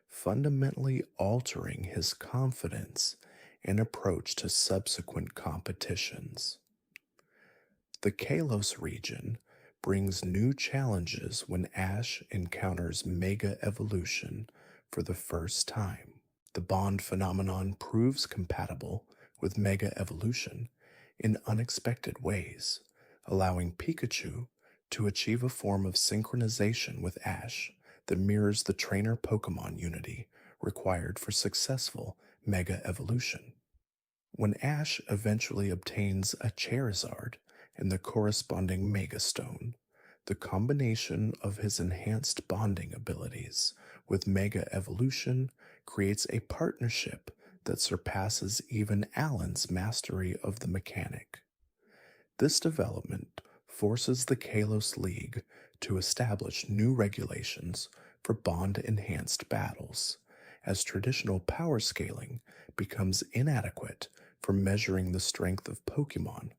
fundamentally altering his confidence and approach to subsequent competitions. The Kalos region brings new challenges when Ash encounters Mega Evolution for the first time. The bond phenomenon proves compatible with Mega Evolution in unexpected ways, allowing Pikachu to achieve a form of synchronization with Ash that mirrors the trainer Pokemon unity required for successful Mega Evolution. When Ash eventually obtains a Charizard and the corresponding Mega Stone, the combination of his enhanced bonding abilities with Mega Evolution creates a partnership that surpasses even Alan's mastery of the mechanic. This development forces the Kalos League to establish new regulations for bond-enhanced battles, as traditional power scaling becomes inadequate for measuring the strength of Pokemon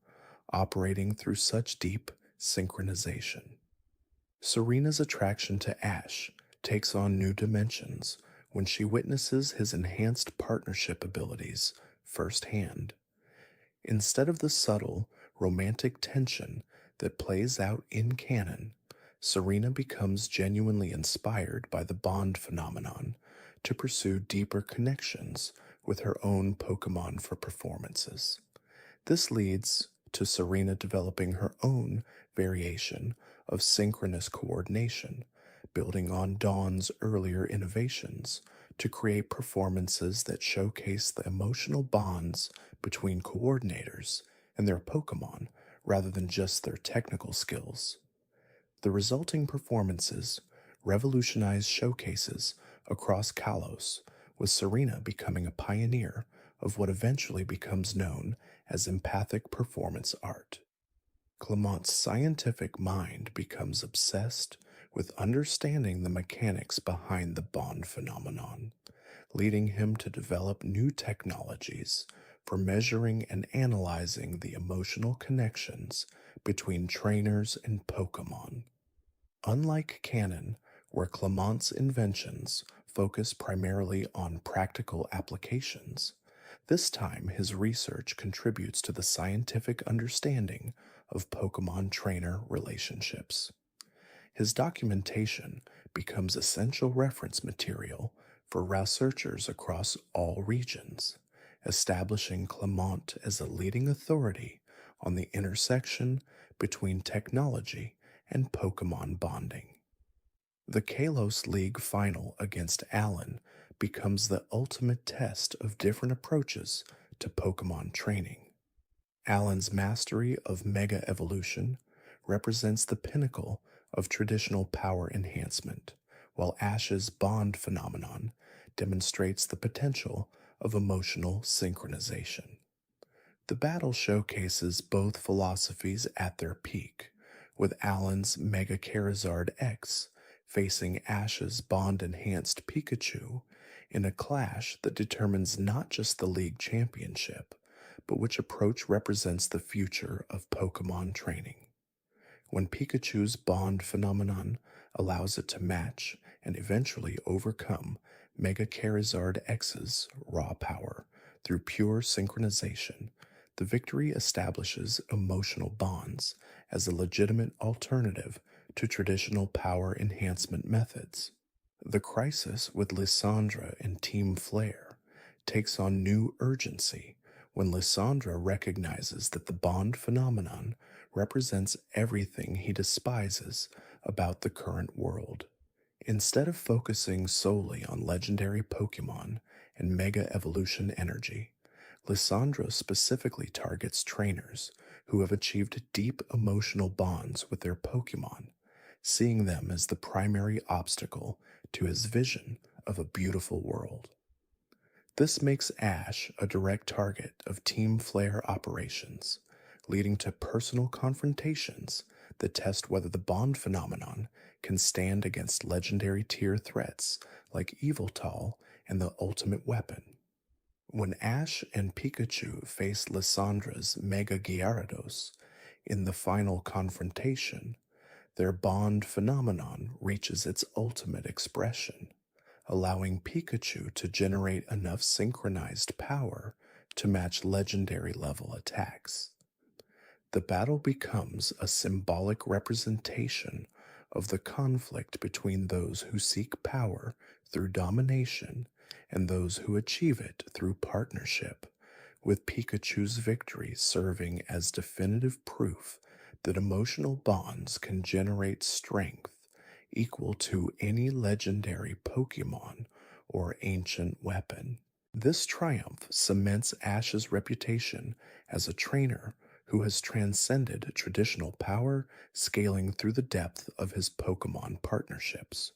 operating through such deep synchronization. Serena's attraction to Ash takes on new dimensions when she witnesses his enhanced partnership abilities firsthand. Instead of the subtle, romantic tension that plays out in canon, Serena becomes genuinely inspired by the bond phenomenon to pursue deeper connections with her own Pokemon for performances. This leads to Serena developing her own variation of synchronous coordination, building on Dawn's earlier innovations to create performances that showcase the emotional bonds between coordinators and their Pokemon rather than just their technical skills. The resulting performances revolutionized showcases across Kalos, with Serena becoming a pioneer of what eventually becomes known as empathic performance art. Clement's scientific mind becomes obsessed with understanding the mechanics behind the bond phenomenon, leading him to develop new technologies for measuring and analyzing the emotional connections between trainers and Pokemon. Unlike canon, where Clement's inventions focus primarily on practical applications, this time his research contributes to the scientific understanding of Pokemon trainer relationships. His documentation becomes essential reference material for researchers across all regions, establishing Clement as a leading authority on the intersection between technology and Pokemon bonding. The Kalos League final against Alan becomes the ultimate test of different approaches to Pokemon training. Alan's mastery of Mega Evolution represents the pinnacle of traditional power enhancement, while Ash's bond phenomenon demonstrates the potential of emotional synchronization. The battle showcases both philosophies at their peak, with Alan's Mega Charizard X facing Ash's bond-enhanced Pikachu in a clash that determines not just the league championship, but which approach represents the future of Pokemon training. When Pikachu's bond phenomenon allows it to match and eventually overcome Mega Charizard X's raw power through pure synchronization, the victory establishes emotional bonds as a legitimate alternative to traditional power enhancement methods. The crisis with Lysandra and Team Flare takes on new urgency when Lysandra recognizes that the bond phenomenon represents everything he despises about the current world. Instead of focusing solely on legendary Pokemon and Mega Evolution energy, Lysandra specifically targets trainers who have achieved deep emotional bonds with their Pokemon, seeing them as the primary obstacle to his vision of a beautiful world. This makes Ash a direct target of Team Flare operations, leading to personal confrontations that test whether the bond phenomenon can stand against legendary tier threats like Yveltal and the Ultimate Weapon. When Ash and Pikachu face Lysandra's Mega Gyarados in the final confrontation, their bond phenomenon reaches its ultimate expression, allowing Pikachu to generate enough synchronized power to match legendary level attacks. The battle becomes a symbolic representation of the conflict between those who seek power through domination and those who achieve it through partnership, with Pikachu's victory serving as definitive proof that emotional bonds can generate strength equal to any legendary Pokemon or ancient weapon. This triumph cements Ash's reputation as a trainer who has transcended traditional power, scaling through the depth of his Pokemon partnerships.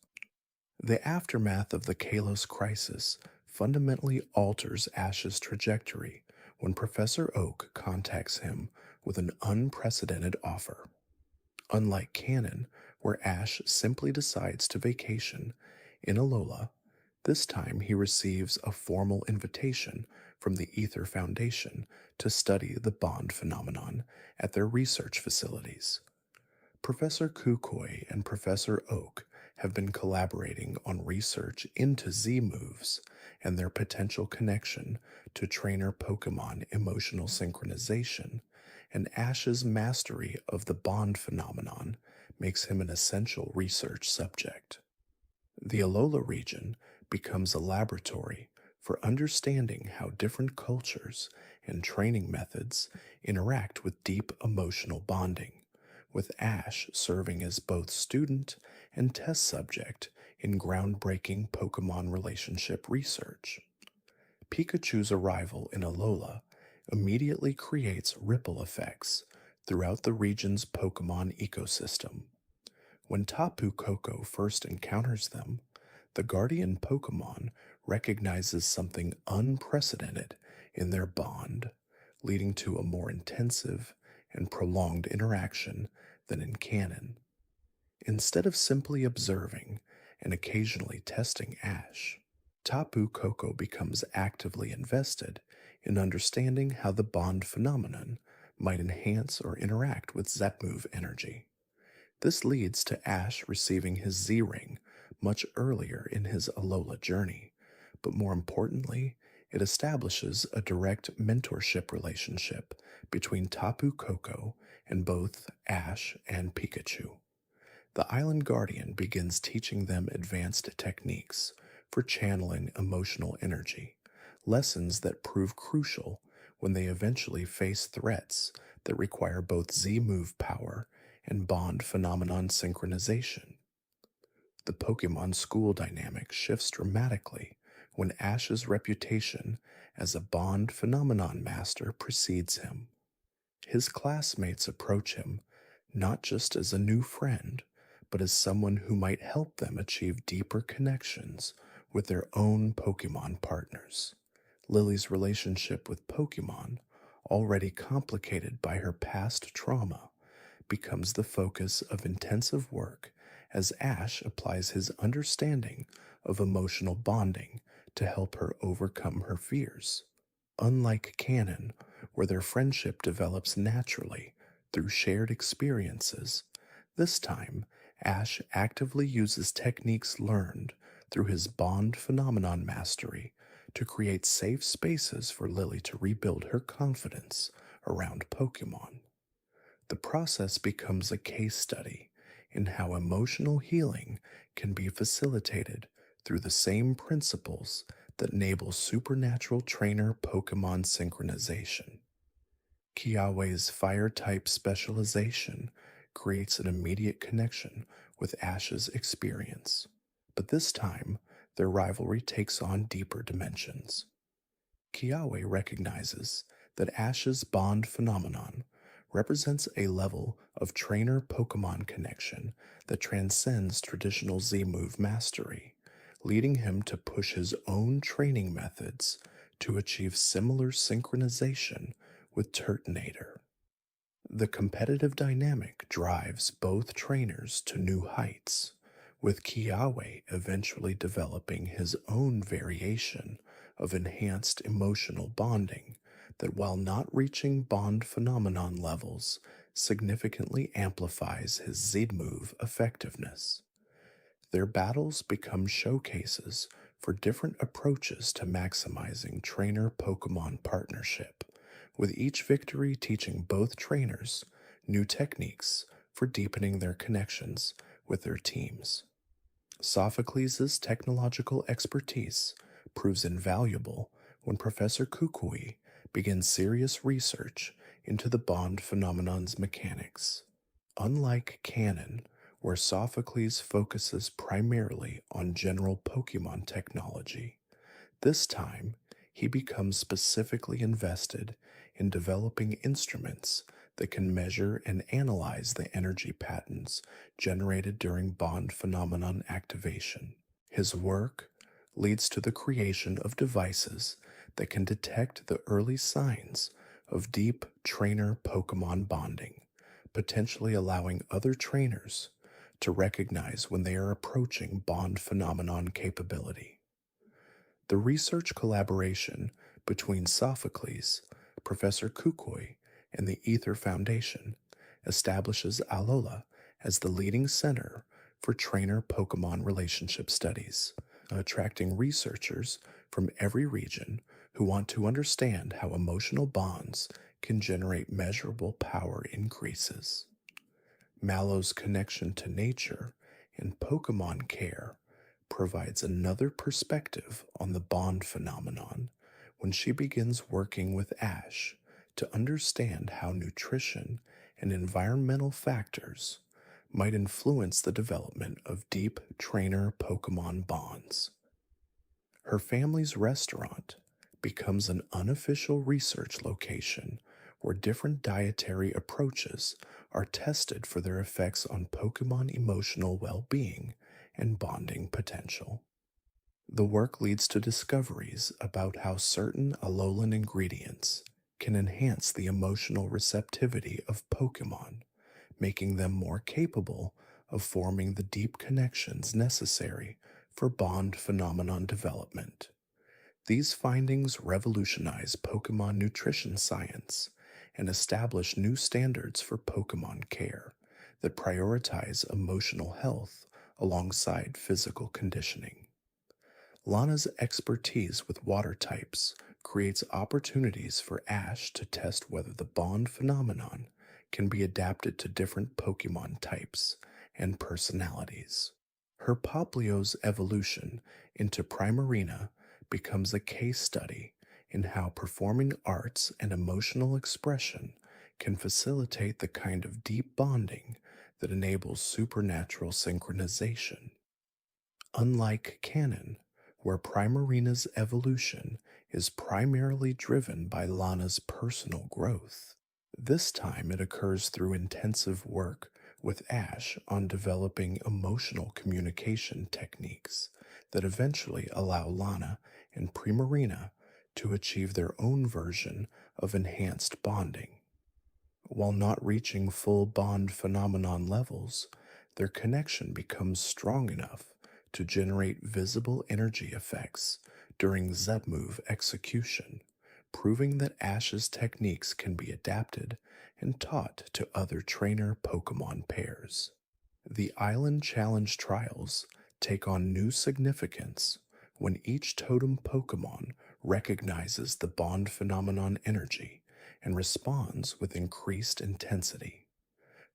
The aftermath of the Kalos crisis fundamentally alters Ash's trajectory when Professor Oak contacts him with an unprecedented offer. Unlike Canon, where Ash simply decides to vacation, in Alola, this time he receives a formal invitation from the Ether Foundation to study the bond phenomenon at their research facilities. Professor Kukui and Professor Oak have been collaborating on research into Z moves and their potential connection to trainer Pokemon emotional synchronization, and Ash's mastery of the bond phenomenon makes him an essential research subject. The Alola region becomes a laboratory for understanding how different cultures and training methods interact with deep emotional bonding, with Ash serving as both student and test subject in groundbreaking Pokemon relationship research. Pikachu's arrival in Alola immediately creates ripple effects throughout the region's Pokemon ecosystem. When Tapu Koko first encounters them, the guardian Pokemon recognizes something unprecedented in their bond, leading to a more intensive and prolonged interaction than in canon. Instead of simply observing and occasionally testing Ash, Tapu Koko becomes actively invested in understanding how the bond phenomenon might enhance or interact with Z-move energy. This leads to Ash receiving his Z-Ring much earlier in his Alola journey, but more importantly, it establishes a direct mentorship relationship between Tapu Koko and both Ash and Pikachu. The Island Guardian begins teaching them advanced techniques for channeling emotional energy, lessons that prove crucial when they eventually face threats that require both Z-move power and bond phenomenon synchronization. The Pokemon school dynamic shifts dramatically when Ash's reputation as a bond phenomenon master precedes him. His classmates approach him not just as a new friend, but as someone who might help them achieve deeper connections with their own Pokemon partners. Lily's relationship with Pokemon, already complicated by her past trauma, becomes the focus of intensive work as Ash applies his understanding of emotional bonding to help her overcome her fears. Unlike Canon, where their friendship develops naturally through shared experiences, this time Ash actively uses techniques learned through his bond phenomenon mastery to create safe spaces for Lily to rebuild her confidence around Pokemon. The process becomes a case study in how emotional healing can be facilitated through the same principles that enable supernatural trainer Pokemon synchronization. Kiawe's fire-type specialization creates an immediate connection with Ash's experience, but this time their rivalry takes on deeper dimensions. Kiawe recognizes that Ash's bond phenomenon represents a level of trainer Pokemon connection that transcends traditional Z-move mastery, leading him to push his own training methods to achieve similar synchronization with Turtonator. The competitive dynamic drives both trainers to new heights, with Kiawe eventually developing his own variation of enhanced emotional bonding that, while not reaching bond phenomenon levels, significantly amplifies his Z-move effectiveness. Their battles become showcases for different approaches to maximizing trainer-Pokemon partnership, with each victory teaching both trainers new techniques for deepening their connections with their teams. Sophocles' technological expertise proves invaluable when Professor Kukui begin serious research into the bond phenomenon's mechanics. Unlike canon, where Sophocles focuses primarily on general Pokemon technology, this time he becomes specifically invested in developing instruments that can measure and analyze the energy patterns generated during bond phenomenon activation. His work leads to the creation of devices that can detect the early signs of deep trainer Pokemon bonding, potentially allowing other trainers to recognize when they are approaching bond phenomenon capability. The research collaboration between Sophocles, Professor Kukui, and the Ether Foundation establishes Alola as the leading center for trainer Pokemon relationship studies, attracting researchers from every region who want to understand how emotional bonds can generate measurable power increases. Mallow's connection to nature and Pokemon care provides another perspective on the bond phenomenon when she begins working with Ash to understand how nutrition and environmental factors might influence the development of deep trainer Pokemon bonds. Her family's restaurant becomes an unofficial research location where different dietary approaches are tested for their effects on Pokemon emotional well-being and bonding potential. The work leads to discoveries about how certain Alolan ingredients can enhance the emotional receptivity of Pokemon, making them more capable of forming the deep connections necessary for bond phenomenon development. These findings revolutionize Pokemon nutrition science and establish new standards for Pokemon care that prioritize emotional health alongside physical conditioning. Lana's expertise with water types creates opportunities for Ash to test whether the bond phenomenon can be adapted to different Pokemon types and personalities. Her Poplio's evolution into Primarina becomes a case study in how performing arts and emotional expression can facilitate the kind of deep bonding that enables supernatural synchronization. Unlike canon, where Primarina's evolution is primarily driven by Lana's personal growth, this time it occurs through intensive work with Ash on developing emotional communication techniques that eventually allow Lana and Primarina to achieve their own version of enhanced bonding. While not reaching full bond phenomenon levels, their connection becomes strong enough to generate visible energy effects during Z-move execution, proving that Ash's techniques can be adapted and taught to other trainer Pokemon pairs. The Island Challenge trials take on new significance when each totem Pokemon recognizes the bond phenomenon energy and responds with increased intensity.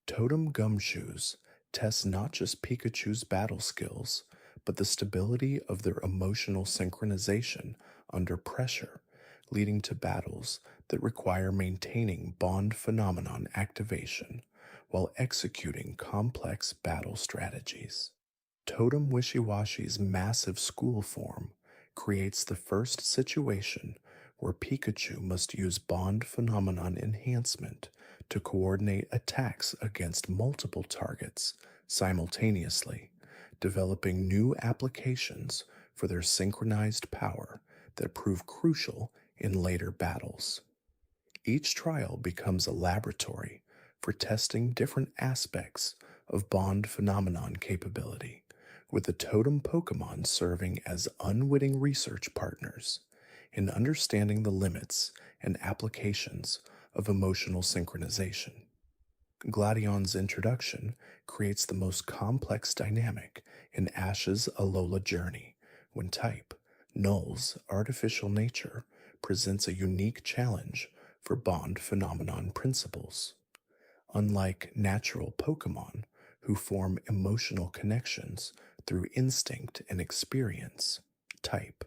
Totem Gumshoes tests not just Pikachu's battle skills, but the stability of their emotional synchronization under pressure, leading to battles that require maintaining bond phenomenon activation while executing complex battle strategies. Totem Wishiwashi's massive school form creates the first situation where Pikachu must use bond phenomenon enhancement to coordinate attacks against multiple targets simultaneously, developing new applications for their synchronized power that prove crucial in later battles. Each trial becomes a laboratory for testing different aspects of bond phenomenon capability, with the totem Pokemon serving as unwitting research partners in understanding the limits and applications of emotional synchronization. Gladion's introduction creates the most complex dynamic in Ash's Alola journey, when type, Null's artificial nature, presents a unique challenge for bond phenomenon principles. Unlike natural Pokemon, who form emotional connections through instinct and experience, type,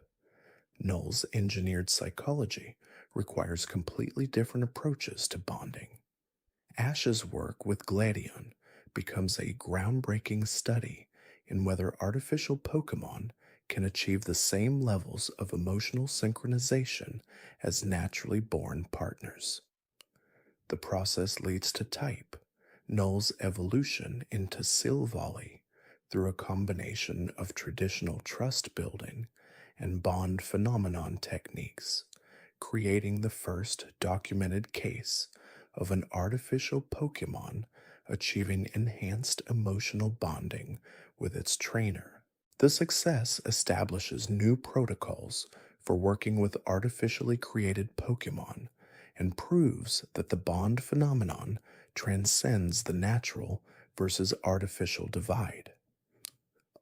Null's engineered psychology requires completely different approaches to bonding. Ash's work with Gladion becomes a groundbreaking study in whether artificial Pokemon can achieve the same levels of emotional synchronization as naturally born partners. The process leads to Type, Null's evolution into Silvally through a combination of traditional trust building and bond phenomenon techniques, creating the first documented case of an artificial Pokemon achieving enhanced emotional bonding with its trainer. The success establishes new protocols for working with artificially created Pokemon and proves that the bond phenomenon transcends the natural versus artificial divide.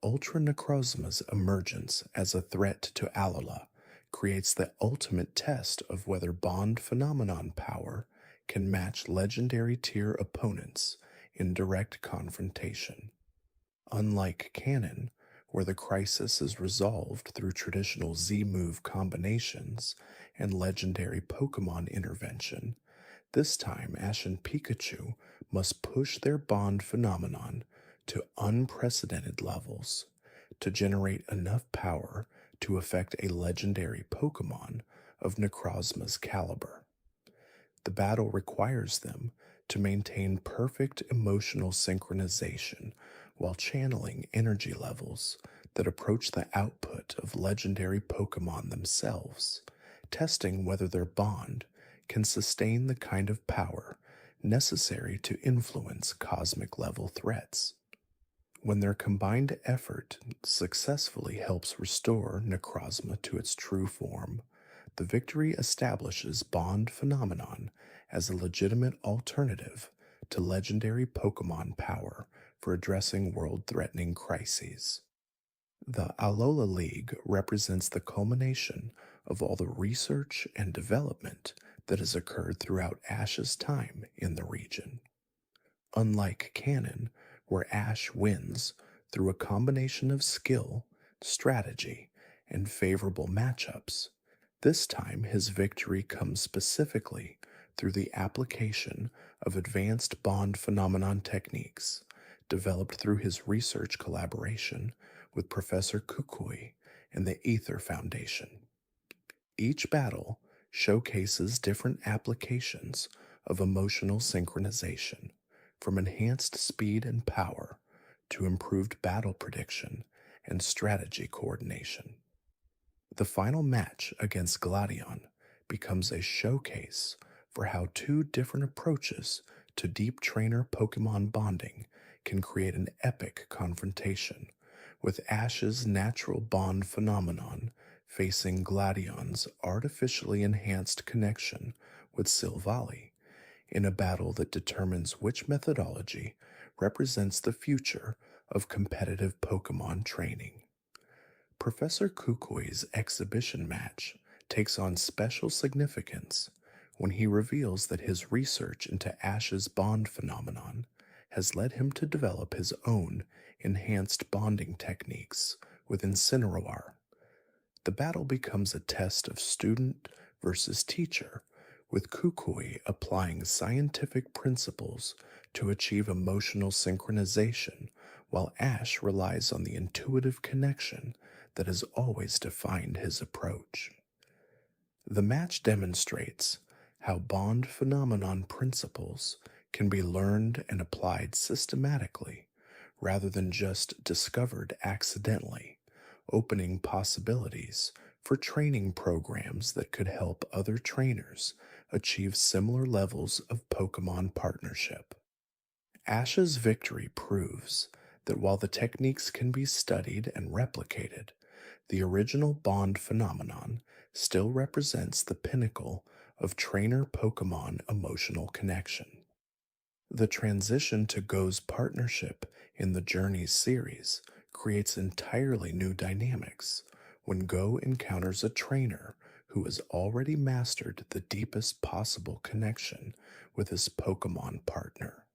Ultra Necrozma's emergence as a threat to Alola creates the ultimate test of whether bond phenomenon power can match legendary tier opponents in direct confrontation. Unlike Canon, where the crisis is resolved through traditional Z-move combinations and legendary Pokemon intervention, this time Ash and Pikachu must push their bond phenomenon to unprecedented levels to generate enough power to affect a legendary Pokemon of Necrozma's caliber. The battle requires them to maintain perfect emotional synchronization while channeling energy levels that approach the output of legendary Pokemon themselves, testing whether their bond can sustain the kind of power necessary to influence cosmic level threats. When their combined effort successfully helps restore Necrozma to its true form, the victory establishes bond phenomenon as a legitimate alternative to legendary Pokemon power for addressing world-threatening crises. The Alola League represents the culmination of all the research and development that has occurred throughout Ash's time in the region. Unlike Canon, where Ash wins through a combination of skill, strategy, and favorable matchups, this time his victory comes specifically through the application of advanced bond phenomenon techniques developed through his research collaboration with Professor Kukui and the Ether Foundation. Each battle showcases different applications of emotional synchronization, from enhanced speed and power to improved battle prediction and strategy coordination. The final match against Gladion becomes a showcase for how two different approaches to deep trainer Pokemon bonding can create an epic confrontation, with Ash's natural bond phenomenon facing Gladion's artificially enhanced connection with Silvally, in a battle that determines which methodology represents the future of competitive Pokemon training. Professor Kukui's exhibition match takes on special significance when he reveals that his research into Ash's bond phenomenon has led him to develop his own enhanced bonding techniques with Incineroar. The battle becomes a test of student versus teacher, with Kukui applying scientific principles to achieve emotional synchronization, while Ash relies on the intuitive connection that has always defined his approach. The match demonstrates how bond phenomenon principles can be learned and applied systematically rather than just discovered accidentally, opening possibilities for training programs that could help other trainers achieve similar levels of Pokemon partnership. Ash's victory proves that while the techniques can be studied and replicated, the original bond phenomenon still represents the pinnacle of trainer-Pokemon emotional connection. The transition to Go's partnership in the Journeys series creates entirely new dynamics when Go encounters a trainer who has already mastered the deepest possible connection with his Pokemon partner.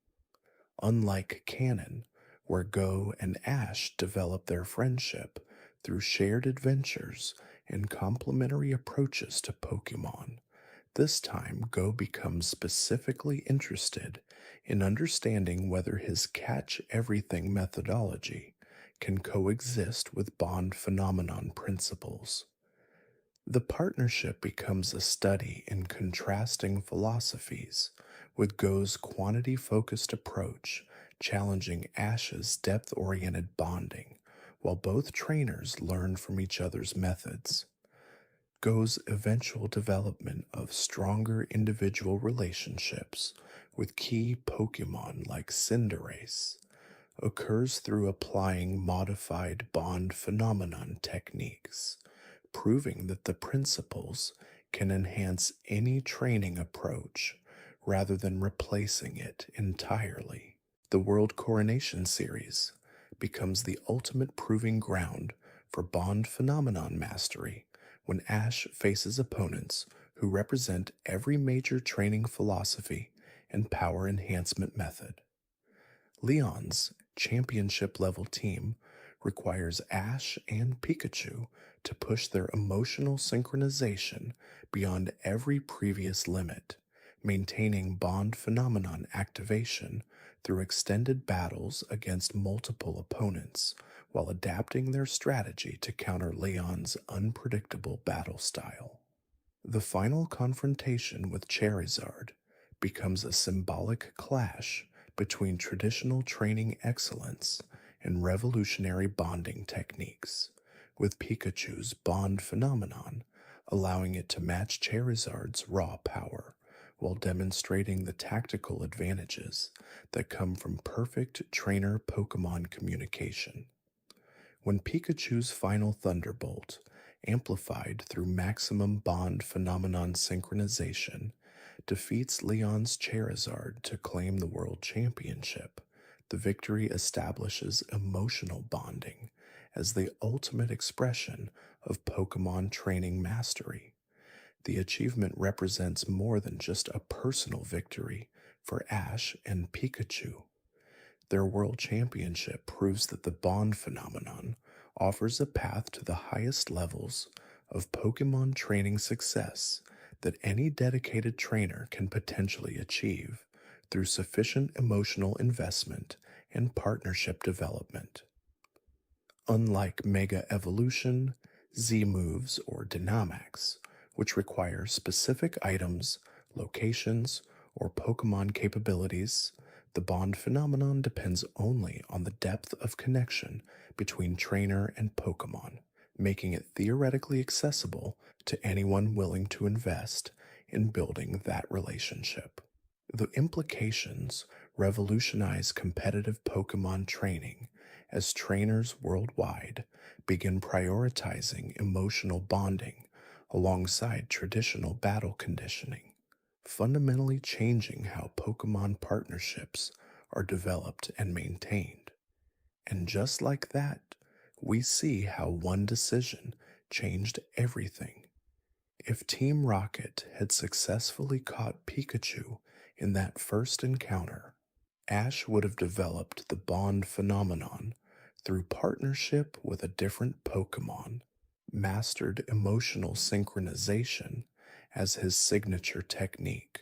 Unlike Canon, where Go and Ash develop their friendship through shared adventures and complementary approaches to Pokemon, This time, Go becomes specifically interested in understanding whether his catch everything methodology can coexist with bond phenomenon principles. The partnership becomes a study in contrasting philosophies, with Go's quantity focused approach challenging Ash's depth oriented bonding, while both trainers learn from each other's methods. Go's eventual development of stronger individual relationships with key Pokemon like Cinderace occurs through applying modified bond phenomenon techniques, proving that the principles can enhance any training approach rather than replacing it entirely. The World Coronation Series becomes the ultimate proving ground for bond phenomenon mastery when Ash faces opponents who represent every major training philosophy and power enhancement method. Leon's championship level team requires Ash and Pikachu to push their emotional synchronization beyond every previous limit, maintaining bond phenomenon activation through extended battles against multiple opponents while adapting their strategy to counter Leon's unpredictable battle style. The final confrontation with Charizard becomes a symbolic clash between traditional training excellence and revolutionary bonding techniques, with Pikachu's bond phenomenon allowing it to match Charizard's raw power, while demonstrating the tactical advantages that come from perfect trainer Pokemon communication. When Pikachu's final Thunderbolt, amplified through maximum bond phenomenon synchronization, defeats Leon's Charizard to claim the World Championship, the victory establishes emotional bonding as the ultimate expression of Pokemon training mastery. The achievement represents more than just a personal victory for Ash and Pikachu. Their World Championship proves that the bond phenomenon offers a path to the highest levels of Pokemon training success that any dedicated trainer can potentially achieve through sufficient emotional investment and partnership development. Unlike Mega Evolution, Z moves, or Dynamax, which require specific items, locations, or Pokemon capabilities, the bond phenomenon depends only on the depth of connection between trainer and Pokemon, making it theoretically accessible to anyone willing to invest in building that relationship. The implications revolutionize competitive Pokemon training as trainers worldwide begin prioritizing emotional bonding alongside traditional battle conditioning, fundamentally changing how Pokemon partnerships are developed and maintained. And just like that, we see how one decision changed everything. If Team Rocket had successfully caught Pikachu in that first encounter, Ash would have developed the bond phenomenon through partnership with a different Pokemon, mastered emotional synchronization as his signature technique,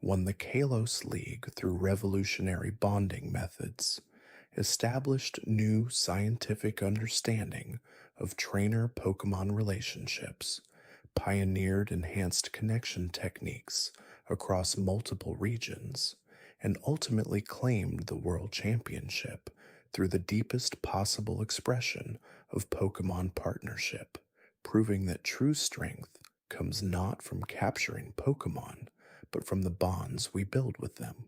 won the Kalos League through revolutionary bonding methods, established new scientific understanding of trainer Pokemon relationships, pioneered enhanced connection techniques across multiple regions, and ultimately claimed the World Championship through the deepest possible expression of Pokemon partnership, proving that true strength comes not from capturing Pokemon, but from the bonds we build with them.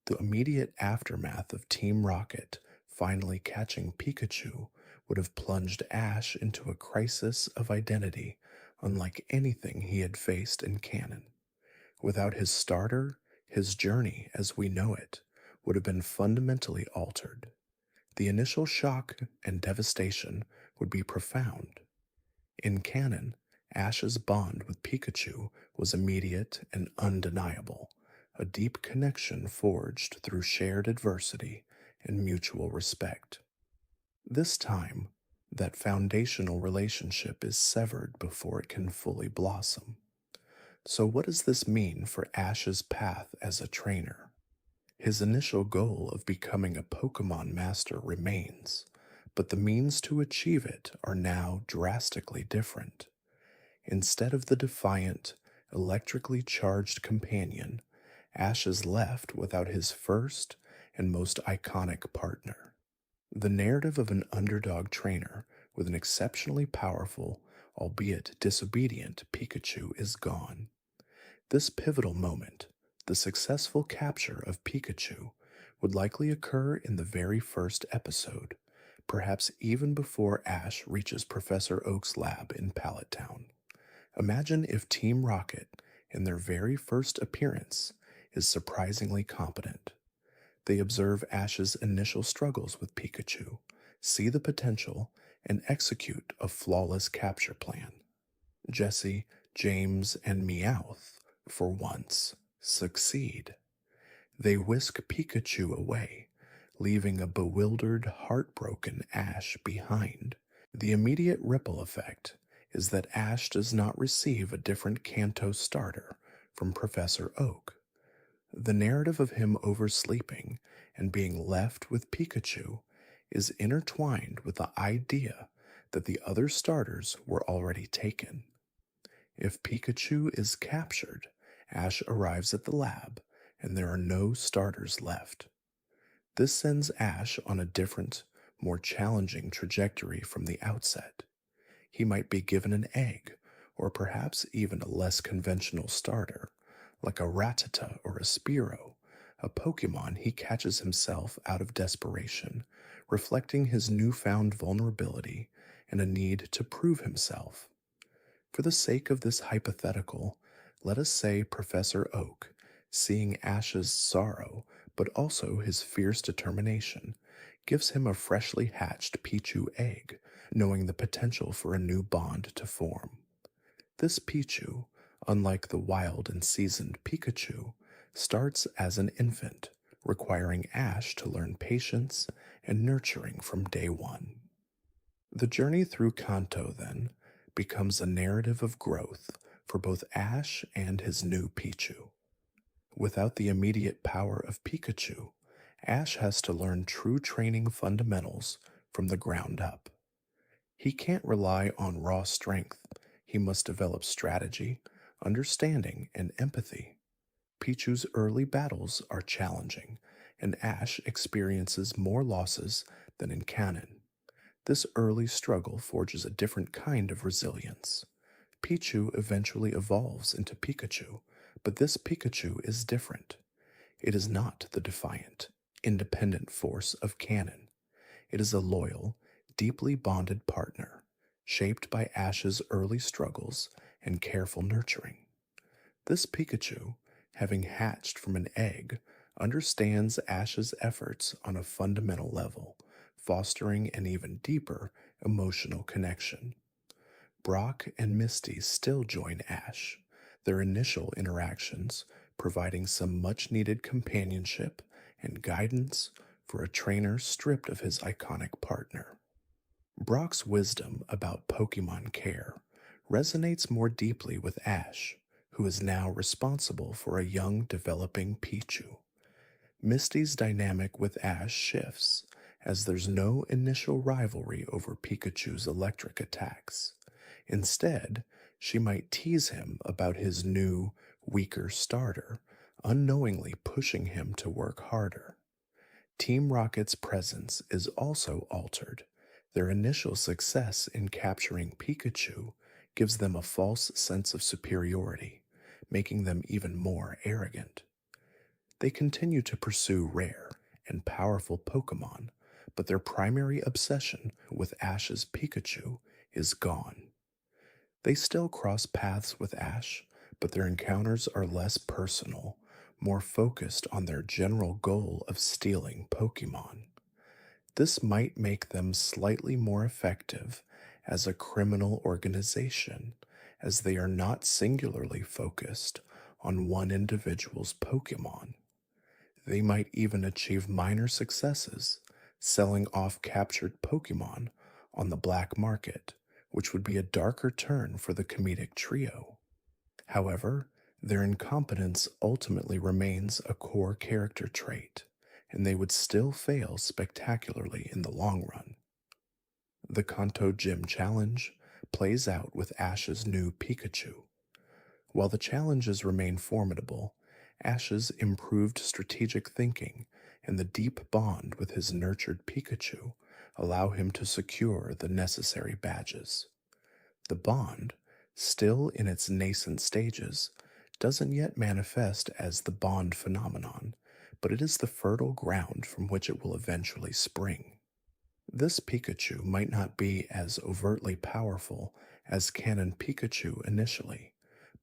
The immediate aftermath of Team Rocket finally catching Pikachu would have plunged Ash into a crisis of identity unlike anything he had faced in canon. Without his starter, his journey as we know it would have been fundamentally altered. The initial shock and devastation would be profound. In canon, Ash's bond with Pikachu was immediate and undeniable, a deep connection forged through shared adversity and mutual respect. This time, that foundational relationship is severed before it can fully blossom. So, what does this mean for Ash's path as a trainer? His initial goal of becoming a Pokemon master remains, but the means to achieve it are now drastically different. Instead of the defiant, electrically charged companion, Ash is left without his first and most iconic partner. The narrative of an underdog trainer with an exceptionally powerful, albeit disobedient, Pikachu is gone. This pivotal moment, the successful capture of Pikachu, would likely occur in the very first episode, perhaps even before Ash reaches Professor Oak's lab in Pallet Town. Imagine if Team Rocket, in their very first appearance, is surprisingly competent. They observe Ash's initial struggles with Pikachu, see the potential, and execute a flawless capture plan. Jesse, James, and Meowth, for once, succeed. They whisk Pikachu away, leaving a bewildered, heartbroken Ash behind. The immediate ripple effect is that Ash does not receive a different Kanto starter from Professor Oak. The narrative of him oversleeping and being left with Pikachu is intertwined with the idea that the other starters were already taken. If Pikachu is captured, Ash arrives at the lab and there are no starters left. This sends Ash on a different, more challenging trajectory from the outset. He might be given an egg, or perhaps even a less conventional starter, like a Rattata or a Spearow, a Pokemon he catches himself out of desperation, reflecting his newfound vulnerability and a need to prove himself. For the sake of this hypothetical, let us say Professor Oak, seeing Ash's sorrow but also his fierce determination, gives him a freshly hatched Pichu egg, knowing the potential for a new bond to form. This Pichu, unlike the wild and seasoned Pikachu, starts as an infant, requiring Ash to learn patience and nurturing from day one. The journey through Kanto, then, becomes a narrative of growth for both Ash and his new Pichu. Without the immediate power of Pikachu, Ash has to learn true training fundamentals from the ground up. He can't rely on raw strength. He must develop strategy, understanding, and empathy. Pichu's early battles are challenging, and Ash experiences more losses than in canon. This early struggle forges a different kind of resilience. Pichu eventually evolves into Pikachu, but this Pikachu is different. It is not the defiant, independent force of canon. It is a loyal, deeply bonded partner, shaped by Ash's early struggles and careful nurturing. This Pikachu, having hatched from an egg, understands Ash's efforts on a fundamental level, fostering an even deeper emotional connection. Brock and Misty still join Ash, their initial interactions providing some much-needed companionship and guidance for a trainer stripped of his iconic partner. Brock's wisdom about Pokemon care resonates more deeply with Ash, who is now responsible for a young developing Pichu. Misty's dynamic with Ash shifts, as there's no initial rivalry over Pikachu's electric attacks. Instead, she might tease him about his new, weaker starter, unknowingly pushing him to work harder. Team Rocket's presence is also altered. Their initial success in capturing Pikachu gives them a false sense of superiority, making them even more arrogant. They continue to pursue rare and powerful Pokemon, but their primary obsession with Ash's Pikachu is gone. They still cross paths with Ash, but their encounters are less personal, more focused on their general goal of stealing Pokemon. This might make them slightly more effective as a criminal organization, as they are not singularly focused on one individual's Pokemon. They might even achieve minor successes, selling off captured Pokemon on the black market, which would be a darker turn for the comedic trio. However, Their incompetence ultimately remains a core character trait, and they would still fail spectacularly in the long run. The Kanto Gym Challenge plays out with Ash's new Pikachu. While the challenges remain formidable, Ash's improved strategic thinking and the deep bond with his nurtured Pikachu allow him to secure the necessary badges. The bond, still in its nascent stages, doesn't yet manifest as the bond phenomenon, but it is the fertile ground from which it will eventually spring. This Pikachu might not be as overtly powerful as Canon Pikachu initially,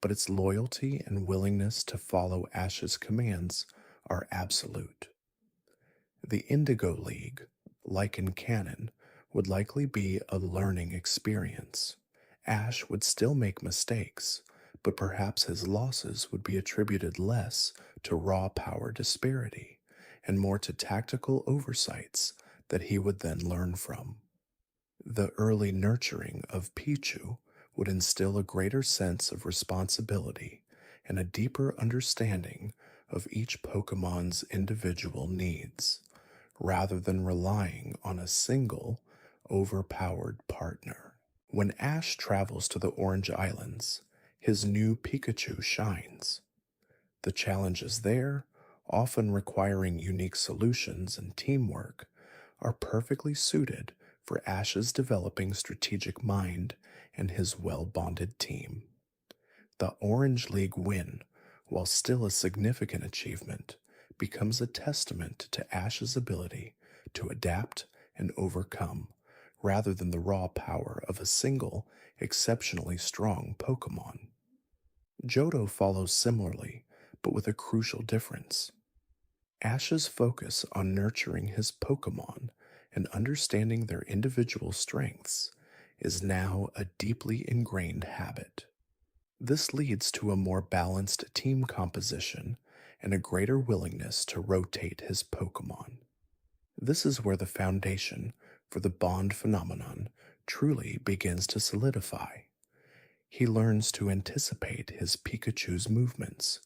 but its loyalty and willingness to follow Ash's commands are absolute. The Indigo League, like in Canon, would likely be a learning experience. Ash would still make mistakes, but perhaps his losses would be attributed less to raw power disparity and more to tactical oversights that he would then learn from. The early nurturing of Pichu would instill a greater sense of responsibility and a deeper understanding of each Pokemon's individual needs, rather than relying on a single, overpowered partner. When Ash travels to the Orange Islands, his new Pikachu shines. The challenges there, often requiring unique solutions and teamwork, are perfectly suited for Ash's developing strategic mind and his well-bonded team. The Orange League win, while still a significant achievement, becomes a testament to Ash's ability to adapt and overcome, rather than the raw power of a single, exceptionally strong Pokemon. Johto follows similarly, but with a crucial difference. Ash's focus on nurturing his Pokemon and understanding their individual strengths is now a deeply ingrained habit. This leads to a more balanced team composition and a greater willingness to rotate his Pokemon. This is where the foundation for the bond phenomenon truly begins to solidify. He learns to anticipate his Pikachu's movements,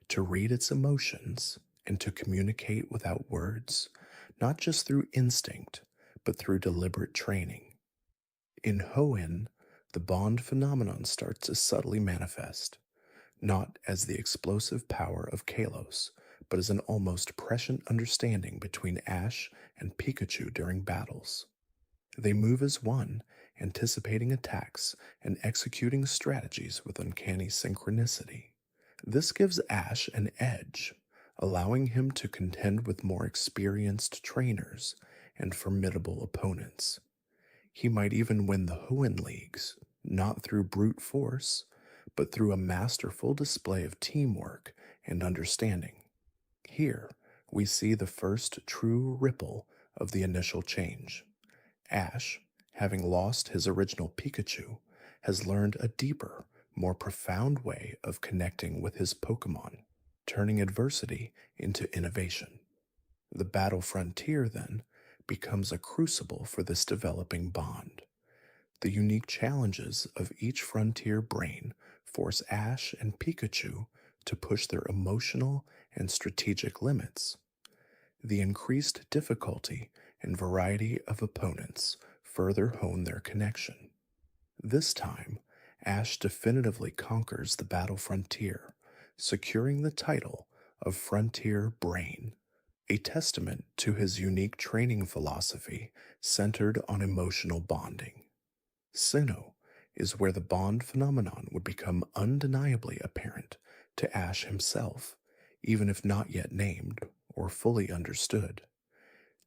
to read its emotions, and to communicate without words, not just through instinct, but through deliberate training. In Hoenn, the bond phenomenon starts to subtly manifest, not as the explosive power of Kalos, but as an almost prescient understanding between Ash and Pikachu during battles. They move as one, anticipating attacks and executing strategies with uncanny synchronicity. This gives Ash an edge, allowing him to contend with more experienced trainers and formidable opponents. He might even win the Hoenn Leagues, not through brute force, but through a masterful display of teamwork and understanding. Here, we see the first true ripple of the initial change. Ash, having lost his original Pikachu, has learned a deeper, more profound way of connecting with his Pokemon, turning adversity into innovation. The battle frontier, then, becomes a crucible for this developing bond. The unique challenges of each frontier brain force Ash and Pikachu to push their emotional and strategic limits. The increased difficulty and variety of opponents further hone their connection. This time, Ash definitively conquers the battle frontier, securing the title of Frontier Brain, a testament to his unique training philosophy centered on emotional bonding. Sinnoh is where the bond phenomenon would become undeniably apparent to Ash himself, even if not yet named or fully understood.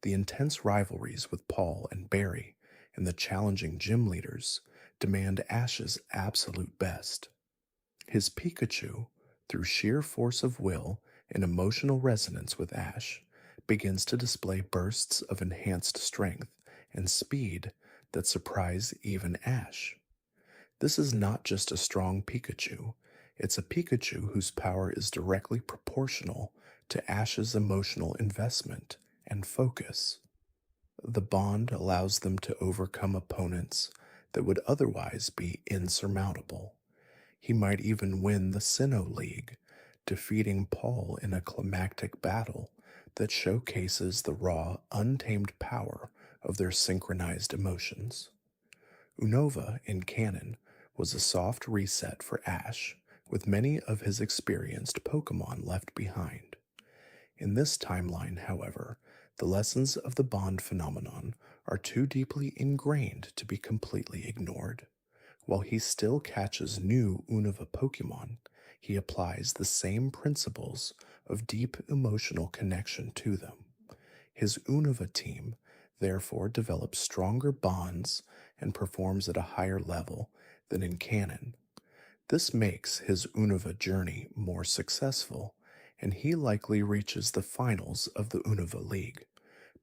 The intense rivalries with Paul and Barry and the challenging gym leaders demand Ash's absolute best. His Pikachu, through sheer force of will and emotional resonance with Ash, begins to display bursts of enhanced strength and speed that surprise even Ash. This is not just a strong Pikachu, it's a Pikachu whose power is directly proportional to Ash's emotional investment and focus. The bond allows them to overcome opponents that would otherwise be insurmountable, He might even win the Sinnoh League, defeating Paul in a climactic battle that showcases the raw, untamed power of their synchronized emotions. Unova, in canon, was a soft reset for Ash, with many of his experienced Pokemon left behind. In this timeline, however, the lessons of the bond phenomenon are too deeply ingrained to be completely ignored. While he still catches new Unova Pokemon, he applies the same principles of deep emotional connection to them. His Unova team therefore develops stronger bonds and performs at a higher level than in canon. This makes his Unova journey more successful, and he likely reaches the finals of the Unova League,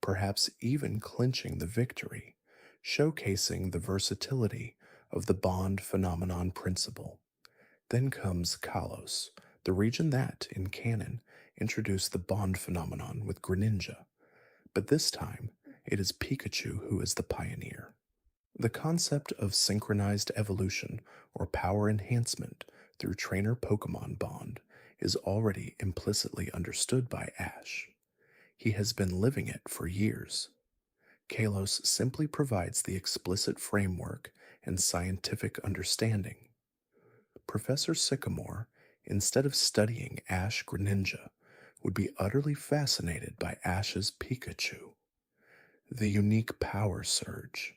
perhaps even clinching the victory, showcasing the versatility of the bond phenomenon principle. Then comes Kalos, the region that, in canon, introduced the bond phenomenon with Greninja, but this time it is Pikachu who is the pioneer. The concept of synchronized evolution or power enhancement through trainer Pokemon bond is already implicitly understood by Ash. He has been living it for years. Kalos simply provides the explicit framework and scientific understanding. Professor Sycamore, instead of studying Ash Greninja, would be utterly fascinated by Ash's Pikachu. The unique power surge,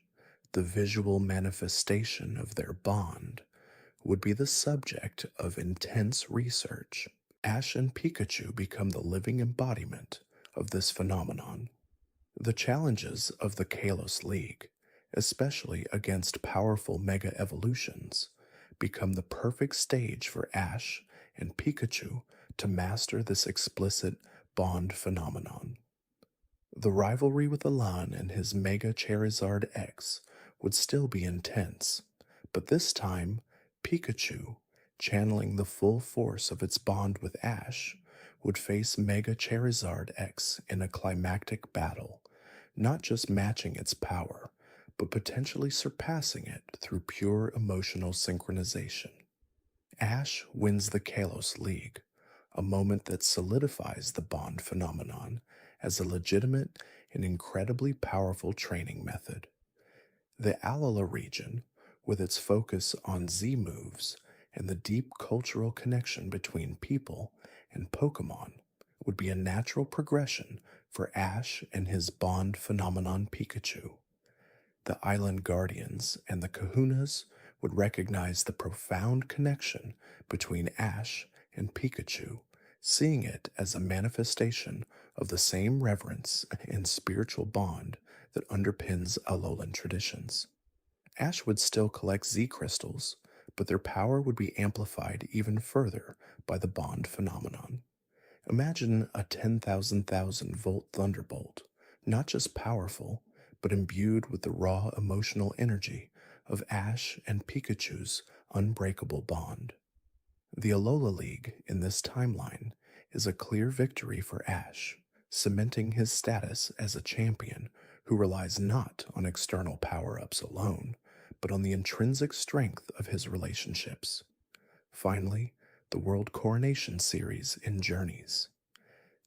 the visual manifestation of their bond, would be the subject of intense research. Ash and Pikachu become the living embodiment of this phenomenon. The challenges of the Kalos League, especially against powerful Mega Evolutions, become the perfect stage for Ash and Pikachu to master this explicit bond phenomenon. The rivalry with Elan and his Mega Charizard X would still be intense, but this time, Pikachu, channeling the full force of its bond with Ash, would face Mega Charizard X in a climactic battle, not just matching its power, but potentially surpassing it through pure emotional synchronization. Ash wins the Kalos League, a moment that solidifies the bond phenomenon as a legitimate and incredibly powerful training method. The Alola region, with its focus on Z moves and the deep cultural connection between people and Pokemon, would be a natural progression for Ash and his bond phenomenon Pikachu. The Island Guardians and the Kahunas would recognize the profound connection between Ash and Pikachu, seeing it as a manifestation of the same reverence and spiritual bond that underpins Alolan traditions. Ash would still collect Z crystals, but their power would be amplified even further by the bond phenomenon. Imagine a 10,000,000 volt thunderbolt, not just powerful, but imbued with the raw emotional energy of Ash and Pikachu's unbreakable bond. The Alola League in this timeline is a clear victory for Ash, cementing his status as a champion who relies not on external power-ups alone, but on the intrinsic strength of his relationships. Finally, the World Coronation series in Journeys.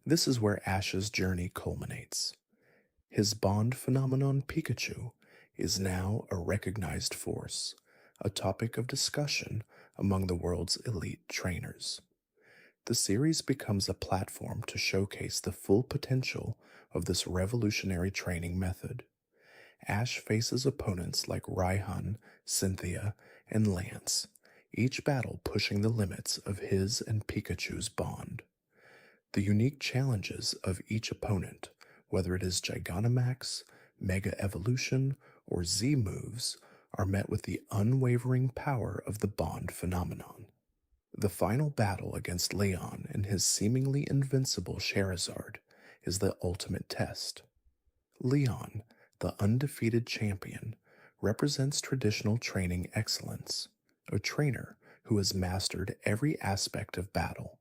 This is where Ash's journey culminates. His bond phenomenon Pikachu is now a recognized force, a topic of discussion among the world's elite trainers. The series becomes a platform to showcase the full potential of this revolutionary training method. Ash faces opponents like Raihan, Cynthia, and Lance, each battle pushing the limits of his and Pikachu's bond. The unique challenges of each opponent, whether it is Gigantamax, Mega Evolution, or Z moves, are met with the unwavering power of the bond phenomenon. The final battle against Leon and his seemingly invincible Charizard is the ultimate test. Leon, the undefeated champion, represents traditional training excellence, a trainer who has mastered every aspect of battle.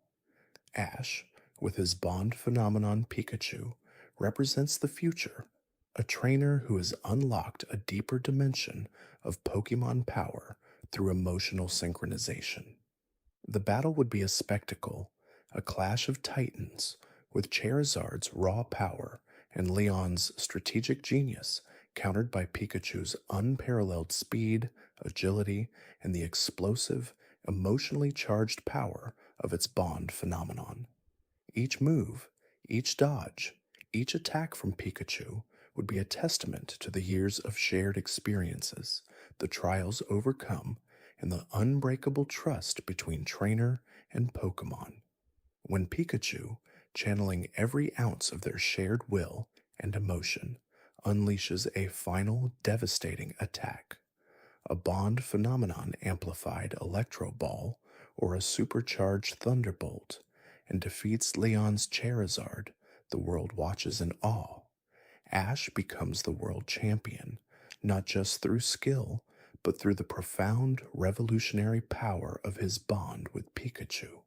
Ash, with his bond phenomenon Pikachu, represents the future, a trainer who has unlocked a deeper dimension of Pokemon power through emotional synchronization. The battle would be a spectacle, a clash of titans, with Charizard's raw power and Leon's strategic genius countered by Pikachu's unparalleled speed, agility, and the explosive, emotionally charged power of its bond phenomenon. Each move, each dodge, each attack from Pikachu would be a testament to the years of shared experiences, the trials overcome, and the unbreakable trust between trainer and Pokemon. When Pikachu, channeling every ounce of their shared will and emotion, unleashes a final devastating attack, a bond phenomenon amplified Electro Ball or a supercharged Thunderbolt, and defeats Leon's Charizard, the world watches in awe. Ash becomes the world champion, not just through skill, but through the profound revolutionary power of his bond with Pikachu.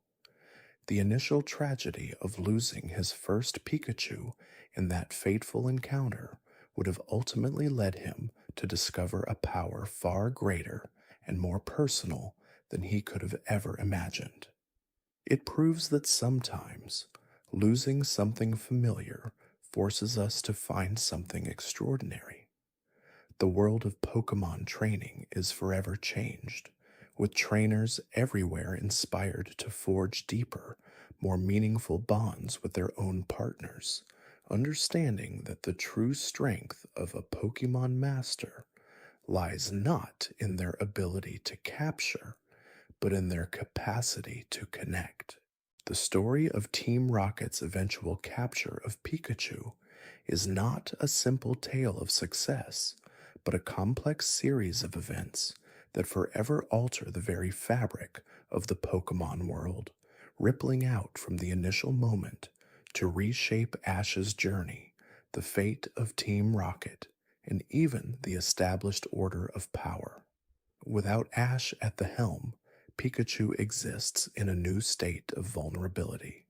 The initial tragedy of losing his first Pikachu in that fateful encounter would have ultimately led him to discover a power far greater and more personal than he could have ever imagined. It proves that sometimes losing something familiar forces us to find something extraordinary. The world of Pokemon training is forever changed, with trainers everywhere inspired to forge deeper, more meaningful bonds with their own partners, understanding that the true strength of a Pokemon master lies not in their ability to capture, but in their capacity to connect. The story of Team Rocket's eventual capture of Pikachu is not a simple tale of success, but a complex series of events that forever alter the very fabric of the Pokemon world, rippling out from the initial moment to reshape Ash's journey, the fate of Team Rocket, and even the established order of power. Without Ash at the helm, Pikachu exists in a new state of vulnerability,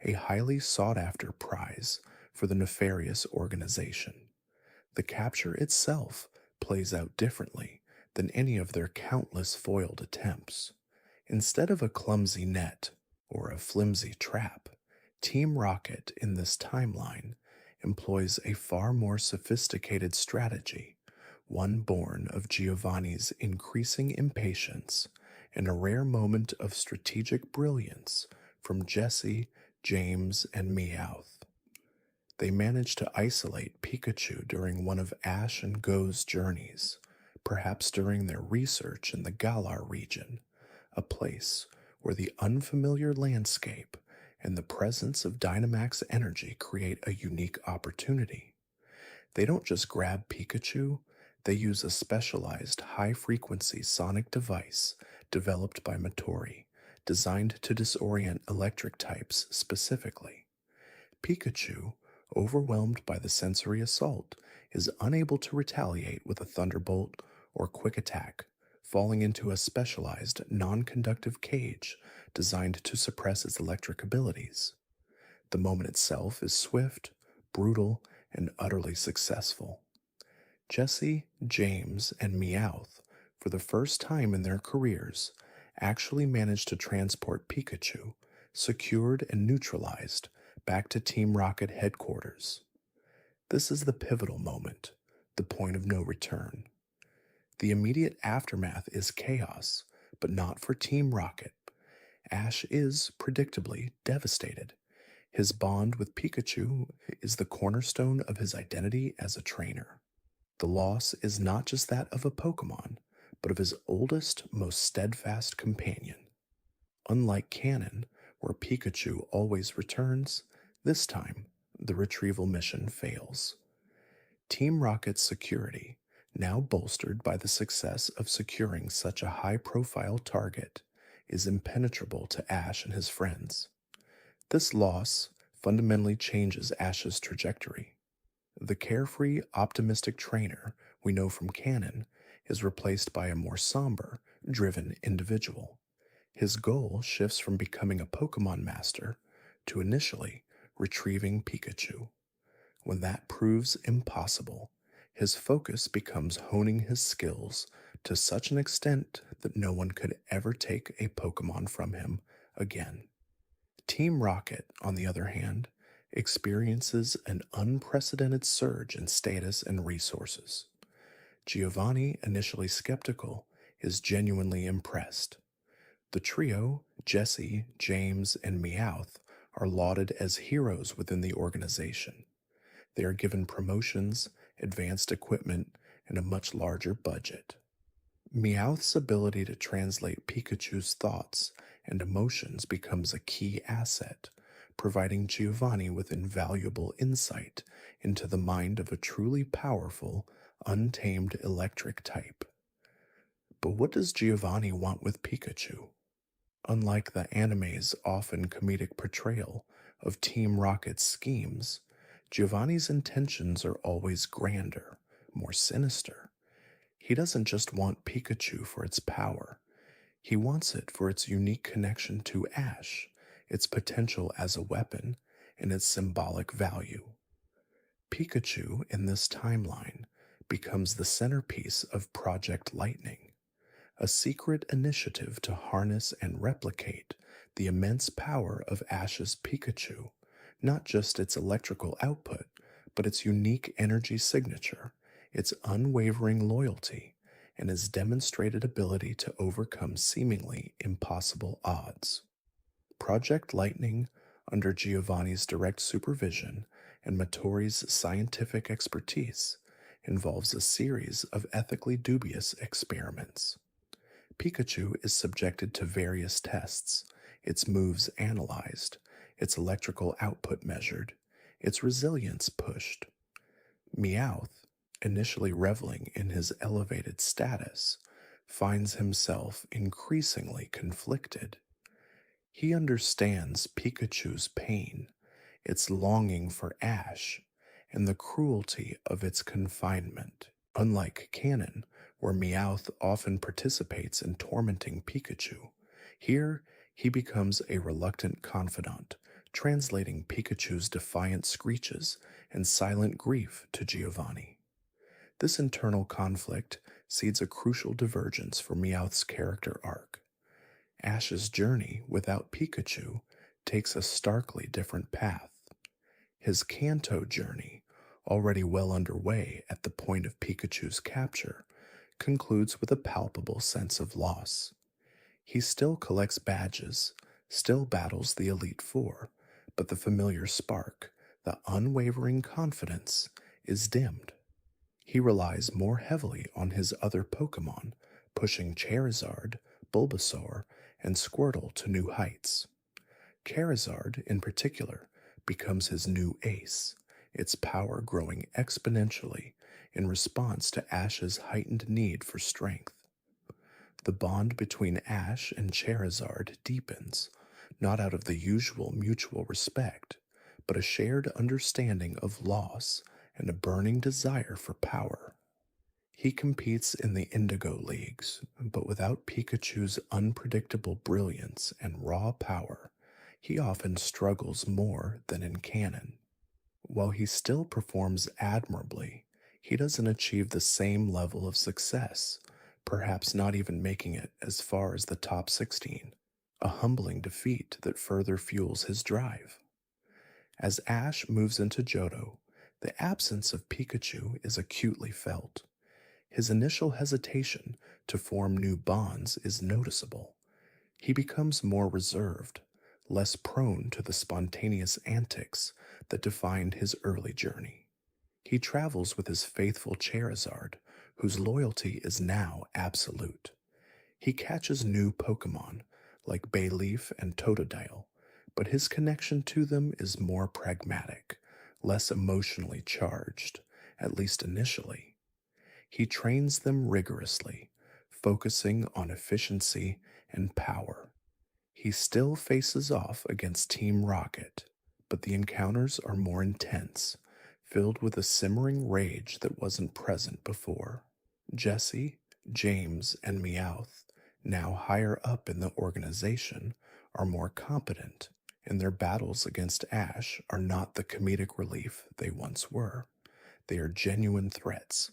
a highly sought after prize for the nefarious organization. The capture itself plays out differently than any of their countless foiled attempts. Instead of a clumsy net or a flimsy trap, Team Rocket in this timeline employs a far more sophisticated strategy, one born of Giovanni's increasing impatience and a rare moment of strategic brilliance from Jesse, James, and Meowth. They manage to isolate Pikachu during one of Ash and Go's journeys, perhaps during their research in the Galar region, a place where the unfamiliar landscape and the presence of Dynamax energy create a unique opportunity. They don't just grab Pikachu, they use a specialized high-frequency sonic device developed by Matori, designed to disorient electric types specifically. Pikachu, overwhelmed by the sensory assault, is unable to retaliate with a Thunderbolt or Quick Attack, falling into a specialized non-conductive cage designed to suppress its electric abilities. The moment itself is swift, brutal, and utterly successful. Jesse, James, and Meowth, for the first time in their careers, actually managed to transport Pikachu, secured and neutralized, back to Team Rocket headquarters. This is the pivotal moment, the point of no return. The immediate aftermath is chaos, but not for Team Rocket. Ash is, predictably, devastated. His bond with Pikachu is the cornerstone of his identity as a trainer. The loss is not just that of a Pokemon, but of his oldest, most steadfast companion. Unlike Canon, where Pikachu always returns, this time the retrieval mission fails. Team Rocket's security, now bolstered by the success of securing such a high-profile target, is impenetrable to Ash and his friends. This loss fundamentally changes Ash's trajectory. The carefree, optimistic trainer we know from canon is replaced by a more somber, driven individual. His goal shifts from becoming a Pokemon master to initially retrieving Pikachu. When that proves impossible, his focus becomes honing his skills to such an extent that no one could ever take a Pokemon from him again. Team Rocket, on the other hand, experiences an unprecedented surge in status and resources. Giovanni, initially skeptical, is genuinely impressed. The trio, Jesse, James, and Meowth, are lauded as heroes within the organization. They are given promotions, advanced equipment, and a much larger budget. Meowth's ability to translate Pikachu's thoughts and emotions becomes a key asset, providing Giovanni with invaluable insight into the mind of a truly powerful, untamed electric type. But what does Giovanni want with Pikachu? Unlike the anime's often comedic portrayal of Team Rocket's schemes, Giovanni's intentions are always grander, more sinister. He doesn't just want Pikachu for its power. He wants it for its unique connection to Ash, its potential as a weapon, and its symbolic value. Pikachu, in this timeline, becomes the centerpiece of Project Lightning, a secret initiative to harness and replicate the immense power of Ash's Pikachu, not just its electrical output, but its unique energy signature, its unwavering loyalty, and his demonstrated ability to overcome seemingly impossible odds. Project Lightning, under Giovanni's direct supervision and Matori's scientific expertise, involves a series of ethically dubious experiments. Pikachu is subjected to various tests, its moves analyzed, its electrical output measured, its resilience pushed. Meowth, initially reveling in his elevated status, finds himself increasingly conflicted. He understands Pikachu's pain, its longing for Ash, and the cruelty of its confinement. Unlike Canon, where Meowth often participates in tormenting Pikachu, here he becomes a reluctant confidant, translating Pikachu's defiant screeches and silent grief to Giovanni. This internal conflict seeds a crucial divergence for Meowth's character arc. Ash's journey without Pikachu takes a starkly different path. His Kanto journey, already well underway at the point of Pikachu's capture, concludes with a palpable sense of loss. He still collects badges, still battles the Elite Four, but the familiar spark, the unwavering confidence, is dimmed. He relies more heavily on his other Pokemon, pushing Charizard, Bulbasaur, and Squirtle to new heights. Charizard, in particular, becomes his new ace, its power growing exponentially in response to Ash's heightened need for strength. The bond between Ash and Charizard deepens, not out of the usual mutual respect, but a shared understanding of loss and a burning desire for power. He competes in the Indigo Leagues, but without Pikachu's unpredictable brilliance and raw power, he often struggles more than in canon. While he still performs admirably, he doesn't achieve the same level of success, perhaps not even making it as far as the top 16, a humbling defeat that further fuels his drive. As Ash moves into Johto, the absence of Pikachu is acutely felt. His initial hesitation to form new bonds is noticeable. He becomes more reserved, less prone to the spontaneous antics that defined his early journey. He travels with his faithful Charizard, whose loyalty is now absolute. He catches new Pokemon, like Bayleaf and Totodile, but his connection to them is more pragmatic, less emotionally charged, at least initially. He trains them rigorously, focusing on efficiency and power. He still faces off against Team Rocket, but the encounters are more intense, filled with a simmering rage that wasn't present before. Jesse, James, and Meowth, now higher up in the organization, are more competent, and their battles against Ash are not the comedic relief they once were. They are genuine threats.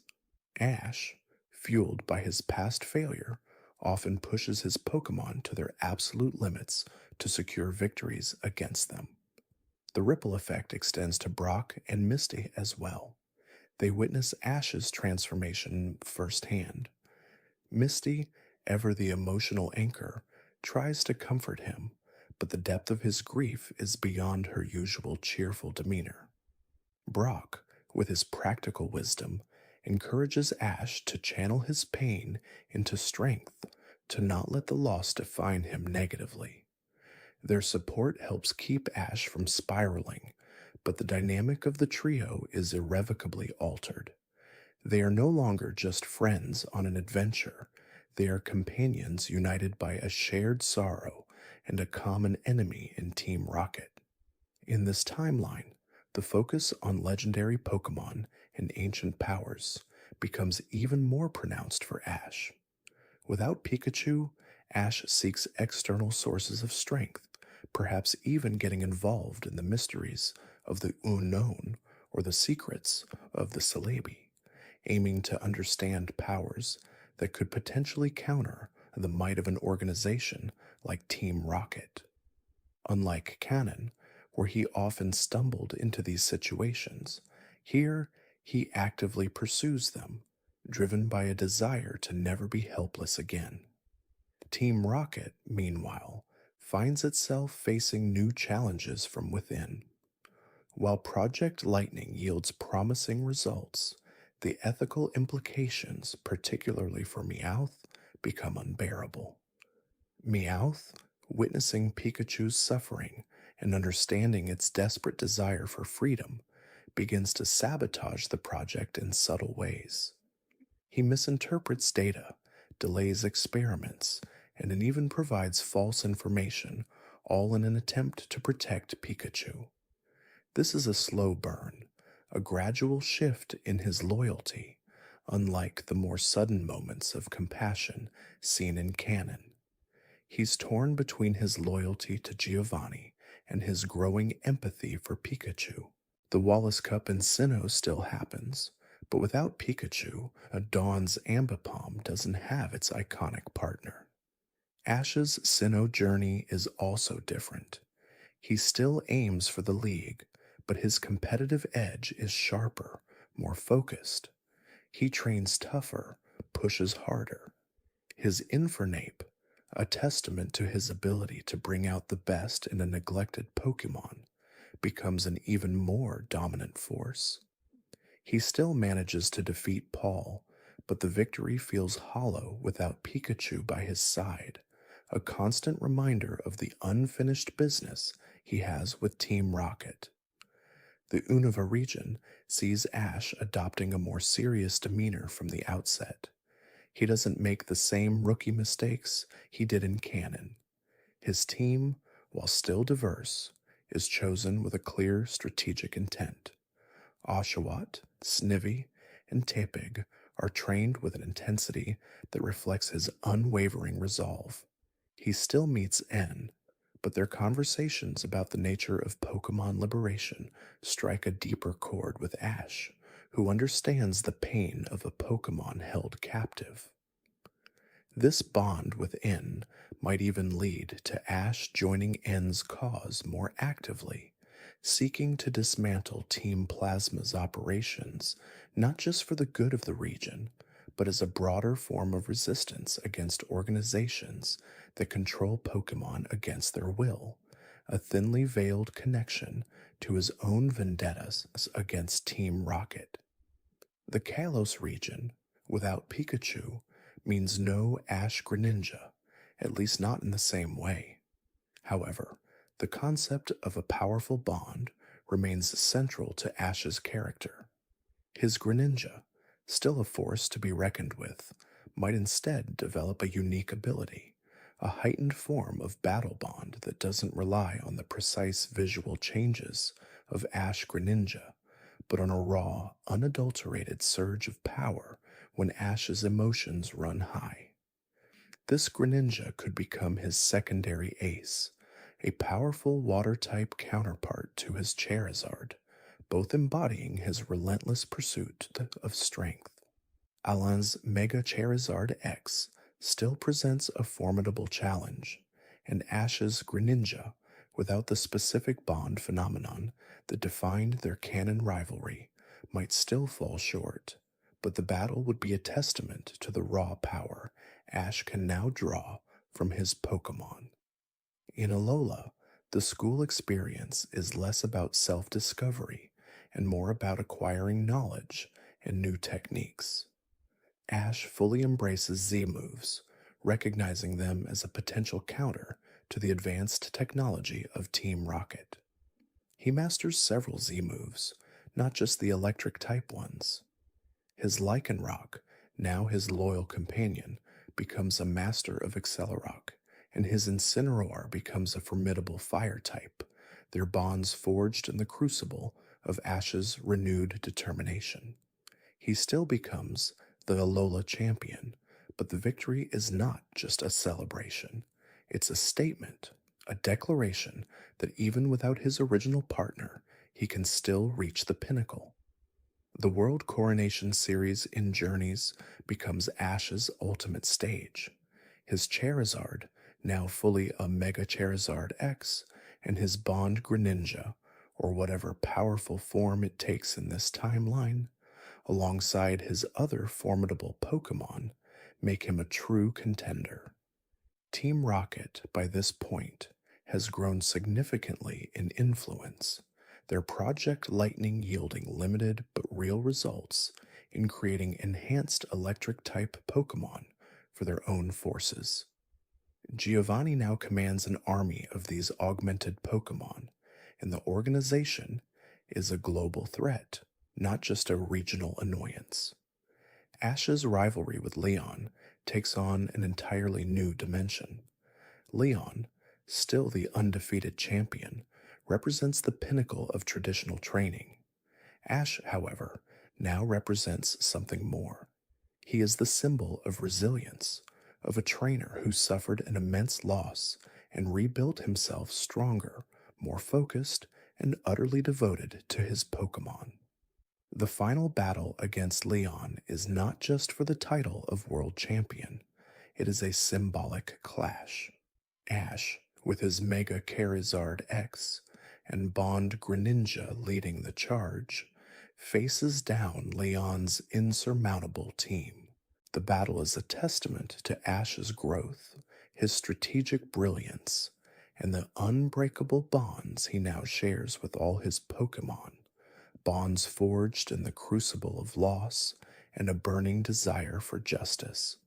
Ash, fueled by his past failure, often pushes his Pokemon to their absolute limits to secure victories against them. The ripple effect extends to Brock and Misty as well. They witness Ash's transformation firsthand. Misty, ever the emotional anchor, tries to comfort him, but the depth of his grief is beyond her usual cheerful demeanor. Brock, with his practical wisdom, encourages Ash to channel his pain into strength, to not let the loss define him negatively. Their support helps keep Ash from spiraling, but the dynamic of the trio is irrevocably altered. They are no longer just friends on an adventure, they are companions united by a shared sorrow and a common enemy in Team Rocket. In this timeline, the focus on legendary Pokemon and ancient powers becomes even more pronounced for Ash. Without Pikachu, Ash seeks external sources of strength, perhaps even getting involved in the mysteries of the unknown or the secrets of the Celebi, aiming to understand powers that could potentially counter the might of an organization like Team Rocket. Unlike Canon, where he often stumbled into these situations, here he actively pursues them, driven by a desire to never be helpless again. Team Rocket, meanwhile, finds itself facing new challenges from within. While Project Lightning yields promising results, the ethical implications, particularly for Meowth, become unbearable. Meowth, witnessing Pikachu's suffering and understanding its desperate desire for freedom, begins to sabotage the project in subtle ways. He misinterprets data, delays experiments, and it even provides false information, all in an attempt to protect Pikachu. This is a slow burn, a gradual shift in his loyalty, unlike the more sudden moments of compassion seen in canon. He's torn between his loyalty to Giovanni and his growing empathy for Pikachu. The Wallace Cup in Sinnoh still happens, but without Pikachu, a Dawn's Ambipom doesn't have its iconic partner. Ash's Sinnoh journey is also different. He still aims for the league, but his competitive edge is sharper, more focused. He trains tougher, pushes harder. His Infernape, a testament to his ability to bring out the best in a neglected Pokemon, becomes an even more dominant force. He still manages to defeat Paul, but the victory feels hollow without Pikachu by his side, a constant reminder of the unfinished business he has with Team Rocket. The Unova region sees Ash adopting a more serious demeanor from the outset. He doesn't make the same rookie mistakes he did in canon. His team, while still diverse, is chosen with a clear strategic intent. Oshawott, Snivy, and Tepig are trained with an intensity that reflects his unwavering resolve. He still meets N, but their conversations about the nature of Pokemon liberation strike a deeper chord with Ash, who understands the pain of a Pokemon held captive. This bond with N might even lead to Ash joining N's cause more actively, seeking to dismantle Team Plasma's operations, not just for the good of the region, but as a broader form of resistance against organizations that control Pokemon against their will, a thinly veiled connection to his own vendettas against Team Rocket. The Kalos region, without Pikachu, means no Ash Greninja, at least not in the same way. However, the concept of a powerful bond remains central to Ash's character. His Greninja, still a force to be reckoned with, might instead develop a unique ability, a heightened form of battle bond that doesn't rely on the precise visual changes of Ash Greninja, but on a raw, unadulterated surge of power when Ash's emotions run high. This Greninja could become his secondary ace, a powerful water-type counterpart to his Charizard, both embodying his relentless pursuit of strength. Alan's Mega Charizard X still presents a formidable challenge, and Ash's Greninja, without the specific bond phenomenon that defined their canon rivalry, might still fall short, but the battle would be a testament to the raw power Ash can now draw from his Pokemon. In Alola, the school experience is less about self discovery and more about acquiring knowledge and new techniques. Ash fully embraces Z moves, recognizing them as a potential counter to the advanced technology of Team Rocket. He masters several Z moves, not just the electric type ones. His Lycanroc, now his loyal companion, becomes a master of Accelerock, and his Incineroar becomes a formidable fire type, their bonds forged in the crucible of Ash's renewed determination. He still becomes the Alola champion, but the victory is not just a celebration. It's a statement, a declaration that even without his original partner, he can still reach the pinnacle. The World Coronation Series in Journeys becomes Ash's ultimate stage. His Charizard, now fully a Mega Charizard X, and his Bond Greninja, or whatever powerful form it takes in this timeline, alongside his other formidable Pokemon, make him a true contender. Team Rocket, by this point, has grown significantly in influence, their Project Lightning yielding limited but real results in creating enhanced electric-type Pokemon for their own forces. Giovanni now commands an army of these augmented Pokemon, and the organization is a global threat, not just a regional annoyance. Ash's rivalry with Leon takes on an entirely new dimension. Leon, still the undefeated champion, represents the pinnacle of traditional training. Ash, however, now represents something more. He is the symbol of resilience, of a trainer who suffered an immense loss and rebuilt himself stronger, more focused, and utterly devoted to his Pokemon. The final battle against Leon is not just for the title of world champion, it is a symbolic clash. Ash, with his Mega Charizard X and Bond Greninja leading the charge, faces down Leon's insurmountable team. The battle is a testament to Ash's growth, his strategic brilliance, and the unbreakable bonds he now shares with all his Pokemon, bonds forged in the crucible of loss and a burning desire for justice.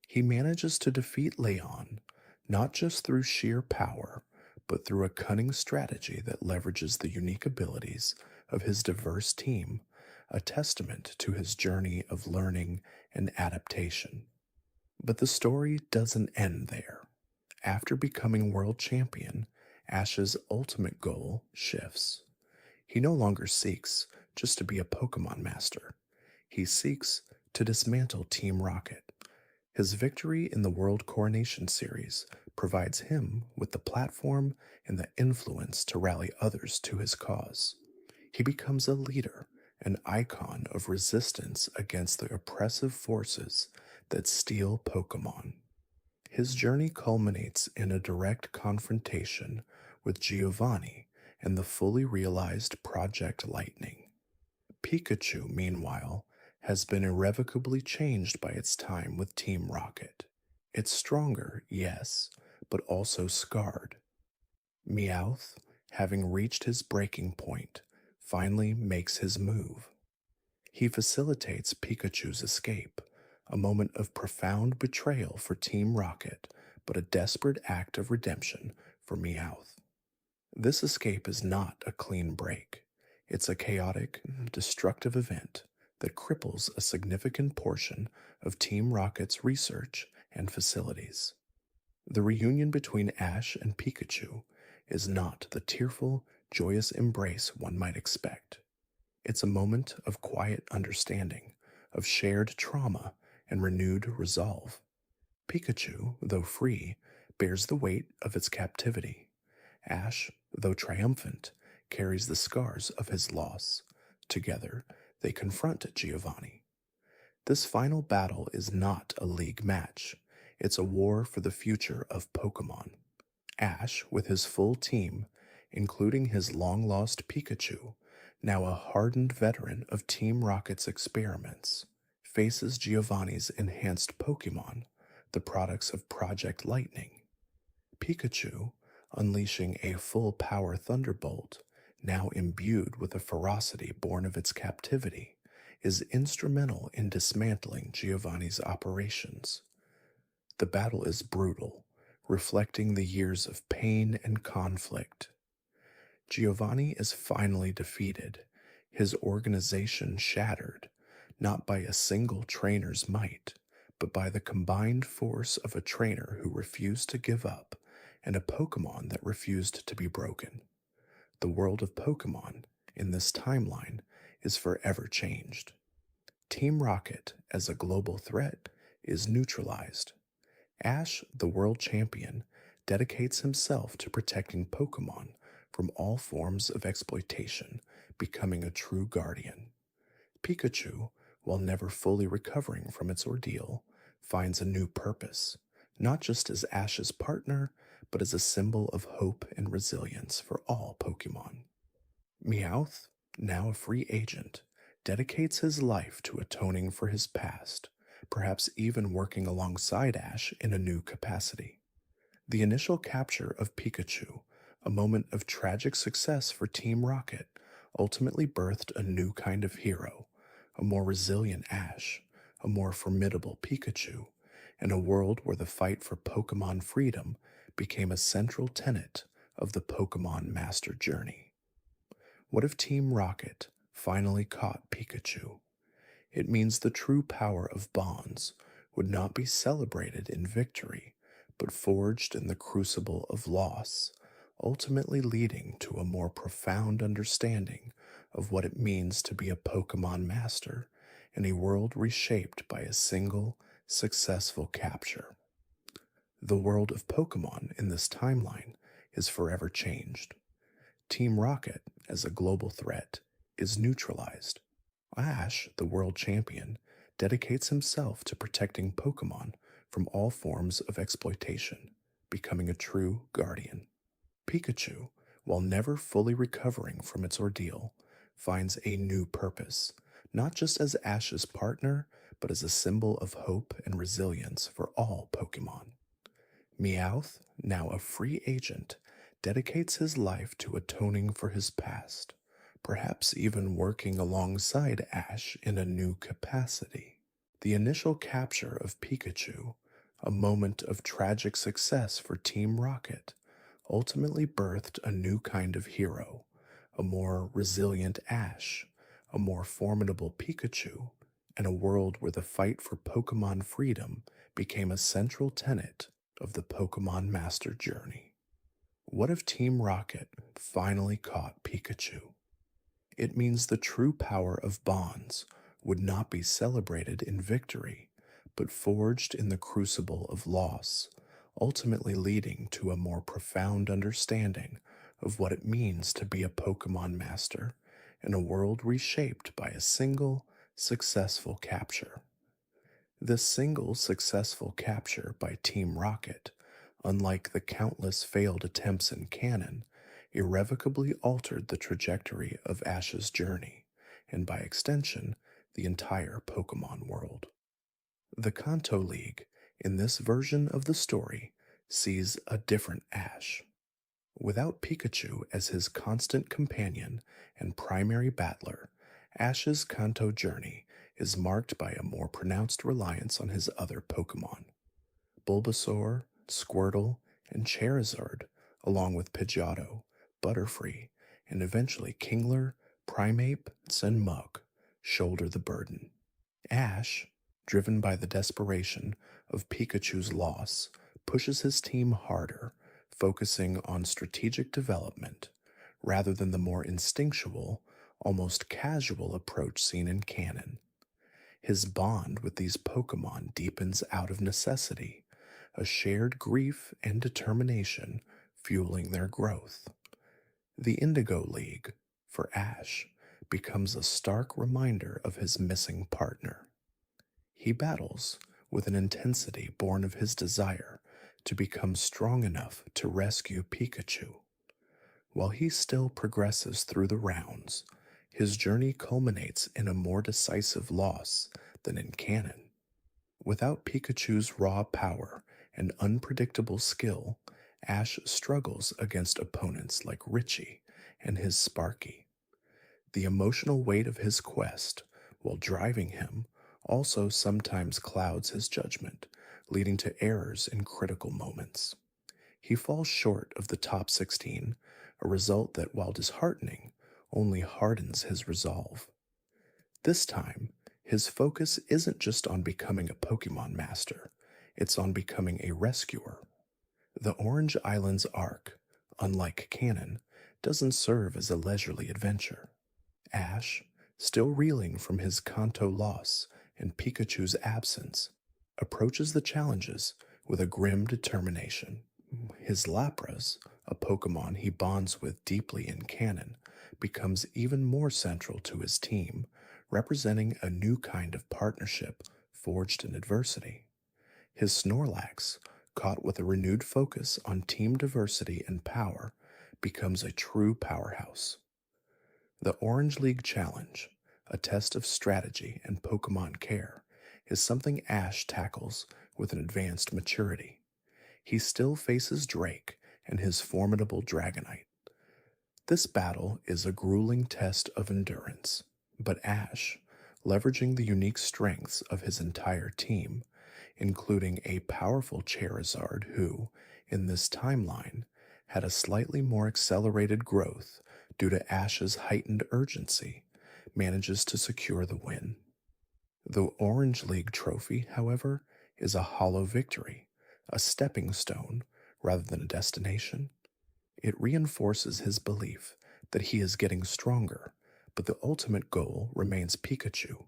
He manages to defeat Leon, not just through sheer power, but through a cunning strategy that leverages the unique abilities of his diverse team, a testament to his journey of learning and adaptation. But the story doesn't end there. After becoming world champion, Ash's ultimate goal shifts. He no longer seeks just to be a Pokemon master. He seeks to dismantle Team Rocket. His victory in the World Coronation Series provides him with the platform and the influence to rally others to his cause. He becomes a leader, an icon of resistance against the oppressive forces that steal Pokemon. His journey culminates in a direct confrontation with Giovanni and the fully realized Project Lightning. Pikachu, meanwhile, has been irrevocably changed by its time with Team Rocket. It's stronger, yes, but also scarred. Meowth, having reached his breaking point, finally makes his move. He facilitates Pikachu's escape, a moment of profound betrayal for Team Rocket, but a desperate act of redemption for Meowth. This escape is not a clean break. It's a chaotic, destructive event that cripples a significant portion of Team Rocket's research and facilities. The reunion between Ash and Pikachu is not the tearful, joyous embrace one might expect. It's a moment of quiet understanding, of shared trauma and renewed resolve. Pikachu, though free, bears the weight of its captivity. Ash, though triumphant, carries the scars of his loss. Together, they confront Giovanni. This final battle is not a league match, it's a war for the future of Pokemon. Ash, with his full team, including his long lost Pikachu, now a hardened veteran of Team Rocket's experiments, faces Giovanni's enhanced Pokemon, the products of Project Lightning. Pikachu, unleashing a full power Thunderbolt, now imbued with a ferocity born of its captivity, is instrumental in dismantling Giovanni's operations. The battle is brutal, reflecting the years of pain and conflict. Giovanni is finally defeated, his organization shattered, not by a single trainer's might, but by the combined force of a trainer who refused to give up and a Pokemon that refused to be broken. The world of Pokemon, in this timeline, is forever changed. Team Rocket, as a global threat, is neutralized. Ash, the world champion, dedicates himself to protecting Pokemon from all forms of exploitation, becoming a true guardian. Pikachu, while never fully recovering from its ordeal, finds a new purpose, not just as Ash's partner, but as a symbol of hope and resilience for all Pokemon. Meowth, now a free agent, dedicates his life to atoning for his past, perhaps even working alongside Ash in a new capacity. The initial capture of Pikachu, a moment of tragic success for Team Rocket, ultimately birthed a new kind of hero, a more resilient Ash, a more formidable Pikachu, and a world where the fight for Pokemon freedom became a central tenet of the Pokemon Master Journey. What if Team Rocket finally caught Pikachu? It means the true power of bonds would not be celebrated in victory, but forged in the crucible of loss, ultimately leading to a more profound understanding of what it means to be a Pokemon master in a world reshaped by a single, successful capture. The world of Pokemon in this timeline is forever changed. Team Rocket, as a global threat, is neutralized. Ash, the world champion, dedicates himself to protecting Pokemon from all forms of exploitation, becoming a true guardian. Pikachu, while never fully recovering from its ordeal, finds a new purpose, not just as Ash's partner, but as a symbol of hope and resilience for all Pokemon. Meowth, now a free agent, dedicates his life to atoning for his past, perhaps even working alongside Ash in a new capacity. The initial capture of Pikachu, a moment of tragic success for Team Rocket, ultimately birthed a new kind of hero, a more resilient Ash, a more formidable Pikachu, and a world where the fight for Pokemon freedom became a central tenet of the Pokemon Master Journey. What if Team Rocket finally caught Pikachu? It means the true power of bonds would not be celebrated in victory, but forged in the crucible of loss, ultimately leading to a more profound understanding of what it means to be a Pokemon master in a world reshaped by a single, successful capture. This single successful capture by Team Rocket, unlike the countless failed attempts in canon, irrevocably altered the trajectory of Ash's journey, and by extension, the entire Pokemon world. The Kanto League, in this version of the story, sees a different Ash. Without Pikachu as his constant companion and primary battler, Ash's Kanto journey is marked by a more pronounced reliance on his other Pokemon. Bulbasaur, Squirtle, and Charizard, along with Pidgeotto, Butterfree, and eventually Kingler, Primeape, and Mug, shoulder the burden. Ash, driven by the desperation of Pikachu's loss, pushes his team harder, focusing on strategic development, rather than the more instinctual, almost casual approach seen in canon. His bond with these Pokemon deepens out of necessity, a shared grief and determination fueling their growth. The Indigo League, for Ash, becomes a stark reminder of his missing partner. He battles with an intensity born of his desire to become strong enough to rescue Pikachu. While he still progresses through the rounds, his journey culminates in a more decisive loss than in canon. Without Pikachu's raw power and unpredictable skill, Ash struggles against opponents like Richie and his Sparky. The emotional weight of his quest, while driving him, also sometimes clouds his judgment, leading to errors in critical moments. He falls short of the top 16, a result that, while disheartening, only hardens his resolve. This time, his focus isn't just on becoming a Pokemon master, it's on becoming a rescuer. The Orange Islands arc, unlike canon, doesn't serve as a leisurely adventure. Ash, still reeling from his Kanto loss and Pikachu's absence, approaches the challenges with a grim determination. His Lapras, a Pokemon he bonds with deeply in canon, becomes even more central to his team, representing a new kind of partnership forged in adversity. His Snorlax, caught with a renewed focus on team diversity and power, becomes a true powerhouse. The Orange League Challenge, a test of strategy and Pokemon care, is something Ash tackles with an advanced maturity. He still faces Drake and his formidable Dragonite. This battle is a grueling test of endurance, but Ash, leveraging the unique strengths of his entire team, including a powerful Charizard who, in this timeline, had a slightly more accelerated growth due to Ash's heightened urgency, manages to secure the win. The Orange League trophy, however, is a hollow victory, a stepping stone rather than a destination. It reinforces his belief that he is getting stronger, but the ultimate goal remains Pikachu.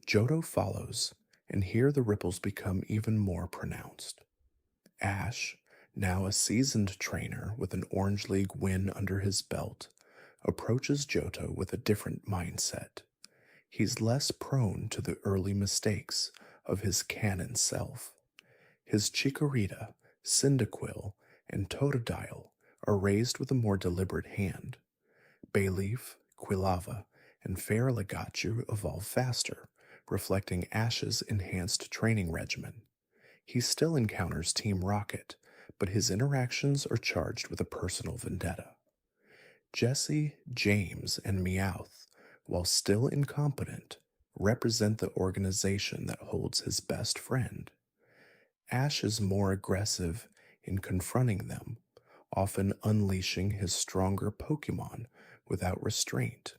Johto follows, and here the ripples become even more pronounced. Ash, now a seasoned trainer with an Orange League win under his belt, approaches Johto with a different mindset. He's less prone to the early mistakes of his canon self. His Chikorita, Cyndaquil, and Totodile are raised with a more deliberate hand. Bayleaf, Quilava, and Feraligatr evolve faster, reflecting Ash's enhanced training regimen. He still encounters Team Rocket, but his interactions are charged with a personal vendetta. Jesse, James, and Meowth, while still incompetent, represent the organization that holds his best friend. Ash is more aggressive in confronting them, often unleashing his stronger Pokemon without restraint,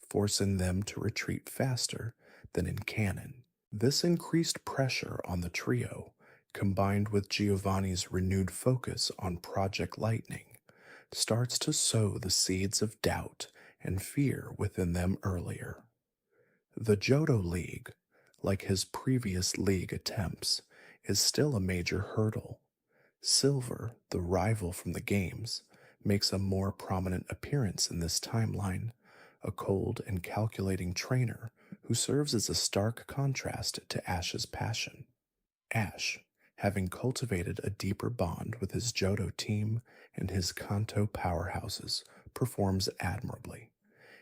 forcing them to retreat faster than in canon. This increased pressure on the trio, combined with Giovanni's renewed focus on Project Lightning, starts to sow the seeds of doubt and fear within them earlier. The Johto League, like his previous league attempts, is still a major hurdle. Silver, the rival from the games, makes a more prominent appearance in this timeline, a cold and calculating trainer who serves as a stark contrast to Ash's passion. Ash, having cultivated a deeper bond with his Johto team and his Kanto powerhouses, performs admirably.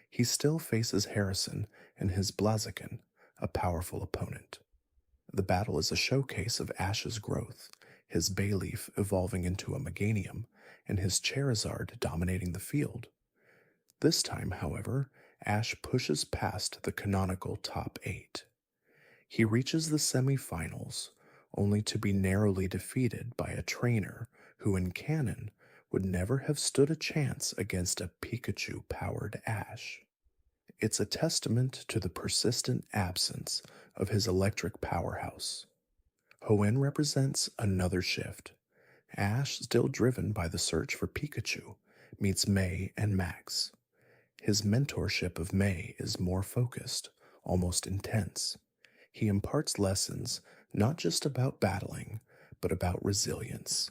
He still faces Harrison and his Blaziken, a powerful opponent. The battle is a showcase of Ash's growth, his Bayleaf evolving into a Meganium, and his Charizard dominating the field. This time, however, Ash pushes past the canonical top 8. He reaches the semifinals, only to be narrowly defeated by a trainer who in canon would never have stood a chance against a Pikachu-powered Ash. It's a testament to the persistent absence of his electric powerhouse. Hoenn represents another shift. Ash, still driven by the search for Pikachu, meets May and Max. His mentorship of May is more focused, almost intense. He imparts lessons not just about battling, but about resilience,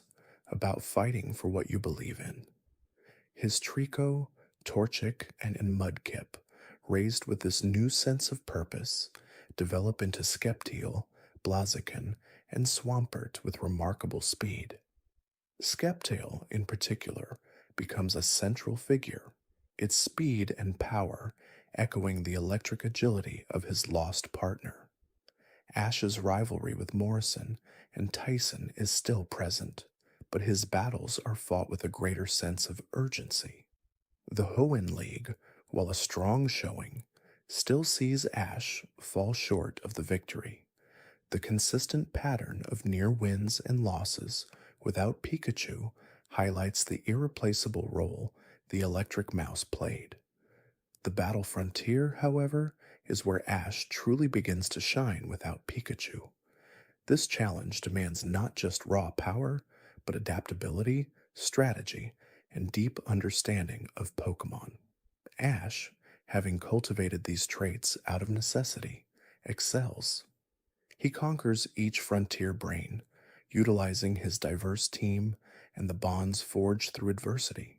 about fighting for what you believe in. His Trico, Torchic, and Mudkip, raised with this new sense of purpose, develop into Sceptile, Blaziken, and Swampert with remarkable speed. Sceptile, in particular, becomes a central figure, its speed and power echoing the electric agility of his lost partner. Ash's rivalry with Morrison and Tyson is still present, but his battles are fought with a greater sense of urgency. The Hoenn League, while a strong showing, still sees Ash fall short of the victory. The consistent pattern of near wins and losses without Pikachu highlights the irreplaceable role the electric mouse played. The battle frontier, however, is where Ash truly begins to shine without Pikachu. This challenge demands not just raw power, but adaptability, strategy, and deep understanding of Pokemon. Ash, having cultivated these traits out of necessity, excels. He conquers each frontier brain, utilizing his diverse team and the bonds forged through adversity.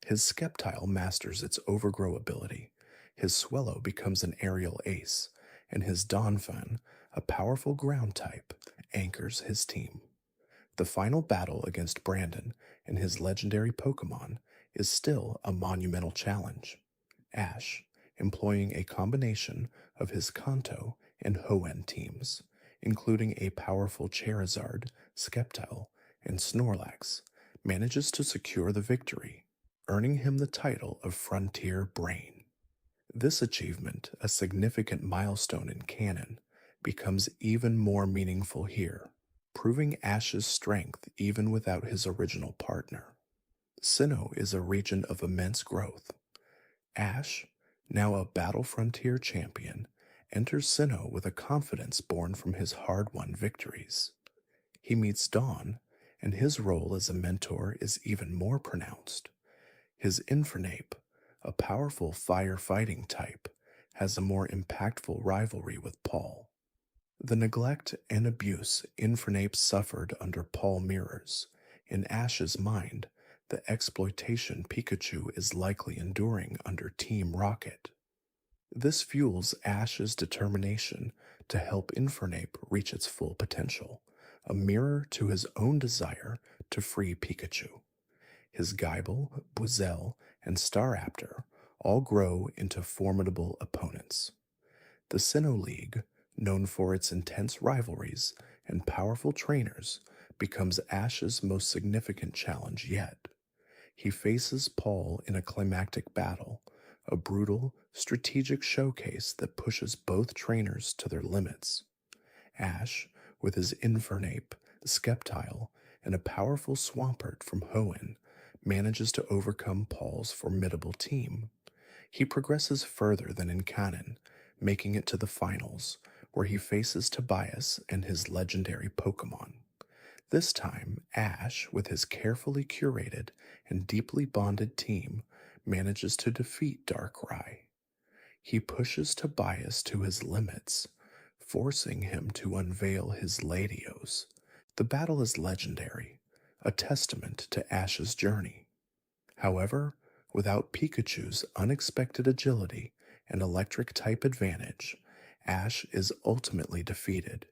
His Sceptile masters its Overgrow ability, his Swellow becomes an aerial ace, and his Donphan, a powerful ground type, anchors his team. The final battle against Brandon and his legendary Pokemon is still a monumental challenge. Ash, employing a combination of his Kanto and Hoenn teams, including a powerful Charizard, Sceptile, and Snorlax, manages to secure the victory, earning him the title of Frontier Brain. This achievement, a significant milestone in canon, becomes even more meaningful here, proving Ash's strength even without his original partner. Sinnoh is a region of immense growth. Ash, now a Battle Frontier champion, enters Sinnoh with a confidence born from his hard-won victories. He meets Dawn, and his role as a mentor is even more pronounced. His Infernape, a powerful fire-fighting type, has a more impactful rivalry with Paul. The neglect and abuse Infernape suffered under Paul mirrors, in Ash's mind, the exploitation Pikachu is likely enduring under Team Rocket. This fuels Ash's determination to help Infernape reach its full potential, a mirror to his own desire to free Pikachu. His Gible, Buizel, and Staraptor all grow into formidable opponents. The Sinnoh League, known for its intense rivalries and powerful trainers, becomes Ash's most significant challenge yet. He faces Paul in a climactic battle, a brutal, strategic showcase that pushes both trainers to their limits. Ash, with his Infernape, Sceptile, and a powerful Swampert from Hoenn, manages to overcome Paul's formidable team. He progresses further than in canon, making it to the finals, where he faces Tobias and his legendary Pokemon. This time, Ash, with his carefully curated and deeply bonded team, manages to defeat Darkrai. He pushes Tobias to his limits, forcing him to unveil his Latios. The battle is legendary, a testament to Ash's journey. However, without Pikachu's unexpected agility and electric-type advantage, Ash is ultimately defeated.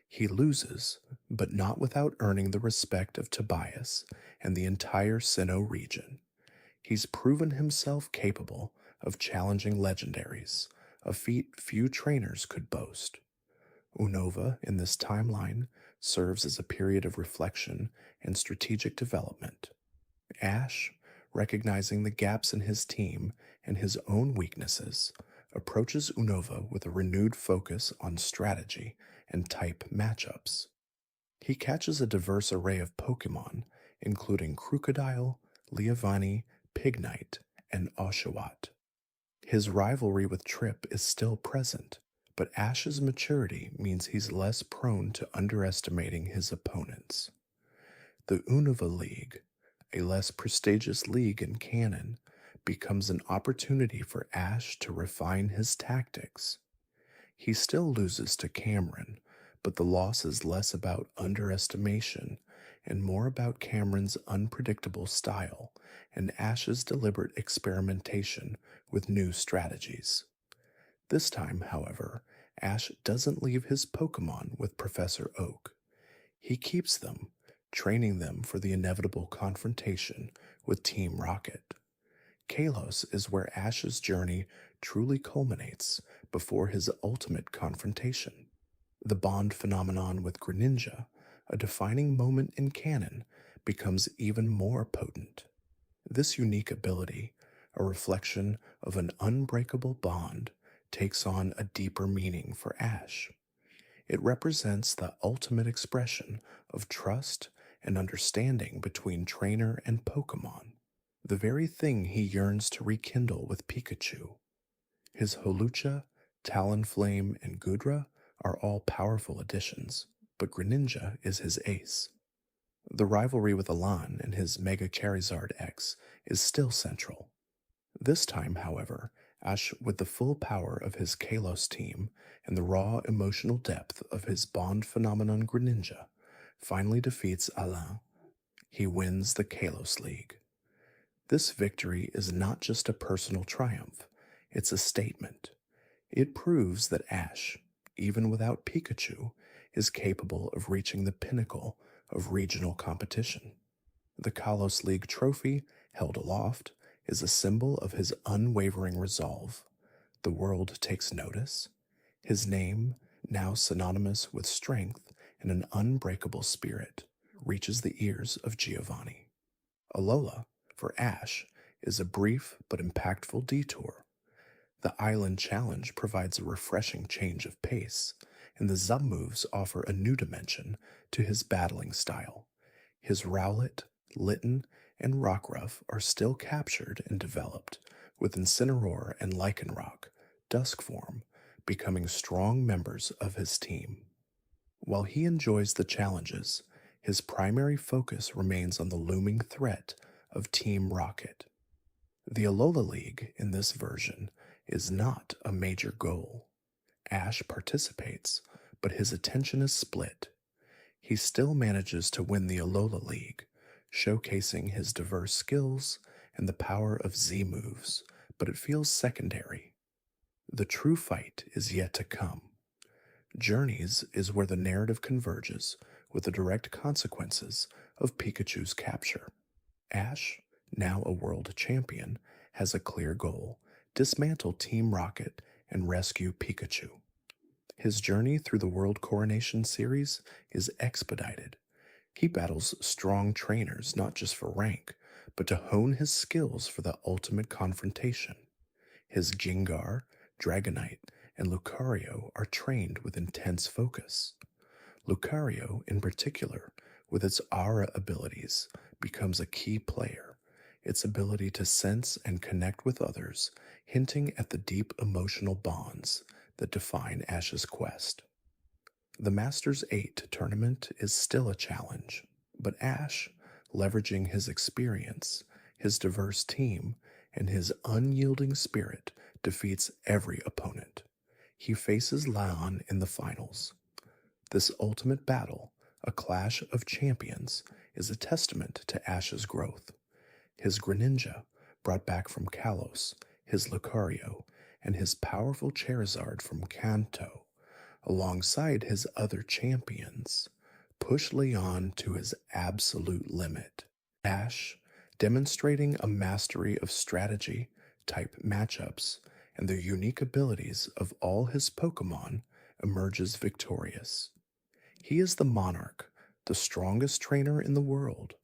He loses, but not without earning the respect of Tobias and the entire Sinnoh region. He's proven himself capable of challenging legendaries, a feat few trainers could boast. Unova, in this timeline, serves as a period of reflection and strategic development. Ash, recognizing the gaps in his team and his own weaknesses, approaches Unova with a renewed focus on strategy and type matchups. He catches a diverse array of Pokemon, including Crocodile, Leavanny, Pignite, and Oshawott. His rivalry with Trip is still present, but Ash's maturity means he's less prone to underestimating his opponents. The Unova League, a less prestigious league in canon, becomes an opportunity for Ash to refine his tactics. He still loses to Cameron, but the loss is less about underestimation and more about Cameron's unpredictable style and Ash's deliberate experimentation with new strategies. This time, however, Ash doesn't leave his Pokemon with Professor Oak. He keeps them, training them for the inevitable confrontation with Team Rocket. Kalos is where Ash's journey truly culminates before his ultimate confrontation. The bond phenomenon with Greninja, a defining moment in canon, becomes even more potent. This unique ability, a reflection of an unbreakable bond, takes on a deeper meaning for Ash. It represents the ultimate expression of trust and understanding between trainer and Pokemon, the very thing he yearns to rekindle with Pikachu. His Holucha, Talonflame, and Gudra are all powerful additions, but Greninja is his ace. The rivalry with Alan and his Mega Charizard X is still central. This time, however, Ash, with the full power of his Kalos team and the raw emotional depth of his bond phenomenon Greninja, finally defeats Alan. He wins the Kalos League. This victory is not just a personal triumph, it's a statement. It proves that Ash, even without Pikachu, is capable of reaching the pinnacle of regional competition. The Kalos League trophy, held aloft, is a symbol of his unwavering resolve. The world takes notice. His name, now synonymous with strength and an unbreakable spirit, reaches the ears of Giovanni. Alola, for Ash, is a brief but impactful detour. The Island Challenge provides a refreshing change of pace, and the Zub moves offer a new dimension to his battling style. His Rowlet, Litten, and Rockruff are still captured and developed, with Incineroar and Lycanroc, Dusk form, becoming strong members of his team. While he enjoys the challenges, his primary focus remains on the looming threat of Team Rocket. The Alola League, in this version, is not a major goal. Ash participates, but his attention is split. He still manages to win the Alola League, showcasing his diverse skills and the power of Z moves, but it feels secondary. The true fight is yet to come. Journeys is where the narrative converges with the direct consequences of Pikachu's capture. Ash, now a world champion, has a clear goal: dismantle Team Rocket and rescue Pikachu. His journey through the World Coronation series is expedited. He battles strong trainers not just for rank, but to hone his skills for the ultimate confrontation. His Gengar, Dragonite, and Lucario are trained with intense focus. Lucario, in particular, with its aura abilities, becomes a key player, its ability to sense and connect with others, hinting at the deep emotional bonds that define Ash's quest. The Masters 8 tournament is still a challenge, but Ash, leveraging his experience, his diverse team, and his unyielding spirit, defeats every opponent. He faces Lyon in the finals. This ultimate battle, a clash of champions, is a testament to Ash's growth. His Greninja, brought back from Kalos, his Lucario, and his powerful Charizard from Kanto, alongside his other champions, push Leon to his absolute limit. Ash, demonstrating a mastery of strategy, type matchups, and the unique abilities of all his Pokemon, emerges victorious. He is the Monarch, the strongest trainer in the world,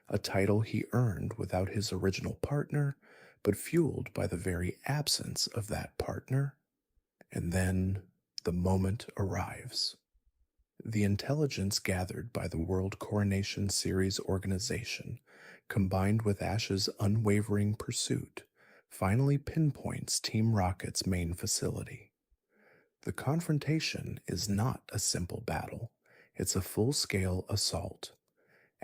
a title he earned without his original partner, but fueled by the very absence of that partner. And then the moment arrives. The intelligence gathered by the World Coronation Series organization, combined with Ash's unwavering pursuit, finally pinpoints Team Rocket's main facility. The confrontation is not a simple battle, it's a full-scale assault.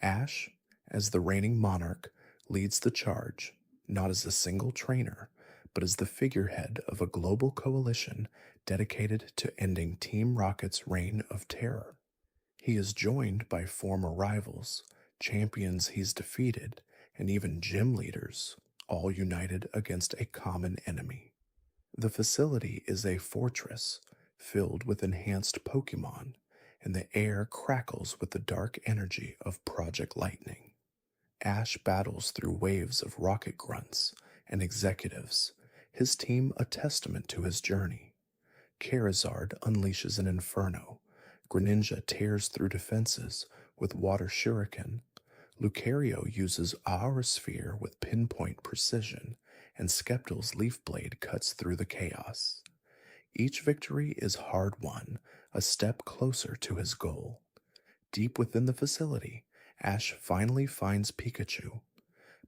Ash, as the reigning monarch, leads the charge, not as a single trainer, but as the figurehead of a global coalition dedicated to ending Team Rocket's reign of terror. He is joined by former rivals, champions he's defeated, and even gym leaders, all united against a common enemy. The facility is a fortress, filled with enhanced Pokemon, and the air crackles with the dark energy of Project Lightning. Ash battles through waves of rocket grunts and executives, his team a testament to his journey. Charizard unleashes an inferno, Greninja tears through defenses with Water Shuriken, Lucario uses Aura Sphere with pinpoint precision, and Sceptile's Leaf Blade cuts through the chaos. Each victory is hard won, a step closer to his goal. Deep within the facility, Ash finally finds Pikachu,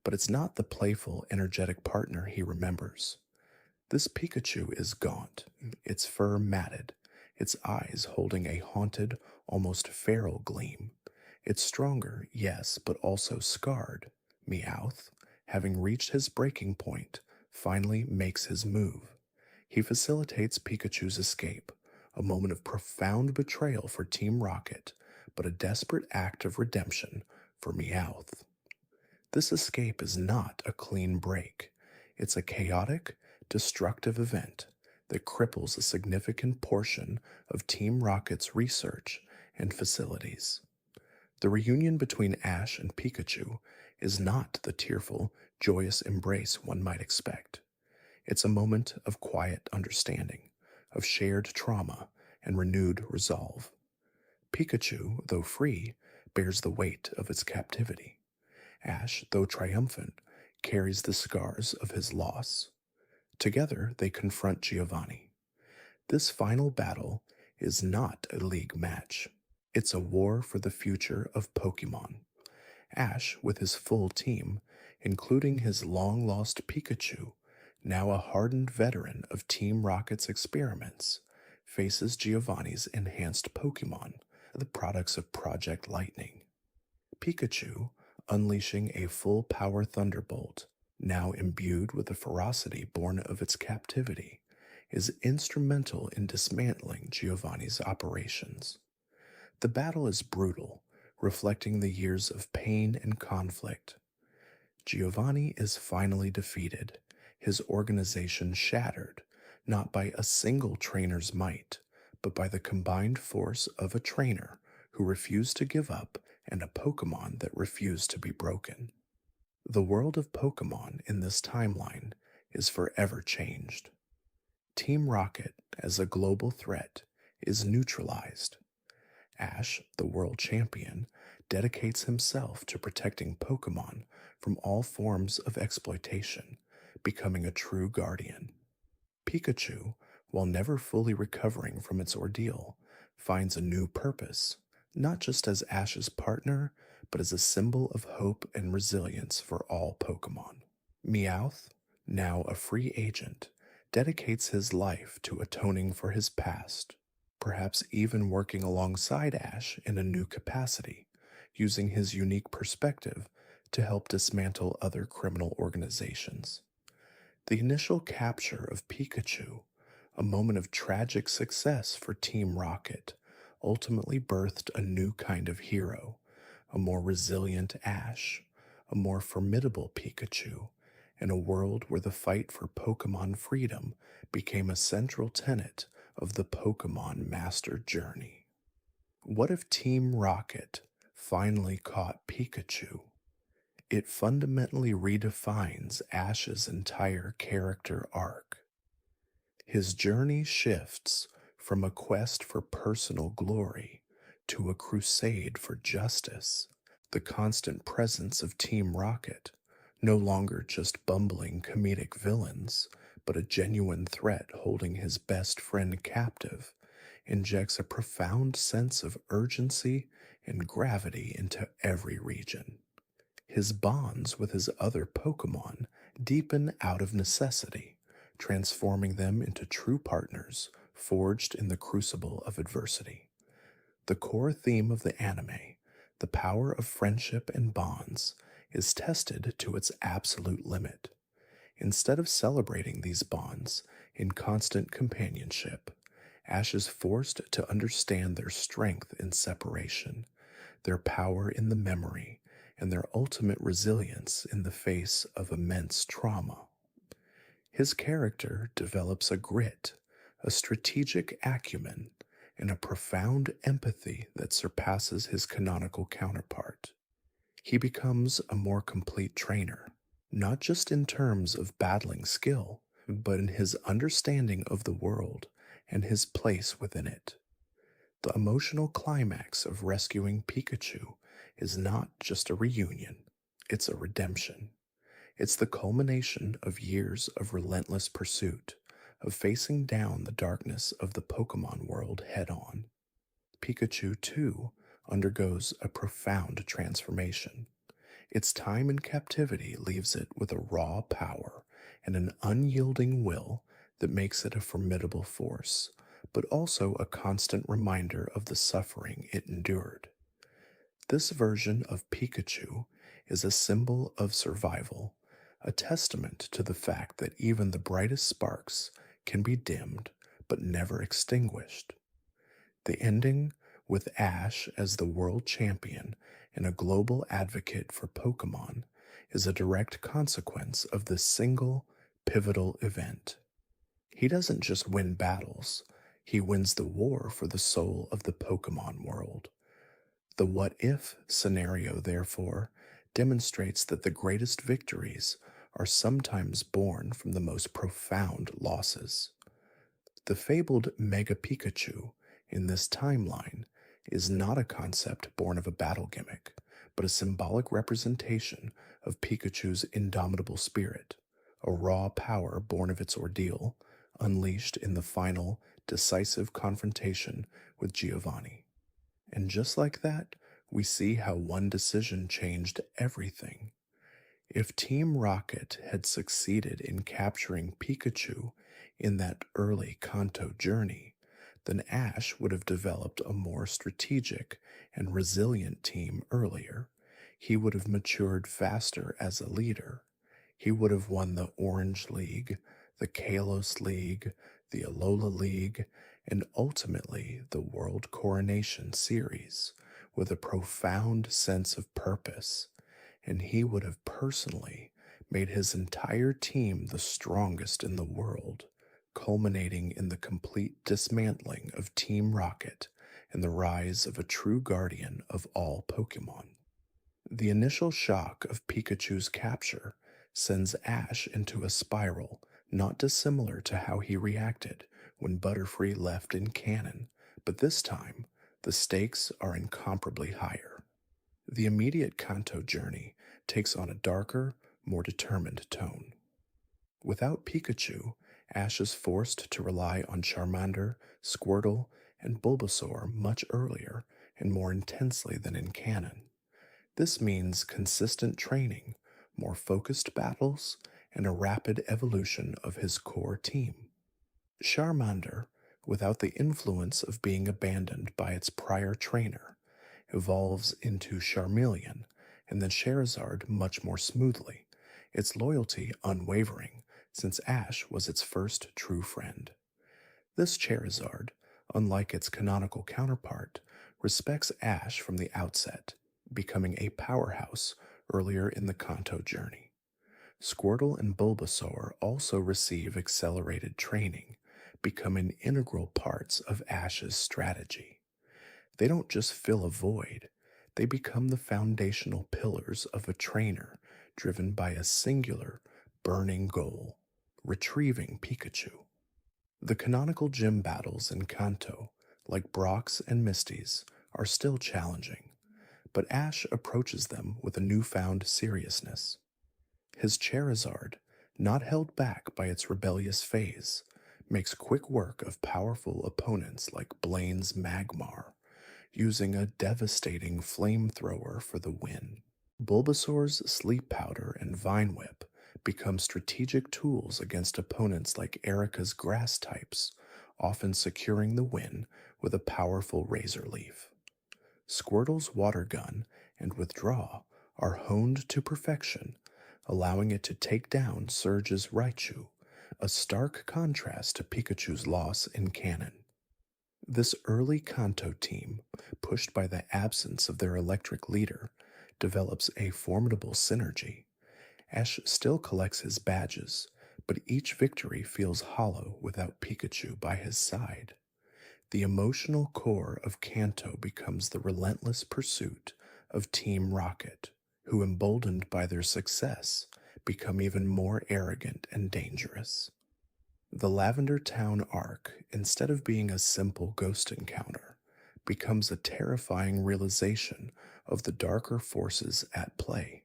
but it's not the playful, energetic partner he remembers. This Pikachu is gaunt, its fur matted, its eyes holding a haunted, almost feral gleam. It's stronger, yes, but also scarred. Meowth, having reached his breaking point, finally makes his move. He facilitates Pikachu's escape, a moment of profound betrayal for Team Rocket, but a desperate act of redemption for Meowth. This escape is not a clean break. It's a chaotic, destructive event that cripples a significant portion of Team Rocket's research and facilities. The reunion between Ash and Pikachu is not the tearful, joyous embrace one might expect. It's a moment of quiet understanding, of shared trauma and renewed resolve. Pikachu, though free, bears the weight of its captivity. Ash, though triumphant, carries the scars of his loss. Together, they confront Giovanni. This final battle is not a league match. It's a war for the future of Pokemon. Ash, with his full team, including his long-lost Pikachu, now a hardened veteran of Team Rocket's experiments, faces Giovanni's enhanced Pokemon, the products of Project Lightning. Pikachu, unleashing a full-power Thunderbolt, now imbued with the ferocity born of its captivity, is instrumental in dismantling Giovanni's operations. The battle is brutal, reflecting the years of pain and conflict. Giovanni is finally defeated, his organization shattered, not by a single trainer's might, but by the combined force of a trainer who refused to give up and a Pokemon that refused to be broken. The world of Pokemon in this timeline is forever changed. Team Rocket, as a global threat, is neutralized. Ash, the world champion, dedicates himself to protecting Pokemon from all forms of exploitation, becoming a true guardian. Pikachu, while never fully recovering from its ordeal, finds a new purpose, not just as Ash's partner, but as a symbol of hope and resilience for all Pokemon. Meowth, now a free agent, dedicates his life to atoning for his past, perhaps even working alongside Ash in a new capacity, using his unique perspective to help dismantle other criminal organizations. The initial capture of Pikachu, a moment of tragic success for Team Rocket, ultimately birthed a new kind of hero, a more resilient Ash, a more formidable Pikachu, and a world where the fight for Pokemon freedom became a central tenet of the Pokemon Master Journey. What if Team Rocket finally caught Pikachu? It fundamentally redefines Ash's entire character arc. His journey shifts from a quest for personal glory to a crusade for justice. The constant presence of Team Rocket, no longer just bumbling comedic villains, but a genuine threat holding his best friend captive, injects a profound sense of urgency and gravity into every region. His bonds with his other Pokemon deepen out of necessity, transforming them into true partners forged in the crucible of adversity. The core theme of the anime, the power of friendship and bonds, is tested to its absolute limit. Instead of celebrating these bonds in constant companionship, Ash is forced to understand their strength in separation, their power in the memory, and their ultimate resilience in the face of immense trauma. His character develops a grit, a strategic acumen, and a profound empathy that surpasses his canonical counterpart. He becomes a more complete trainer, not just in terms of battling skill, but in his understanding of the world and his place within it. The emotional climax of rescuing Pikachu is not just a reunion, it's a redemption. It's the culmination of years of relentless pursuit, of facing down the darkness of the Pokemon world head on. Pikachu, too, undergoes a profound transformation. Its time in captivity leaves it with a raw power and an unyielding will that makes it a formidable force, but also a constant reminder of the suffering it endured. This version of Pikachu is a symbol of survival, a testament to the fact that even the brightest sparks can be dimmed but never extinguished. The ending, with Ash as the world champion and a global advocate for Pokemon, is a direct consequence of this single, pivotal event. He doesn't just win battles, he wins the war for the soul of the Pokemon world. The what if scenario, therefore, demonstrates that the greatest victories are sometimes born from the most profound losses. The fabled Mega Pikachu in this timeline is not a concept born of a battle gimmick, but a symbolic representation of Pikachu's indomitable spirit, a raw power born of its ordeal, unleashed in the final, decisive confrontation with Giovanni. And just like that, we see how one decision changed everything. If Team Rocket had succeeded in capturing Pikachu in that early Kanto journey, then Ash would have developed a more strategic and resilient team earlier. He would have matured faster as a leader. He would have won the Orange League, the Kalos League, the Alola League, and ultimately the World Coronation Series with a profound sense of purpose, and he would have personally made his entire team the strongest in the world, culminating in the complete dismantling of Team Rocket and the rise of a true guardian of all Pokemon. The initial shock of Pikachu's capture sends Ash into a spiral not dissimilar to how he reacted when Butterfree left in canon, but this time, the stakes are incomparably higher. The immediate Kanto journey takes on a darker, more determined tone. Without Pikachu, Ash is forced to rely on Charmander, Squirtle, and Bulbasaur much earlier and more intensely than in canon. This means consistent training, more focused battles, and a rapid evolution of his core team. Charmander, without the influence of being abandoned by its prior trainer, evolves into Charmeleon, and then Charizard much more smoothly, its loyalty unwavering, since Ash was its first true friend. This Charizard, unlike its canonical counterpart, respects Ash from the outset, becoming a powerhouse earlier in the Kanto journey. Squirtle and Bulbasaur also receive accelerated training, becoming integral parts of Ash's strategy. They don't just fill a void, they become the foundational pillars of a trainer driven by a singular, burning goal: retrieving Pikachu. The canonical gym battles in Kanto, like Brock's and Misty's, are still challenging, but Ash approaches them with a newfound seriousness. His Charizard, not held back by its rebellious phase, makes quick work of powerful opponents like Blaine's Magmar, using a devastating flamethrower for the win. Bulbasaur's Sleep Powder and Vine Whip become strategic tools against opponents like Erika's Grass types, often securing the win with a powerful Razor Leaf. Squirtle's Water Gun and Withdraw are honed to perfection, allowing it to take down Surge's Raichu, a stark contrast to Pikachu's loss in canon. This early Kanto team, pushed by the absence of their electric leader, develops a formidable synergy. Ash still collects his badges, but each victory feels hollow without Pikachu by his side. The emotional core of Kanto becomes the relentless pursuit of Team Rocket, who, emboldened by their success, become even more arrogant and dangerous. The Lavender Town arc, instead of being a simple ghost encounter, becomes a terrifying realization of the darker forces at play.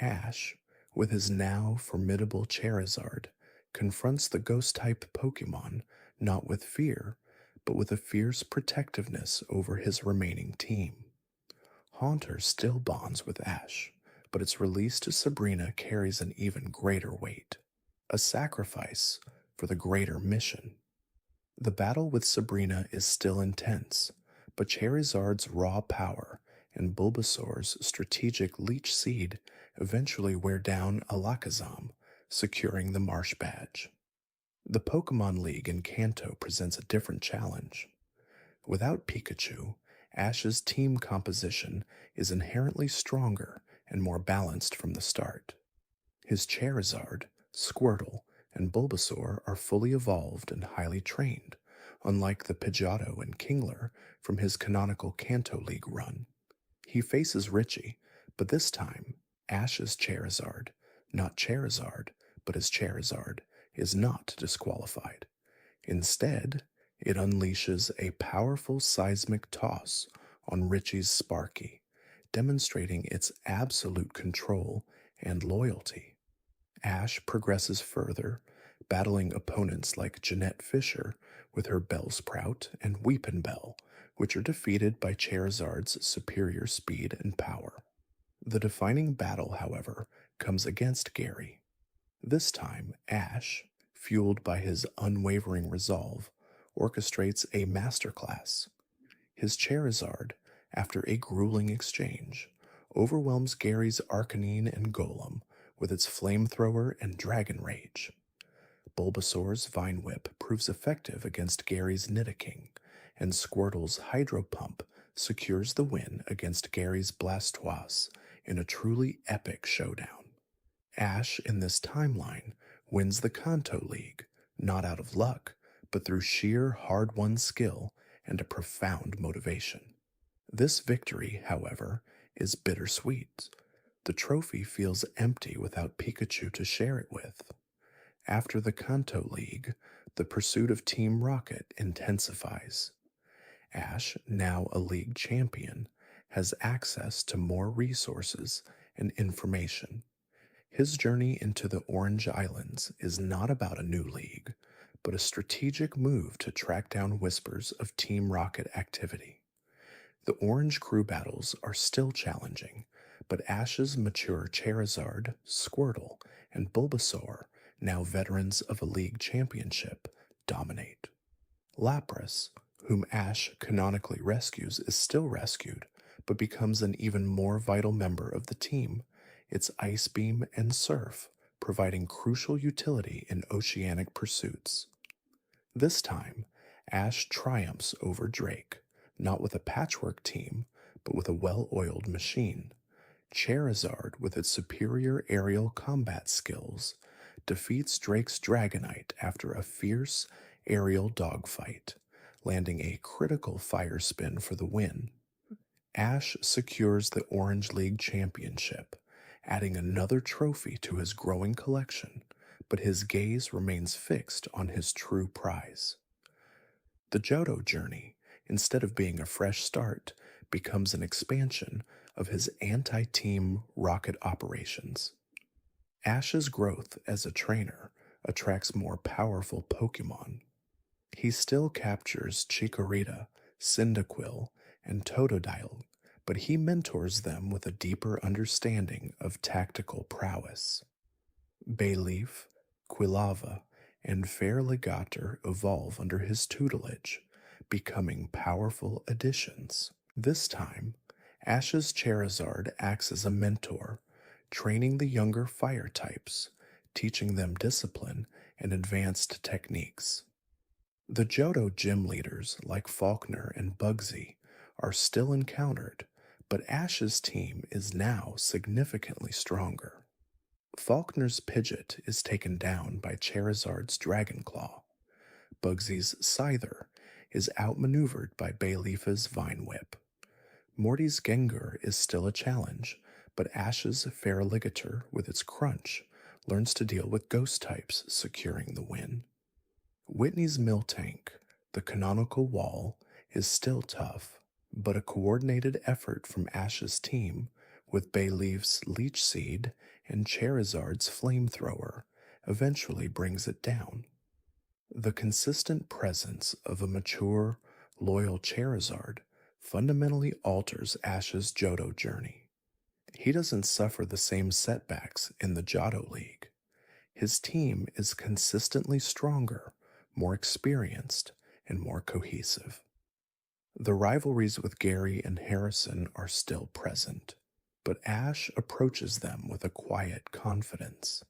Ash, with his now formidable Charizard, confronts the ghost type Pokemon not with fear, but with a fierce protectiveness over his remaining team. Haunter still bonds with Ash, but its release to Sabrina carries an even greater weight, a sacrifice for the greater mission. The battle with Sabrina is still intense, but Charizard's raw power and Bulbasaur's strategic Leech Seed eventually wear down Alakazam, securing the Marsh Badge. The Pokemon League in Kanto presents a different challenge. Without Pikachu, Ash's team composition is inherently stronger and more balanced from the start. His Charizard, Squirtle, and Bulbasaur are fully evolved and highly trained, unlike the Pidgeotto and Kingler from his canonical Kanto League run. He faces Richie, but this time, Ash's Charizard, not Charizard, but his Charizard, is not disqualified. Instead, it unleashes a powerful seismic toss on Richie's Sparky, demonstrating its absolute control and loyalty. Ash progresses further, battling opponents like Jeanette Fisher with her Bellsprout and Weepinbell, which are defeated by Charizard's superior speed and power. The defining battle, however, comes against Gary. This time, Ash, fueled by his unwavering resolve, orchestrates a masterclass. His Charizard, after a grueling exchange, overwhelms Gary's Arcanine and Golem with its flamethrower and dragon rage. Bulbasaur's Vine Whip proves effective against Gary's Nidoking, and Squirtle's Hydro Pump secures the win against Gary's Blastoise in a truly epic showdown. Ash, in this timeline, wins the Kanto League, not out of luck, but through sheer hard-won skill and a profound motivation. This victory, however, is bittersweet. The trophy feels empty without Pikachu to share it with. After the Kanto League, the pursuit of Team Rocket intensifies. Ash, now a league champion, has access to more resources and information. His journey into the Orange Islands is not about a new league, but a strategic move to track down whispers of Team Rocket activity. The Orange crew battles are still challenging, but Ash's mature Charizard, Squirtle, and Bulbasaur, now veterans of a league championship, dominate. Lapras, whom Ash canonically rescues, is still rescued, but becomes an even more vital member of the team, its Ice Beam and Surf providing crucial utility in oceanic pursuits. This time, Ash triumphs over Drake, not with a patchwork team, but with a well-oiled machine. Charizard, with its superior aerial combat skills, defeats Drake's Dragonite after a fierce aerial dogfight, landing a critical fire spin for the win. Ash secures the Orange League Championship, adding another trophy to his growing collection, but his gaze remains fixed on his true prize. The Johto journey, instead of being a fresh start, becomes an expansion of his anti-team rocket operations. Ash's growth as a trainer attracts more powerful Pokemon. He still captures Chikorita, Cyndaquil, and Totodile, but he mentors them with a deeper understanding of tactical prowess. Bayleaf, Quilava, and Fairlegator evolve under his tutelage, becoming powerful additions. This time, Ash's Charizard acts as a mentor, training the younger fire types, teaching them discipline and advanced techniques. The Johto gym leaders like Faulkner and Bugsy are still encountered, but Ash's team is now significantly stronger. Faulkner's Pidgeot is taken down by Charizard's Dragon Claw. Bugsy's Scyther is outmaneuvered by Bayleef's Vine Whip. Morty's Gengar is still a challenge, but Ash's Feraligatr with its Crunch learns to deal with ghost types, securing the win. Whitney's Miltank, the canonical wall, is still tough, but a coordinated effort from Ash's team with Bayleef's Leech Seed and Charizard's Flamethrower eventually brings it down. The consistent presence of a mature, loyal Charizard fundamentally alters Ash's Johto journey. He doesn't suffer the same setbacks in the Johto League. His team is consistently stronger, more experienced, and more cohesive. The rivalries with Gary and Harrison are still present, but Ash approaches them with a quiet confidence.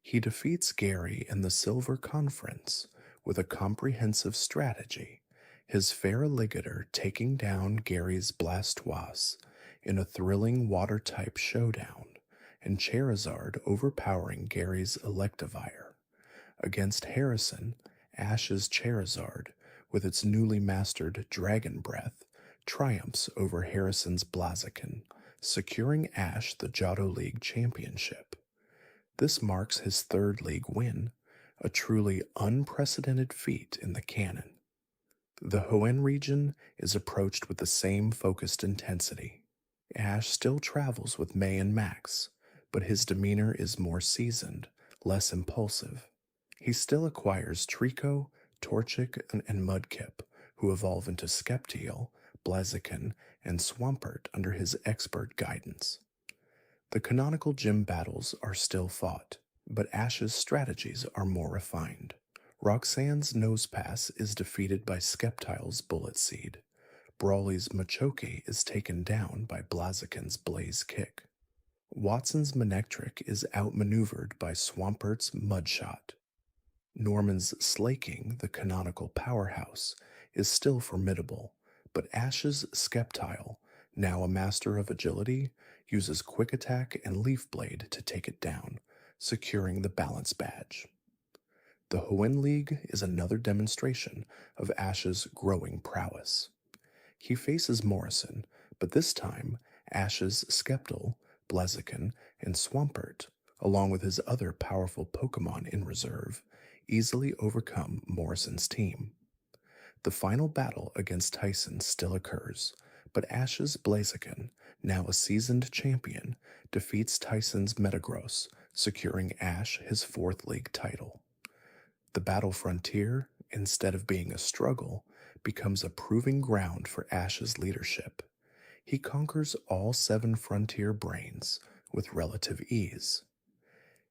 He defeats Gary in the Silver Conference with a comprehensive strategy, his Feraligatr taking down Gary's Blastoise in a thrilling water-type showdown, and Charizard overpowering Gary's Electivire. Against Harrison, Ash's Charizard, with its newly mastered Dragon Breath, triumphs over Harrison's Blaziken, securing Ash the Johto League championship. This marks his third league win, a truly unprecedented feat in the canon. The Hoenn region is approached with the same focused intensity. Ash still travels with May and Max, but his demeanor is more seasoned, less impulsive. He still acquires Trico, Torchic, and Mudkip, who evolve into Sceptile, Blaziken, and Swampert under his expert guidance. The canonical gym battles are still fought, but Ash's strategies are more refined. Roxanne's Nosepass is defeated by Sceptile's Bullet Seed. Brawly's Machoke is taken down by Blaziken's Blaze Kick. Watson's Manectric is outmaneuvered by Swampert's Mudshot. Norman's Slowking, the canonical powerhouse, is still formidable, but Ash's Sceptile, now a master of agility, uses Quick Attack and Leaf Blade to take it down, securing the Balance Badge. The Hoenn League is another demonstration of Ash's growing prowess. He faces Morrison, but this time Ash's Sceptile, Blaziken, and Swampert, along with his other powerful Pokémon in reserve, easily overcome Morrison's team. The final battle against Tyson still occurs, but Ash's Blaziken, now a seasoned champion, defeats Tyson's Metagross, securing Ash his fourth league title. The battle frontier, instead of being a struggle, becomes a proving ground for Ash's leadership. He conquers all 7 frontier brains with relative ease.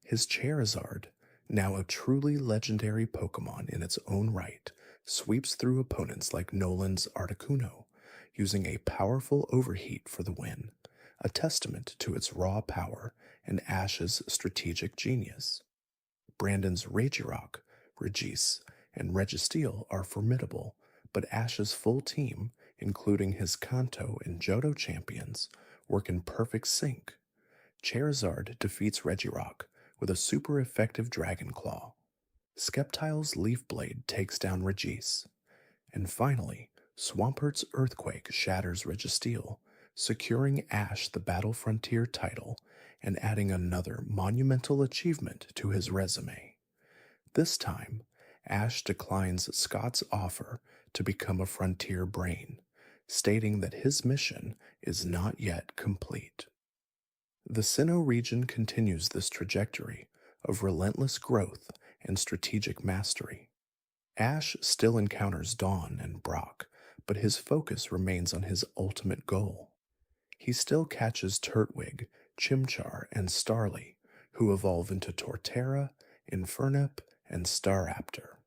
His Charizard, now a truly legendary Pokémon in its own right, sweeps through opponents like Nolan's Articuno, using a powerful overheat for the win, a testament to its raw power and Ash's strategic genius. Brandon's Regirock, Regis, and Registeel are formidable, but Ash's full team, including his Kanto and Johto champions, work in perfect sync. Charizard defeats Regirock with a super effective Dragon Claw. Sceptile's Leaf Blade takes down Regis. And finally, Swampert's Earthquake shatters Registeel, securing Ash the Battle Frontier title and adding another monumental achievement to his resume. This time, Ash declines Scott's offer to become a Frontier Brain, stating that his mission is not yet complete. The Sinnoh region continues this trajectory of relentless growth and strategic mastery. Ash still encounters Dawn and Brock, but his focus remains on his ultimate goal. He still catches Turtwig, Chimchar, and Starly, who evolve into Torterra, Infernip, and Staraptor.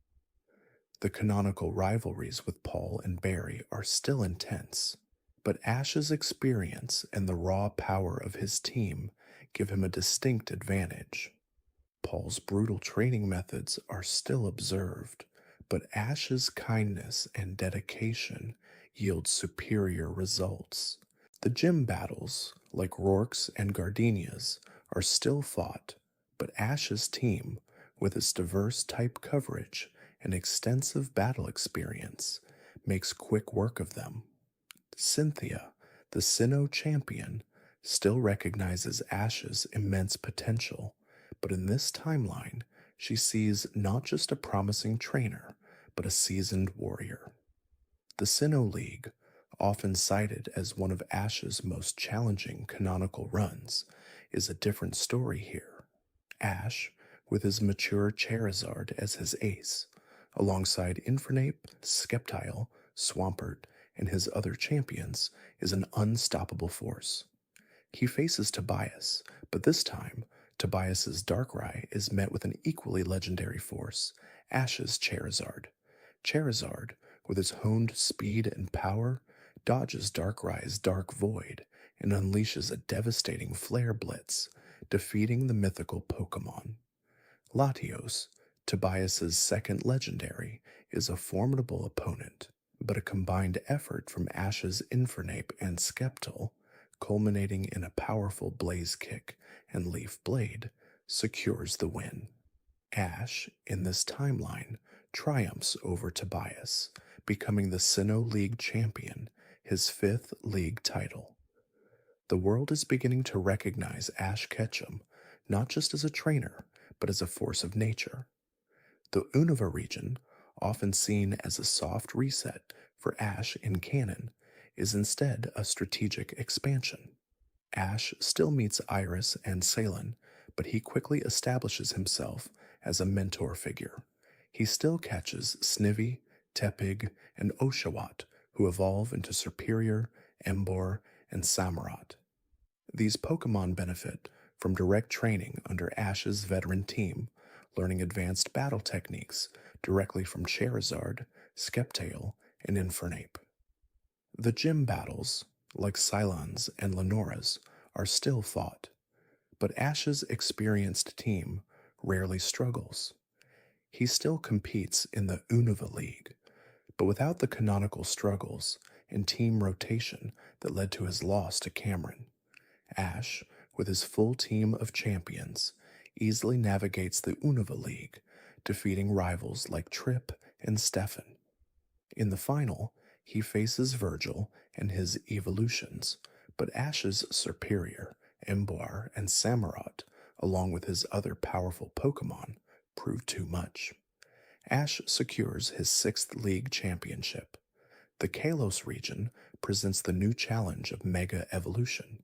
The canonical rivalries with Paul and Barry are still intense, but Ash's experience and the raw power of his team give him a distinct advantage. Paul's brutal training methods are still observed, but Ash's kindness and dedication yield superior results. The gym battles, like Rourke's and Gardenia's, are still fought, But Ash's team, with its diverse type coverage and extensive battle experience, makes quick work of them. Cynthia, the Sinnoh champion, still recognizes Ash's immense potential, but in this timeline, she sees not just a promising trainer, but a seasoned warrior. The Sinnoh League, often cited as one of Ash's most challenging canonical runs, is a different story here. Ash, with his mature Charizard as his ace, alongside Infernape, Sceptile, Swampert, and his other champions, is an unstoppable force. He faces Tobias, but this time, Tobias's Darkrai is met with an equally legendary force, Ash's Charizard. Charizard, with its honed speed and power, dodges Darkrai's Dark Void and unleashes a devastating Flare Blitz, defeating the mythical Pokémon. Latios, Tobias's second legendary, is a formidable opponent, but a combined effort from Ash's Infernape and Sceptile, culminating in a powerful Blaze Kick and Leaf Blade, secures the win. Ash, in this timeline, triumphs over Tobias, becoming the Sinnoh League champion, his 5th league title. The world is beginning to recognize Ash Ketchum not just as a trainer, but as a force of nature. The Unova region, often seen as a soft reset for Ash in canon, is instead a strategic expansion. Ash still meets Iris and Salin, but he quickly establishes himself as a mentor figure. He still catches Snivy, Tepig, and Oshawott, who evolve into Superior, Emboar, and Samurott. These Pokemon benefit from direct training under Ash's veteran team, learning advanced battle techniques directly from Charizard, Sceptile, and Infernape. The gym battles, like Cylons and Lenoras, are still fought, but Ash's experienced team rarely struggles. He still competes in the Unova League, but without the canonical struggles and team rotation that led to his loss to Cameron. Ash, with his full team of champions, easily navigates the Unova League, defeating rivals like Trip and Stefan. In the final, he faces Virgil and his evolutions, but Ash's Superior, Emboar, and Samurott, along with his other powerful Pokemon, prove too much. Ash secures his 6th league championship. The Kalos region presents the new challenge of Mega Evolution.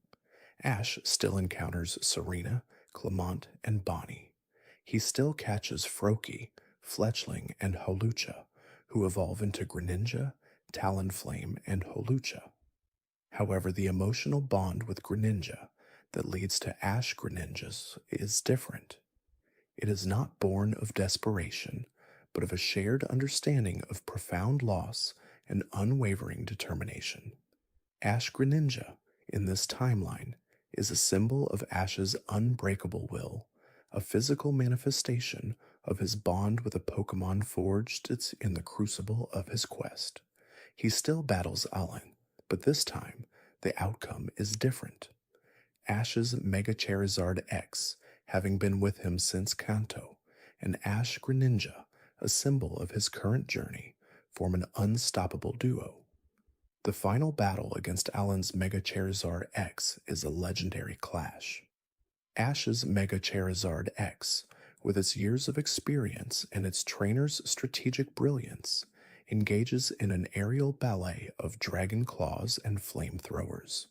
Ash still encounters Serena, Clement, and Bonnie. He still catches Froakie, Fletchling, and Holucha, who evolve into Greninja, Talonflame, and Holucha. However, the emotional bond with Greninja that leads to Ash Greninjas is different. It is not born of desperation, but of a shared understanding of profound loss and unwavering determination. Ash Greninja, in this timeline, is a symbol of Ash's unbreakable will, a physical manifestation of his bond with a Pokemon forged in the crucible of his quest. He still battles Alan, but this time, the outcome is different. Ash's Mega Charizard X, having been with him since Kanto, and Ash Greninja, a symbol of his current journey, form an unstoppable duo. The final battle against Alan's Mega Charizard X is a legendary clash. Ash's Mega Charizard X, with its years of experience and its trainer's strategic brilliance, engages in an aerial ballet of dragon claws and flamethrowers.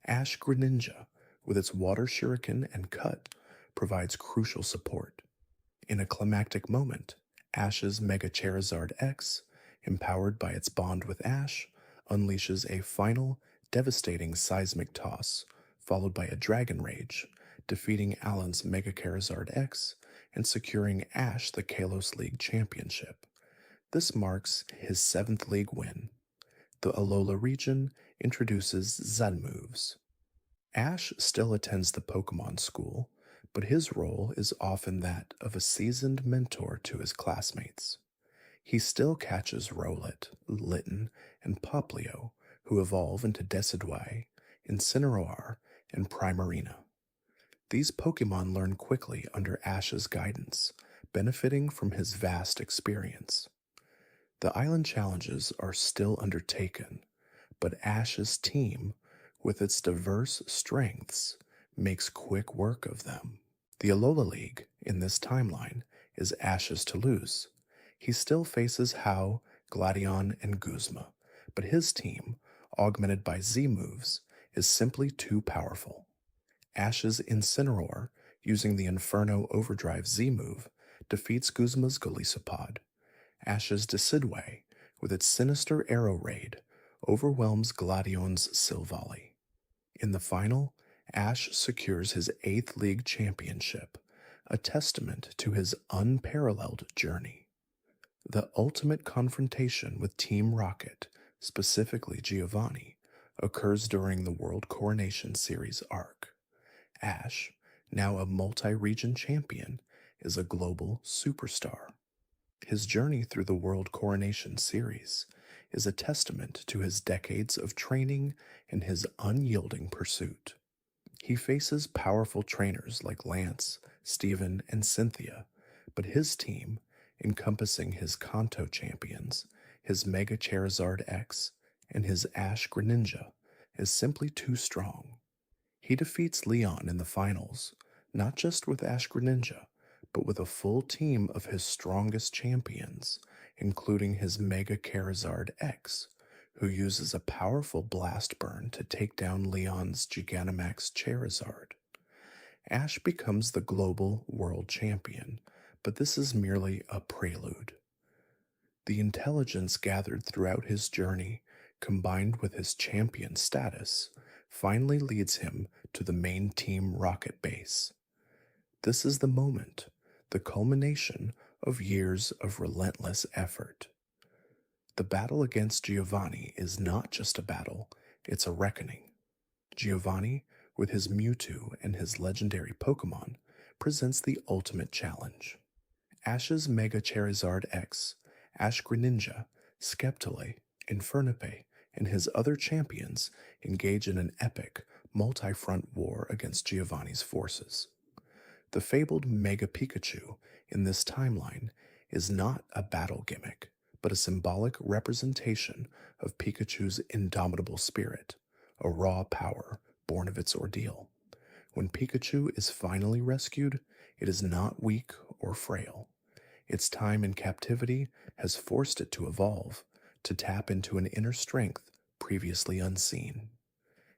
Ash Greninja, with its water shuriken and cut, provides crucial support. In a climactic moment, Ash's Mega Charizard X, empowered by its bond with Ash, unleashes a final, devastating seismic toss, followed by a Dragon Rage, defeating Alan's Mega Charizard X and securing Ash the Kalos League Championship. This marks his 7th league win. The Alola region introduces Z moves. Ash still attends the Pokemon school, but his role is often that of a seasoned mentor to his classmates. He still catches Rowlet, Litten, and Poplio, who evolve into Decidueye, Incineroar, and Primarina. These Pokemon learn quickly under Ash's guidance, benefiting from his vast experience. The island challenges are still undertaken, but Ash's team, with its diverse strengths, makes quick work of them. The Alola League, in this timeline, is Ash's to lose. He still faces Hau, Gladion, and Guzma, but his team, augmented by Z moves, is simply too powerful. Ash's Incineroar, using the Inferno Overdrive Z move, defeats Guzma's Golisopod. Ash's Decidway, with its sinister Arrow Raid, overwhelms Gladion's Silvally. In the final, Ash secures his 8th League championship, a testament to his unparalleled journey. The ultimate confrontation with Team Rocket, specifically Giovanni, occurs during the World Coronation Series arc. Ash, now a multi-region champion, is a global superstar. His journey through the World Coronation Series is a testament to his decades of training and his unyielding pursuit. He faces powerful trainers like Lance, Steven, and Cynthia, but his team, encompassing his Kanto champions, his Mega Charizard X, and his Ash Greninja, is simply too strong. He defeats Leon in the finals, not just with Ash Greninja, but with a full team of his strongest champions, including his Mega Charizard X, who uses a powerful blast burn to take down Leon's Gigantamax Charizard. Ash becomes the global world champion, but this is merely a prelude. The intelligence gathered throughout his journey, combined with his champion status, finally leads him to the main Team Rocket base. This is the moment, the culmination of years of relentless effort. The battle against Giovanni is not just a battle, it's a reckoning. Giovanni, with his Mewtwo and his legendary Pokemon, presents the ultimate challenge. Ash's Mega Charizard X, Ash Greninja, Sceptile, Infernape, and his other champions engage in an epic, multi-front war against Giovanni's forces. The fabled Mega Pikachu in this timeline is not a battle gimmick, but a symbolic representation of Pikachu's indomitable spirit, a raw power born of its ordeal. When Pikachu is finally rescued, it is not weak or frail. Its time in captivity has forced it to evolve, to tap into an inner strength previously unseen.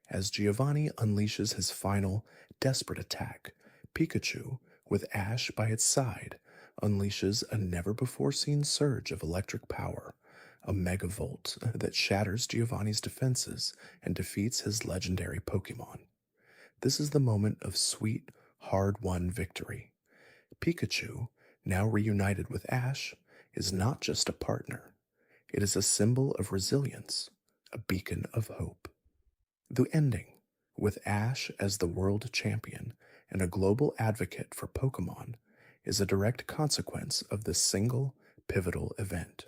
As Giovanni unleashes his final, desperate attack, Pikachu, with Ash by its side, unleashes a never-before-seen surge of electric power, a megavolt that shatters Giovanni's defenses and defeats his legendary Pokemon. This is the moment of sweet, hard-won victory. Pikachu, now reunited with Ash, is not just a partner. It is a symbol of resilience, a beacon of hope. The ending, with Ash as the world champion and a global advocate for Pokemon, is a direct consequence of this single, pivotal event.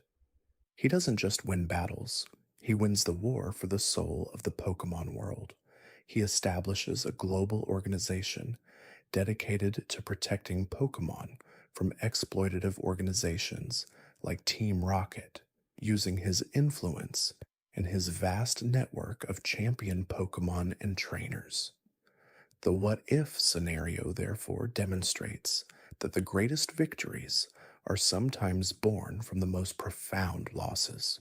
He doesn't just win battles, he wins the war for the soul of the Pokemon world. He establishes a global organization dedicated to protecting Pokemon from exploitative organizations like Team Rocket, using his influence and his vast network of champion Pokemon and trainers. The what-if scenario, therefore, demonstrates that the greatest victories are sometimes born from the most profound losses.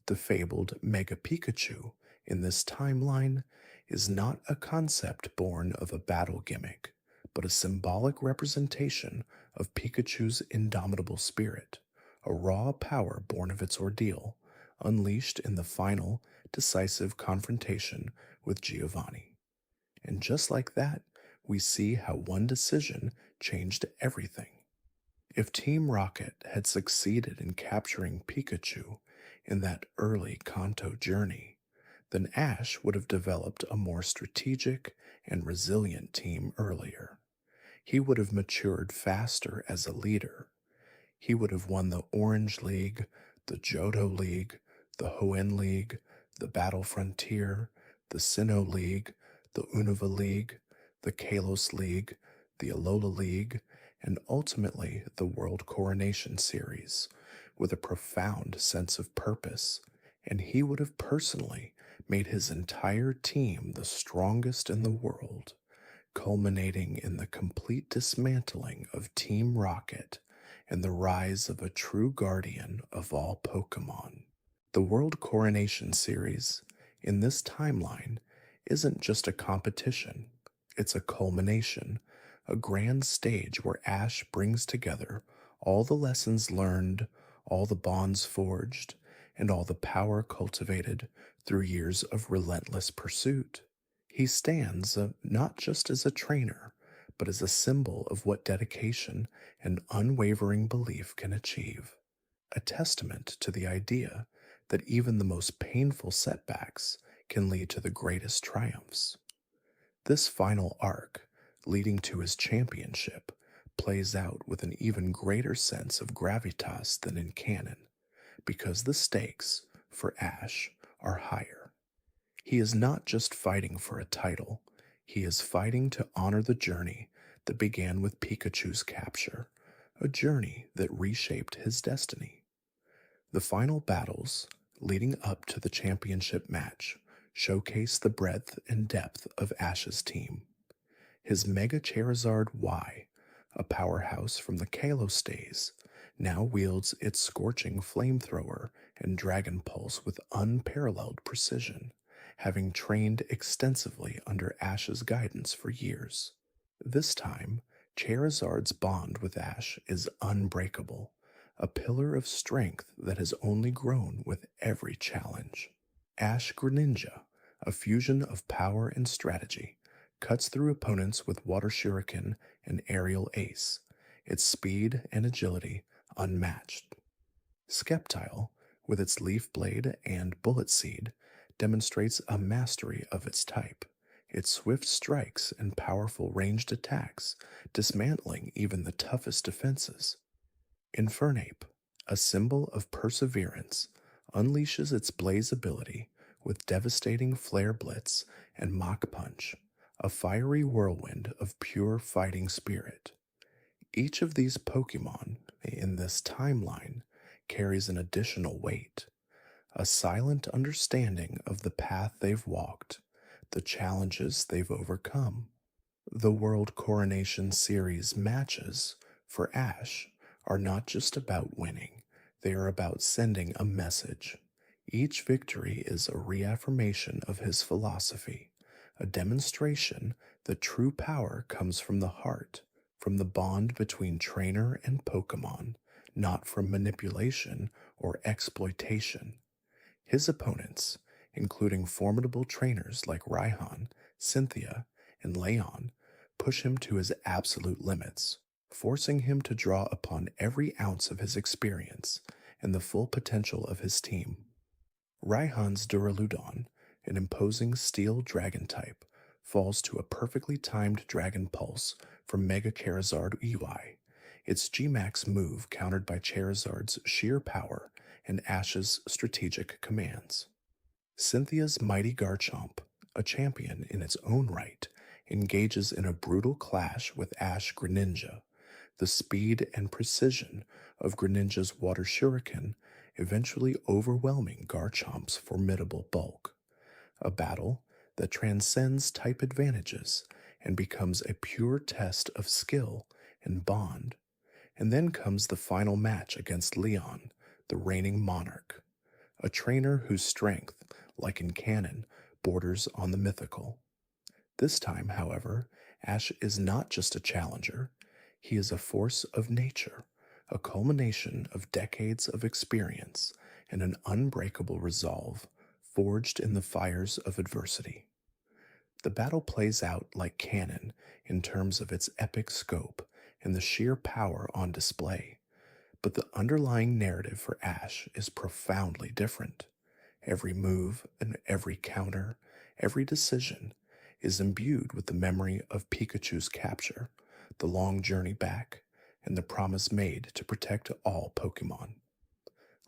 The fabled Mega Pikachu in this timeline is not a concept born of a battle gimmick, but a symbolic representation of Pikachu's indomitable spirit, a raw power born of its ordeal, unleashed in the final, decisive confrontation with Giovanni. And just like that, we see how one decision changed everything. If Team Rocket had succeeded in capturing Pikachu in that early Kanto journey, then Ash would have developed a more strategic and resilient team earlier. He would have matured faster as a leader. He would have won the Orange League, the Johto League, the Hoenn League, the Battle Frontier, the Sinnoh League, the Unova League, the the Kalos League, the Alola League, and ultimately the World Coronation Series, with a profound sense of purpose, and he would have personally made his entire team the strongest in the world, culminating in the complete dismantling of Team Rocket and the rise of a true guardian of all Pokemon. The World Coronation Series, in this timeline, isn't just a competition, it's a culmination, a grand stage where Ash brings together all the lessons learned, all the bonds forged, and all the power cultivated through years of relentless pursuit. He stands not just as a trainer, but as a symbol of what dedication and unwavering belief can achieve, a testament to the idea that even the most painful setbacks can lead to the greatest triumphs. This final arc, leading to his championship, plays out with an even greater sense of gravitas than in canon, because the stakes, for Ash, are higher. He is not just fighting for a title, he is fighting to honor the journey that began with Pikachu's capture, a journey that reshaped his destiny. The final battles, leading up to the championship match, showcase the breadth and depth of Ash's team. His Mega Charizard Y, a powerhouse from the Kalos days, now wields its scorching flamethrower and Dragon Pulse with unparalleled precision, having trained extensively under Ash's guidance for years. This time, Charizard's bond with Ash is unbreakable, a pillar of strength that has only grown with every challenge. Ash Greninja, a fusion of power and strategy, cuts through opponents with Water Shuriken and Aerial Ace, its speed and agility unmatched. Sceptile, with its Leaf Blade and Bullet Seed, demonstrates a mastery of its type, its swift strikes and powerful ranged attacks, dismantling even the toughest defenses. Infernape, a symbol of perseverance, unleashes its Blaze ability with devastating Flare Blitz and Mach Punch, a fiery whirlwind of pure fighting spirit. Each of these Pokemon in this timeline carries an additional weight, a silent understanding of the path they've walked, the challenges they've overcome. The World Coronation Series matches, for Ash, are not just about winning, they are about sending a message. Each victory is a reaffirmation of his philosophy, a demonstration that true power comes from the heart, from the bond between trainer and Pokemon, not from manipulation or exploitation. His opponents, including formidable trainers like Raihan, Cynthia, and Leon, push him to his absolute limits, forcing him to draw upon every ounce of his experience and the full potential of his team. Raihan's Duraludon, an imposing steel dragon type, falls to a perfectly timed Dragon Pulse from Mega Charizard EY, its G-Max move countered by Charizard's sheer power and Ash's strategic commands. Cynthia's Mighty Garchomp, a champion in its own right, engages in a brutal clash with Ash Greninja, the speed and precision of Greninja's Water Shuriken eventually overwhelming Garchomp's formidable bulk, a battle that transcends type advantages and becomes a pure test of skill and bond. And then comes the final match against Leon, the reigning monarch, a trainer whose strength, like in canon, borders on the mythical. This time, however, Ash is not just a challenger, he is a force of nature, a culmination of decades of experience and an unbreakable resolve forged in the fires of adversity. The battle plays out like canon in terms of its epic scope and the sheer power on display, but the underlying narrative for Ash is profoundly different. Every move and every counter, every decision is imbued with the memory of Pikachu's capture, the long journey back, and the promise made to protect all Pokemon.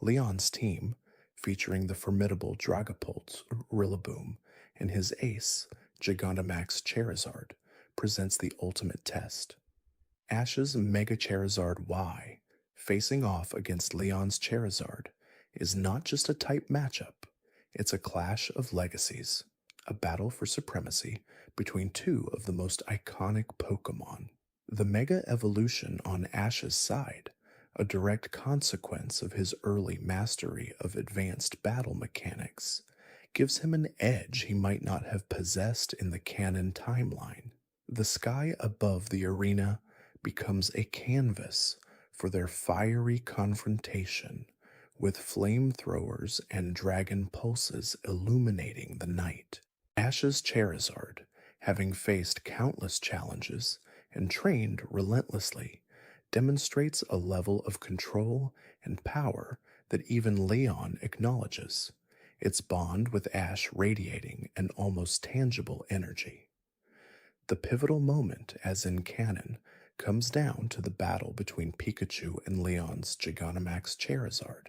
Leon's team, featuring the formidable Dragapult Rillaboom and his ace, Gigantamax Charizard, presents the ultimate test. Ash's Mega Charizard Y, facing off against Leon's Charizard, is not just a type matchup, it's a clash of legacies, a battle for supremacy between two of the most iconic Pokémon. The Mega Evolution on Ash's side, a direct consequence of his early mastery of advanced battle mechanics, gives him an edge he might not have possessed in the canon timeline. The sky above the arena becomes a canvas for their fiery confrontation, with flamethrowers and dragon pulses illuminating the night. Ash's Charizard, having faced countless challenges and trained relentlessly, demonstrates a level of control and power that even Leon acknowledges, its bond with Ash radiating an almost tangible energy. The pivotal moment, as in canon, comes down to the battle between Pikachu and Leon's Gigantamax Charizard.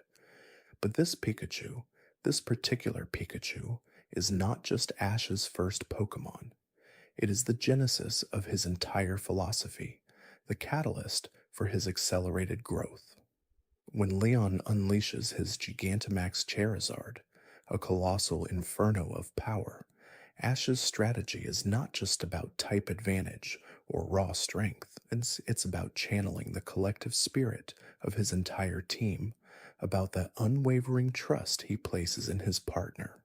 But this particular Pikachu, is not just Ash's first Pokémon. It is the genesis of his entire philosophy, the catalyst for his accelerated growth. When Leon unleashes his Gigantamax Charizard, a colossal inferno of power, Ash's strategy is not just about type advantage or raw strength, it's about channeling the collective spirit of his entire team, about the unwavering trust he places in his partner.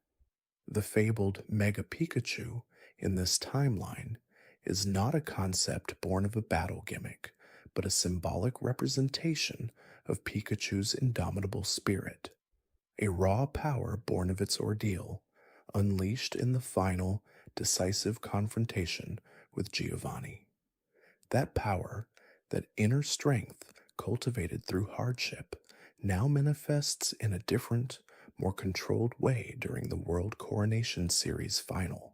The fabled Mega Pikachu in this timeline is not a concept born of a battle gimmick, but a symbolic representation of Pikachu's indomitable spirit, a raw power born of its ordeal, unleashed in the final, decisive confrontation with Giovanni. That power, that inner strength cultivated through hardship, now manifests in a different, more controlled way during the World Coronation Series final.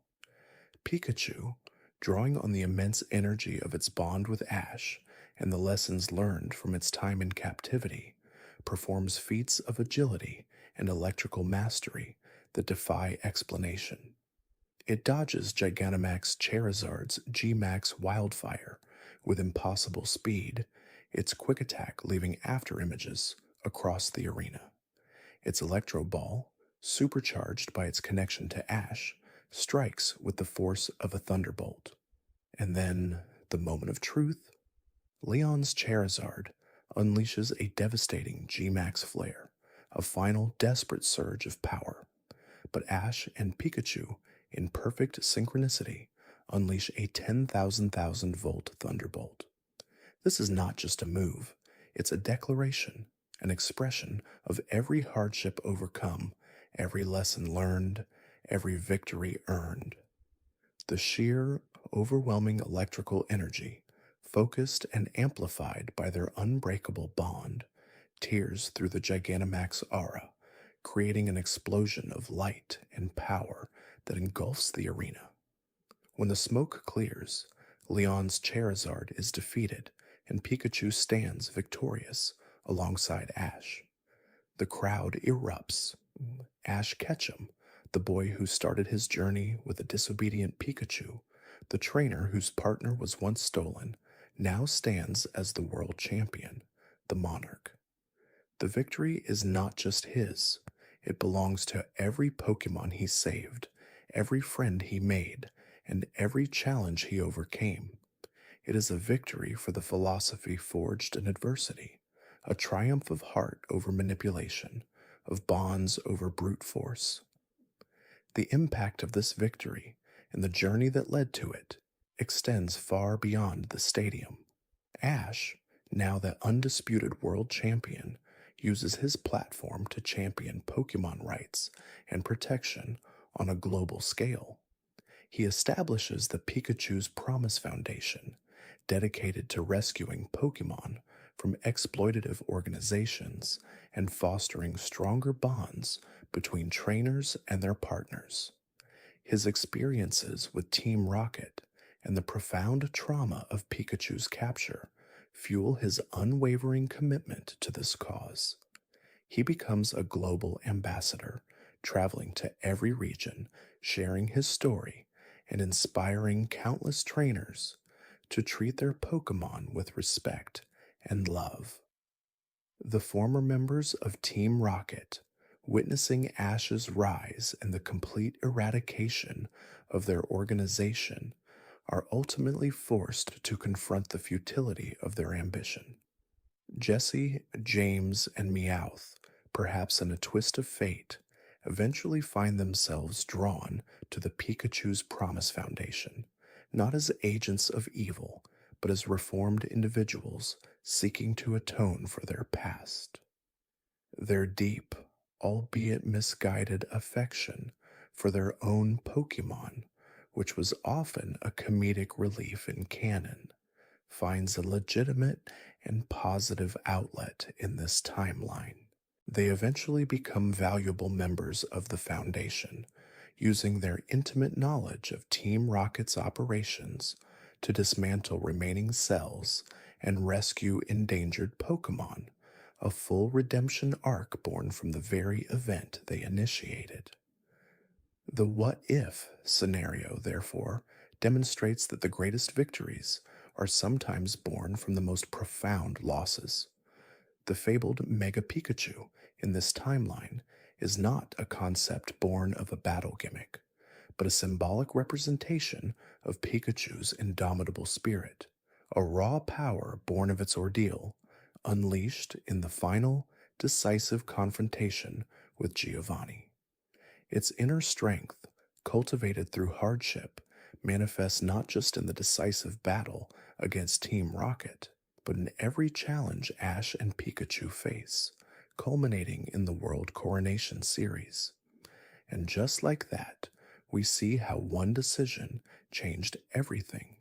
Pikachu, drawing on the immense energy of its bond with Ash and the lessons learned from its time in captivity, performs feats of agility and electrical mastery that defy explanation. It dodges Gigantamax Charizard's G-Max Wildfire with impossible speed, its quick attack leaving after images across the arena. Its Electro Ball, supercharged by its connection to Ash, strikes with the force of a thunderbolt. And then, the moment of truth, Leon's Charizard unleashes a devastating G-Max Flare, a final desperate surge of power. But Ash and Pikachu, in perfect synchronicity, unleash a 10,000 volt thunderbolt. This is not just a move, it's a declaration, an expression of every hardship overcome, every lesson learned, every victory earned. The sheer, overwhelming electrical energy, focused and amplified by their unbreakable bond, tears through the Gigantamax aura, creating an explosion of light and power that engulfs the arena. When the smoke clears, Leon's Charizard is defeated and Pikachu stands victorious alongside Ash. The crowd erupts. Ash Ketchum, the boy who started his journey with a disobedient Pikachu, the trainer whose partner was once stolen, now stands as the world champion, the monarch. The victory is not just his, it belongs to every Pokémon he saved, every friend he made, and every challenge he overcame. It is a victory for the philosophy forged in adversity, a triumph of heart over manipulation, of bonds over brute force. The impact of this victory and the journey that led to it extends far beyond the stadium. Ash, now the undisputed world champion, uses his platform to champion Pokémon rights and protection on a global scale. He establishes the Pikachu's Promise Foundation, dedicated to rescuing Pokémon from exploitative organizations and fostering stronger bonds between trainers and their partners. His experiences with Team Rocket and the profound trauma of Pikachu's capture fuel his unwavering commitment to this cause. He becomes a global ambassador, traveling to every region, sharing his story, and inspiring countless trainers to treat their Pokemon with respect and love. The former members of Team Rocket, witnessing Ash's rise and the complete eradication of their organization, are ultimately forced to confront the futility of their ambition. Jesse, James, and Meowth, perhaps in a twist of fate, eventually find themselves drawn to the Pikachu's Promise Foundation, not as agents of evil, but as reformed individuals seeking to atone for their past. Their deep, albeit misguided affection for their own Pokemon, which was often a comedic relief in canon, finds a legitimate and positive outlet in this timeline. They eventually become valuable members of the Foundation, using their intimate knowledge of Team Rocket's operations to dismantle remaining cells and rescue endangered Pokemon, a full redemption arc born from the very event they initiated. The what if scenario, therefore, demonstrates that the greatest victories are sometimes born from the most profound losses. The fabled Mega Pikachu in this timeline is not a concept born of a battle gimmick, but a symbolic representation of Pikachu's indomitable spirit, a raw power born of its ordeal, unleashed in the final, decisive confrontation with Giovanni. Its inner strength, cultivated through hardship, manifests not just in the decisive battle against Team Rocket, but in every challenge Ash and Pikachu face, culminating in the World Coronation series. And just like that, we see how one decision changed everything.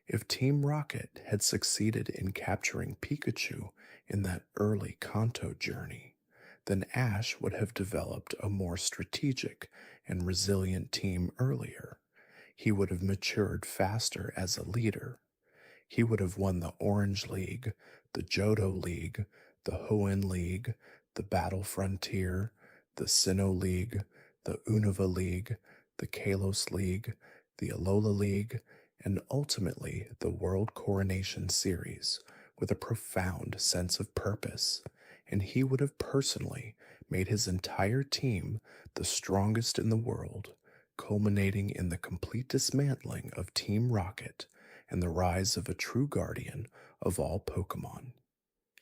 If Team Rocket had succeeded in capturing Pikachu in that early Kanto journey, then Ash would have developed a more strategic and resilient team earlier. He would have matured faster as a leader. He would have won the Orange League, the Johto League, the Hoenn League, the Battle Frontier, the Sinnoh League, the Unova League, the Kalos League, the Alola League, and ultimately the World Coronation Series with a profound sense of purpose, and he would have personally made his entire team the strongest in the world, culminating in the complete dismantling of Team Rocket and the rise of a true guardian of all Pokemon.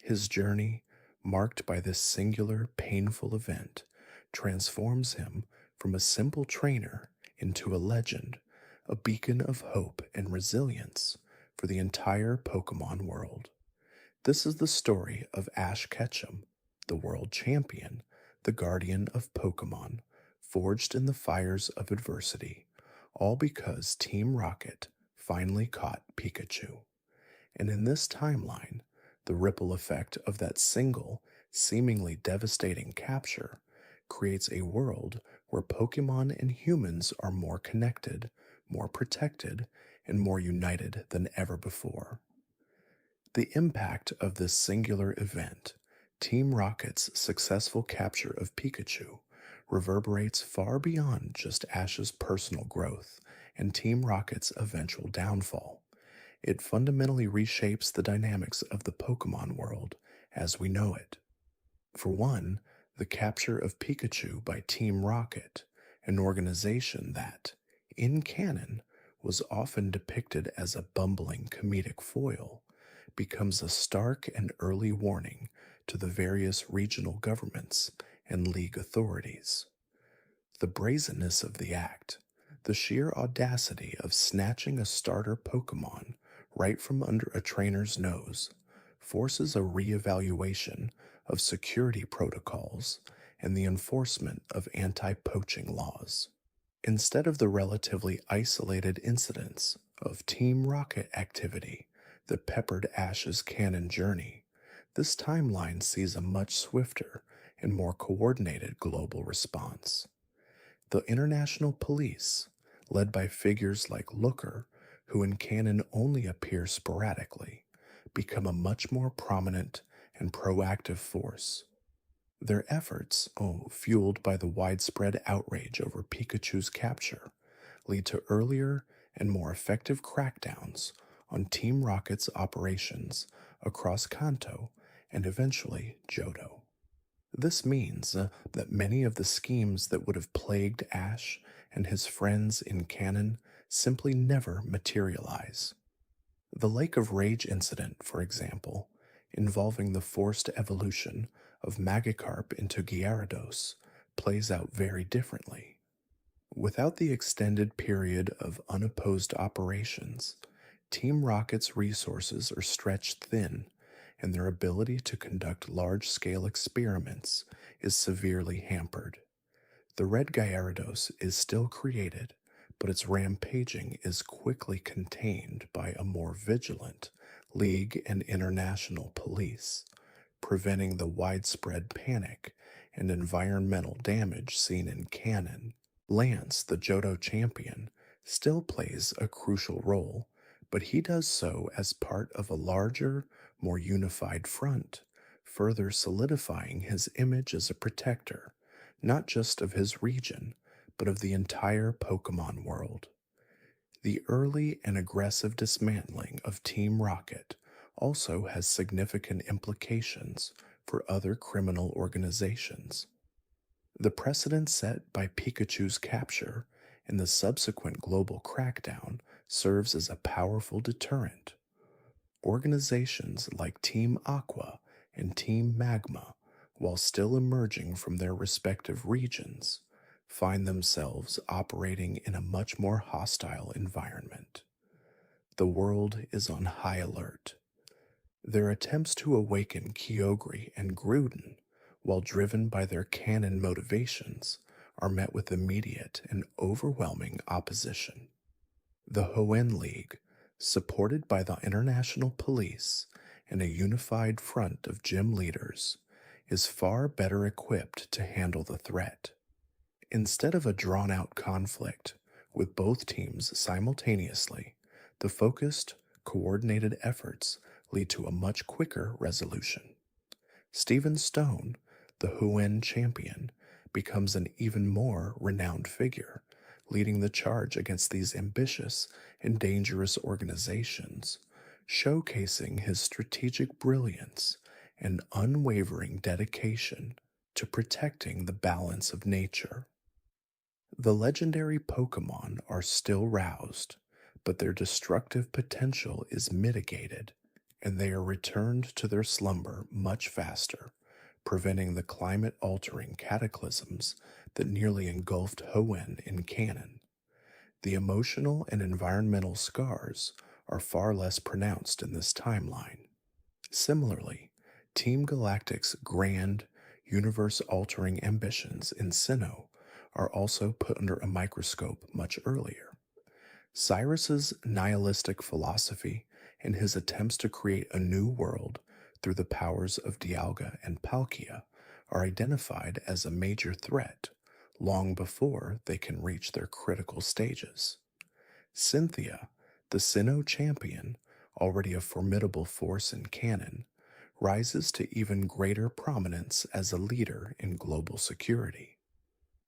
His journey, marked by this singular, painful event, transforms him from a simple trainer into a legend, a beacon of hope and resilience for the entire Pokemon world. This is the story of Ash Ketchum, the world champion, the guardian of Pokemon, forged in the fires of adversity, all because Team Rocket finally caught Pikachu. And in this timeline, the ripple effect of that single, seemingly devastating capture creates a world where Pokemon and humans are more connected, more protected, and more united than ever before. The impact of this singular event, Team Rocket's successful capture of Pikachu, reverberates far beyond just Ash's personal growth and Team Rocket's eventual downfall. It fundamentally reshapes the dynamics of the Pokemon world as we know it. For one, the capture of Pikachu by Team Rocket, an organization that, in canon, was often depicted as a bumbling comedic foil, becomes a stark and early warning to the various regional governments and league authorities. The brazenness of the act, the sheer audacity of snatching a starter Pokemon right from under a trainer's nose, forces a reevaluation of security protocols and the enforcement of anti-poaching laws. Instead of the relatively isolated incidents of Team Rocket activity that peppered Ash's canon journey, this timeline sees a much swifter and more coordinated global response. The international police, led by figures like Looker, who in canon only appear sporadically, become a much more prominent and proactive force. Their efforts, fueled by the widespread outrage over Pikachu's capture, lead to earlier and more effective crackdowns on Team Rocket's operations across Kanto and eventually Johto. This means that many of the schemes that would have plagued Ash and his friends in canon simply never materialize. The Lake of Rage incident, for example, involving the forced evolution of Magikarp into Gyarados, plays out very differently. Without the extended period of unopposed operations, Team Rocket's resources are stretched thin, and their ability to conduct large scale experiments is severely hampered. The Red Gyarados is still created, but its rampaging is quickly contained by a more vigilant League and international police, preventing the widespread panic and environmental damage seen in canon. Lance, the Johto champion, still plays a crucial role, but he does so as part of a larger, more unified front, further solidifying his image as a protector, not just of his region, but of the entire Pokemon world. The early and aggressive dismantling of Team Rocket also has significant implications for other criminal organizations. The precedent set by Pikachu's capture and the subsequent global crackdown serves as a powerful deterrent. Organizations like Team Aqua and Team Magma, while still emerging from their respective regions, find themselves operating in a much more hostile environment. The world is on high alert. Their attempts to awaken Kyogre and Gruden, while driven by their canon motivations, are met with immediate and overwhelming opposition. The Hoenn League, supported by the international police and a unified front of gym leaders, is far better equipped to handle the threat. Instead of a drawn-out conflict with both teams simultaneously, the focused, coordinated efforts lead to a much quicker resolution. Stephen Stone, the Hoenn champion, becomes an even more renowned figure, leading the charge against these ambitious and dangerous organizations, showcasing his strategic brilliance and unwavering dedication to protecting the balance of nature. The legendary Pokemon are still roused, but their destructive potential is mitigated, and they are returned to their slumber much faster, preventing the climate-altering cataclysms that nearly engulfed Hoenn in canon. The emotional and environmental scars are far less pronounced in this timeline. Similarly, Team Galactic's grand, universe-altering ambitions in Sinnoh are also put under a microscope much earlier. Cyrus's nihilistic philosophy and his attempts to create a new world through the powers of Dialga and Palkia are identified as a major threat long before they can reach their critical stages. Cynthia, the Sinnoh champion, already a formidable force in canon, rises to even greater prominence as a leader in global security.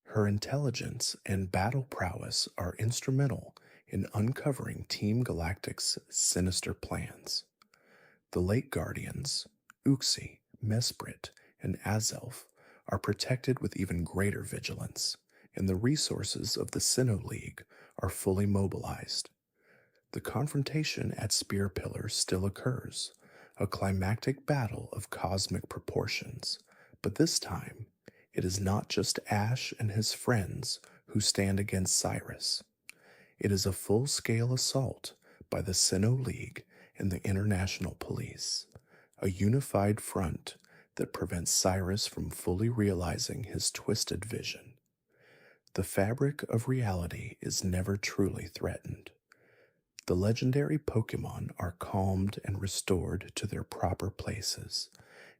Her intelligence and battle prowess are instrumental in uncovering Team Galactic's sinister plans. The Lake Guardians, Uxie, Mesprit, and Azelf, are protected with even greater vigilance, and the resources of the Sinnoh League are fully mobilized. The confrontation at Spear Pillar still occurs, a climactic battle of cosmic proportions, but this time, it is not just Ash and his friends who stand against Cyrus. It is a full-scale assault by the Sinnoh League and the international police, a unified front that prevents Cyrus from fully realizing his twisted vision. The fabric of reality is never truly threatened. The legendary Pokemon are calmed and restored to their proper places,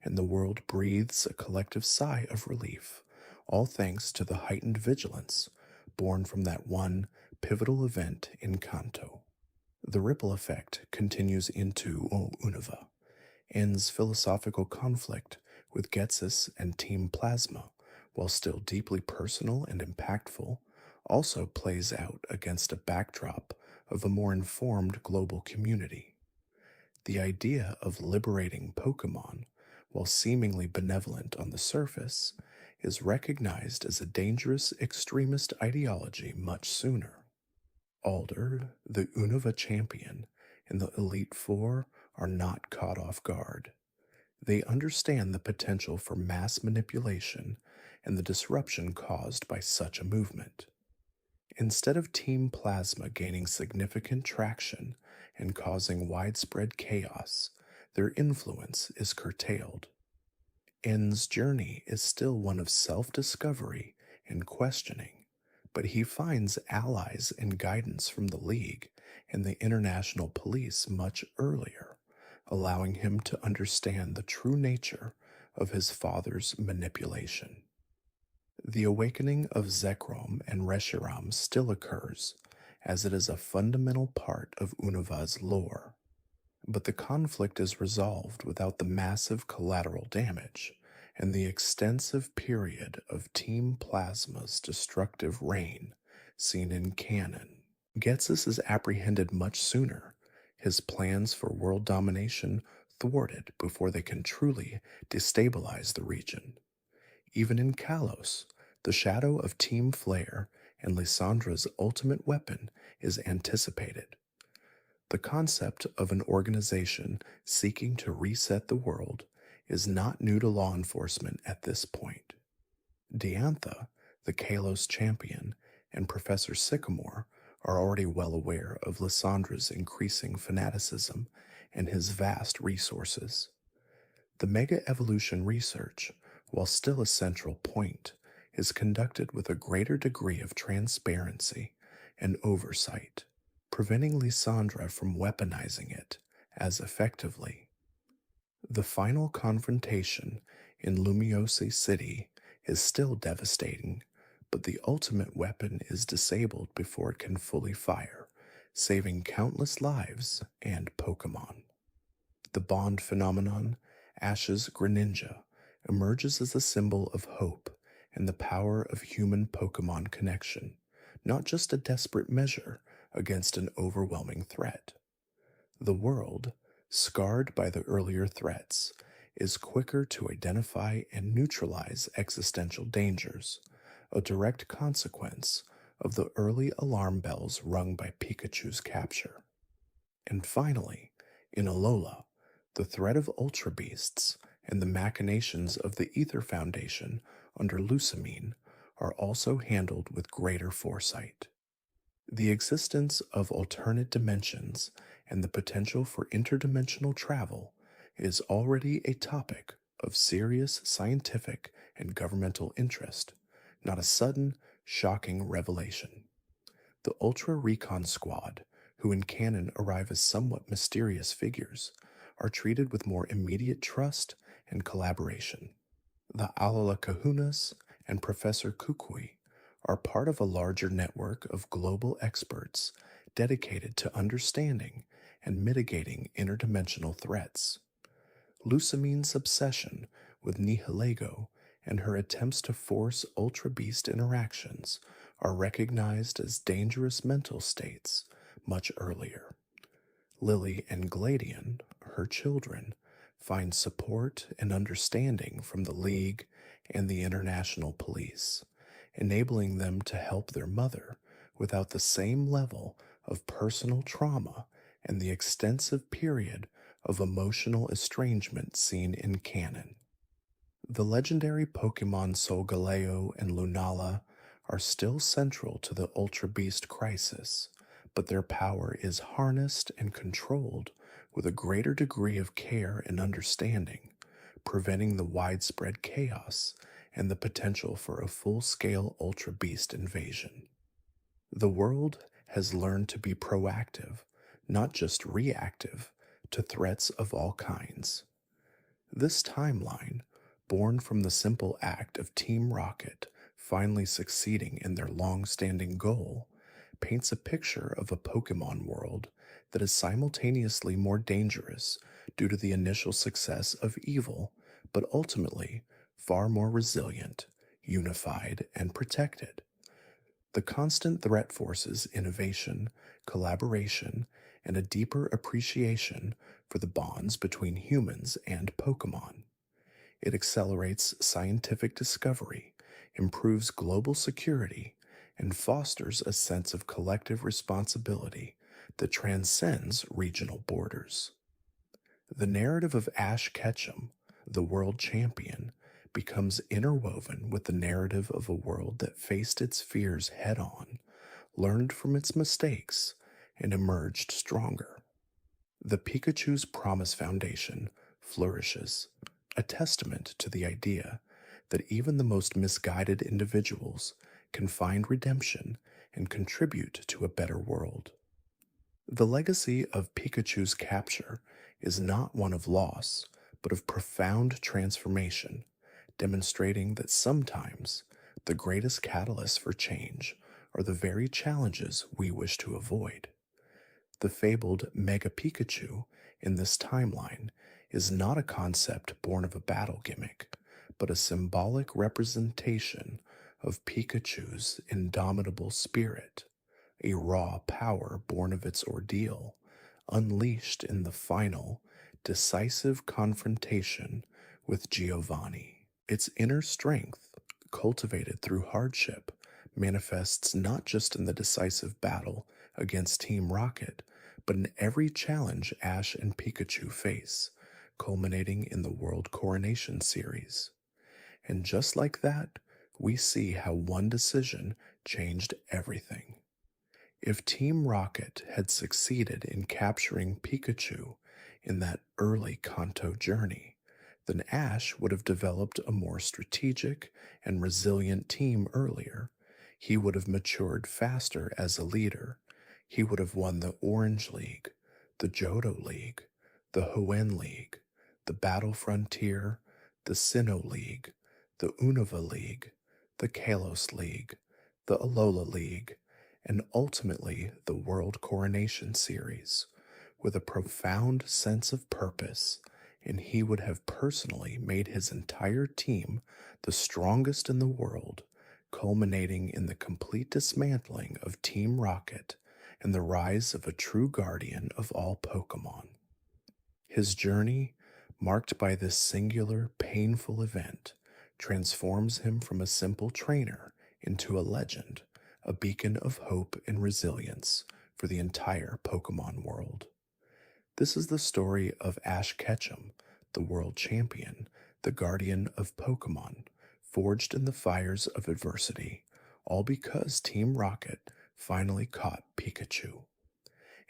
and the world breathes a collective sigh of relief, all thanks to the heightened vigilance born from that one pivotal event in Kanto. The ripple effect continues into Unova. En's philosophical conflict with Ghetsis and Team Plasma, while still deeply personal and impactful, also plays out against a backdrop of a more informed global community. The idea of liberating Pokemon, while seemingly benevolent on the surface, is recognized as a dangerous extremist ideology much sooner. Alder, the Unova champion, and the Elite Four are not caught off guard. They understand the potential for mass manipulation and the disruption caused by such a movement. Instead of Team Plasma gaining significant traction and causing widespread chaos, their influence is curtailed. N's journey is still one of self discovery and questioning, but he finds allies and guidance from the League and the international police much earlier, allowing him to understand the true nature of his father's manipulation. The awakening of Zekrom and Reshiram still occurs, as it is a fundamental part of Unova's lore. But the conflict is resolved without the massive collateral damage, and the extensive period of Team Plasma's destructive reign seen in canon. Getsus is apprehended much sooner, his plans for world domination thwarted before they can truly destabilize the region. Even in Kalos, the shadow of Team Flare and Lysandra's ultimate weapon is anticipated. The concept of an organization seeking to reset the world is not new to law enforcement at this point. Diantha, the Kalos champion, and Professor Sycamore are already well aware of Lysandra's increasing fanaticism and his vast resources. The Mega Evolution research, while still a central point, is conducted with a greater degree of transparency and oversight, preventing Lysandra from weaponizing it as effectively. The final confrontation in Lumiose City is still devastating, but the ultimate weapon is disabled before it can fully fire, saving countless lives and Pokemon. The Bond phenomenon, Ash's Greninja, emerges as a symbol of hope and the power of human Pokemon connection, not just a desperate measure against an overwhelming threat. The world, scarred by the earlier threats, is quicker to identify and neutralize existential dangers, a direct consequence of the early alarm bells rung by Pikachu's capture. And finally, in Alola, the threat of Ultra Beasts and the machinations of the Ether Foundation under Lusamine are also handled with greater foresight. The existence of alternate dimensions and the potential for interdimensional travel is already a topic of serious scientific and governmental interest, not a sudden, shocking revelation. The Ultra Recon Squad, who in canon arrive as somewhat mysterious figures, are treated with more immediate trust and collaboration. The Alala Kahunas and Professor Kukui are part of a larger network of global experts dedicated to understanding and mitigating interdimensional threats. Lusamine's obsession with Nihilego and her attempts to force Ultra Beast interactions are recognized as dangerous mental states much earlier. Lily and Gladion, her children, find support and understanding from the League and the international police, enabling them to help their mother without the same level of personal trauma and the extensive period of emotional estrangement seen in canon. The legendary Pokemon Solgaleo and Lunala are still central to the Ultra Beast crisis, but their power is harnessed and controlled with a greater degree of care and understanding, preventing the widespread chaos and the potential for a full-scale Ultra Beast invasion. The world has learned to be proactive, not just reactive, to threats of all kinds. This timeline, born from the simple act of Team Rocket finally succeeding in their long-standing goal, paints a picture of a Pokemon world that is simultaneously more dangerous due to the initial success of evil, but ultimately far more resilient, unified, and protected. The constant threat forces innovation, collaboration, and a deeper appreciation for the bonds between humans and Pokemon. It accelerates scientific discovery, improves global security, and fosters a sense of collective responsibility that transcends regional borders. The narrative of Ash Ketchum, the world champion, becomes interwoven with the narrative of a world that faced its fears head on, learned from its mistakes, and emerged stronger. The Pikachu's Promise Foundation flourishes, a testament to the idea that even the most misguided individuals can find redemption and contribute to a better world. The legacy of Pikachu's capture is not one of loss, but of profound transformation, demonstrating that sometimes the greatest catalysts for change are the very challenges we wish to avoid. The fabled Mega Pikachu in this timeline is not a concept born of a battle gimmick, but a symbolic representation of Pikachu's indomitable spirit, a raw power born of its ordeal, unleashed in the final, decisive confrontation with Giovanni. Its inner strength, cultivated through hardship, manifests not just in the decisive battle against Team Rocket, but in every challenge Ash and Pikachu face, culminating in the World Coronation Series. And just like that, we see how one decision changed everything. If Team Rocket had succeeded in capturing Pikachu in that early Kanto journey, then Ash would have developed a more strategic and resilient team earlier. He would have matured faster as a leader. He would have won the Orange League, the Johto League, the Hoenn League, the Battle Frontier, the Sinnoh League, the Unova League, the Kalos League, the Alola League, and ultimately the World Coronation Series, with a profound sense of purpose, and he would have personally made his entire team the strongest in the world, culminating in the complete dismantling of Team Rocket and the rise of a true guardian of all Pokemon. His journey, marked by this singular, painful event, transforms him from a simple trainer into a legend, a beacon of hope and resilience for the entire Pokemon world. This is the story of Ash Ketchum, the world champion, the guardian of Pokemon, forged in the fires of adversity, all because Team Rocket finally caught Pikachu.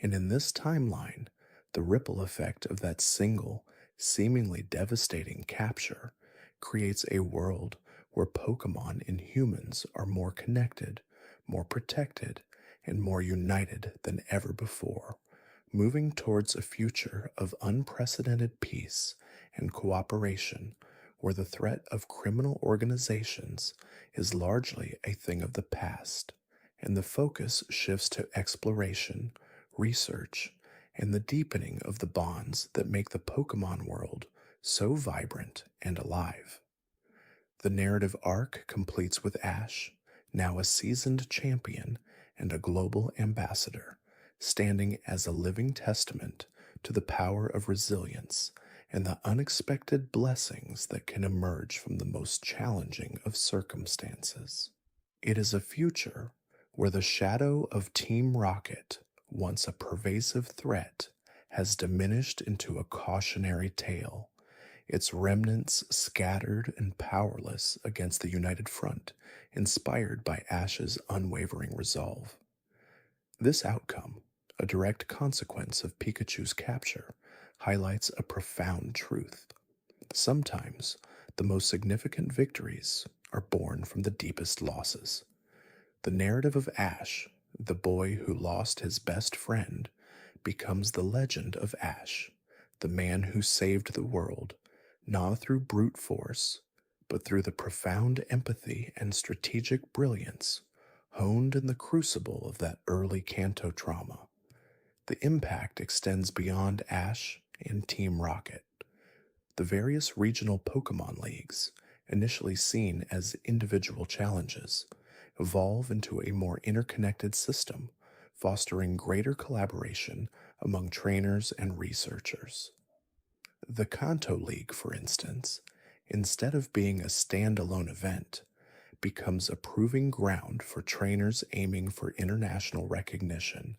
And in this timeline, the ripple effect of that single, seemingly devastating capture creates a world where Pokemon and humans are more connected, more protected, and more united than ever before, moving towards a future of unprecedented peace and cooperation where the threat of criminal organizations is largely a thing of the past, and the focus shifts to exploration, research, and the deepening of the bonds that make the Pokemon world so vibrant and alive. The narrative arc completes with Ash, now a seasoned champion and a global ambassador, standing as a living testament to the power of resilience and the unexpected blessings that can emerge from the most challenging of circumstances. It is a future where the shadow of Team Rocket, once a pervasive threat, has diminished into a cautionary tale, its remnants scattered and powerless against the united front, inspired by Ash's unwavering resolve. This outcome, a direct consequence of Pikachu's capture, highlights a profound truth. Sometimes, the most significant victories are born from the deepest losses. The narrative of Ash, the boy who lost his best friend, becomes the legend of Ash, the man who saved the world, not through brute force, but through the profound empathy and strategic brilliance honed in the crucible of that early Kanto trauma. The impact extends beyond Ash and Team Rocket. The various regional Pokemon leagues, initially seen as individual challenges, evolve into a more interconnected system, fostering greater collaboration among trainers and researchers. The Kanto League, for instance, instead of being a standalone event, becomes a proving ground for trainers aiming for international recognition,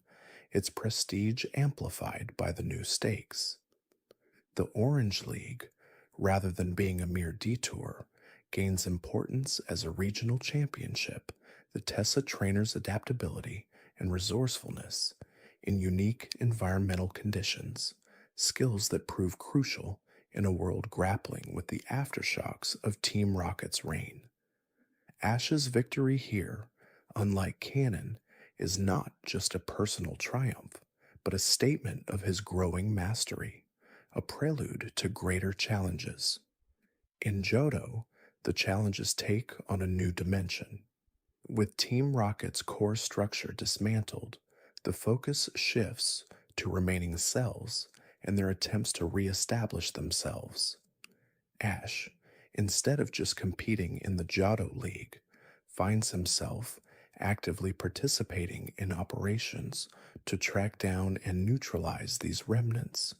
its prestige amplified by the new stakes. The Orange League, rather than being a mere detour, gains importance as a regional championship that tests a trainer's adaptability and resourcefulness in unique environmental conditions, skills that prove crucial in a world grappling with the aftershocks of Team Rocket's reign. Ash's victory here, unlike Canon, is not just a personal triumph, but a statement of his growing mastery, a prelude to greater challenges. In Johto, the challenges take on a new dimension. With Team Rocket's core structure dismantled, the focus shifts to remaining cells and their attempts to re-establish themselves. Ash, instead of just competing in the Johto League, finds himself actively participating in operations to track down and neutralize these remnants,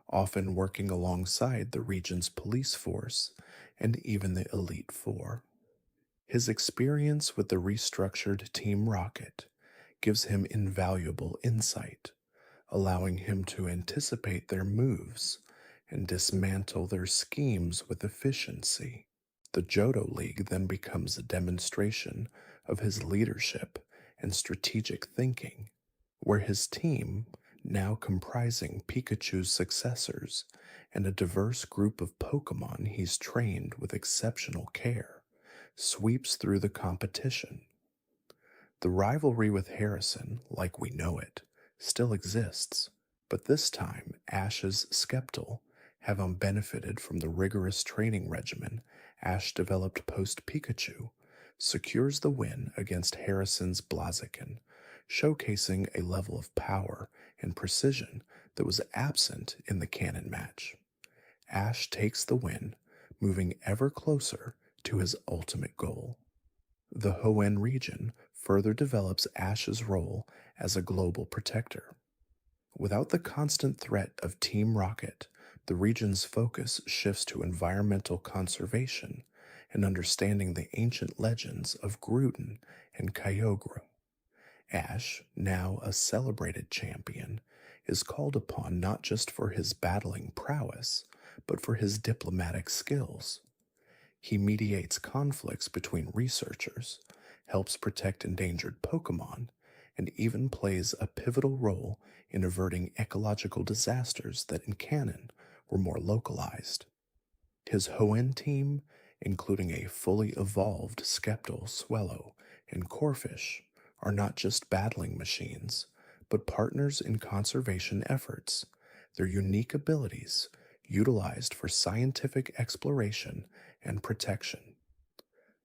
often working alongside the region's police force and even the Elite Four. His experience with the restructured Team Rocket gives him invaluable insight, allowing him to anticipate their moves and dismantle their schemes with efficiency. The Johto League then becomes a demonstration of his leadership and strategic thinking, where his team, now comprising Pikachu's successors and a diverse group of Pokémon he's trained with exceptional care, sweeps through the competition. The rivalry with Harrison, like we know it, still exists, but this time Ash's Skeptile, having benefited from the rigorous training regimen Ash developed post-Pikachu, secures the win against Harrison's Blaziken, showcasing a level of power and precision that was absent in the Canon match. Ash takes the win, moving ever closer to his ultimate goal. The Hoenn region further develops Ash's role as a global protector. Without the constant threat of Team Rocket, the region's focus shifts to environmental conservation and understanding the ancient legends of Gruden and Kyogre. Ash, now a celebrated champion, is called upon not just for his battling prowess, but for his diplomatic skills. He mediates conflicts between researchers, helps protect endangered Pokémon, and even plays a pivotal role in averting ecological disasters that in canon were more localized. His Hoenn team, including a fully evolved Skeptile, Swellow, and Corphish, are not just battling machines, but partners in conservation efforts, their unique abilities utilized for scientific exploration and protection.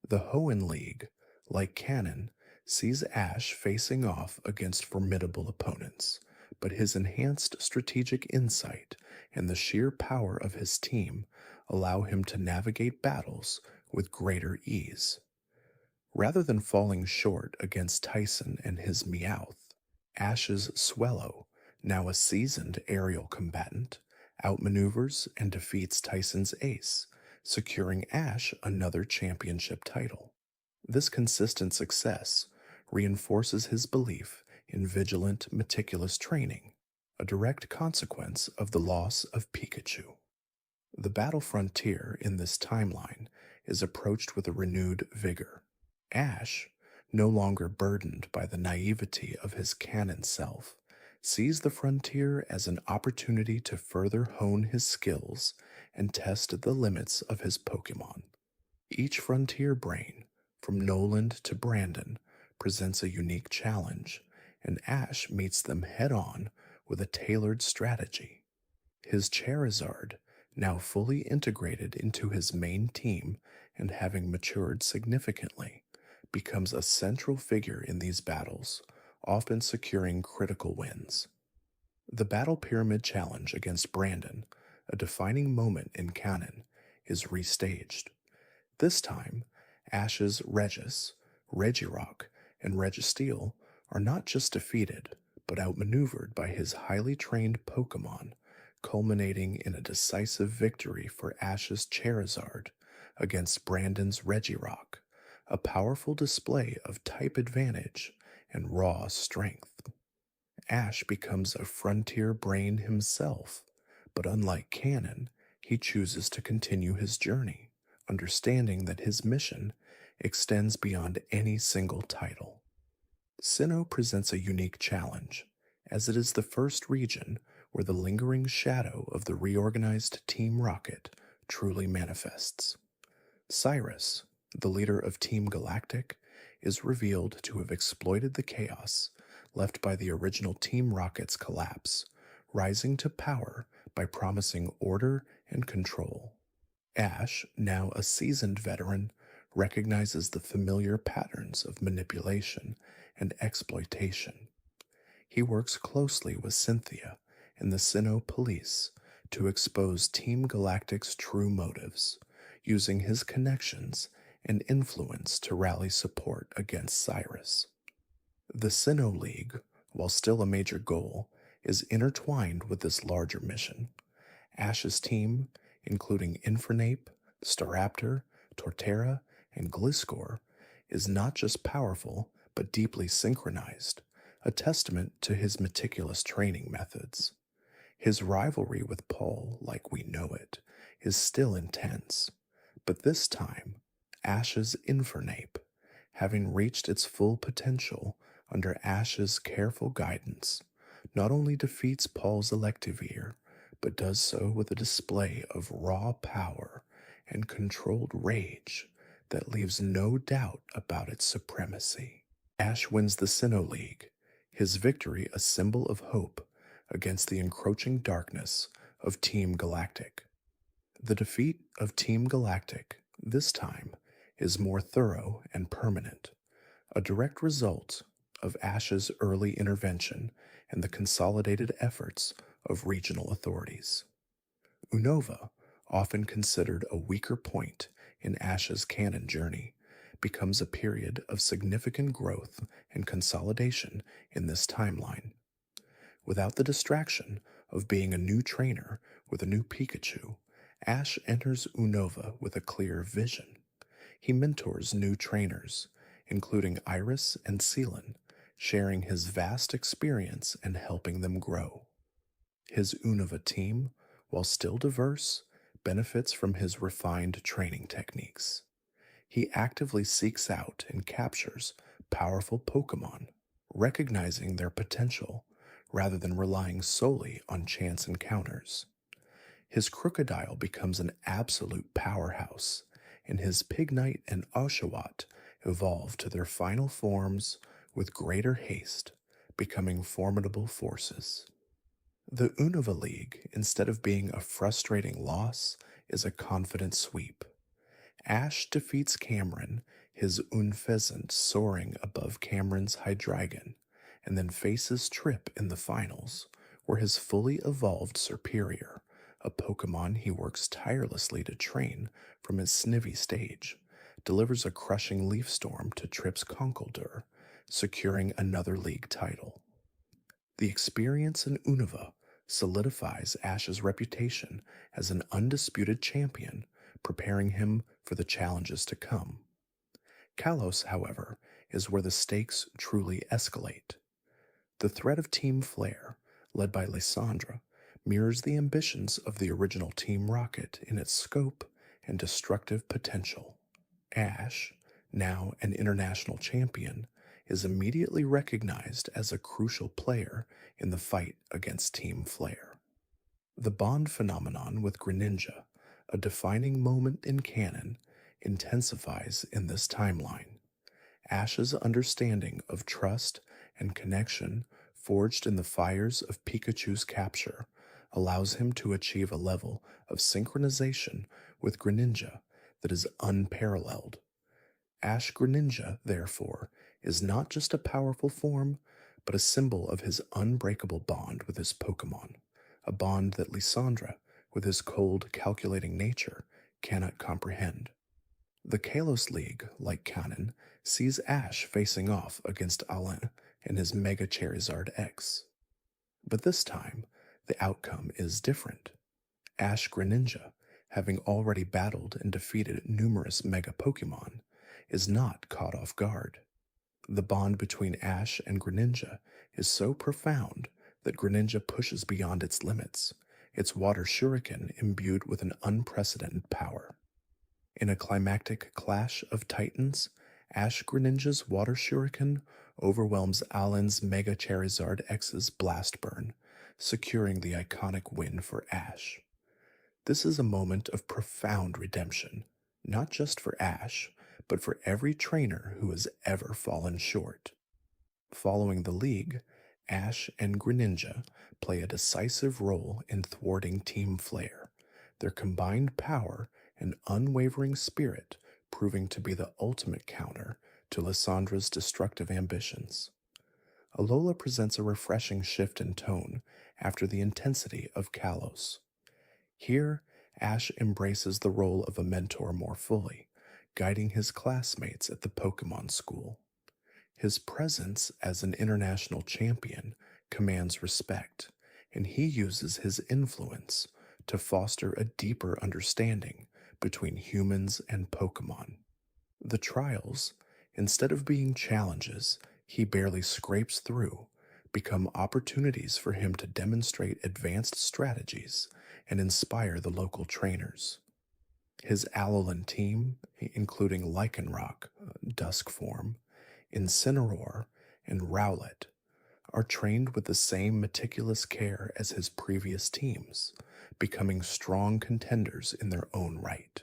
The Hoenn League, like Canon, sees Ash facing off against formidable opponents, but his enhanced strategic insight and the sheer power of his team allow him to navigate battles with greater ease. Rather than falling short against Tyson and his Meowth, Ash's Swellow, now a seasoned aerial combatant, outmaneuvers and defeats Tyson's ace, securing Ash another championship title. This consistent success reinforces his belief in vigilant, meticulous training, a direct consequence of the loss of Pikachu. The battle frontier in this timeline is approached with a renewed vigor. Ash, no longer burdened by the naivety of his canon self, sees the frontier as an opportunity to further hone his skills and test the limits of his Pokémon. Each frontier brain, from Noland to Brandon, presents a unique challenge, and Ash meets them head-on with a tailored strategy. His Charizard, now fully integrated into his main team and having matured significantly, becomes a central figure in these battles, often securing critical wins. The Battle Pyramid Challenge against Brandon, a defining moment in canon, is restaged. This time, Ash's Regis, Regirock, and Registeel are not just defeated, but outmaneuvered by his highly trained Pokemon, culminating in a decisive victory for Ash's Charizard against Brandon's Regirock, a powerful display of type advantage and raw strength. Ash becomes a frontier brain himself, but unlike Canon, he chooses to continue his journey, understanding that his mission extends beyond any single title. Sinnoh presents a unique challenge, as it is the first region where the lingering shadow of the reorganized Team Rocket truly manifests. Cyrus, the leader of Team Galactic, is revealed to have exploited the chaos left by the original Team Rocket's collapse, rising to power by promising order and control. Ash, now a seasoned veteran, recognizes the familiar patterns of manipulation and exploitation. He works closely with Cynthia and the Sinnoh police to expose Team Galactic's true motives, using his connections and influence to rally support against Cyrus. The Sinnoh League, while still a major goal, is intertwined with this larger mission. Ash's team, including Infernape, Staraptor, Torterra, and Gliscor, is not just powerful but deeply synchronized, a testament to his meticulous training methods. His rivalry with Paul, like we know it, is still intense, but this time, Ash's Infernape, having reached its full potential under Ash's careful guidance, not only defeats Paul's Electivire, but does so with a display of raw power and controlled rage that leaves no doubt about its supremacy. Ash wins the Sinnoh League, his victory a symbol of hope against the encroaching darkness of Team Galactic. The defeat of Team Galactic, this time, is more thorough and permanent, a direct result of Ash's early intervention and the consolidated efforts of regional authorities. Unova, often considered a weaker point in Ash's canon journey, becomes a period of significant growth and consolidation in this timeline. Without the distraction of being a new trainer with a new Pikachu, Ash enters Unova with a clear vision. He mentors new trainers, including Iris and Celan, sharing his vast experience and helping them grow. His Unova team, while still diverse, benefits from his refined training techniques. He actively seeks out and captures powerful Pokémon, recognizing their potential rather than relying solely on chance encounters. His Crocodile becomes an absolute powerhouse, and his Pignite and Oshawott evolve to their final forms with greater haste, becoming formidable forces. The Unova League, instead of being a frustrating loss, is a confident sweep. Ash defeats Cameron, his Unpheasant soaring above Cameron's Hydreigon, and then faces Trip in the finals, where his fully evolved Superior, a Pokemon he works tirelessly to train from his Snivy stage, delivers a crushing Leaf Storm to Trip's Conkeldurr, securing another league title. The experience in Unova solidifies Ash's reputation as an undisputed champion, preparing him for the challenges to come. Kalos, however, is where the stakes truly escalate. The threat of Team Flare, led by Lysandra, mirrors the ambitions of the original Team Rocket in its scope and destructive potential. Ash, now an international champion, is immediately recognized as a crucial player in the fight against Team Flare. The bond phenomenon with Greninja, a defining moment in canon, intensifies in this timeline. Ash's understanding of trust and connection forged in the fires of Pikachu's capture allows him to achieve a level of synchronization with Greninja that is unparalleled. Ash Greninja, therefore, is not just a powerful form, but a symbol of his unbreakable bond with his Pokemon, a bond that Lysandra, with his cold, calculating nature, cannot comprehend. The Kalos League, like canon, sees Ash facing off against Alain and his Mega Charizard X. But this time, the outcome is different. Ash Greninja, having already battled and defeated numerous Mega Pokemon, is not caught off guard. The bond between Ash and Greninja is so profound that Greninja pushes beyond its limits, its water shuriken imbued with an unprecedented power. In a climactic clash of titans, Ash Greninja's water shuriken overwhelms Alan's Mega Charizard X's Blast Burn, securing the iconic win for Ash. This is a moment of profound redemption, not just for Ash, but for every trainer who has ever fallen short. Following the league, Ash and Greninja play a decisive role in thwarting Team Flare, their combined power and unwavering spirit proving to be the ultimate counter to Lyssandra's destructive ambitions. Alola presents a refreshing shift in tone after the intensity of Kalos. Here, Ash embraces the role of a mentor more fully, guiding his classmates at the Pokemon School. His presence as an international champion commands respect, and he uses his influence to foster a deeper understanding between humans and Pokemon. The trials, instead of being challenges he barely scrapes through, become opportunities for him to demonstrate advanced strategies and inspire the local trainers. His Alolan team, including Lycanroc, Duskform, Incineroar, and Rowlet, are trained with the same meticulous care as his previous teams, becoming strong contenders in their own right.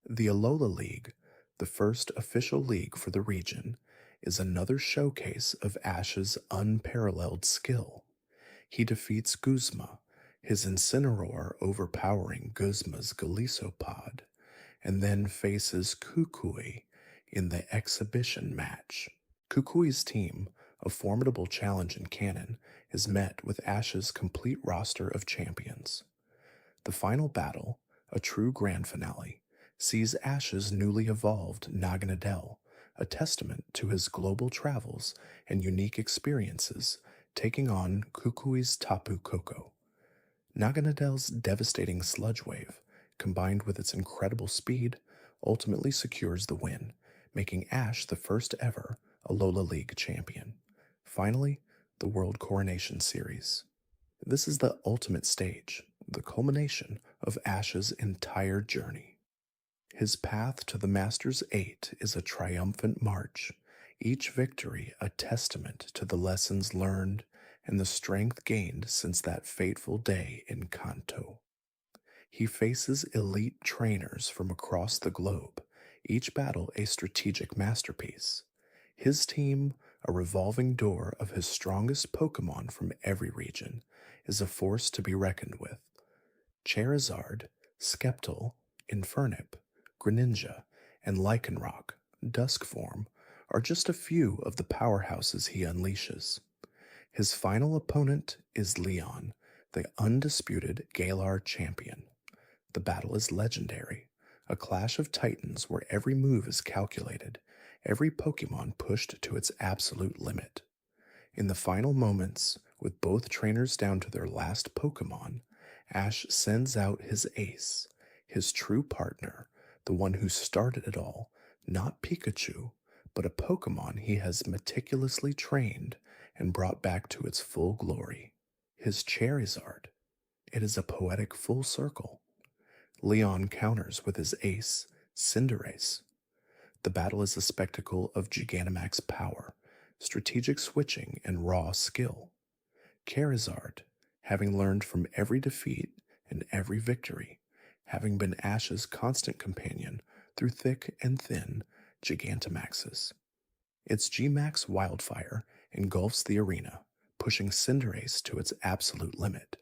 The Alola League, the first official league for the region, is another showcase of Ash's unparalleled skill. He defeats Guzma, his Incineroar overpowering Guzma's Golisopod, and then faces Kukui in the exhibition match. Kukui's team, a formidable challenge in canon, is met with Ash's complete roster of champions. The final battle, a true grand finale, sees Ash's newly evolved Naganadel, a testament to his global travels and unique experiences, taking on Kukui's Tapu Koko. Naganadel's devastating sludge wave, combined with its incredible speed, ultimately secures the win, making Ash the first ever Alola League champion. Finally, the World Coronation Series. This is the ultimate stage, the culmination of Ash's entire journey. His path to the Masters 8 is a triumphant march, each victory a testament to the lessons learned and the strength gained since that fateful day in Kanto. He faces elite trainers from across the globe, each battle a strategic masterpiece. His team, a revolving door of his strongest Pokemon from every region, is a force to be reckoned with. Charizard, Sceptile, Infernape, Greninja, and Lycanroc, Duskform, are just a few of the powerhouses he unleashes. His final opponent is Leon, the undisputed Galar champion. The battle is legendary, a clash of titans where every move is calculated, every Pokemon pushed to its absolute limit. In the final moments, with both trainers down to their last Pokemon, Ash sends out his ace, his true partner, the one who started it all, not Pikachu, but a Pokemon he has meticulously trained and brought back to its full glory, his Charizard. It is a poetic full circle. Leon counters with his ace, Cinderace. The battle is a spectacle of Gigantamax power, strategic switching, and raw skill. Charizard, having learned from every defeat and every victory, having been Ash's constant companion through thick and thin Gigantamaxes. Its G-Max Wildfire engulfs the arena, pushing Cinderace to its absolute limit.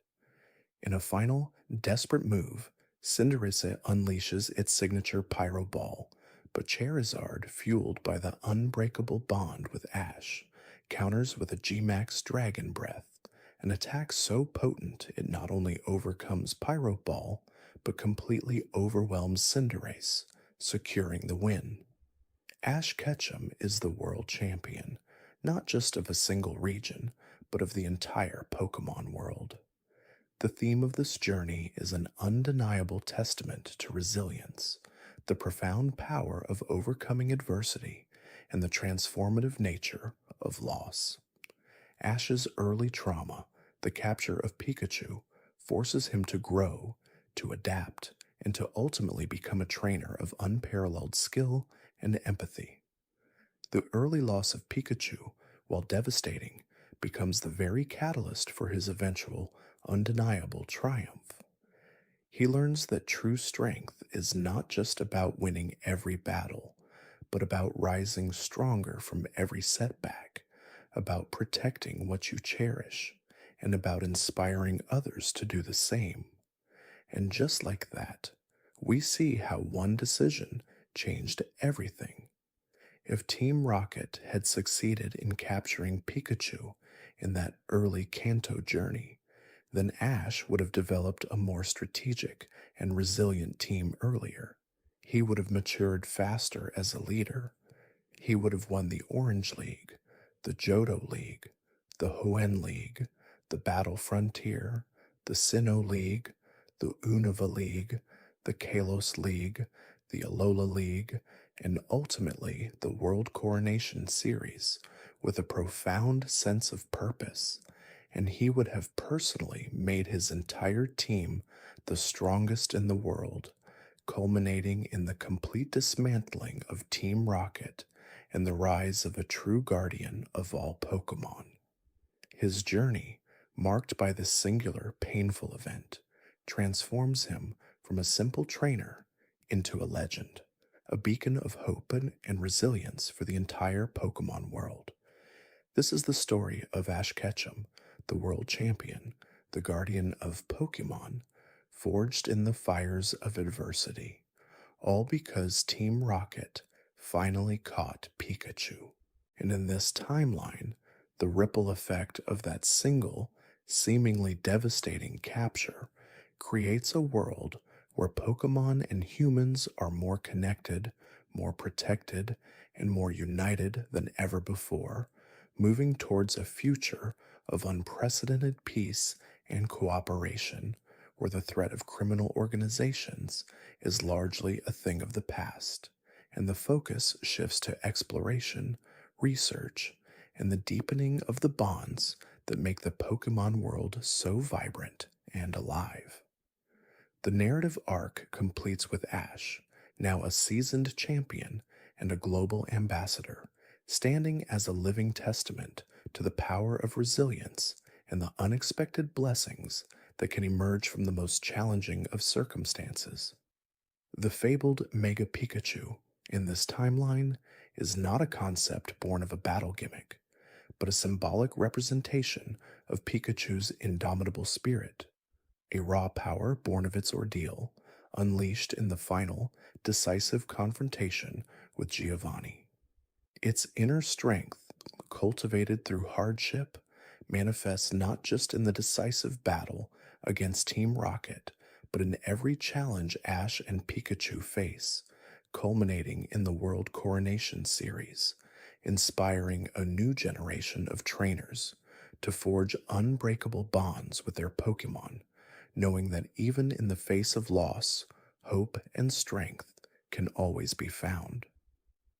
In a final, desperate move, Cinderace unleashes its signature Pyro Ball, but Charizard, fueled by the unbreakable bond with Ash, counters with a G-Max Dragon Breath, an attack so potent it not only overcomes Pyro Ball, but completely overwhelms Cinderace, securing the win. Ash Ketchum is the world champion, not just of a single region, but of the entire Pokemon world. The theme of this journey is an undeniable testament to resilience, the profound power of overcoming adversity, and the transformative nature of loss. Ash's early trauma, the capture of Pikachu, forces him to grow, to adapt, and to ultimately become a trainer of unparalleled skill and empathy. The early loss of Pikachu, while devastating, becomes the very catalyst for his eventual, undeniable triumph. He learns that true strength is not just about winning every battle, but about rising stronger from every setback, about protecting what you cherish, and about inspiring others to do the same. And just like that, we see how one decision changed everything. If Team Rocket had succeeded in capturing Pikachu in that early Kanto journey, then Ash would have developed a more strategic and resilient team earlier. He would have matured faster as a leader. He would have won the Orange League, the Johto League, the Hoenn League, the Battle Frontier, the Sinnoh League, the Unova League, the Kalos League, the Alola League, and ultimately the World Coronation Series with a profound sense of purpose, and he would have personally made his entire team the strongest in the world, culminating in the complete dismantling of Team Rocket and the rise of a true guardian of all Pokemon. His journey, marked by this singular, painful event, transforms him from a simple trainer into a legend, a beacon of hope and resilience for the entire Pokemon world. This is the story of Ash Ketchum, the world champion, the guardian of Pokemon, forged in the fires of adversity, all because Team Rocket finally caught Pikachu. And in this timeline, the ripple effect of that single, seemingly devastating capture creates a world where Pokemon and humans are more connected, more protected, and more united than ever before, moving towards a future of unprecedented peace and cooperation, where the threat of criminal organizations is largely a thing of the past, and the focus shifts to exploration, research, and the deepening of the bonds that make the Pokemon world so vibrant and alive. The narrative arc completes with Ash, now a seasoned champion and a global ambassador, standing as a living testament to the power of resilience and the unexpected blessings that can emerge from the most challenging of circumstances. The fabled Mega Pikachu in this timeline is not a concept born of a battle gimmick, but a symbolic representation of Pikachu's indomitable spirit, a raw power born of its ordeal, unleashed in the final, decisive confrontation with Giovanni. Its inner strength, cultivated through hardship, manifests not just in the decisive battle against Team Rocket, but in every challenge Ash and Pikachu face, culminating in the World Coronation Series, inspiring a new generation of trainers to forge unbreakable bonds with their Pokemon, knowing that even in the face of loss, hope and strength can always be found.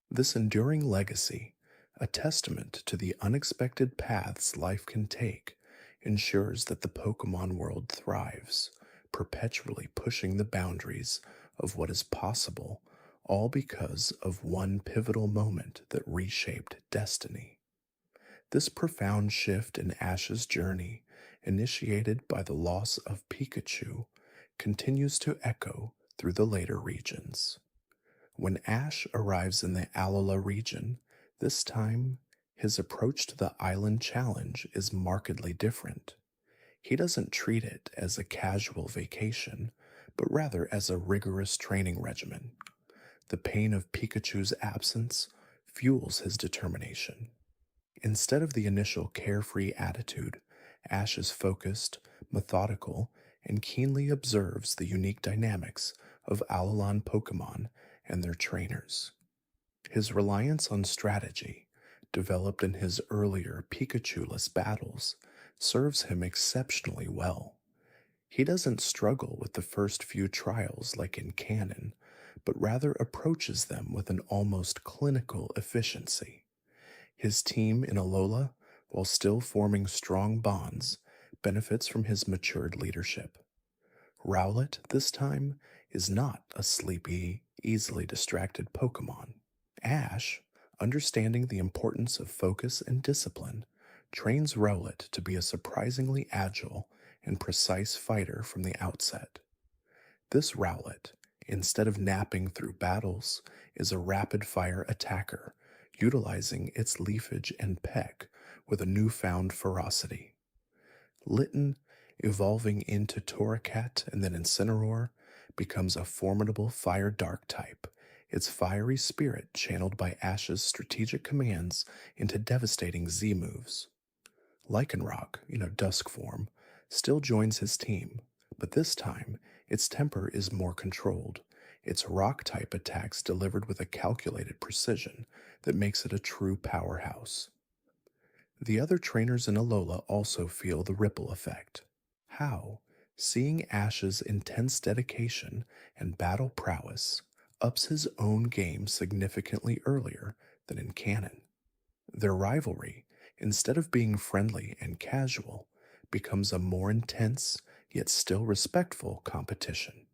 This enduring legacy, a testament to the unexpected paths life can take, ensures that the Pokemon world thrives, perpetually pushing the boundaries of what is possible, all because of one pivotal moment that reshaped destiny. This profound shift in Ash's journey, initiated by the loss of Pikachu, continues to echo through the later regions. When Ash arrives in the Alola region, this time his approach to the island challenge is markedly different. He doesn't treat it as a casual vacation, but rather as a rigorous training regimen. The pain of Pikachu's absence fuels his determination. Instead of the initial carefree attitude, Ash is focused, methodical, and keenly observes the unique dynamics of Alolan Pokemon and their trainers. His reliance on strategy, developed in his earlier Pikachu-less battles, serves him exceptionally well. He doesn't struggle with the first few trials like in canon, but rather approaches them with an almost clinical efficiency. His team in Alola, while still forming strong bonds, benefits from his matured leadership. Rowlet, this time, is not a sleepy, easily distracted Pokemon. Ash, understanding the importance of focus and discipline, trains Rowlet to be a surprisingly agile and precise fighter from the outset. This Rowlet, instead of napping through battles, is a rapid-fire attacker, utilizing its leafage and peck with a newfound ferocity. Litten, evolving into Torracat and then Incineroar, becomes a formidable fire-dark type, its fiery spirit channeled by Ash's strategic commands into devastating Z-moves. Lycanroc, Dusk form, still joins his team, but this time its temper is more controlled, its rock-type attacks delivered with a calculated precision that makes it a true powerhouse. The other trainers in Alola also feel the ripple effect. How? Seeing Ash's intense dedication and battle prowess ups his own game significantly earlier than in canon. Their rivalry, instead of being friendly and casual, becomes a more intense yet still respectful competition.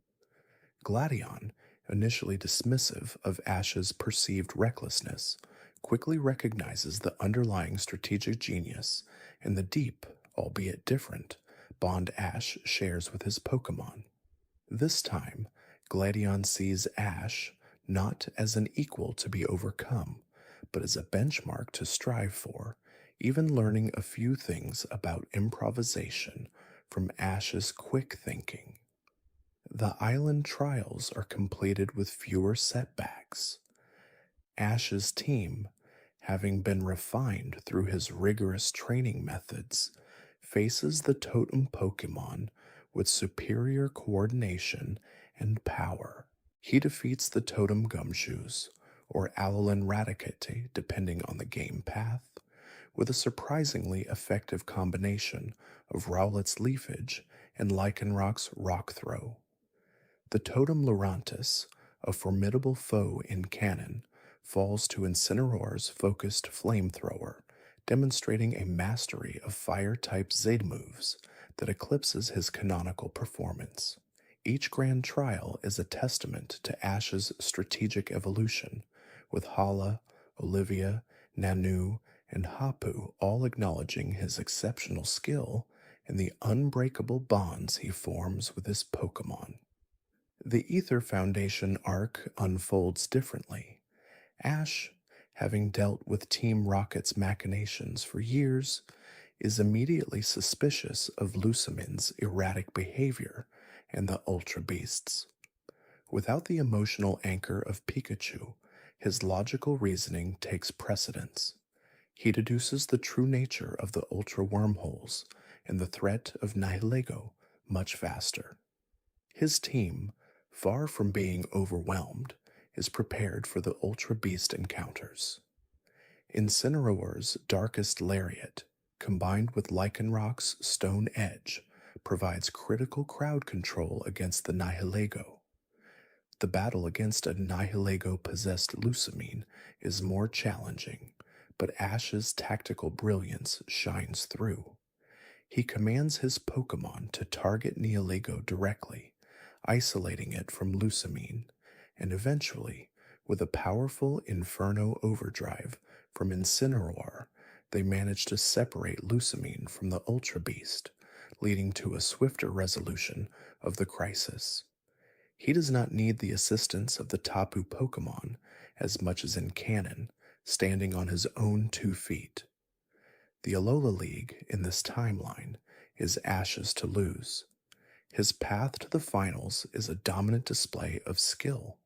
Gladion, initially dismissive of Ash's perceived recklessness, quickly recognizes the underlying strategic genius and the deep, albeit different, bond Ash shares with his Pokemon. This time, Gladion sees Ash not as an equal to be overcome, but as a benchmark to strive for, even learning a few things about improvisation from Ash's quick thinking. The island trials are completed with fewer setbacks. Ash's team, having been refined through his rigorous training methods, faces the totem Pokemon with superior coordination and power. He defeats the totem Gumshoes, or Alolan Raticate depending on the game path, with a surprisingly effective combination of Rowlet's Leafage and Lycanroc's Rock Throw. The totem Lurantis, a formidable foe in canon, falls to Incineroar's focused Flamethrower, demonstrating a mastery of fire-type Zaid moves that eclipses his canonical performance. Each grand trial is a testament to Ash's strategic evolution, with Hala, Olivia, Nanu, and Hapu all acknowledging his exceptional skill and the unbreakable bonds he forms with his Pokemon. The Ether Foundation arc unfolds differently. Ash, having dealt with Team Rocket's machinations for years, is immediately suspicious of Lusamin's erratic behavior and the Ultra Beasts. Without the emotional anchor of Pikachu, his logical reasoning takes precedence. He deduces the true nature of the Ultra Wormholes and the threat of Nihilego much faster. His team, far from being overwhelmed, is prepared for the Ultra Beast encounters. Incineroar's Darkest Lariat, combined with Lycanroc's Stone Edge, provides critical crowd control against the Nihilego. The battle against a Nihilego-possessed Lusamine is more challenging, but Ash's tactical brilliance shines through. He commands his Pokemon to target Nihilego directly, isolating it from Lusamine, and eventually, with a powerful Inferno Overdrive from Incineroar, they manage to separate Lusamine from the Ultra Beast, leading to a swifter resolution of the crisis. He does not need the assistance of the Tapu Pokemon as much as in canon, standing on his own 2 feet. The Alola League in this timeline is Ash's to lose. His path to the finals is a dominant display of skill.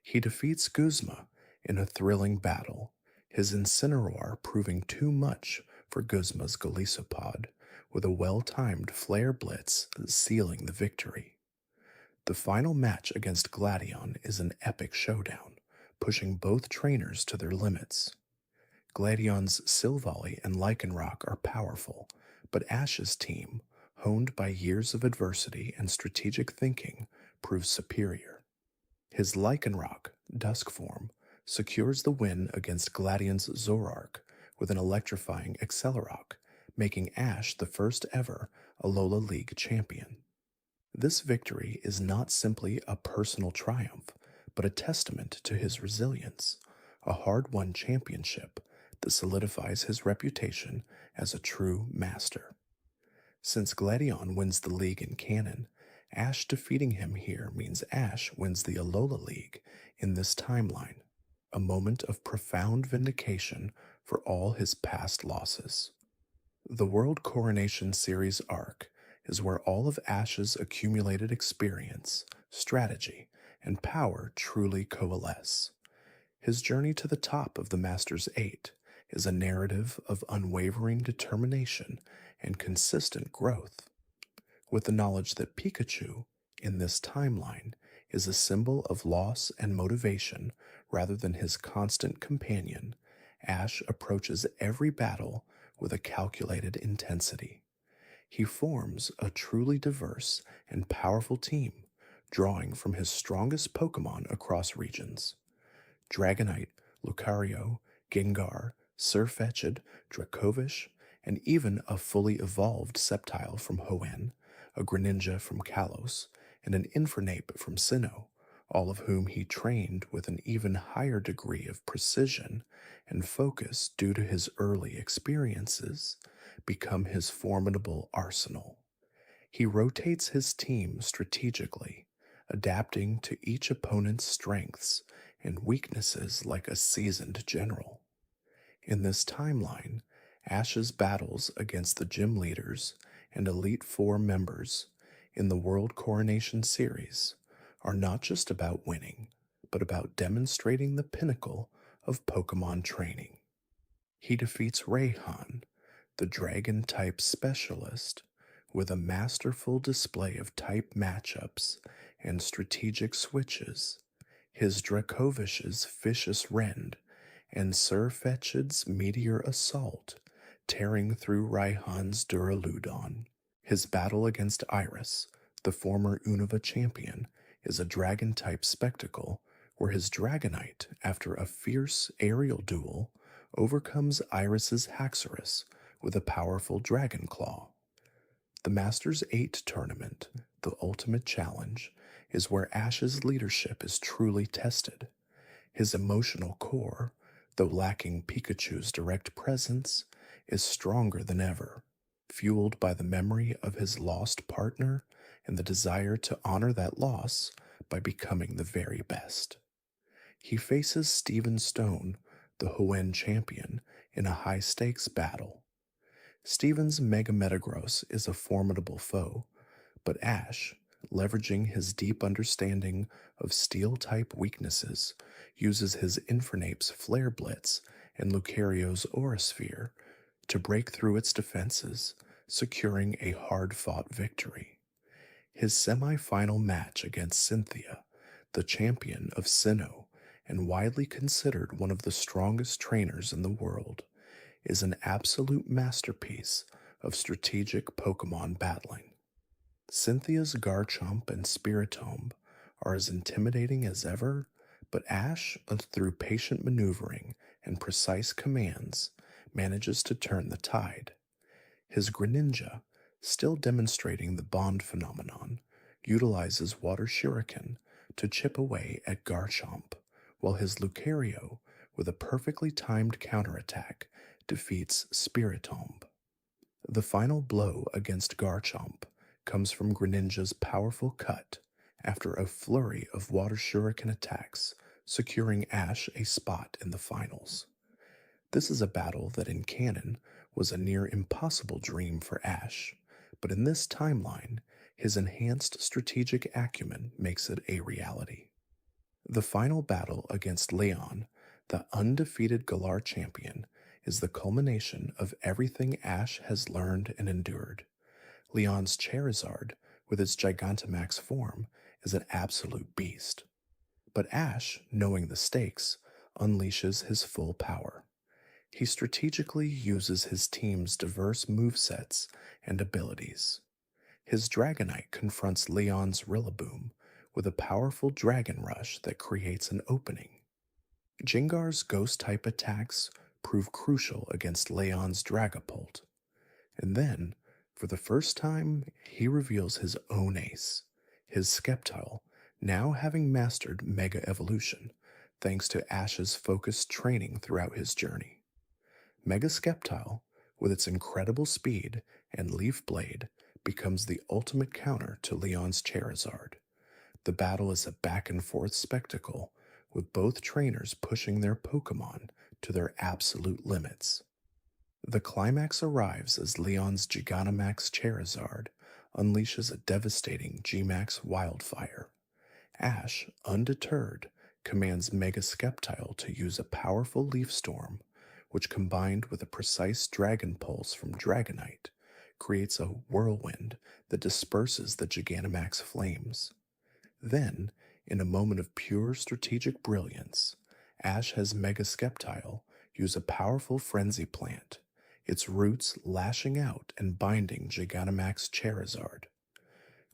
He defeats Guzma in a thrilling battle, his Incineroar proving too much for Guzma's Golisopod, with a well-timed Flare Blitz sealing the victory. The final match against Gladion is an epic showdown, pushing both trainers to their limits. Gladion's Silvally and Lycanroc are powerful, but Ash's team, honed by years of adversity and strategic thinking, proves superior. His Lycanroc, Dusk form, secures the win against Gladion's Zoroark with an electrifying Accelerock, making Ash the first ever Alola League champion. This victory is not simply a personal triumph, but a testament to his resilience, a hard-won championship that solidifies his reputation as a true master. Since Gladion wins the league in canon, Ash defeating him here means Ash wins the Alola League in this timeline, a moment of profound vindication for all his past losses. The World Coronation Series arc is where all of Ash's accumulated experience, strategy, and power truly coalesce. His journey to the top of the Masters 8 is a narrative of unwavering determination and consistent growth. With the knowledge that Pikachu, in this timeline, is a symbol of loss and motivation rather than his constant companion, Ash approaches every battle with a calculated intensity. He forms a truly diverse and powerful team, drawing from his strongest Pokémon across regions. Dragonite, Lucario, Gengar, Sirfetch'd, Dracovish, and even a fully evolved Sceptile from Hoenn, a Greninja from Kalos, and an Infernape from Sinnoh, all of whom he trained with an even higher degree of precision and focus due to his early experiences, become his formidable arsenal. He rotates his team strategically, adapting to each opponent's strengths and weaknesses like a seasoned general. In this timeline, Ash's battles against the gym leaders and Elite Four members in the World Coronation Series are not just about winning, but about demonstrating the pinnacle of Pokémon training. He defeats Raihan, the Dragon-type specialist, with a masterful display of type matchups and strategic switches, his Drakovish's Vicious Rend, and Sirfetch'd's Meteor Assault, tearing through Raihan's Duraludon. His battle against Iris, the former Unova champion, is a Dragon-type spectacle where his Dragonite, after a fierce aerial duel, overcomes Iris's Haxorus with a powerful Dragon Claw. The Masters 8 tournament, the ultimate challenge, is where Ash's leadership is truly tested. His emotional core, though lacking Pikachu's direct presence, is stronger than ever, fueled by the memory of his lost partner and the desire to honor that loss by becoming the very best. He faces Steven Stone, the Hoenn champion, in a high-stakes battle. Steven's Mega Metagross is a formidable foe, but Ash, leveraging his deep understanding of Steel-type weaknesses, uses his Infernape's Flare Blitz and Lucario's Aura Sphere to break through its defenses, securing a hard-fought victory. His semi-final match against Cynthia, the champion of Sinnoh and widely considered one of the strongest trainers in the world, is an absolute masterpiece of strategic Pokémon battling. Cynthia's Garchomp and Spiritomb are as intimidating as ever, but Ash, through patient maneuvering and precise commands, manages to turn the tide. His Greninja, still demonstrating the bond phenomenon, utilizes Water Shuriken to chip away at Garchomp, while his Lucario, with a perfectly timed counterattack, defeats Spiritomb. The final blow against Garchomp comes from Greninja's powerful cut after a flurry of Water Shuriken attacks, securing Ash a spot in the finals. This is a battle that in canon was a near impossible dream for Ash, but in this timeline, his enhanced strategic acumen makes it a reality. The final battle against Leon, the undefeated Galar champion, is the culmination of everything Ash has learned and endured. Leon's Charizard, with its Gigantamax form, is an absolute beast. But Ash, knowing the stakes, unleashes his full power. He strategically uses his team's diverse movesets and abilities. His Dragonite confronts Leon's Rillaboom with a powerful Dragon Rush that creates an opening. Gengar's Ghost-type attacks prove crucial against Leon's Dragapult. And then, for the first time, he reveals his own ace, his Sceptile, now having mastered Mega Evolution, thanks to Ash's focused training throughout his journey. Mega Sceptile, with its incredible speed and Leaf Blade, becomes the ultimate counter to Leon's Charizard. The battle is a back-and-forth spectacle, with both trainers pushing their Pokémon to their absolute limits. The climax arrives as Leon's Gigantamax Charizard unleashes a devastating G-Max Wildfire. Ash, undeterred, commands Mega Sceptile to use a powerful Leaf Storm, which combined with a precise Dragon Pulse from Dragonite, creates a whirlwind that disperses the Gigantamax flames. Then, in a moment of pure strategic brilliance, Ash has Mega Sceptile use a powerful Frenzy Plant, its roots lashing out and binding Gigantamax Charizard.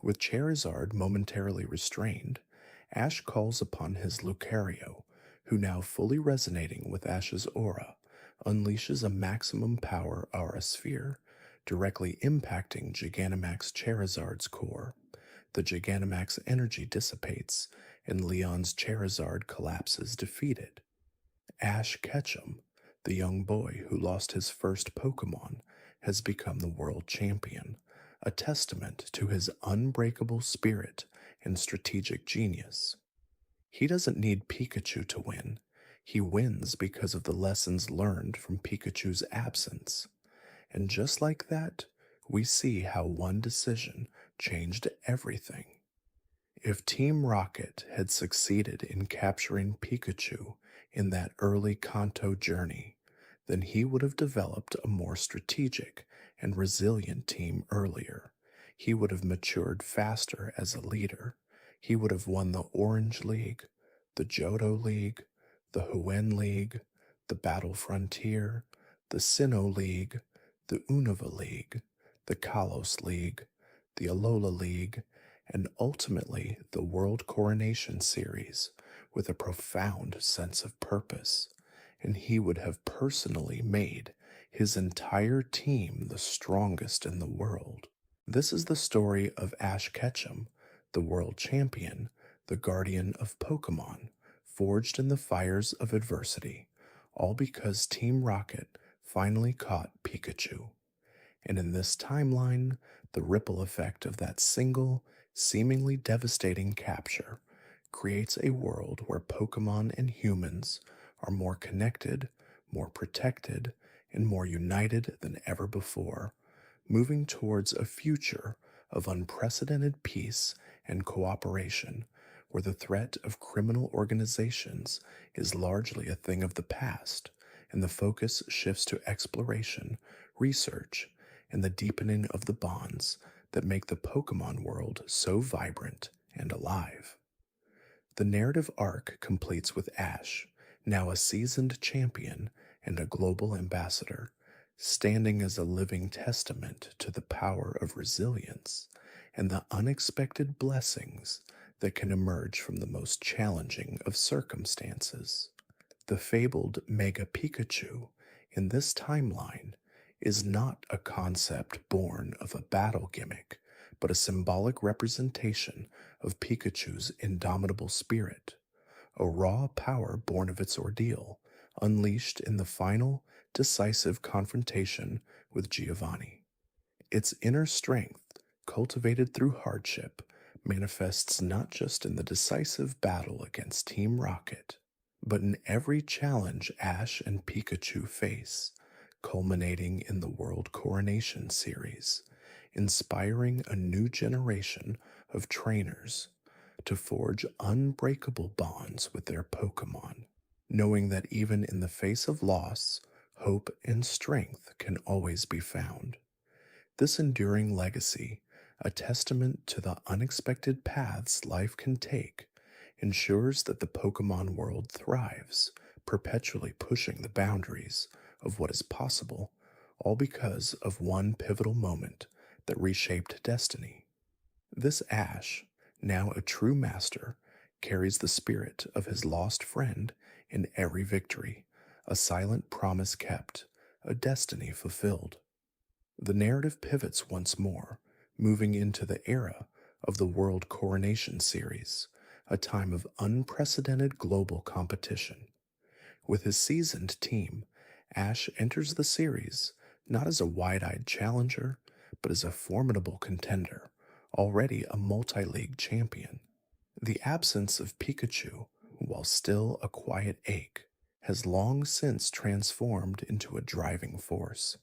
With Charizard momentarily restrained, Ash calls upon his Lucario, who now fully resonating with Ash's aura, unleashes a maximum power Aura Sphere, directly impacting Gigantamax Charizard's core. The Gigantamax energy dissipates, and Leon's Charizard collapses defeated. Ash Ketchum, the young boy who lost his first Pokémon, has become the world champion, a testament to his unbreakable spirit and strategic genius. He doesn't need Pikachu to win. He wins because of the lessons learned from Pikachu's absence. And just like that, we see how one decision changed everything. If Team Rocket had succeeded in capturing Pikachu in that early Kanto journey, then he would have developed a more strategic and resilient team earlier. He would have matured faster as a leader. He would have won the Orange League, the Johto League, the Huen League, the Battle Frontier, the Sinnoh League, the Unova League, the Kalos League, the Alola League, and ultimately the World Coronation Series with a profound sense of purpose. And he would have personally made his entire team the strongest in the world. This is the story of Ash Ketchum, the world champion, the guardian of Pokémon, forged in the fires of adversity, all because Team Rocket finally caught Pikachu. And in this timeline, the ripple effect of that single, seemingly devastating capture creates a world where Pokémon and humans are more connected, more protected, and more united than ever before, moving towards a future of unprecedented peace and cooperation, where the threat of criminal organizations is largely a thing of the past, and the focus shifts to exploration, research, and the deepening of the bonds that make the Pokémon world so vibrant and alive. The narrative arc completes with Ash, now a seasoned champion and a global ambassador, standing as a living testament to the power of resilience and the unexpected blessings that can emerge from the most challenging of circumstances. The fabled Mega Pikachu in this timeline is not a concept born of a battle gimmick, but a symbolic representation of Pikachu's indomitable spirit, a raw power born of its ordeal, unleashed in the final, decisive confrontation with Giovanni. Its inner strength, cultivated through hardship, manifests not just in the decisive battle against Team Rocket, but in every challenge Ash and Pikachu face, culminating in the World Coronation Series, inspiring a new generation of trainers to forge unbreakable bonds with their Pokémon, knowing that even in the face of loss, hope and strength can always be found. This enduring legacy, a testament to the unexpected paths life can take, ensures that the Pokémon world thrives, perpetually pushing the boundaries of what is possible, all because of one pivotal moment that reshaped destiny. This Ash, now a true master, carries the spirit of his lost friend in every victory, a silent promise kept, a destiny fulfilled. The narrative pivots once more, moving into the era of the World Coronation Series, a time of unprecedented global competition. With his seasoned team, Ash enters the series not as a wide-eyed challenger, but as a formidable contender, already a multi-league champion. The absence of Pikachu, while still a quiet ache, has long since transformed into a driving force.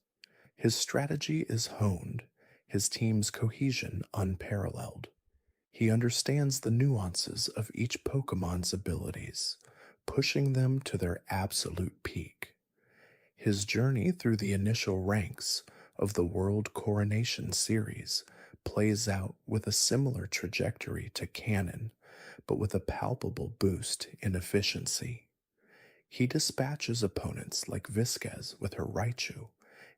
His strategy is honed, his team's cohesion unparalleled. He understands the nuances of each Pokemon's abilities, pushing them to their absolute peak. His journey through the initial ranks of the World Coronation Series plays out with a similar trajectory to Canon, but with a palpable boost in efficiency. He dispatches opponents like Viscez with her Raichu,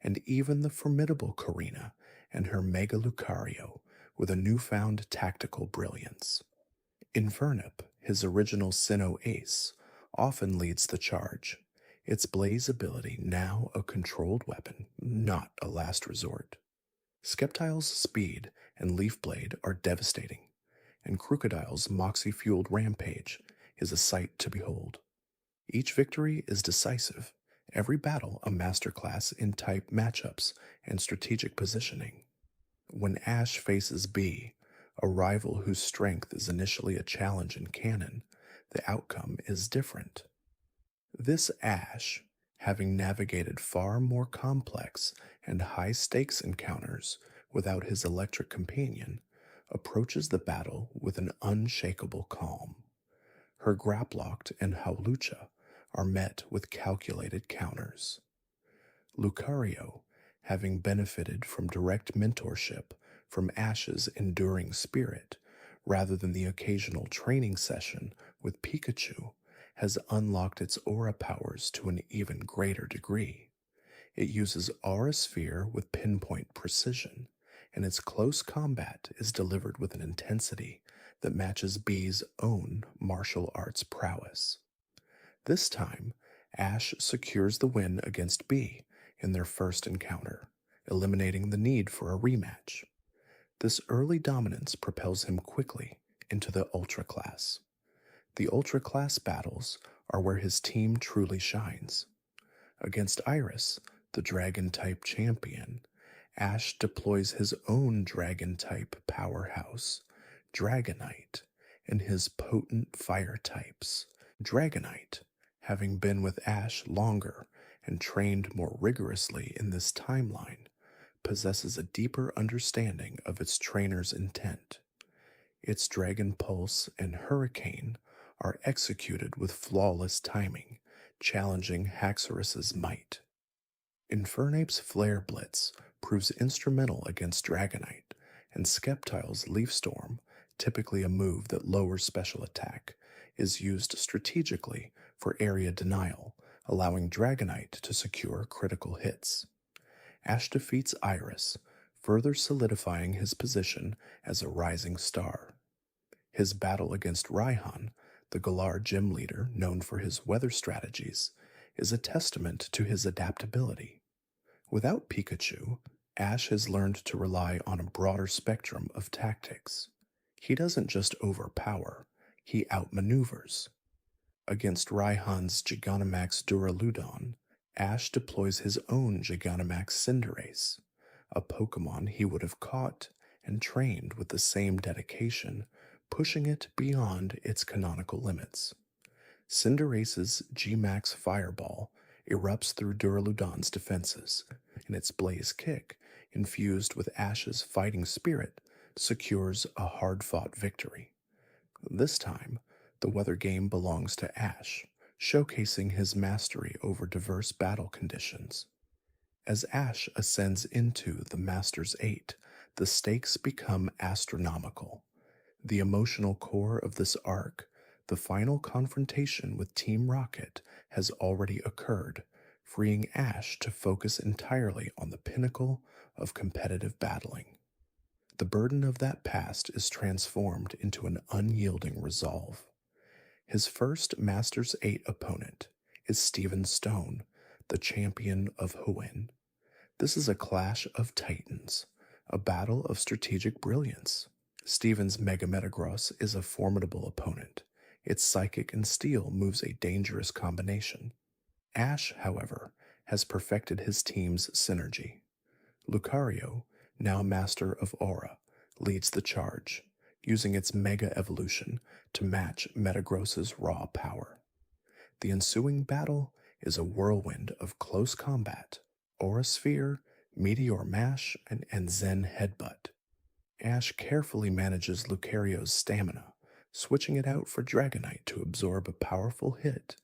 and even the formidable Karina and her Mega Lucario with a newfound tactical brilliance. Infernip, his original Sinnoh ace, often leads the charge, its Blaze ability now a controlled weapon, not a last resort. Sceptile's speed and Leaf Blade are devastating, and Crocodile's moxie-fueled rampage is a sight to behold. Each victory is decisive, every battle a masterclass in type matchups and strategic positioning. When Ash faces B, a rival whose strength is initially a challenge in canon, the outcome is different. This Ash, having navigated far more complex and high-stakes encounters without his electric companion, approaches the battle with an unshakable calm. Her Graplocked and Hawlucha are met with calculated counters. Lucario, having benefited from direct mentorship from Ash's enduring spirit, rather than the occasional training session with Pikachu, has unlocked its aura powers to an even greater degree. It uses Aura Sphere with pinpoint precision, and its close combat is delivered with an intensity that matches B's own martial arts prowess. This time, Ash secures the win against B in their first encounter, eliminating the need for a rematch. This early dominance propels him quickly into the Ultra class. The Ultra class battles are where his team truly shines. Against Iris, the Dragon-type champion, Ash deploys his own Dragon-type powerhouse, Dragonite, and his potent fire types. Dragonite, having been with Ash longer and trained more rigorously in this timeline, possesses a deeper understanding of its trainer's intent. Its Dragon Pulse and Hurricane are executed with flawless timing, challenging Haxorus's might. Infernape's Flare Blitz proves instrumental against Dragonite, and Sceptile's Leaf Storm, typically a move that lowers special attack, is used strategically for area denial, allowing Dragonite to secure critical hits. Ash defeats Iris, further solidifying his position as a rising star. His battle against Raihan, the Galar gym leader known for his weather strategies, is a testament to his adaptability. Without Pikachu, Ash has learned to rely on a broader spectrum of tactics. He doesn't just overpower, he outmaneuvers. Against Raihan's Gigantamax Duraludon, Ash deploys his own Gigantamax Cinderace, a Pokemon he would have caught and trained with the same dedication, pushing it beyond its canonical limits. Cinderace's G-Max Fireball erupts through Duraludon's defenses, and its Blaze Kick, infused with Ash's fighting spirit, secures a hard-fought victory. This time, the weather game belongs to Ash, showcasing his mastery over diverse battle conditions. As Ash ascends into the Master's 8, the stakes become astronomical. The emotional core of this arc, the final confrontation with Team Rocket, has already occurred, freeing Ash to focus entirely on the pinnacle of competitive battling. The burden of that past is transformed into an unyielding resolve. His first Masters 8 opponent is Stephen Stone, the champion of Hoenn. This is a clash of titans, a battle of strategic brilliance. Stephen's Mega Metagross is a formidable opponent. Its Psychic and Steel moves a dangerous combination. Ash, however, has perfected his team's synergy. Lucario, now master of Aura, leads the charge, using its Mega Evolution to match Metagross's raw power. The ensuing battle is a whirlwind of close combat, Aura Sphere, Meteor Mash, and Zen Headbutt. Ash carefully manages Lucario's stamina, switching it out for Dragonite to absorb a powerful hit,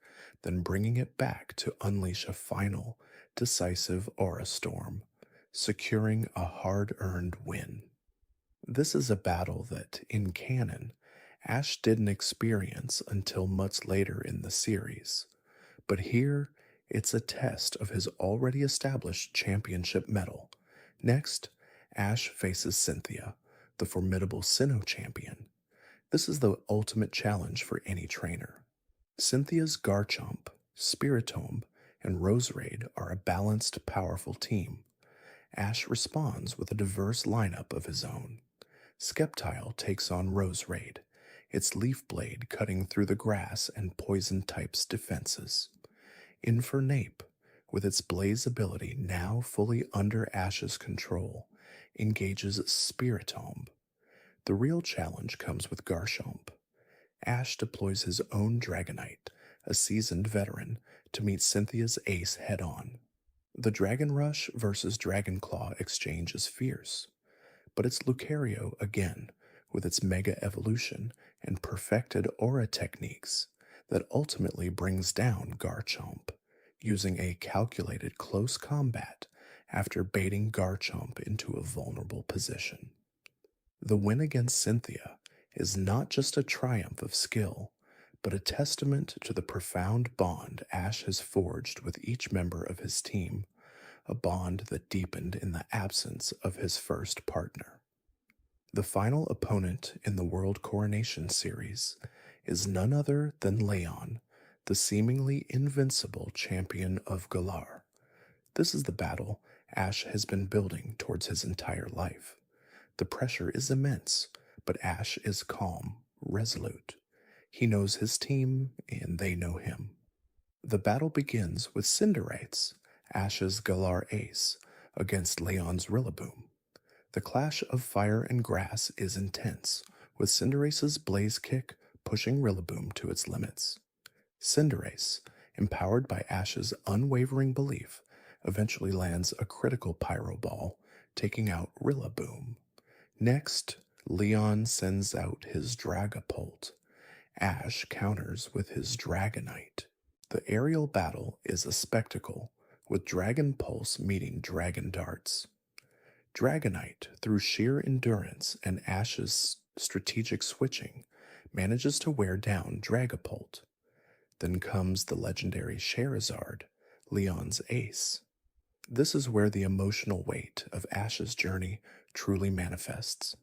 then bringing it back to unleash a final, decisive Aura Storm, securing a hard-earned win. This is a battle that, in canon, Ash didn't experience until much later in the series, but here it's a test of his already established championship medal. Next, Ash faces Cynthia, the formidable Sinnoh champion. This is the ultimate challenge for any trainer. Cynthia's Garchomp, Spiritomb, and Roserade are a balanced, powerful team. Ash responds with a diverse lineup of his own. Sceptile takes on Roserade, its Leaf Blade cutting through the grass and poison type's defenses. Infernape, with its Blaze ability now fully under Ash's control, engages Spiritomb. The real challenge comes with Garchomp. Ash deploys his own Dragonite, a seasoned veteran, to meet Cynthia's ace head-on. The Dragon Rush versus Dragonclaw exchange is fierce, but it's Lucario again, with its Mega Evolution and perfected Aura techniques, that ultimately brings down Garchomp, using a calculated close combat after baiting Garchomp into a vulnerable position. The win against Cynthia is not just a triumph of skill, but a testament to the profound bond Ash has forged with each member of his team, a bond that deepened in the absence of his first partner. The final opponent in the World Coronation series is none other than Leon, the seemingly invincible champion of Galar. This is the battle Ash has been building towards his entire life. The pressure is immense, but Ash is calm, resolute. He knows his team, and they know him. The battle begins with Cinderace, Ash's Galar ace, against Leon's Rillaboom. The clash of fire and grass is intense, with Cinderace's Blaze Kick pushing Rillaboom to its limits. Cinderace, empowered by Ash's unwavering belief, eventually lands a critical Pyro Ball, taking out Rillaboom. Next, Leon sends out his Dragapult. Ash counters with his Dragonite. The aerial battle is a spectacle, with Dragon Pulse meeting Dragon Darts. Dragonite, through sheer endurance and Ash's strategic switching, manages to wear down Dragapult. Then comes the legendary Charizard, Leon's ace. This is where the emotional weight of Ash's journey truly manifests.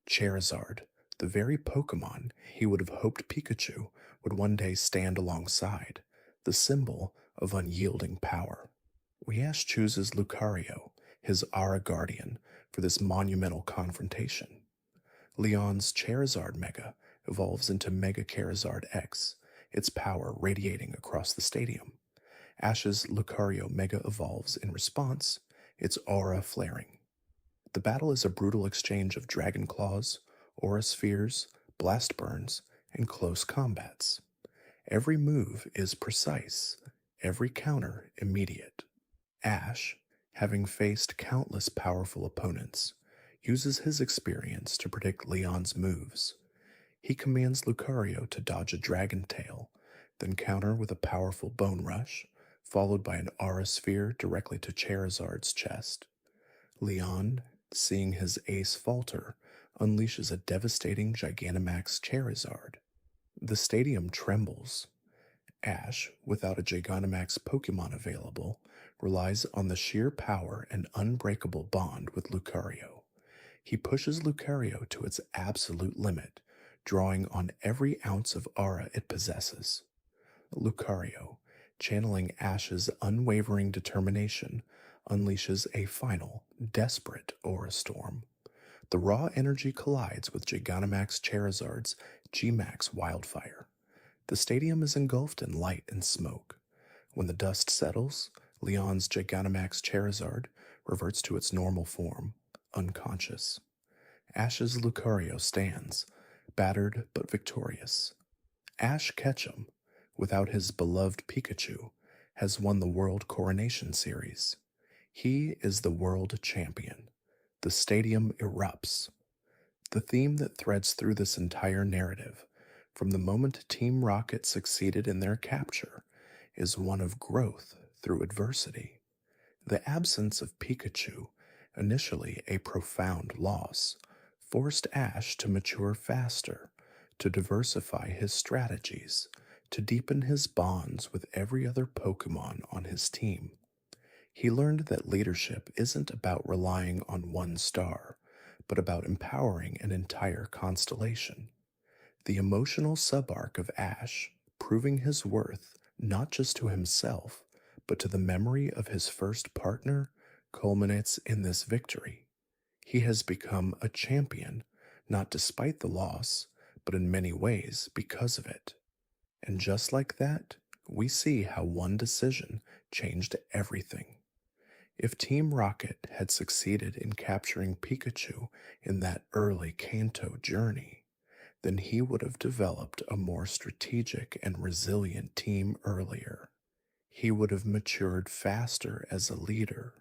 Charizard, the very Pokémon he would have hoped Pikachu would one day stand alongside, the symbol of unyielding power. Ash chooses Lucario, his Aura Guardian, for this monumental confrontation. Leon's Charizard Mega evolves into Mega Charizard X, its power radiating across the stadium. Ash's Lucario Mega evolves in response, its aura flaring. The battle is a brutal exchange of Dragon Claws, Aura Spheres, Blast Burns, and close combats. Every move is precise, every counter immediate. Ash, having faced countless powerful opponents, uses his experience to predict Leon's moves. He commands Lucario to dodge a Dragon Tail, then counter with a powerful Bone Rush, followed by an Aura Sphere directly to Charizard's chest. Leon, seeing his ace falter, unleashes a devastating Gigantamax Charizard. The stadium trembles. Ash, without a Gigantamax Pokemon available, relies on the sheer power and unbreakable bond with Lucario. He pushes Lucario to its absolute limit, drawing on every ounce of aura it possesses. Lucario, channeling Ash's unwavering determination, unleashes a final, desperate aura storm. The raw energy collides with Gigantamax Charizard's G-Max Wildfire. The stadium is engulfed in light and smoke. When the dust settles, Leon's Gigantamax Charizard reverts to its normal form, unconscious. Ash's Lucario stands, battered but victorious. Ash Ketchum, without his beloved Pikachu, has won the World Coronation Series. He is the world champion. The stadium erupts. The theme that threads through this entire narrative, from the moment Team Rocket succeeded in their capture, is one of growth through adversity. The absence of Pikachu, initially a profound loss, forced Ash to mature faster, to diversify his strategies, to deepen his bonds with every other Pokemon on his team. He learned that leadership isn't about relying on one star, but about empowering an entire constellation. The emotional subarc of Ash, proving his worth not just to himself, but to the memory of his first partner, culminates in this victory. He has become a champion, not despite the loss, but in many ways because of it. And just like that, we see how one decision changed everything. If Team Rocket had succeeded in capturing Pikachu in that early Kanto journey, then he would have developed a more strategic and resilient team earlier. He would have matured faster as a leader.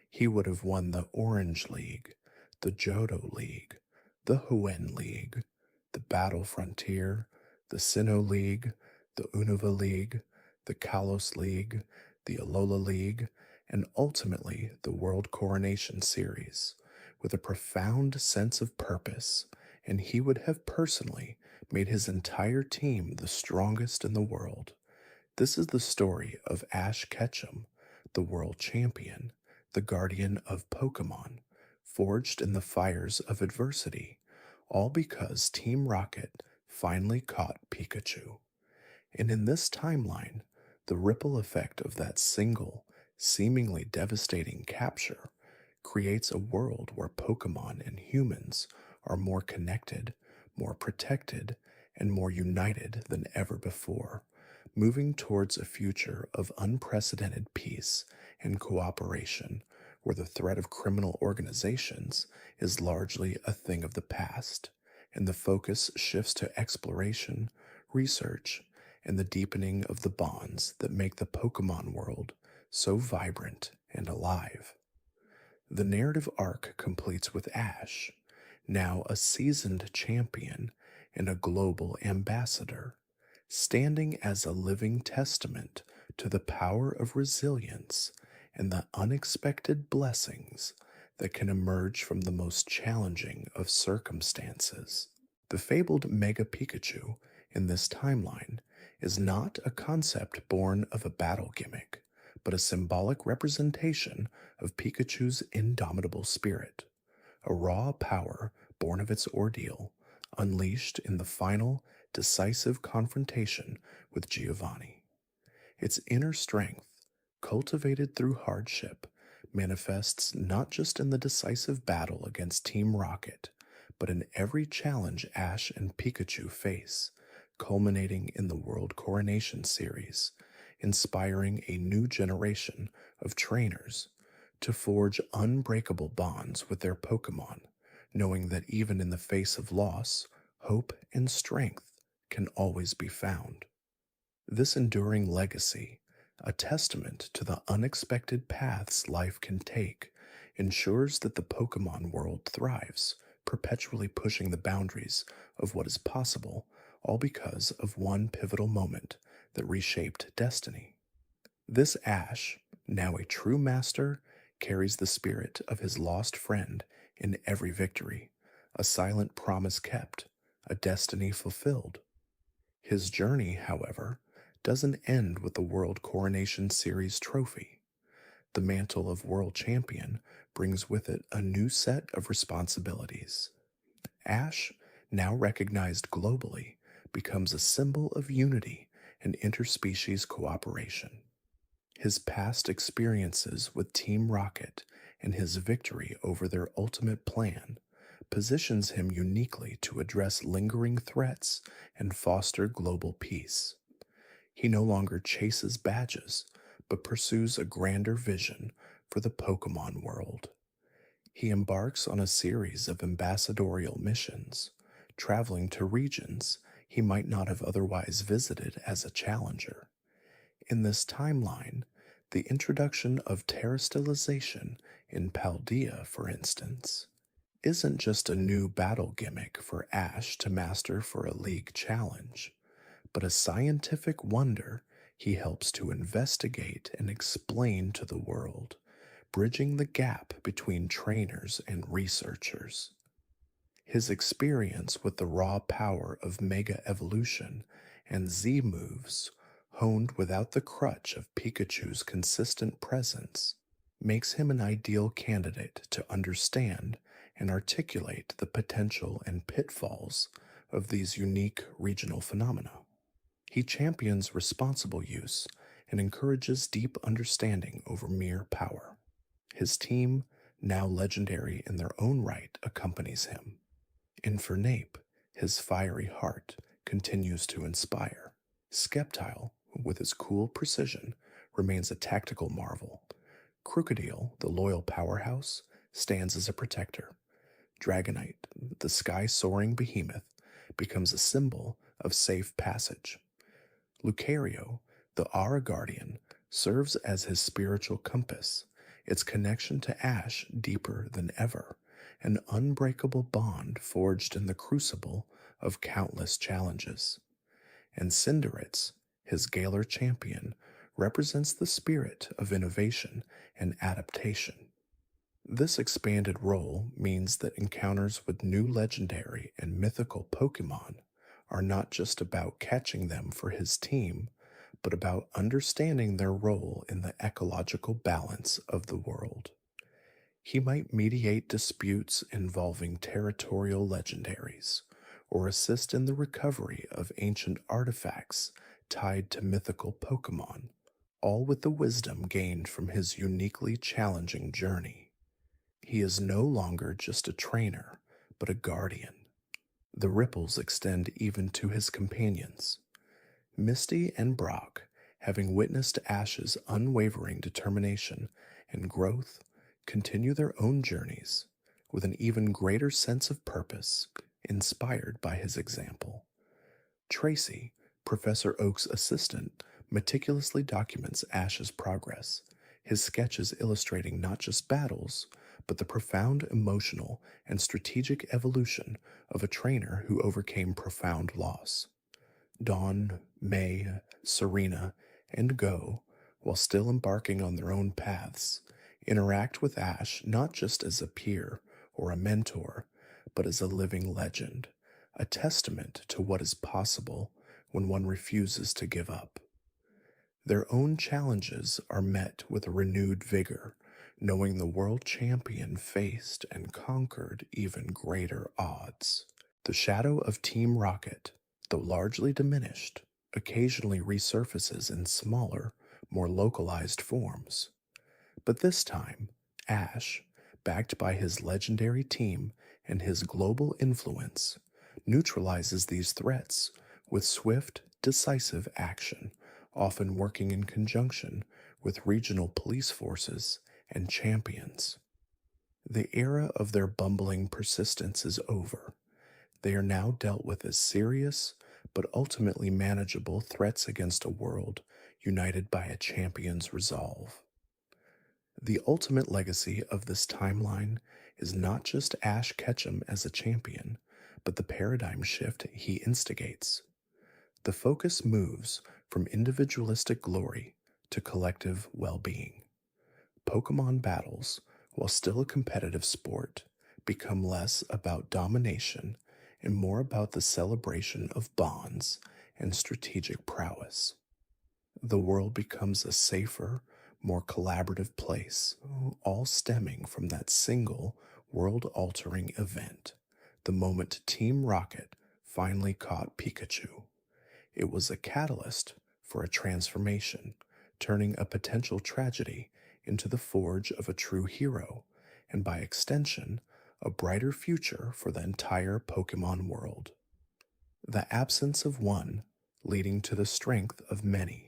He would have won the Orange League, the Johto League, the Hoenn League, the Battle Frontier, the Sinnoh League, the Unova League, the Kalos League, the Alola League, and ultimately the World Coronation Series, with a profound sense of purpose, and he would have personally made his entire team the strongest in the world. This is the story of Ash Ketchum, the world champion, the guardian of Pokemon, forged in the fires of adversity, all because Team Rocket finally caught Pikachu. And in this timeline, the ripple effect of that single, seemingly devastating capture creates a world where Pokemon and humans are more connected, more protected, and more united than ever before, moving towards a future of unprecedented peace and cooperation where the threat of criminal organizations is largely a thing of the past, and the focus shifts to exploration, research, and the deepening of the bonds that make the Pokemon world so vibrant and alive. The narrative arc completes with Ash, now a seasoned champion and a global ambassador, standing as a living testament to the power of resilience and the unexpected blessings that can emerge from the most challenging of circumstances. The fabled Mega Pikachu in this timeline is not a concept born of a battle gimmick, but a symbolic representation of Pikachu's indomitable spirit, a raw power born of its ordeal, unleashed in the final, decisive confrontation with Giovanni. Its inner strength, cultivated through hardship, manifests not just in the decisive battle against Team Rocket, but in every challenge Ash and Pikachu face, culminating in the World Coronation Series, inspiring a new generation of trainers to forge unbreakable bonds with their Pokemon, knowing that even in the face of loss, hope and strength can always be found. This enduring legacy, a testament to the unexpected paths life can take, ensures that the Pokemon world thrives, perpetually pushing the boundaries of what is possible, all because of one pivotal moment that reshaped destiny. This Ash, now a true master, carries the spirit of his lost friend in every victory, a silent promise kept, a destiny fulfilled. His journey, however, doesn't end with the World Coronation Series trophy. The mantle of World Champion brings with it a new set of responsibilities. Ash, now recognized globally, becomes a symbol of unity and interspecies cooperation. His past experiences with Team Rocket and his victory over their ultimate plan positions him uniquely to address lingering threats and foster global peace. He no longer chases badges, but pursues a grander vision for the Pokemon world. He embarks on a series of ambassadorial missions, traveling to regions he might not have otherwise visited as a challenger. In this timeline, the introduction of terrestrialization in Paldea, for instance, isn't just a new battle gimmick for Ash to master for a league challenge, but a scientific wonder he helps to investigate and explain to the world, bridging the gap between trainers and researchers. His experience with the raw power of Mega Evolution and Z moves, honed without the crutch of Pikachu's consistent presence, makes him an ideal candidate to understand and articulate the potential and pitfalls of these unique regional phenomena. He champions responsible use and encourages deep understanding over mere power. His team, now legendary in their own right, accompanies him. Infernape, his fiery heart, continues to inspire. Sceptile, with his cool precision, remains a tactical marvel. Crocodile, the loyal powerhouse, stands as a protector. Dragonite, the sky-soaring behemoth, becomes a symbol of safe passage. Lucario, the Aura Guardian, serves as his spiritual compass, its connection to Ash deeper than ever, an unbreakable bond forged in the crucible of countless challenges. And Cinderace, his Galar champion, represents the spirit of innovation and adaptation. This expanded role means that encounters with new legendary and mythical Pokemon are not just about catching them for his team, but about understanding their role in the ecological balance of the world. He might mediate disputes involving territorial legendaries, or assist in the recovery of ancient artifacts tied to mythical Pokemon, all with the wisdom gained from his uniquely challenging journey. He is no longer just a trainer, but a guardian. The ripples extend even to his companions. Misty and Brock, having witnessed Ash's unwavering determination and growth, continue their own journeys with an even greater sense of purpose, inspired by his example. Tracy, Professor Oak's assistant, meticulously documents Ash's progress, his sketches illustrating not just battles, but the profound emotional and strategic evolution of a trainer who overcame profound loss. Dawn, May, Serena, and Go, while still embarking on their own paths, interact with Ash not just as a peer or a mentor, but as a living legend, a testament to what is possible when one refuses to give up. Their own challenges are met with a renewed vigor, knowing the world champion faced and conquered even greater odds. The shadow of Team Rocket, though largely diminished, occasionally resurfaces in smaller, more localized forms. But this time, Ash, backed by his legendary team and his global influence, neutralizes these threats with swift, decisive action, often working in conjunction with regional police forces and champions. The era of their bumbling persistence is over. They are now dealt with as serious, but ultimately manageable threats against a world united by a champion's resolve. The ultimate legacy of this timeline is not just Ash Ketchum as a champion, but the paradigm shift he instigates. The focus moves from individualistic glory to collective well-being. Pokemon battles, while still a competitive sport, become less about domination and more about the celebration of bonds and strategic prowess. The world becomes a safer, more collaborative place, all stemming from that single world altering event, the moment Team Rocket finally caught Pikachu. It was a catalyst for a transformation, turning a potential tragedy into the forge of a true hero, and by extension, a brighter future for the entire Pokemon world. The absence of one leading to the strength of many.